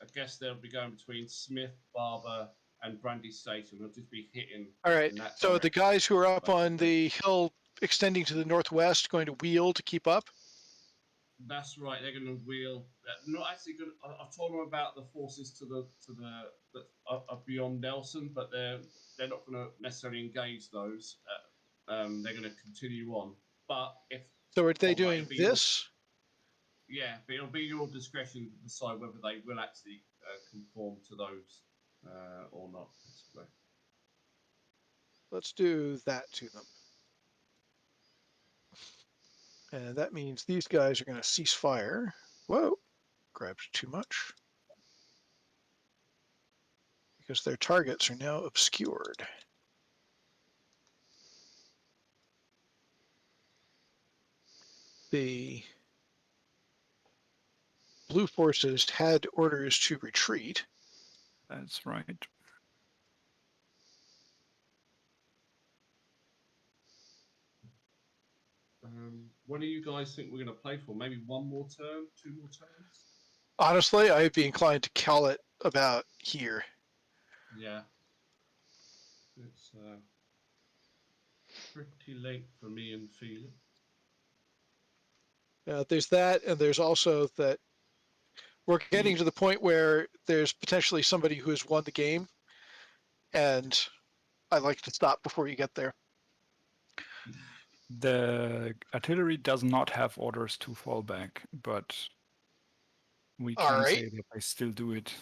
I guess they'll be going between Smith, Barber, and Brandy Station. They'll just be hitting. All right. So the guys who are up on the hill extending to the northwest going to wheel to keep up? That's right. They're going to wheel. Not actually going. I told them about the forces to the beyond Nelson, but they're not going to necessarily engage those. They're going to continue on. But if so, are they doing this? Yeah, but it'll be your discretion to decide whether they will actually conform to those or not. Basically. Let's do that to them. And that means these guys are going to cease fire. Whoa, grabbed too much. Because their targets are now obscured. The blue forces had orders to retreat. That's right. What do you guys think we're going to play for? Maybe one more turn, 2 more turns? Honestly, I'd be inclined to call it about here. Yeah. It's pretty late for me and Felix. There's that, and there's also that we're getting to the point where there's potentially somebody who has won the game, and I like to stop before you get there. The artillery does not have orders to fall back, but we All can right. say that they still do it.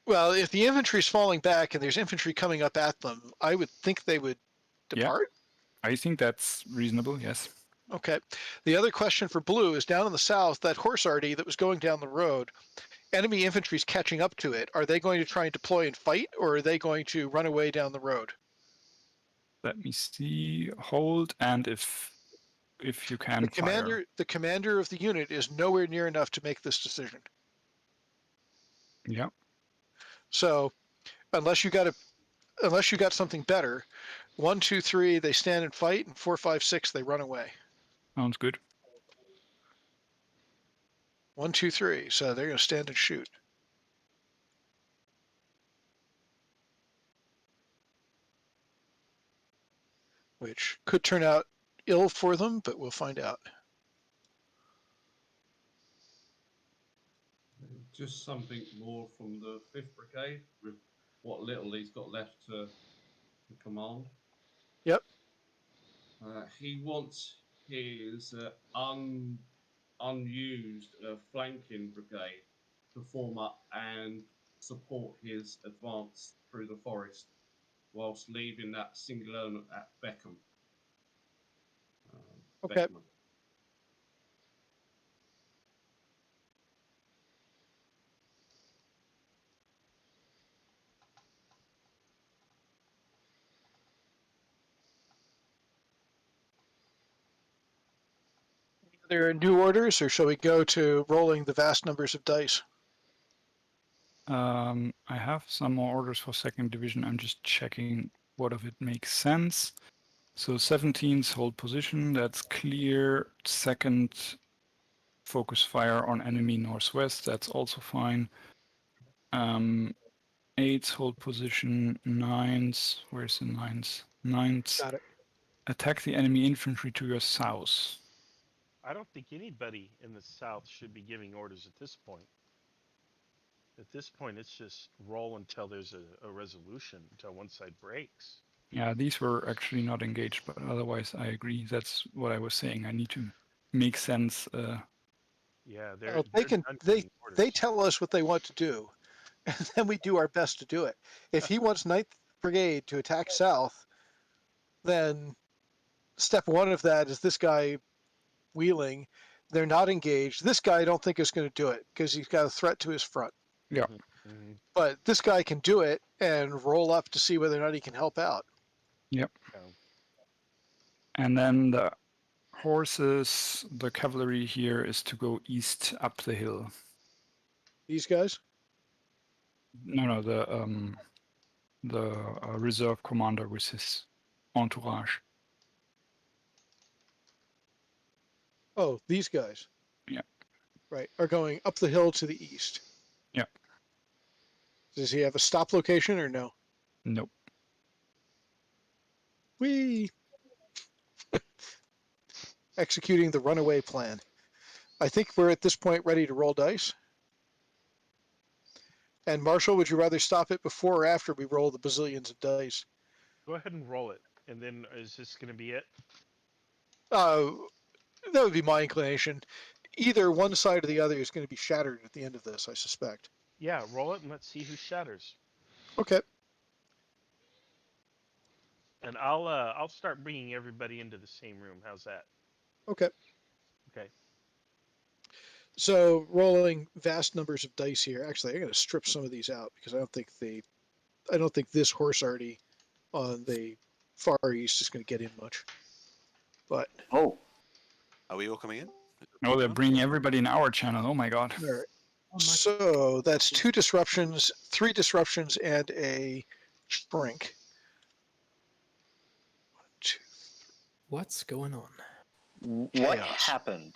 Well, if the infantry's falling back and there's infantry coming up at them, I would think they would depart. I think that's reasonable, yes. Okay. The other question for blue is down in the south, that horse arty that was going down the road, enemy infantry's catching up to it. Are they going to try and deploy and fight, or are they going to run away down the road? Let me see. Hold, and if you can fire. The commander of the unit is nowhere near enough to make this decision. Yeah. So unless you got something better, 1, 2, 3 they stand and fight, and 4, 5, 6 they run away. Sounds good. 1, 2, 3. So they're going to stand and shoot. Which could turn out ill for them, but we'll find out. Just something more from the 5th Brigade with what little he's got left to command. Yep. He wants his unused flanking brigade to form up and support his advance through the forest, whilst leaving that single element at Beckham. Okay. Beckman. Are there new orders, or shall we go to rolling the vast numbers of dice? I have some more orders for 2nd Division. I'm just checking what of it makes sense. So 17's hold position, that's clear. 2nd, focus fire on enemy northwest, that's also fine. 8's hold position, 9's, where's the 9's? 9's, Got it. attack the enemy infantry to your south. I don't think anybody in the south should be giving orders at this point. At this point, it's just roll until there's a resolution, until one side breaks. Yeah, these were actually not engaged, but otherwise I agree. That's what I was saying. I need to make sense. Yeah, Well, they tell us what they want to do, and then we do our best to do it. If he wants 9th Brigade to attack south, then step 1 of that is this guy wheeling. They're not engaged. This guy I don't think is going to do it because he's got a threat to his front. Yeah. Mm-hmm. But this guy can do it and roll up to see whether or not he can help out. Yep. And then the horses, the cavalry here is to go east up the hill. These guys? No, the reserve commander with his entourage. Oh, these guys. Yeah. Right, are going up the hill to the east. Yeah. Does he have a stop location or no? Nope. Whee! Executing the runaway plan. I think we're at this point ready to roll dice. And Marshall, would you rather stop it before or after we roll the bazillions of dice? Go ahead and roll it, and then is this going to be it? That would be my inclination. Either one side or the other is going to be shattered at the end of this, I suspect. Yeah, roll it and let's see who shatters. Okay. And I'll start bringing everybody into the same room. How's that? Okay. Okay. So rolling vast numbers of dice here. Actually, I'm going to strip some of these out because I don't think this horse arty on the far east is going to get in much. But are we all coming in? Oh, they're bringing everybody in our channel. Oh my god. All right. So that's 2 disruptions, 3 disruptions, and a shrink. 1, 2, 3. What's going on? What happened?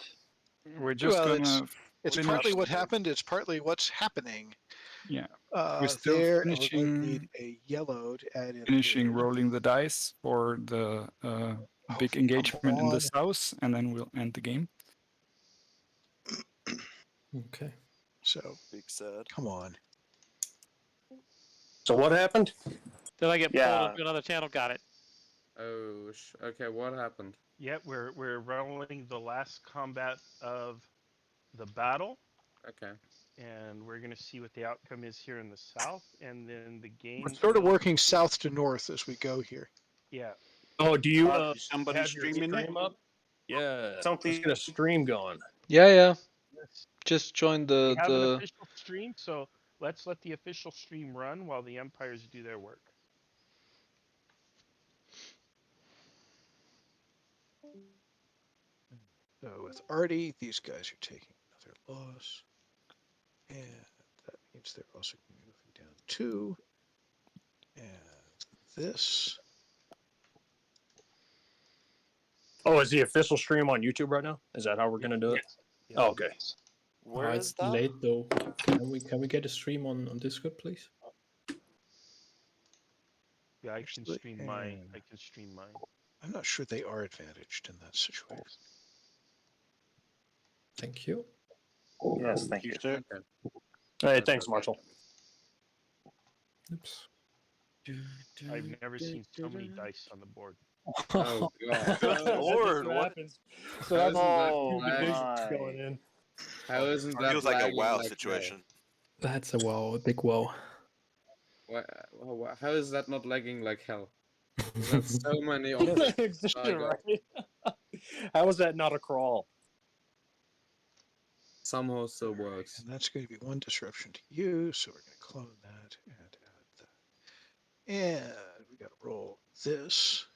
We're just gonna. It's partly what happened. It's partly what's happening. Yeah. We're still We're finishing. need a yellow to add in. Finishing rolling the dice for the big engagement in the south, and then we'll end the game. Okay. So big sad. Come on. So what happened? Did I get Yeah. pulled into another channel? Got it. Oh, okay. What happened? Yeah, we're rolling the last combat of the battle. Okay. And we're going to see what the outcome is here in the south, and then the game. We're sort of working south to north as we go here. Yeah. Oh, do you Is somebody have your streaming it? stream up? Yeah. Let's get a stream going. Yeah. Yes. Just join We have an the. official stream, so let's let the official stream run while the umpires do their work. So with Artie, these guys are taking another loss. And that means they're also moving down 2. And this. Oh, is the official stream on YouTube right now? Is that how we're gonna do it? Yeah. Oh, okay. Where is it's that? late though. Can we get a stream on Discord, please? Yeah, I can stream mine. I'm not sure they are advantaged in that situation. Thank you. Yes, thank you. Sir. Hey, thanks, Marshall. Oops. I've never seen so many dice on the board. Oh god. Good lord, what? happens. So that's going in. How isn't that Feels like a lagging WoW like situation. That's a wow, a big wow. How is that not lagging like hell? There's so many options. Exactly right. How is that not a crawl? Somehow still works. And that's going to be 1 disruption to you, so we're going to clone that and add that. And we got to roll this.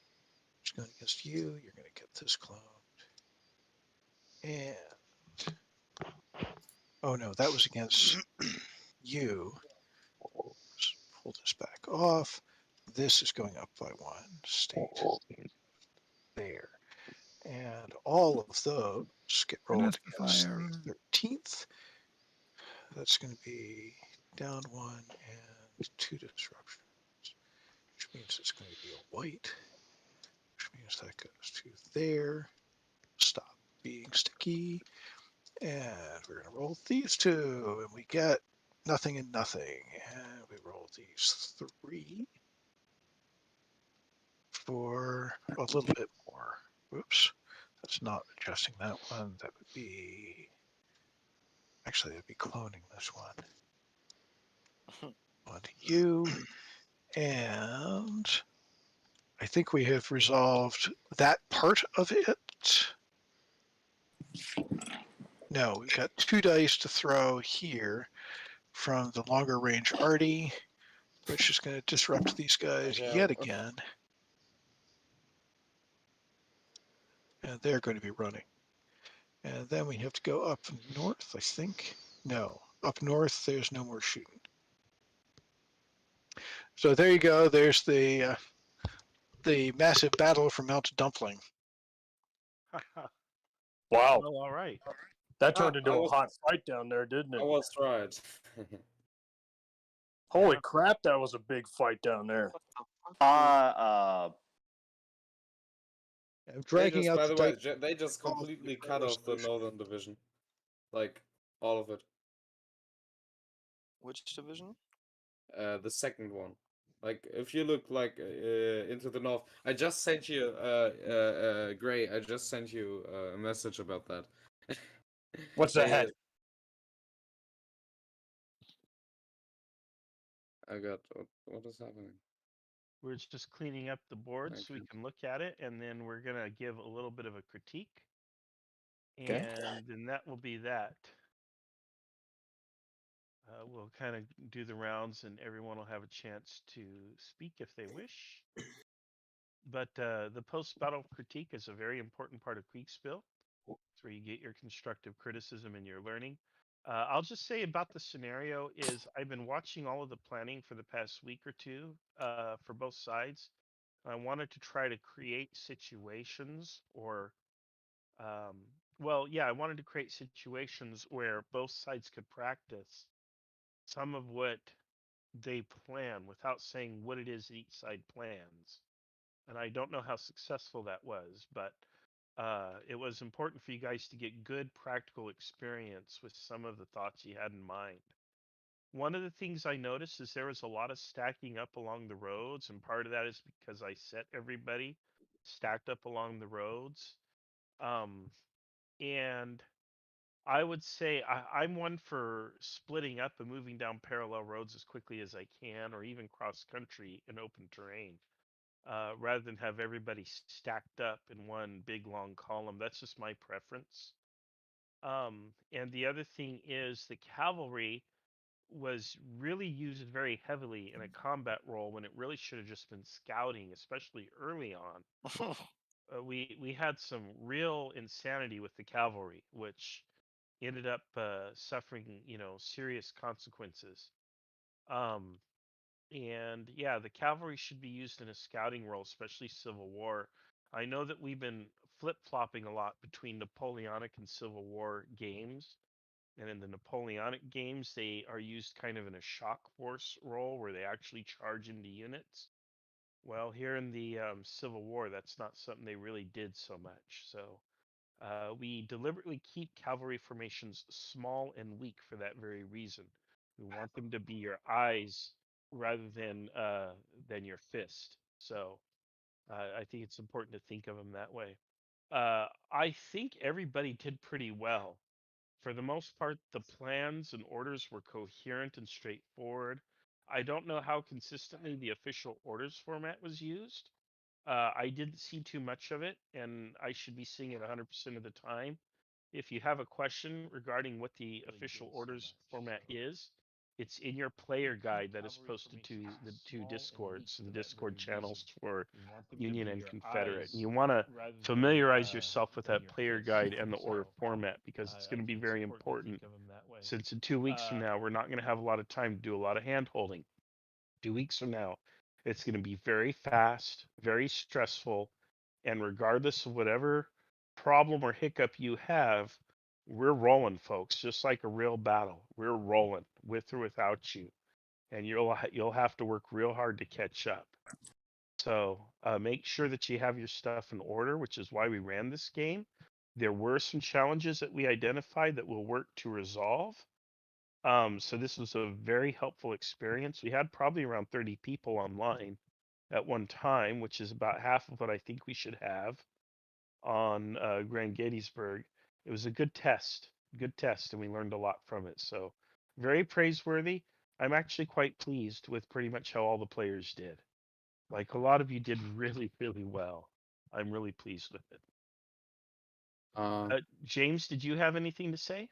It's going against you. You're going to get this cloned. And oh no, that was against you. Let's pull this back off. This is going up by 1 state. There. And all of those get rolled against the 13th. That's going to be down 1 and 2 disruptions, which means it's going to be a white, which means that goes to there. Stop being sticky. And we're going to roll these 2, and we get nothing and nothing. And we roll these 3 for a little bit more. Whoops. That's not adjusting that one. That would be... Actually, that'd be cloning this one. On to you. And I think we have resolved that part of it. No, we've got 2 dice to throw here from the longer range Artie, which is going to disrupt these guys yet again. And they're going to be running. And then we have to go up north, I think. No, up north, there's no more shooting. So there you go. There's the massive battle for Mount Dumpling. Wow. Well, all right. That turned into a hot fight down there, didn't it? I was right. Holy crap, that was a big fight down there. I'm dragging out by the the way, dice. they just completely cut off the Northern Division. Like, all of it. Which division? The second one. Like, if you look, like, into the north... I just sent you, Gray, I just sent you a message about that. What's that? I got... What is happening? We're just cleaning up the board so we can look at it, and then we're going to give a little bit of a critique. Okay. And then that will be that. We'll kind of do the rounds, and everyone will have a chance to speak if they wish. But the post-battle critique is a very important part of Kriegsspiel. It's where you get your constructive criticism and your learning. I'll just say about the scenario is I've been watching all of the planning for the past week or 2 for both sides. I wanted to try to create situations or I wanted to create situations where both sides could practice some of what they plan without saying what it is each side plans. And I don't know how successful that was, but it was important for you guys to get good practical experience with some of the thoughts you had in mind. One of the things I noticed is there was a lot of stacking up along the roads, and part of that is because I set everybody stacked up along the roads. And I would say I'm one for splitting up and moving down parallel roads as quickly as I can, or even cross country in open terrain, rather than have everybody stacked up in one big long column. That's just my preference. And the other thing is the cavalry was really used very heavily in a combat role when it really should have just been scouting, especially early on. We had some real insanity with the cavalry, which ended up suffering, serious consequences. Um, and yeah, the cavalry should be used in a scouting role, especially Civil War. I know that we've been flip-flopping a lot between Napoleonic and Civil War games. And in the Napoleonic games, they are used kind of in a shock force role where they actually charge into units. Well, here in the Civil War, that's not something they really did so much. So we deliberately keep cavalry formations small and weak for that very reason. We want them to be your eyes rather than your fist. So I think it's important to think of them that way. I think everybody did pretty well. For the most part, the plans and orders were coherent and straightforward. I don't know how consistently the official orders format was used. I didn't see too much of it, and I should be seeing it 100% of the time. If you have a question regarding what the official orders format is, it's in your player guide that is posted to the two Discords, the Discord channels for Union and Confederate. And you want to familiarize yourself with that player guide and the order format because it's going to be very important. Since in 2 weeks from now, we're not going to have a lot of time to do a lot of hand holding. 2 weeks from now, it's going to be very fast, very stressful, and regardless of whatever problem or hiccup you have, we're rolling, folks, just like a real battle. We're rolling with or without you, and you'll have to work real hard to catch up. So make sure that you have your stuff in order, which is why we ran this game. There were some challenges that we identified that we'll work to resolve. So this was a very helpful experience. We had probably around 30 people online at one time, which is about half of what I think we should have on Grand Gettysburg. It was a good test, and we learned a lot from it. So very praiseworthy. I'm actually quite pleased with pretty much how all the players did. Like a lot of you did really, really well. I'm really pleased with it. James, did you have anything to say?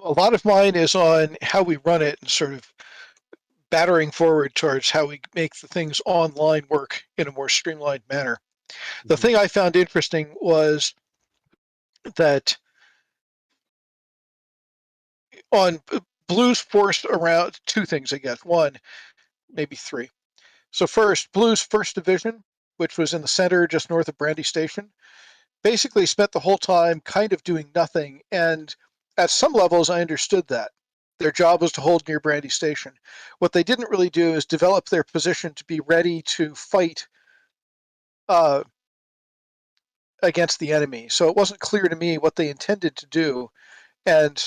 A lot of mine is on how we run it and sort of battering forward towards how we make the things online work in a more streamlined manner. The thing I found interesting was that on Blue's forced around two things, I guess. One, maybe three. So first, Blue's 1st Division, which was in the center just north of Brandy Station, basically spent the whole time kind of doing nothing. And at some levels, I understood that. Their job was to hold near Brandy Station. What they didn't really do is develop their position to be ready to fight against the enemy. So it wasn't clear to me what they intended to do. And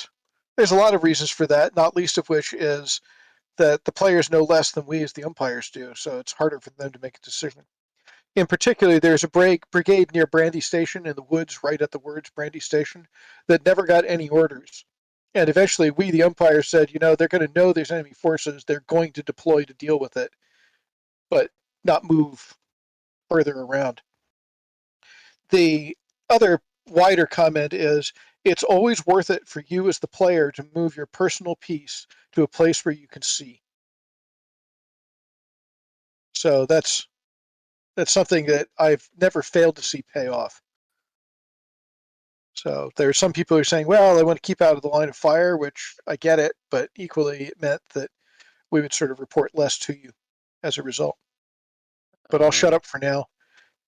there's a lot of reasons for that, not least of which is that the players know less than we as the umpires do. So it's harder for them to make a decision. In particular, there's a brigade near Brandy Station in the woods right at the words Brandy Station that never got any orders. And eventually we, the umpires, said, they're going to know there's enemy forces. They're going to deploy to deal with it, but not move further around. The other wider comment is it's always worth it for you as the player to move your personal piece to a place where you can see. So that's something that I've never failed to see pay off. So there are some people who are saying, well, I want to keep out of the line of fire, which I get it, but equally it meant that we would sort of report less to you as a result. But I'll shut up for now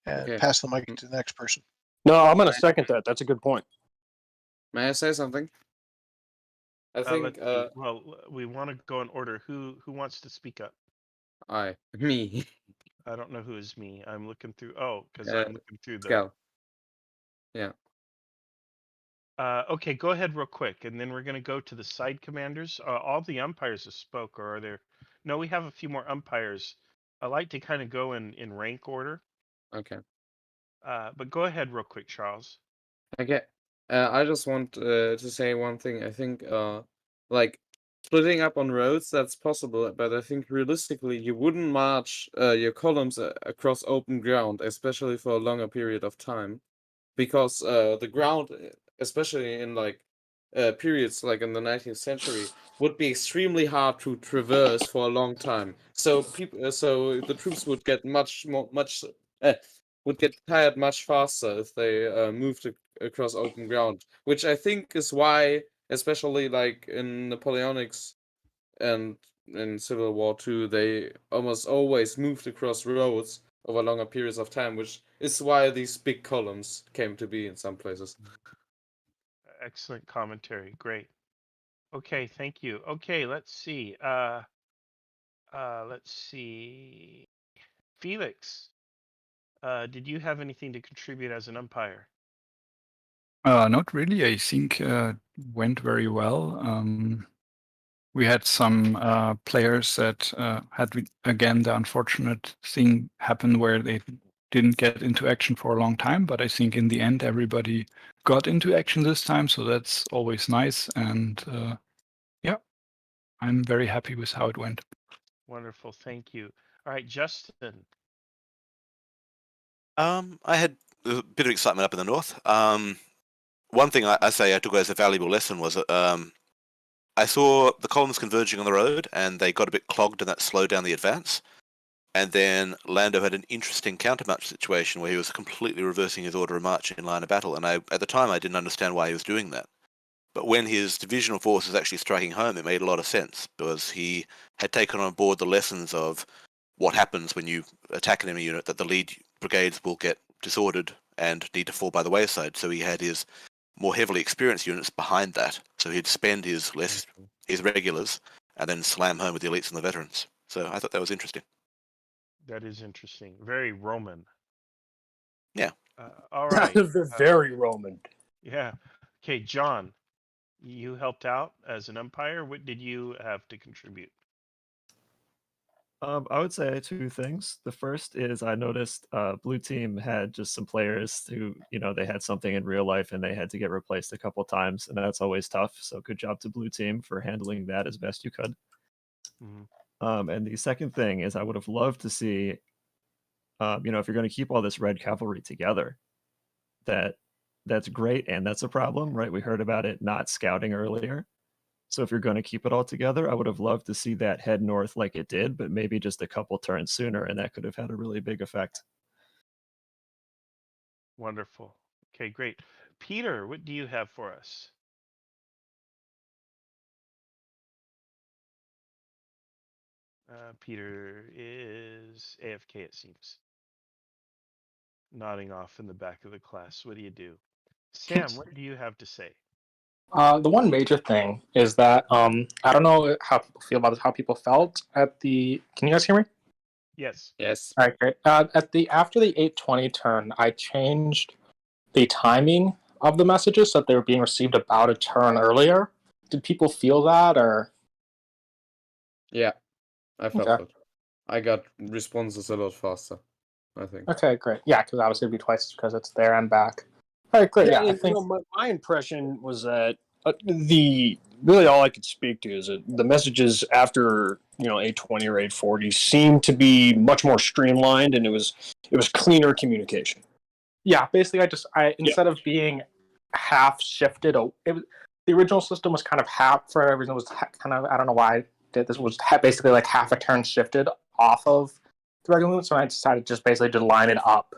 and pass the mic to the next person. No, I'm going to second that. That's a good point. May I say something? I think. Well, we want to go in order. Who wants to speak up? Me. I don't know who is me. I'm looking through. Oh, because I'm looking through the. Go. Yeah. Okay, go ahead real quick, and then we're going to go to the side commanders. All the umpires have spoke, or are there? No, we have a few more umpires. I like to kind of go in rank order. Okay. But go ahead real quick, Charles. Okay. I just want to say one thing. I think like splitting up on roads, that's possible, but I think realistically you wouldn't march your columns across open ground, especially for a longer period of time, because the ground, especially in like periods like in the 19th century, would be extremely hard to traverse for a long time. So so the troops would get would get tired much faster if they moved across open ground, which I think is why, especially like in Napoleonics and in Civil War II, they almost always moved across roads over longer periods of time, which is why these big columns came to be in some places. Excellent commentary. Great. Okay, thank you. Okay, let's see. Let's see. Felix, did you have anything to contribute as an umpire? Not really. I think went very well. We had some players that had again the unfortunate thing happen where they didn't get into action for a long time. But I think in the end everybody got into action this time, so that's always nice. And yeah, I'm very happy with how it went. Wonderful, thank you. All right, Justin. I had a bit of excitement up in the north. One thing I say I took as a valuable lesson was I saw the columns converging on the road, and they got a bit clogged, and that slowed down the advance. And then Lando had an interesting countermarch situation where he was completely reversing his order of march in line of battle, and at the time I didn't understand why he was doing that. But when his divisional force was actually striking home, it made a lot of sense, because he had taken on board the lessons of what happens when you attack an enemy unit, that the lead brigades will get disordered and need to fall by the wayside. So he had his more heavily experienced units behind that. So he'd spend his regulars and then slam home with the elites and the veterans. So I thought that was interesting. That is interesting. Very Roman. Yeah. All right. Very Roman. Yeah. Okay, John, you helped out as an umpire. What did you have to contribute? I would say two things. The first is I noticed blue team had just some players who, they had something in real life and they had to get replaced a couple times, and that's always tough. So good job to blue team for handling that as best you could. Mm-hmm. And the second thing is I would have loved to see, if you're going to keep all this red cavalry together, that's great, and that's a problem, right? We heard about it not scouting earlier. So if you're going to keep it all together, I would have loved to see that head north like it did, but maybe just a couple turns sooner, and that could have had a really big effect. Wonderful. Okay, great. Peter, what do you have for us? Peter is AFK, it seems. Nodding off in the back of the class. What do you do? Sam, what do you have to say? The one major thing is that I don't know how people feel about this, how people felt at the. Can you guys hear me? Yes. Yes. All right, great. After the 8:20 turn, I changed the timing of the messages so that they were being received about a turn earlier. Did people feel that, or? Yeah, I felt Okay. it. I got responses a lot faster, I think. Okay, great. Yeah, because obviously it'd be twice because it's there and back. All right, great. Yeah, I think my impression was that really all I could speak to is that the messages after 8:20 or 8:40 seemed to be much more streamlined, and it was cleaner communication. Yeah, basically, instead of being half shifted, the original system was kind of half for every reason. Was kind of, I don't know why I did this, was basically like half a turn shifted off of the regular movement. So I decided just basically to line it up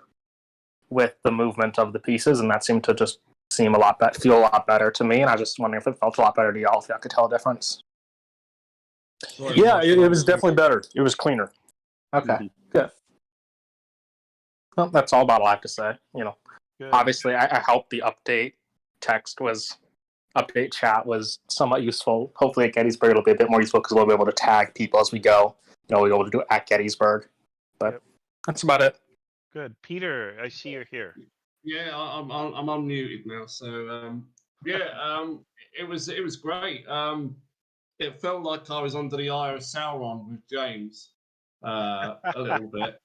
with the movement of the pieces, and that seemed to just feel a lot better to me. And I was just wondering if it felt a lot better to y'all, if y'all could tell a difference. Yeah, it was definitely better. It was cleaner. Okay, good. Well, that's all about all I have to say. Good. Obviously, I hope the update chat was somewhat useful. Hopefully at Gettysburg it'll be a bit more useful because we'll be able to tag people as we go. We'll be able to do it at Gettysburg. But that's about it. Good. Peter, I see you're here. Yeah, I'm unmuted now. So Yeah, it was great. It felt like I was under the eye of Sauron with James, a little bit.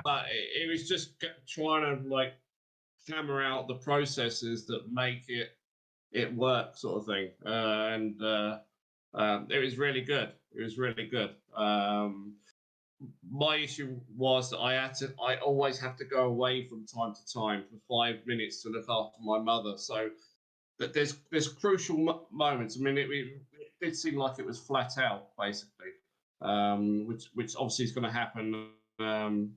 But it was just trying to like hammer out the processes that make it work, sort of thing. And it was really good. It was really good. My issue was that I always have to go away from time to time for 5 minutes to look after my mother. So that there's crucial moments. I mean, it did seem like it was flat out, basically, which obviously is going to happen in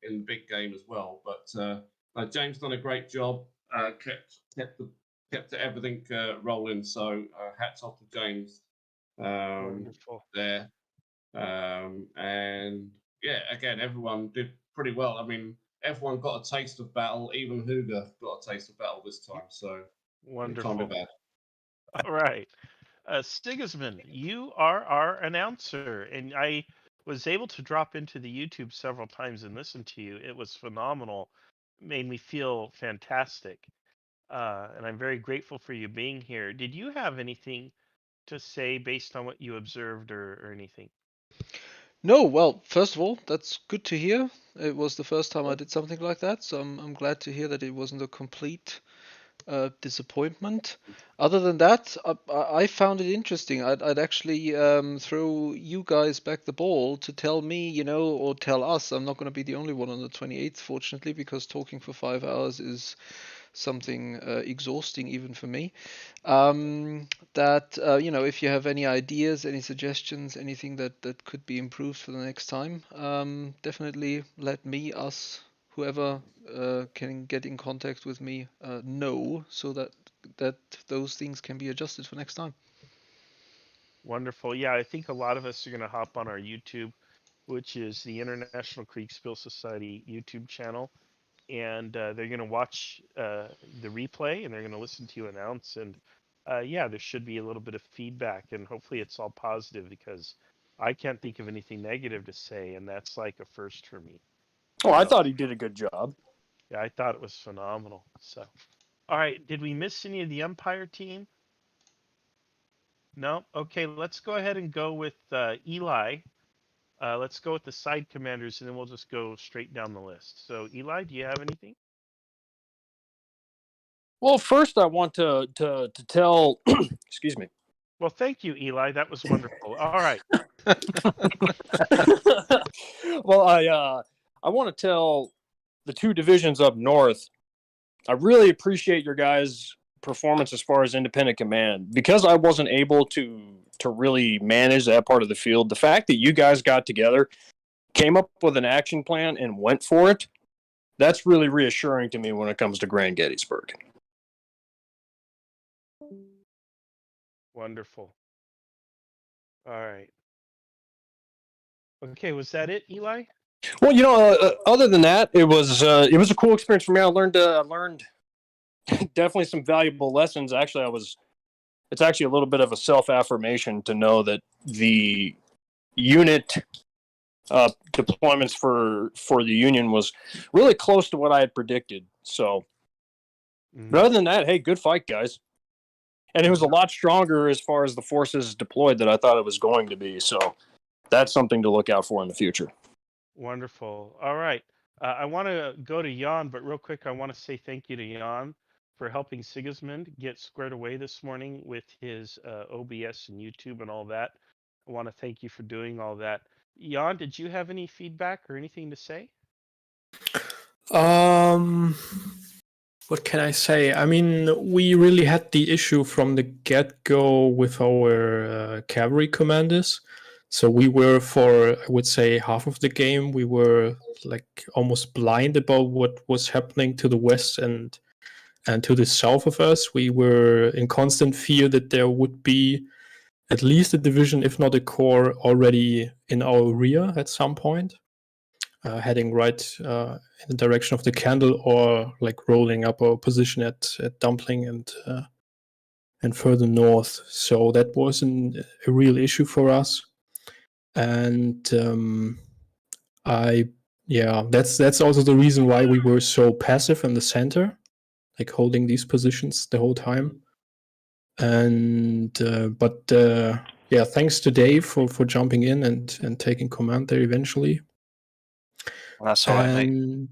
the big game as well. But James done a great job. Kept everything rolling. So hats off to James. Wonderful. There. And yeah, again, everyone did pretty well. I mean, everyone got a taste of battle. Even Hugo got a taste of battle this time. So it can't be Wonderful. bad. All right. Sigismund, you are our announcer, and I was able to drop into the YouTube several times and listen to you. It was phenomenal. Made me feel fantastic. And I'm very grateful for you being here. Did you have anything to say based on what you observed or anything? No, well, first of all, that's good to hear. It was the first time I did something like that, so I'm glad to hear that it wasn't a complete disappointment. Other than that, I found it interesting. I'd actually throw you guys back the ball to tell me, or tell us. I'm not going to be the only one on the 28th, fortunately, because talking for 5 hours is something exhausting even for me. That if you have any ideas, any suggestions, anything that could be improved for the next time, definitely let me, us, whoever can get in contact with me know, so that those things can be adjusted for next time. Wonderful. Yeah, I think a lot of us are going to hop on our YouTube, which is the International Kriegsspiel Society YouTube channel, and they're going to watch the replay and they're going to listen to you announce. And yeah, there should be a little bit of feedback, and hopefully it's all positive, because I can't think of anything negative to say, and that's like a first for me. Oh, I thought he did a good job. Yeah, I thought it was phenomenal. So, all right, did we miss any of the Umpire team? No? Okay, let's go ahead and go with Eli. Let's go with the side commanders, and then we'll just go straight down the list. So, Eli, do you have anything? Well, first I want to tell, excuse me. Well, thank you, Eli. That was wonderful. All right. Well, I want to tell the two divisions up north, I really appreciate your guys' performance as far as independent command. Because I wasn't able to really manage that part of the field, the fact that you guys got together, came up with an action plan, and went for it, that's really reassuring to me when it comes to Grand Gettysburg. Wonderful. All right. Okay, was that it, Eli? Well, other than that, it was a cool experience for me. I learned definitely some valuable lessons. Actually, it's actually a little bit of a self-affirmation to know that the unit deployments for the Union was really close to what I had predicted. So, but other than that, hey, good fight, guys. And it was a lot stronger as far as the forces deployed than I thought it was going to be. So that's something to look out for in the future. Wonderful. All right. I want to go to Jan, but real quick, I want to say thank you to Jan for helping Sigismund get squared away this morning with his OBS and YouTube and all that. I want to thank you for doing all that. Jan, did you have any feedback or anything to say? What can I say? I mean, we really had the issue from the get-go with our cavalry commanders. So we were, for, I would say, half of the game, we were like almost blind about what was happening to the west and to the south of us. We were in constant fear that there would be at least a division, if not a corps, already in our rear at some point. Heading right in the direction of the Candle, or like rolling up our position at Dumpling and further north. So that was a real issue for us. And that's also the reason why we were so passive in the center, like holding these positions the whole time. And yeah, thanks to Dave for jumping in and taking command there eventually. That's all right, mate. And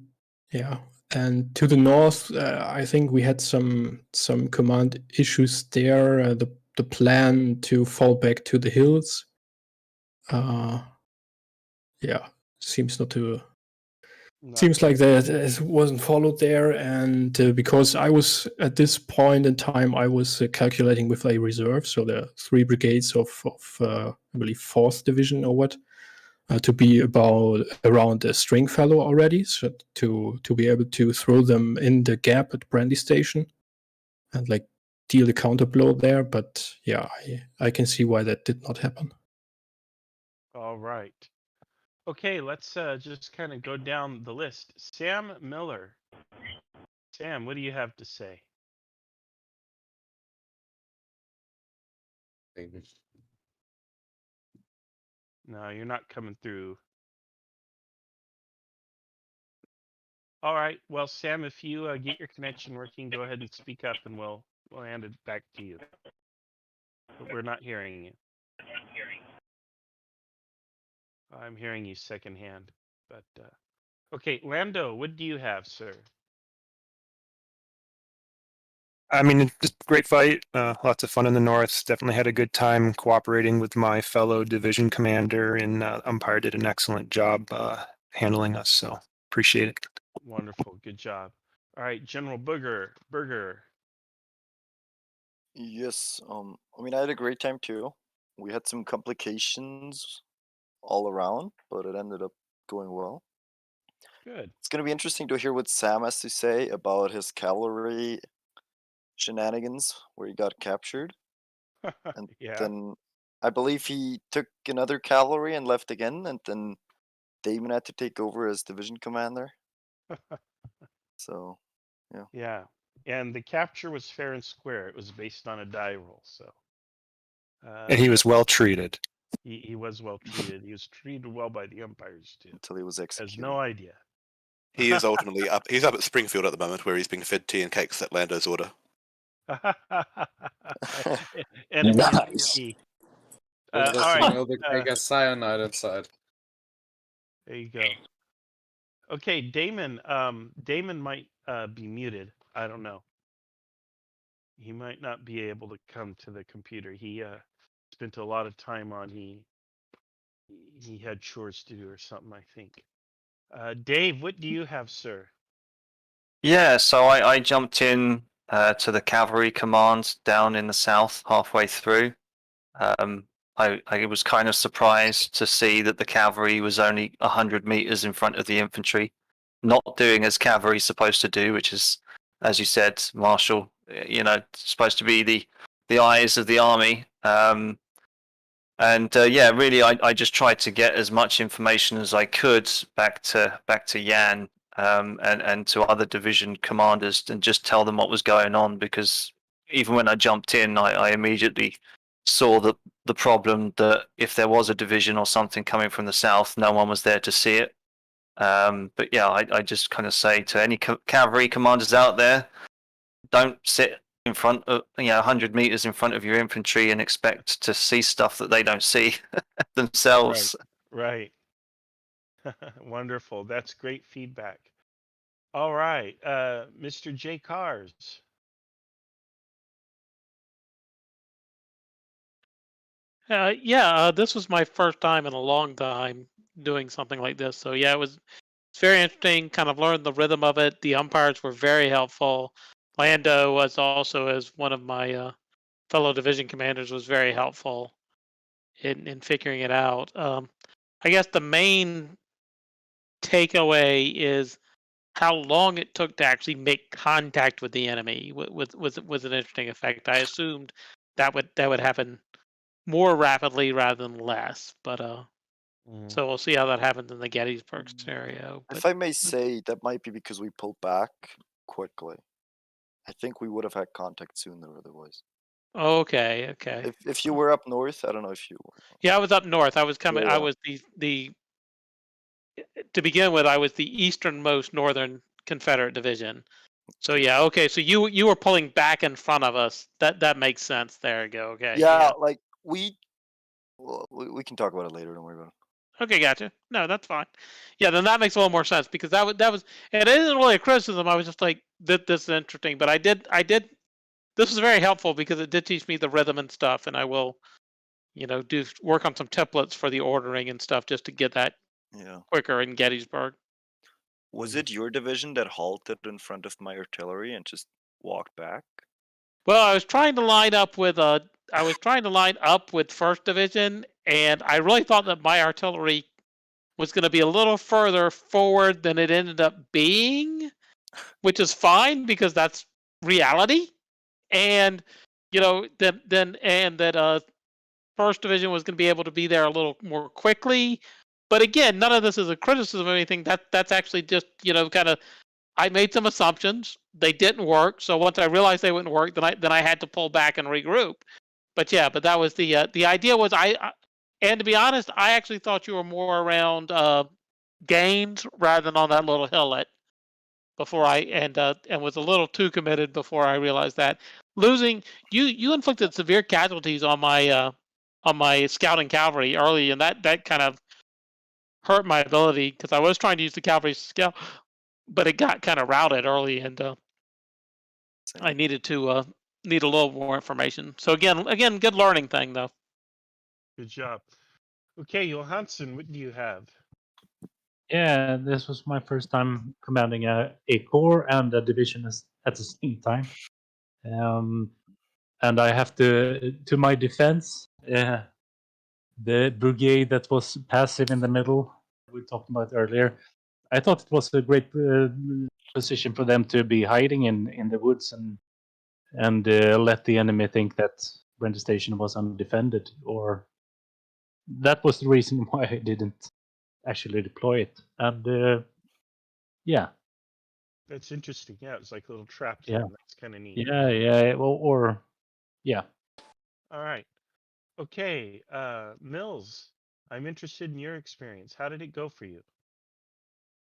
yeah, and to the north, I think we had some command issues there. The plan to fall back to the hills, yeah, seems not to. Seems like that it wasn't followed there, and because I was at this point in time, I was calculating with a reserve, so the 3 brigades of I believe 4th Division or what, to be around Stringfellow already, so to be able to throw them in the gap at Brandy Station, and like deal a counter blow there. But yeah, I can see why that did not happen. All right. Okay, let's just kind of go down the list. Sam Miller. Sam, what do you have to say? No, you're not coming through. All right. Well, Sam, if you get your connection working, go ahead and speak up, and we'll hand it back to you. But we're not hearing you. I'm hearing you secondhand. But okay, Lando, what do you have, sir? I mean, just great fight. Lots of fun in the north. Definitely had a good time cooperating with my fellow division commander, and Umpire did an excellent job handling us. So appreciate it. Wonderful, good job. All right, General Burger. Yes. I mean, I had a great time too. We had some complications all around, but it ended up going well. Good. It's going to be interesting to hear what Sam has to say about his cavalry shenanigans where he got captured. And Yeah. then I believe he took another cavalry and left again, and then Damon had to take over as division commander. So, yeah. Yeah. And the capture was fair and square. It was based on a die roll, so. And he was well treated. He was well treated. He was treated well by the umpires too. Until he was executed. Has no idea. He is ultimately up. He's up at Springfield at the moment, where he's being fed tea and cakes at Lando's order. And Nice. all right. They got cyanide inside. There you go. Okay, Damon. Damon might be muted. I don't know. He might not be able to come to the computer. He spent a lot of time on. He had chores to do or something, I think. Dave, what do you have, sir? Yeah, so I jumped in to the cavalry command down in the south halfway through. I was kind of surprised to see that the cavalry was only 100 meters in front of the infantry, not doing as cavalry is supposed to do, which is, as you said, Marshall, supposed to be the eyes of the army. Yeah, really, I just tried to get as much information as I could back to Jan and to other division commanders, and just tell them what was going on, because even when I jumped in, I immediately saw the problem that if there was a division or something coming from the south, no one was there to see it. But yeah, I just kind of say to any cavalry commanders out there, don't sit in front of 100 meters in front of your infantry and expect to see stuff that they don't see themselves. Right. Wonderful. That's great feedback. All right, Mr. J. Cars. This was my first time in a long time doing something like this. So yeah, it's very interesting. Kind of learned the rhythm of it. The umpires were very helpful. Lando was also, as one of my fellow division commanders, was very helpful in figuring it out. I guess the main takeaway is how long it took to actually make contact with the enemy was an interesting effect. I assumed that would happen more rapidly rather than less, but so we'll see how that happens in the Gettysburg scenario. If I may say, that might be because we pulled back quickly. I think we would have had contact sooner otherwise. Okay. If you were up north, I don't know if you were. Yeah, I was up north. I was coming. Yeah. I was the to begin with. I was the easternmost Northern Confederate division. So yeah, okay. So you were pulling back in front of us. That makes sense. There you go. Okay. Yeah, like well, we can talk about it later. Don't worry about it. Okay, gotcha. No, that's fine. Yeah, then that makes a little more sense because that was, and it isn't really a criticism. I was just like, this is interesting. But I did. This was very helpful because it did teach me the rhythm and stuff, and I will, do work on some templates for the ordering and stuff just to get that Yeah. quicker in Gettysburg. Was it your division that halted in front of my artillery and just walked back? Well, I was trying to line up with First Division, and I really thought that my artillery was going to be a little further forward than it ended up being, which is fine because that's reality. And that First Division was going to be able to be there a little more quickly. But again, none of this is a criticism of anything. That's actually just kind of. I made some assumptions. They didn't work. So once I realized they wouldn't work, then I had to pull back and regroup. But that was the idea was and to be honest, I actually thought you were more around Gaines rather than on that little hillet before and was a little too committed before I realized that losing you inflicted severe casualties on my scouting cavalry early, and that kind of hurt my ability because I was trying to use the cavalry scout, but it got kind of routed early, and I needed to need a little more information. So again, good learning thing though. Good job. Okay, Johansson, what do you have? Yeah, this was my first time commanding a corps and a division at the same time. And I have to my defense, the brigade that was passive in the middle, we talked about earlier, I thought it was a great position for them to be hiding in the woods and let the enemy think that Brenda Station was undefended, or that was the reason why I didn't actually deploy it. And yeah, that's interesting. Yeah, it's like a little trap. Yeah, that's kind of neat. Yeah. Well, or yeah. All right. Okay, Mills, I'm interested in your experience. How did it go for you?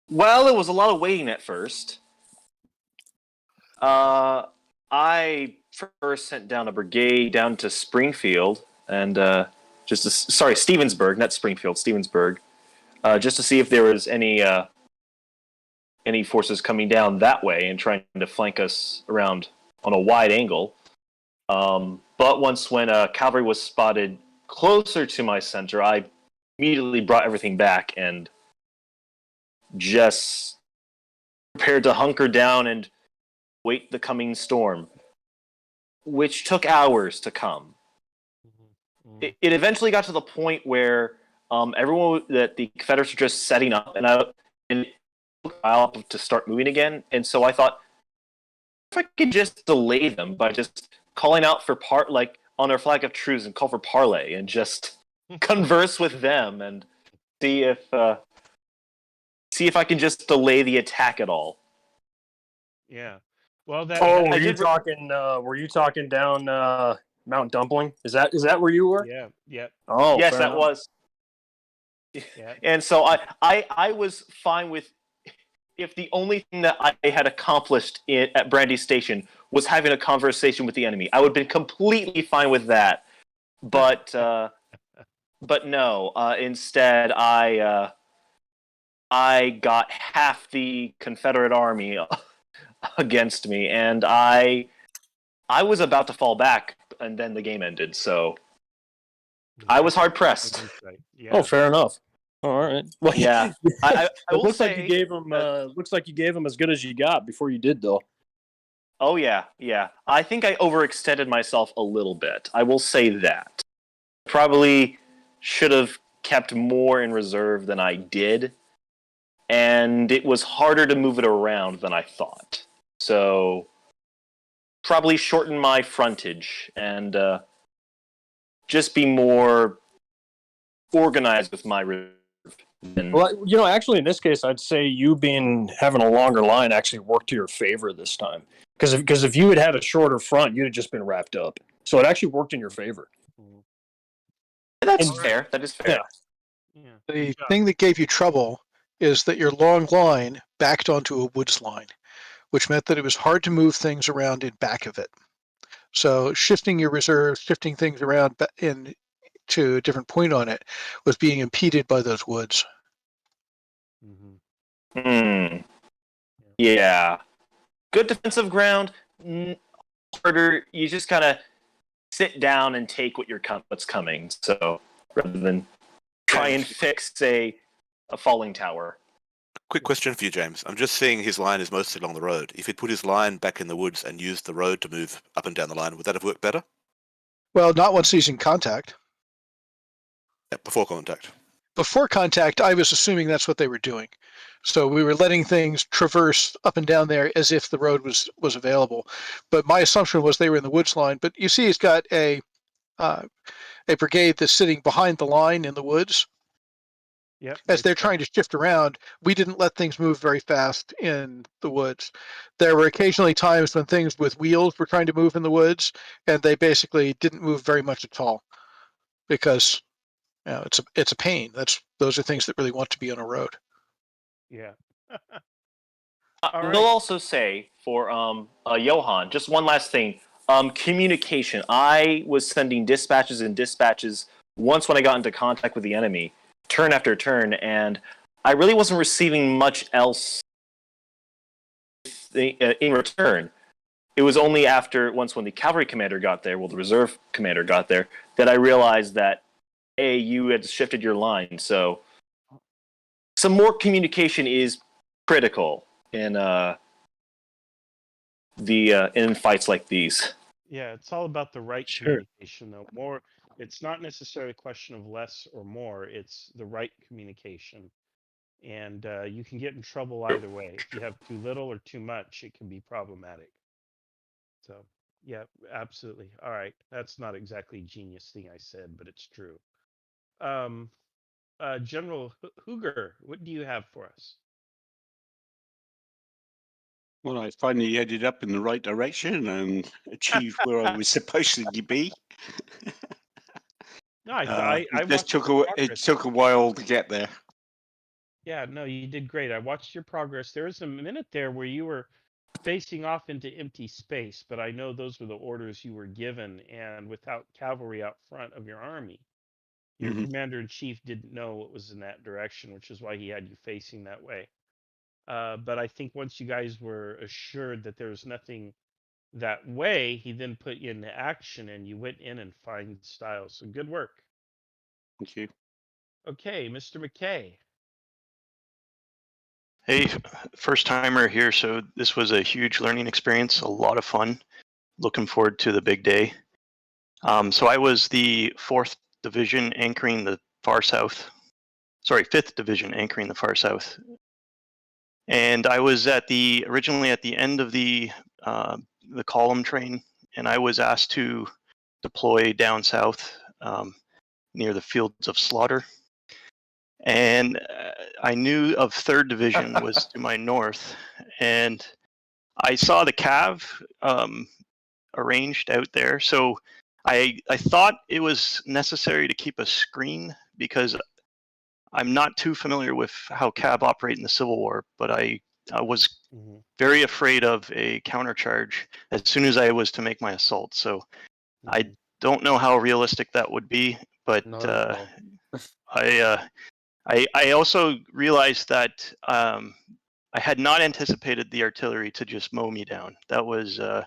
Well, it was a lot of waiting at first. I first sent down a brigade down to Springfield and Stevensburg, not Springfield, Stevensburg, just to see if there was any forces coming down that way and trying to flank us around on a wide angle. But when cavalry was spotted closer to my center, I immediately brought everything back and just prepared to hunker down and wait the coming storm, which took hours to come. It eventually got to the point where that the Confederates were just setting up and it took a while to start moving again. And so I thought, if I could just delay them by just calling out for on their flag of truce and call for parley and just converse with them and see if I can just delay the attack at all. Yeah. Well, were you talking down Mount Dumpling? Is that where you were? Yeah. Yeah. Oh, yes, that was. Yeah. And so I was fine with if the only thing that I had accomplished at Brandy Station was having a conversation with the enemy. I would have been completely fine with that. But no. Instead, I got half the Confederate army against me, and I was about to fall back, and then the game ended. So I was hard pressed. Yeah. Oh, fair enough. All right. Well, yeah. It looks like you gave him. Looks like you gave him as good as you got before you did, though. Oh yeah. I think I overextended myself a little bit. I will say that. Probably should have kept more in reserve than I did, and it was harder to move it around than I thought. So probably shorten my frontage and just be more organized with my reserve. Well, actually, in this case, I'd say you having a longer line actually worked to your favor this time. Because if you had a shorter front, you'd have just been wrapped up. So it actually worked in your favor. That's fair. That is fair. Yeah. The thing that gave you trouble is that your long line backed onto a woods line, which meant that it was hard to move things around in back of it. So shifting your reserves, shifting things around in to a different point on it was being impeded by those woods. Yeah. Good defensive ground. Harder. You just kind of sit down and take what's coming. So rather than try and fix a falling tower. Quick question for you, James. I'm just seeing his line is mostly along the road. If he'd put his line back in the woods and used the road to move up and down the line, would that have worked better? Well, not once he's in contact. Yeah, before contact. Before contact, I was assuming that's what they were doing. So we were letting things traverse up and down there as if the road was available. But my assumption was they were in the woods line. But you see he's got a brigade that's sitting behind the line in the woods. Yep. As they're trying to shift around, we didn't let things move very fast in the woods. There were occasionally times when things with wheels were trying to move in the woods, and they basically didn't move very much at all because it's a pain. Those are things that really want to be on a road. Yeah. They'll also say for Johan, just one last thing. Communication. I was sending dispatches once when I got into contact with the enemy, turn after turn, and I really wasn't receiving much else in return. It was only once when the cavalry commander got there, the reserve commander got there, that I realized that, you had shifted your line. So some more communication is critical in in fights like these. Yeah, it's all about the right communication, though. It's not necessarily a question of less or more. It's the right communication, and you can get in trouble either way. If you have too little or too much, it can be problematic. So, yeah, absolutely. All right, that's not exactly a genius thing I said, but it's true. General Hooger, what do you have for us? Well, I finally ended up in the right direction and achieved where I was supposed to be. No, I it took a while to get there. Yeah, no, you did great. I watched your progress. There was a minute there where you were facing off into empty space, but I know those were the orders you were given, and without cavalry out front of your army, your commander-in-chief didn't know what was in that direction, which is why he had you facing that way. But I think once you guys were assured that there was nothing that way, he then put you into action, and you went in and fine style. So good work. Thank you. Okay, Mr. McKay. Hey, first timer here, so this was a huge learning experience, a lot of fun. Looking forward to the big day. So I was the 4th Division anchoring the far south. Sorry, 5th Division anchoring the far south. And I was originally at the end of the column train, and I was asked to deploy down south near the fields of slaughter. And I knew of 3rd Division was to my north, and I saw the Cav arranged out there. So I thought it was necessary to keep a screen because I'm not too familiar with how Cav operate in the Civil War, but I was very afraid of a countercharge as soon as I was to make my assault. So I don't know how realistic that would be, but I also realized that I had not anticipated the artillery to just mow me down. That was a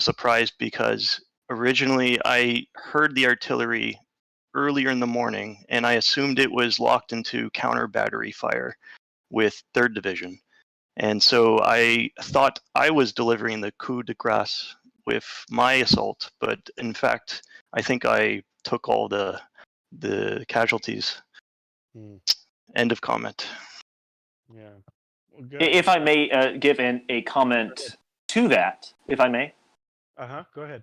surprise because originally I heard the artillery earlier in the morning, and I assumed it was locked into counter battery fire with 3rd Division. And so I thought I was delivering the coup de grace with my assault, but in fact, I think I took all the casualties. End of comment. Yeah. Well, if I may give a comment to that, if I may. Go ahead.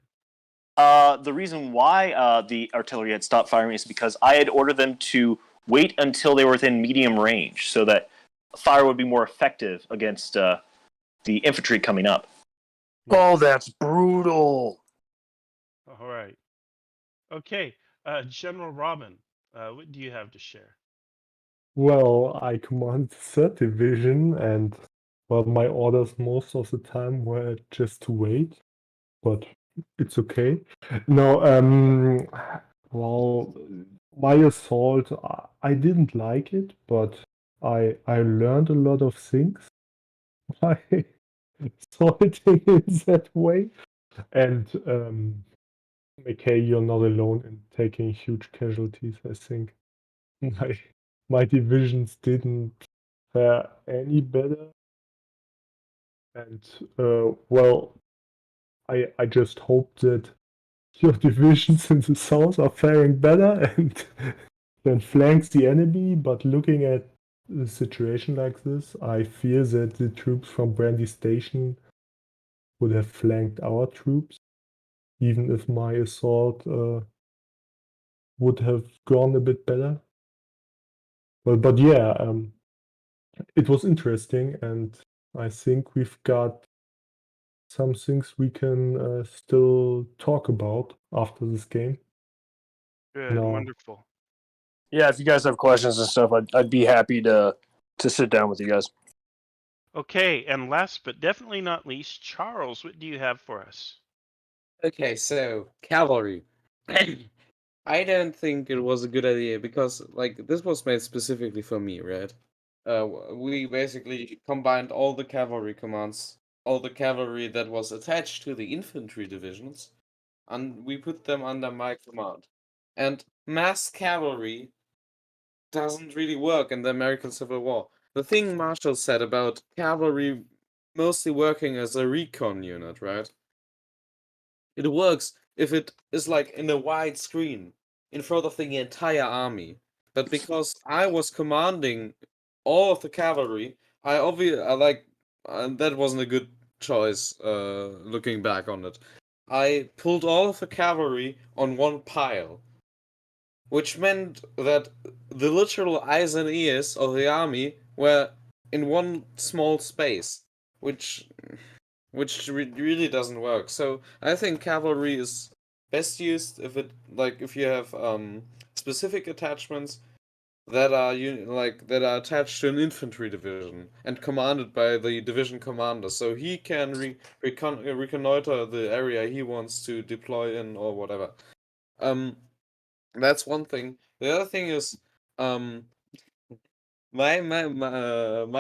The reason why the artillery had stopped firing is because I had ordered them to wait until they were within medium range so that fire would be more effective against the infantry coming up. Oh, that's brutal. All right. Okay, General Robin, what do you have to share? Well, I command the 3rd Division, and Well, my orders most of the time were just to wait, but it's okay. No, well, my assault, I didn't like it, but I learned a lot of things by assaulting in that way. And McKay, you're not alone in taking huge casualties. I think my divisions didn't fare any better. And well, I just hope that your divisions in the south are faring better and then flanks the enemy. But looking at a situation like this, I fear that the troops from Brandy Station would have flanked our troops, even if my assault would have gone a bit better. But yeah, it was interesting, and I think we've got some things we can still talk about after this game. Good, No. wonderful. Yeah, if you guys have questions and stuff, I'd be happy to sit down with you guys. Okay, and last but definitely not least, Charles, what do you have for us? Okay, so cavalry. I don't think it was a good idea because, like, this was made specifically for me, right? We basically combined all the cavalry commands, all the cavalry that was attached to the infantry divisions, and we put them under my command. And mass cavalry doesn't really work in the American Civil War. The thing Marshall said about cavalry mostly working as a recon unit, right? It works if it is like in a wide screen in front of the entire army. But because I was commanding all of the cavalry, I that wasn't a good choice. Looking back on it, I pulled all of the cavalry on one pile, which meant that the literal eyes and ears of the army were in one small space, which really doesn't work. So I think cavalry is best used if you have specific attachments that are that are attached to an infantry division and commanded by the division commander, so he can reconnoiter the area he wants to deploy in or whatever. That's one thing. The other thing is my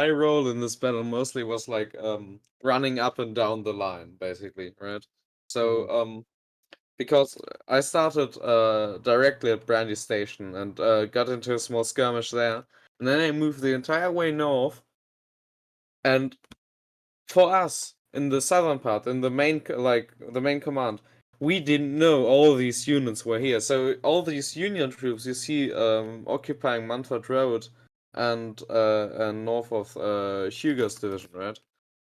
role in this battle mostly was like running up and down the line, basically, right? So because I started directly at Brandy Station and got into a small skirmish there, and then I moved the entire way north. And for us in the southern part, in the main command, we didn't know all these units were here. So all these Union troops you see occupying Munford Road and north of Hugo's division, right?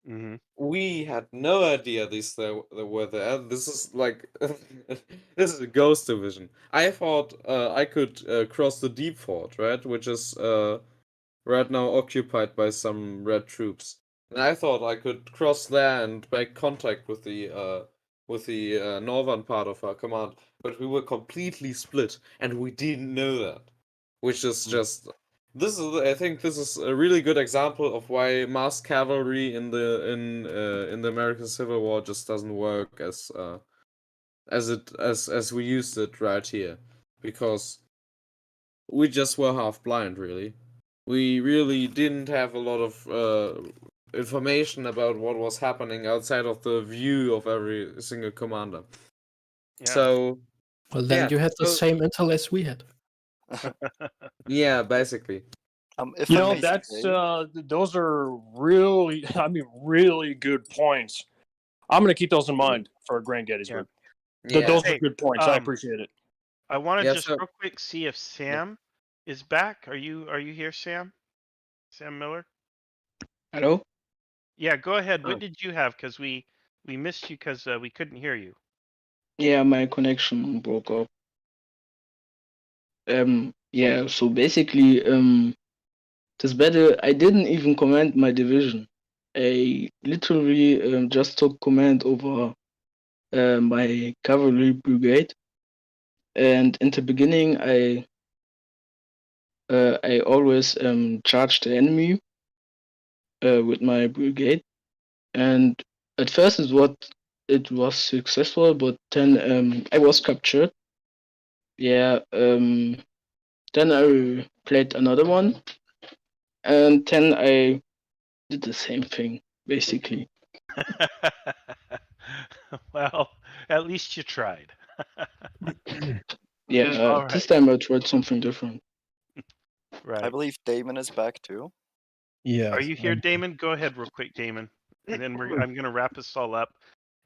Mm-hmm. We had no idea these were there. This is like this is a ghost division. I thought I could cross the Deep Fort, right, which is right now occupied by some red troops. And I thought I could cross there and make contact with the northern part of our command, but we were completely split, and we didn't know that, which is just. I think this is a really good example of why mass cavalry in the American Civil War just doesn't work as we used it right here, because we just were half blind, really. We really didn't have a lot of information about what was happening outside of the view of every single commander. Yeah. So Well, then you had the same intel as we had. Yeah, basically. You know, that's those are really, really good points. I'm going to keep those in mind for Grand Gettysburg. Yeah. Those Hey, are good points. I appreciate it. I want to Yeah, just so- real quick see if Sam is back. Are you here, Sam? Sam Miller? Hello? Yeah, go ahead. What Oh. did you have? Because we missed you because we couldn't hear you. Yeah, my connection broke up. Yeah, so basically, this battle, I didn't even command my division. I literally just took command over my cavalry brigade. And in the beginning, I always charged the enemy. with my brigade, and at first it was successful, but then I was captured. Yeah. Then I played another one, and then I did the same thing basically. Well, at least you tried. Yeah. All This right. time I tried something different. Right. I believe Damon is back too. Yeah. Are you here, Damon? Go ahead real quick, Damon. And then I'm going to wrap us all up.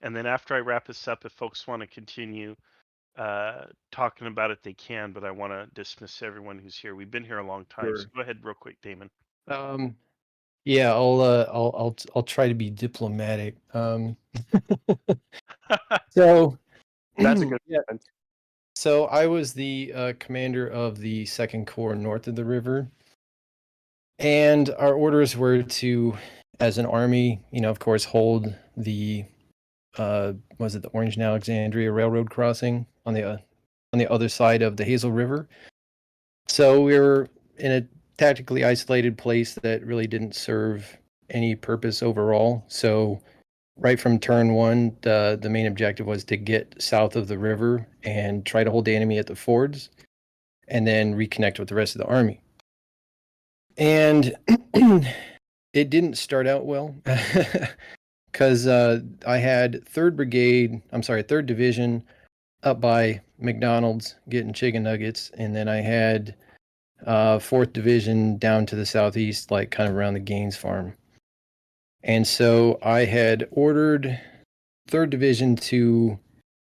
And then after I wrap us up, if folks want to continue talking about it, they can. But I want to dismiss everyone who's here. We've been here a long time. So Sure. go ahead real quick, Damon. Yeah, I'll try to be diplomatic. So That's a good yeah. point. So I was the commander of the Second Corps north of the river, and our orders were to, as an army, of course, hold the was it the Orange and Alexandria Railroad crossing on the other side of the Hazel River. So we were in a tactically isolated place that really didn't serve any purpose overall. So right from turn one, the main objective was to get south of the river and try to hold the enemy at the fords, and then reconnect with the rest of the army. And it didn't start out well because I had 3rd Division up by McDonald's getting chicken nuggets, and then I had 4th Division down to the southeast, like kind of around the Gaines farm. And so I had ordered 3rd Division to,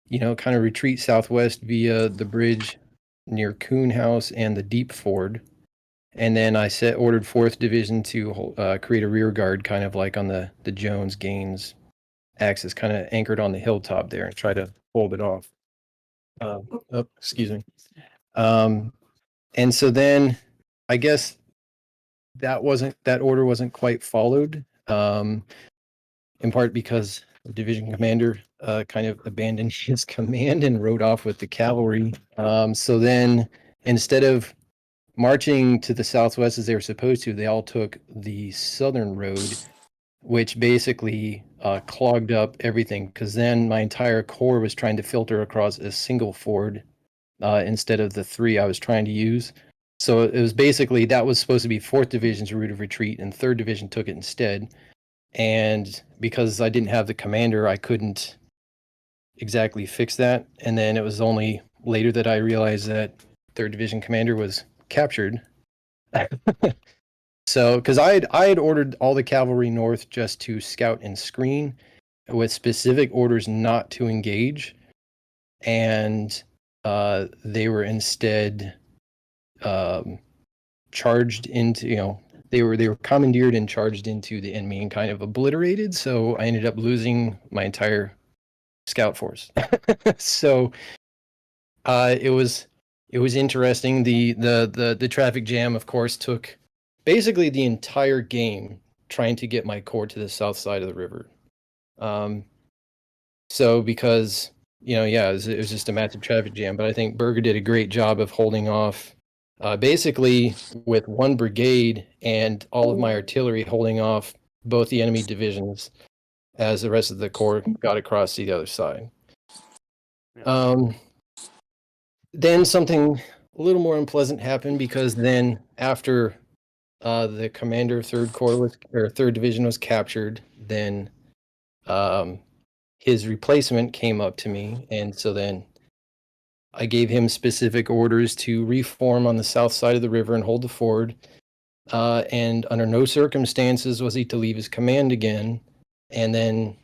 kind of retreat southwest via the bridge near Coon House and the Deep Ford. And then I ordered 4th Division to create a rear guard, kind of like on the Jones-Gaines axis, kind of anchored on the hilltop there, and try to hold it off. Excuse me. And so then I guess that order wasn't quite followed, in part because the division commander kind of abandoned his command and rode off with the cavalry. So then instead of marching to the southwest as they were supposed to, they all took the southern road, which basically clogged up everything, because then my entire corps was trying to filter across a single ford instead of the 3 I was trying to use. So it was basically, that was supposed to be 4th Division's route of retreat, and 3rd Division took it instead. And because I didn't have the commander, I couldn't exactly fix that. And then it was only later that I realized that 3rd Division commander was captured. So, because I had ordered all the cavalry north just to scout and screen, with specific orders not to engage, and they were instead charged into, they were commandeered and charged into the enemy and kind of obliterated. So I ended up losing my entire scout force. So it was interesting. The traffic jam, of course, took basically the entire game trying to get my corps to the south side of the river. So because, it was just a massive traffic jam, but I think Berger did a great job of holding off, basically with one brigade and all of my artillery holding off both the enemy divisions as the rest of the corps got across to the other side. Then something a little more unpleasant happened, because then after the commander of 3rd Division was captured, then his replacement came up to me, and so then I gave him specific orders to reform on the south side of the river and hold the ford, and under no circumstances was he to leave his command again. And then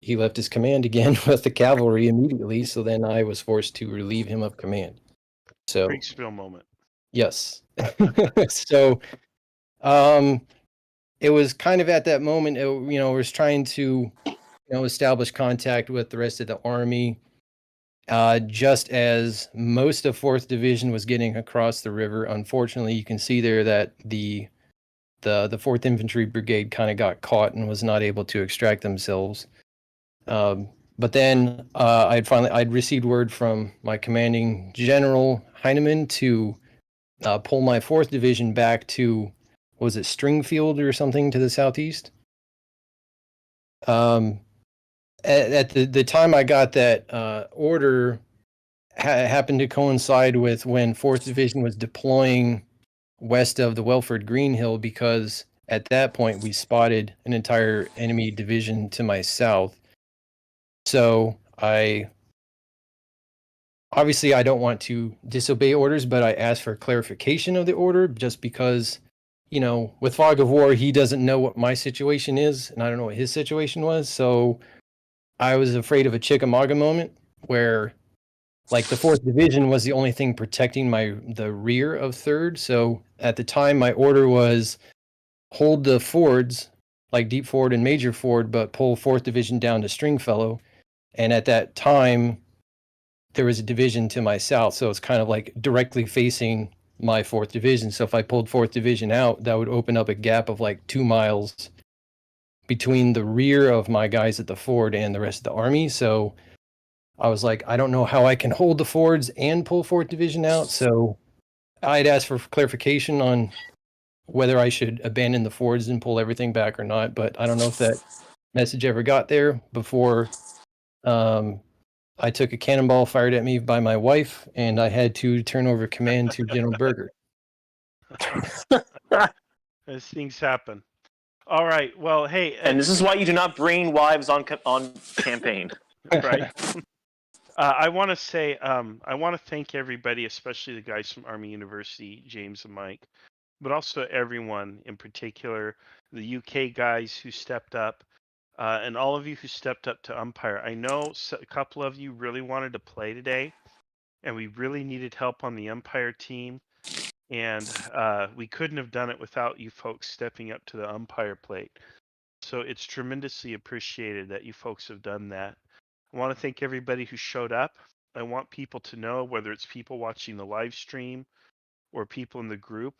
he left his command again with the cavalry immediately, so then I was forced to relieve him of command. So Kriegsspiel moment. Yes. So it was kind of at that moment, was trying to, establish contact with the rest of the army, just as most of 4th Division was getting across the river. Unfortunately, you can see there that the 4th Infantry Brigade kind of got caught and was not able to extract themselves. But then I'd received word from my commanding general Heinemann to pull my 4th Division back to was it Stringfield or something to the southeast. At the time I got that order happened to coincide with when 4th Division was deploying west of the Welford Green Hill, because at that point we spotted an entire enemy division to my south. So obviously I don't want to disobey orders, but I asked for clarification of the order just because, you know, with Fog of War, he doesn't know what my situation is, and I don't know what his situation was. So I was afraid of a Chickamauga moment where, like, the 4th Division was the only thing protecting the rear of 3rd. So at the time, my order was hold the fords, like Deep Ford and Major Ford, but pull 4th Division down to Stringfellow. And at that time, there was a division to my south, so it's kind of like directly facing my 4th Division. So if I pulled 4th Division out, that would open up a gap of like 2 miles between the rear of my guys at the ford and the rest of the army. So I was like, I don't know how I can hold the fords and pull 4th Division out. So I'd asked for clarification on whether I should abandon the fords and pull everything back or not. But I don't know if that message ever got there before I took a cannonball fired at me by my wife, and I had to turn over command to General Berger. As things happen. All right. Well, hey. And this is why you do not bring wives on campaign. Right. I want to say, I want to thank everybody, especially the guys from Army University, James and Mike, but also everyone in particular, the UK guys who stepped up, and all of you who stepped up to umpire. I know a couple of you really wanted to play today, and we really needed help on the umpire team, and we couldn't have done it without you folks stepping up to the umpire plate. So it's tremendously appreciated that you folks have done that. I want to thank everybody who showed up. I want people to know, whether it's people watching the live stream or people in the group,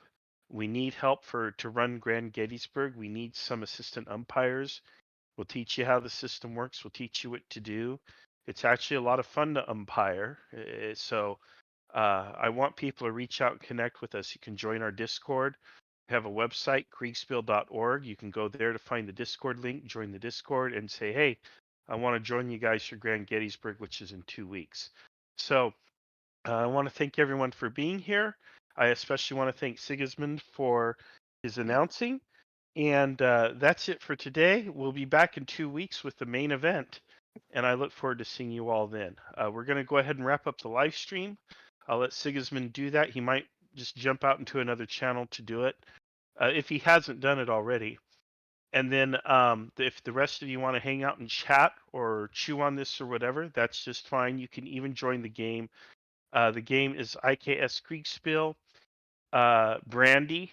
we need help to run Grand Gettysburg. We need some assistant umpires. We'll teach you how the system works. We'll teach you what to do. It's actually a lot of fun to umpire. So I want people to reach out and connect with us. You can join our Discord. We have a website, kriegsspiel.org. You can go there to find the Discord link, join the Discord, and say, hey, I want to join you guys for Grand Gettysburg, which is in 2 weeks. So I want to thank everyone for being here. I especially want to thank Sigismund for his announcing. And that's it for today. We'll be back in 2 weeks with the main event. And I look forward to seeing you all then. We're going to go ahead and wrap up the live stream. I'll let Sigismund do that. He might just jump out into another channel to do it, if he hasn't done it already. And then if the rest of you want to hang out and chat or chew on this or whatever, that's just fine. You can even join the game. The game is IKS Kriegsspiel. Brandy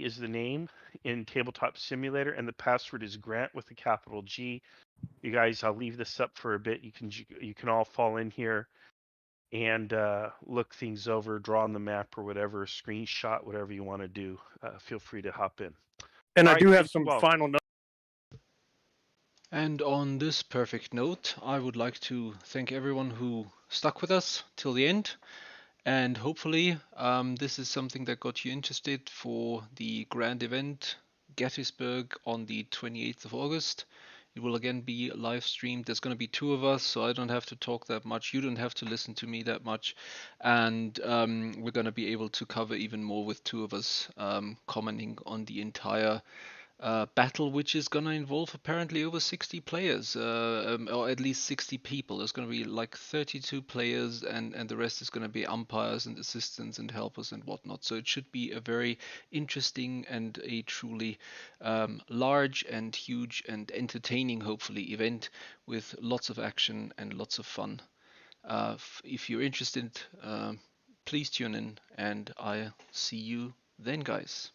is the name in Tabletop Simulator, and the password is Grant with a capital G. You guys, I'll leave this up for a bit. You can all fall in here and look things over, draw on the map or whatever, screenshot, whatever you want to do. Feel free to hop in. And All I do right, have some final notes. And on this perfect note, I would like to thank everyone who stuck with us till the end. And hopefully this is something that got you interested for the grand event, Gettysburg, on the 28th of August. It will again be live streamed. There's going to be 2 of us, so I don't have to talk that much. You don't have to listen to me that much. And we're going to be able to cover even more with 2 of us commenting on the entire battle, which is going to involve apparently over 60 players, or at least 60 people. There's going to be like 32 players, and the rest is going to be umpires and assistants and helpers and whatnot. So it should be a very interesting and a truly large and huge and entertaining, hopefully, event with lots of action and lots of fun. If you're interested, please tune in, and I'll see you then, guys.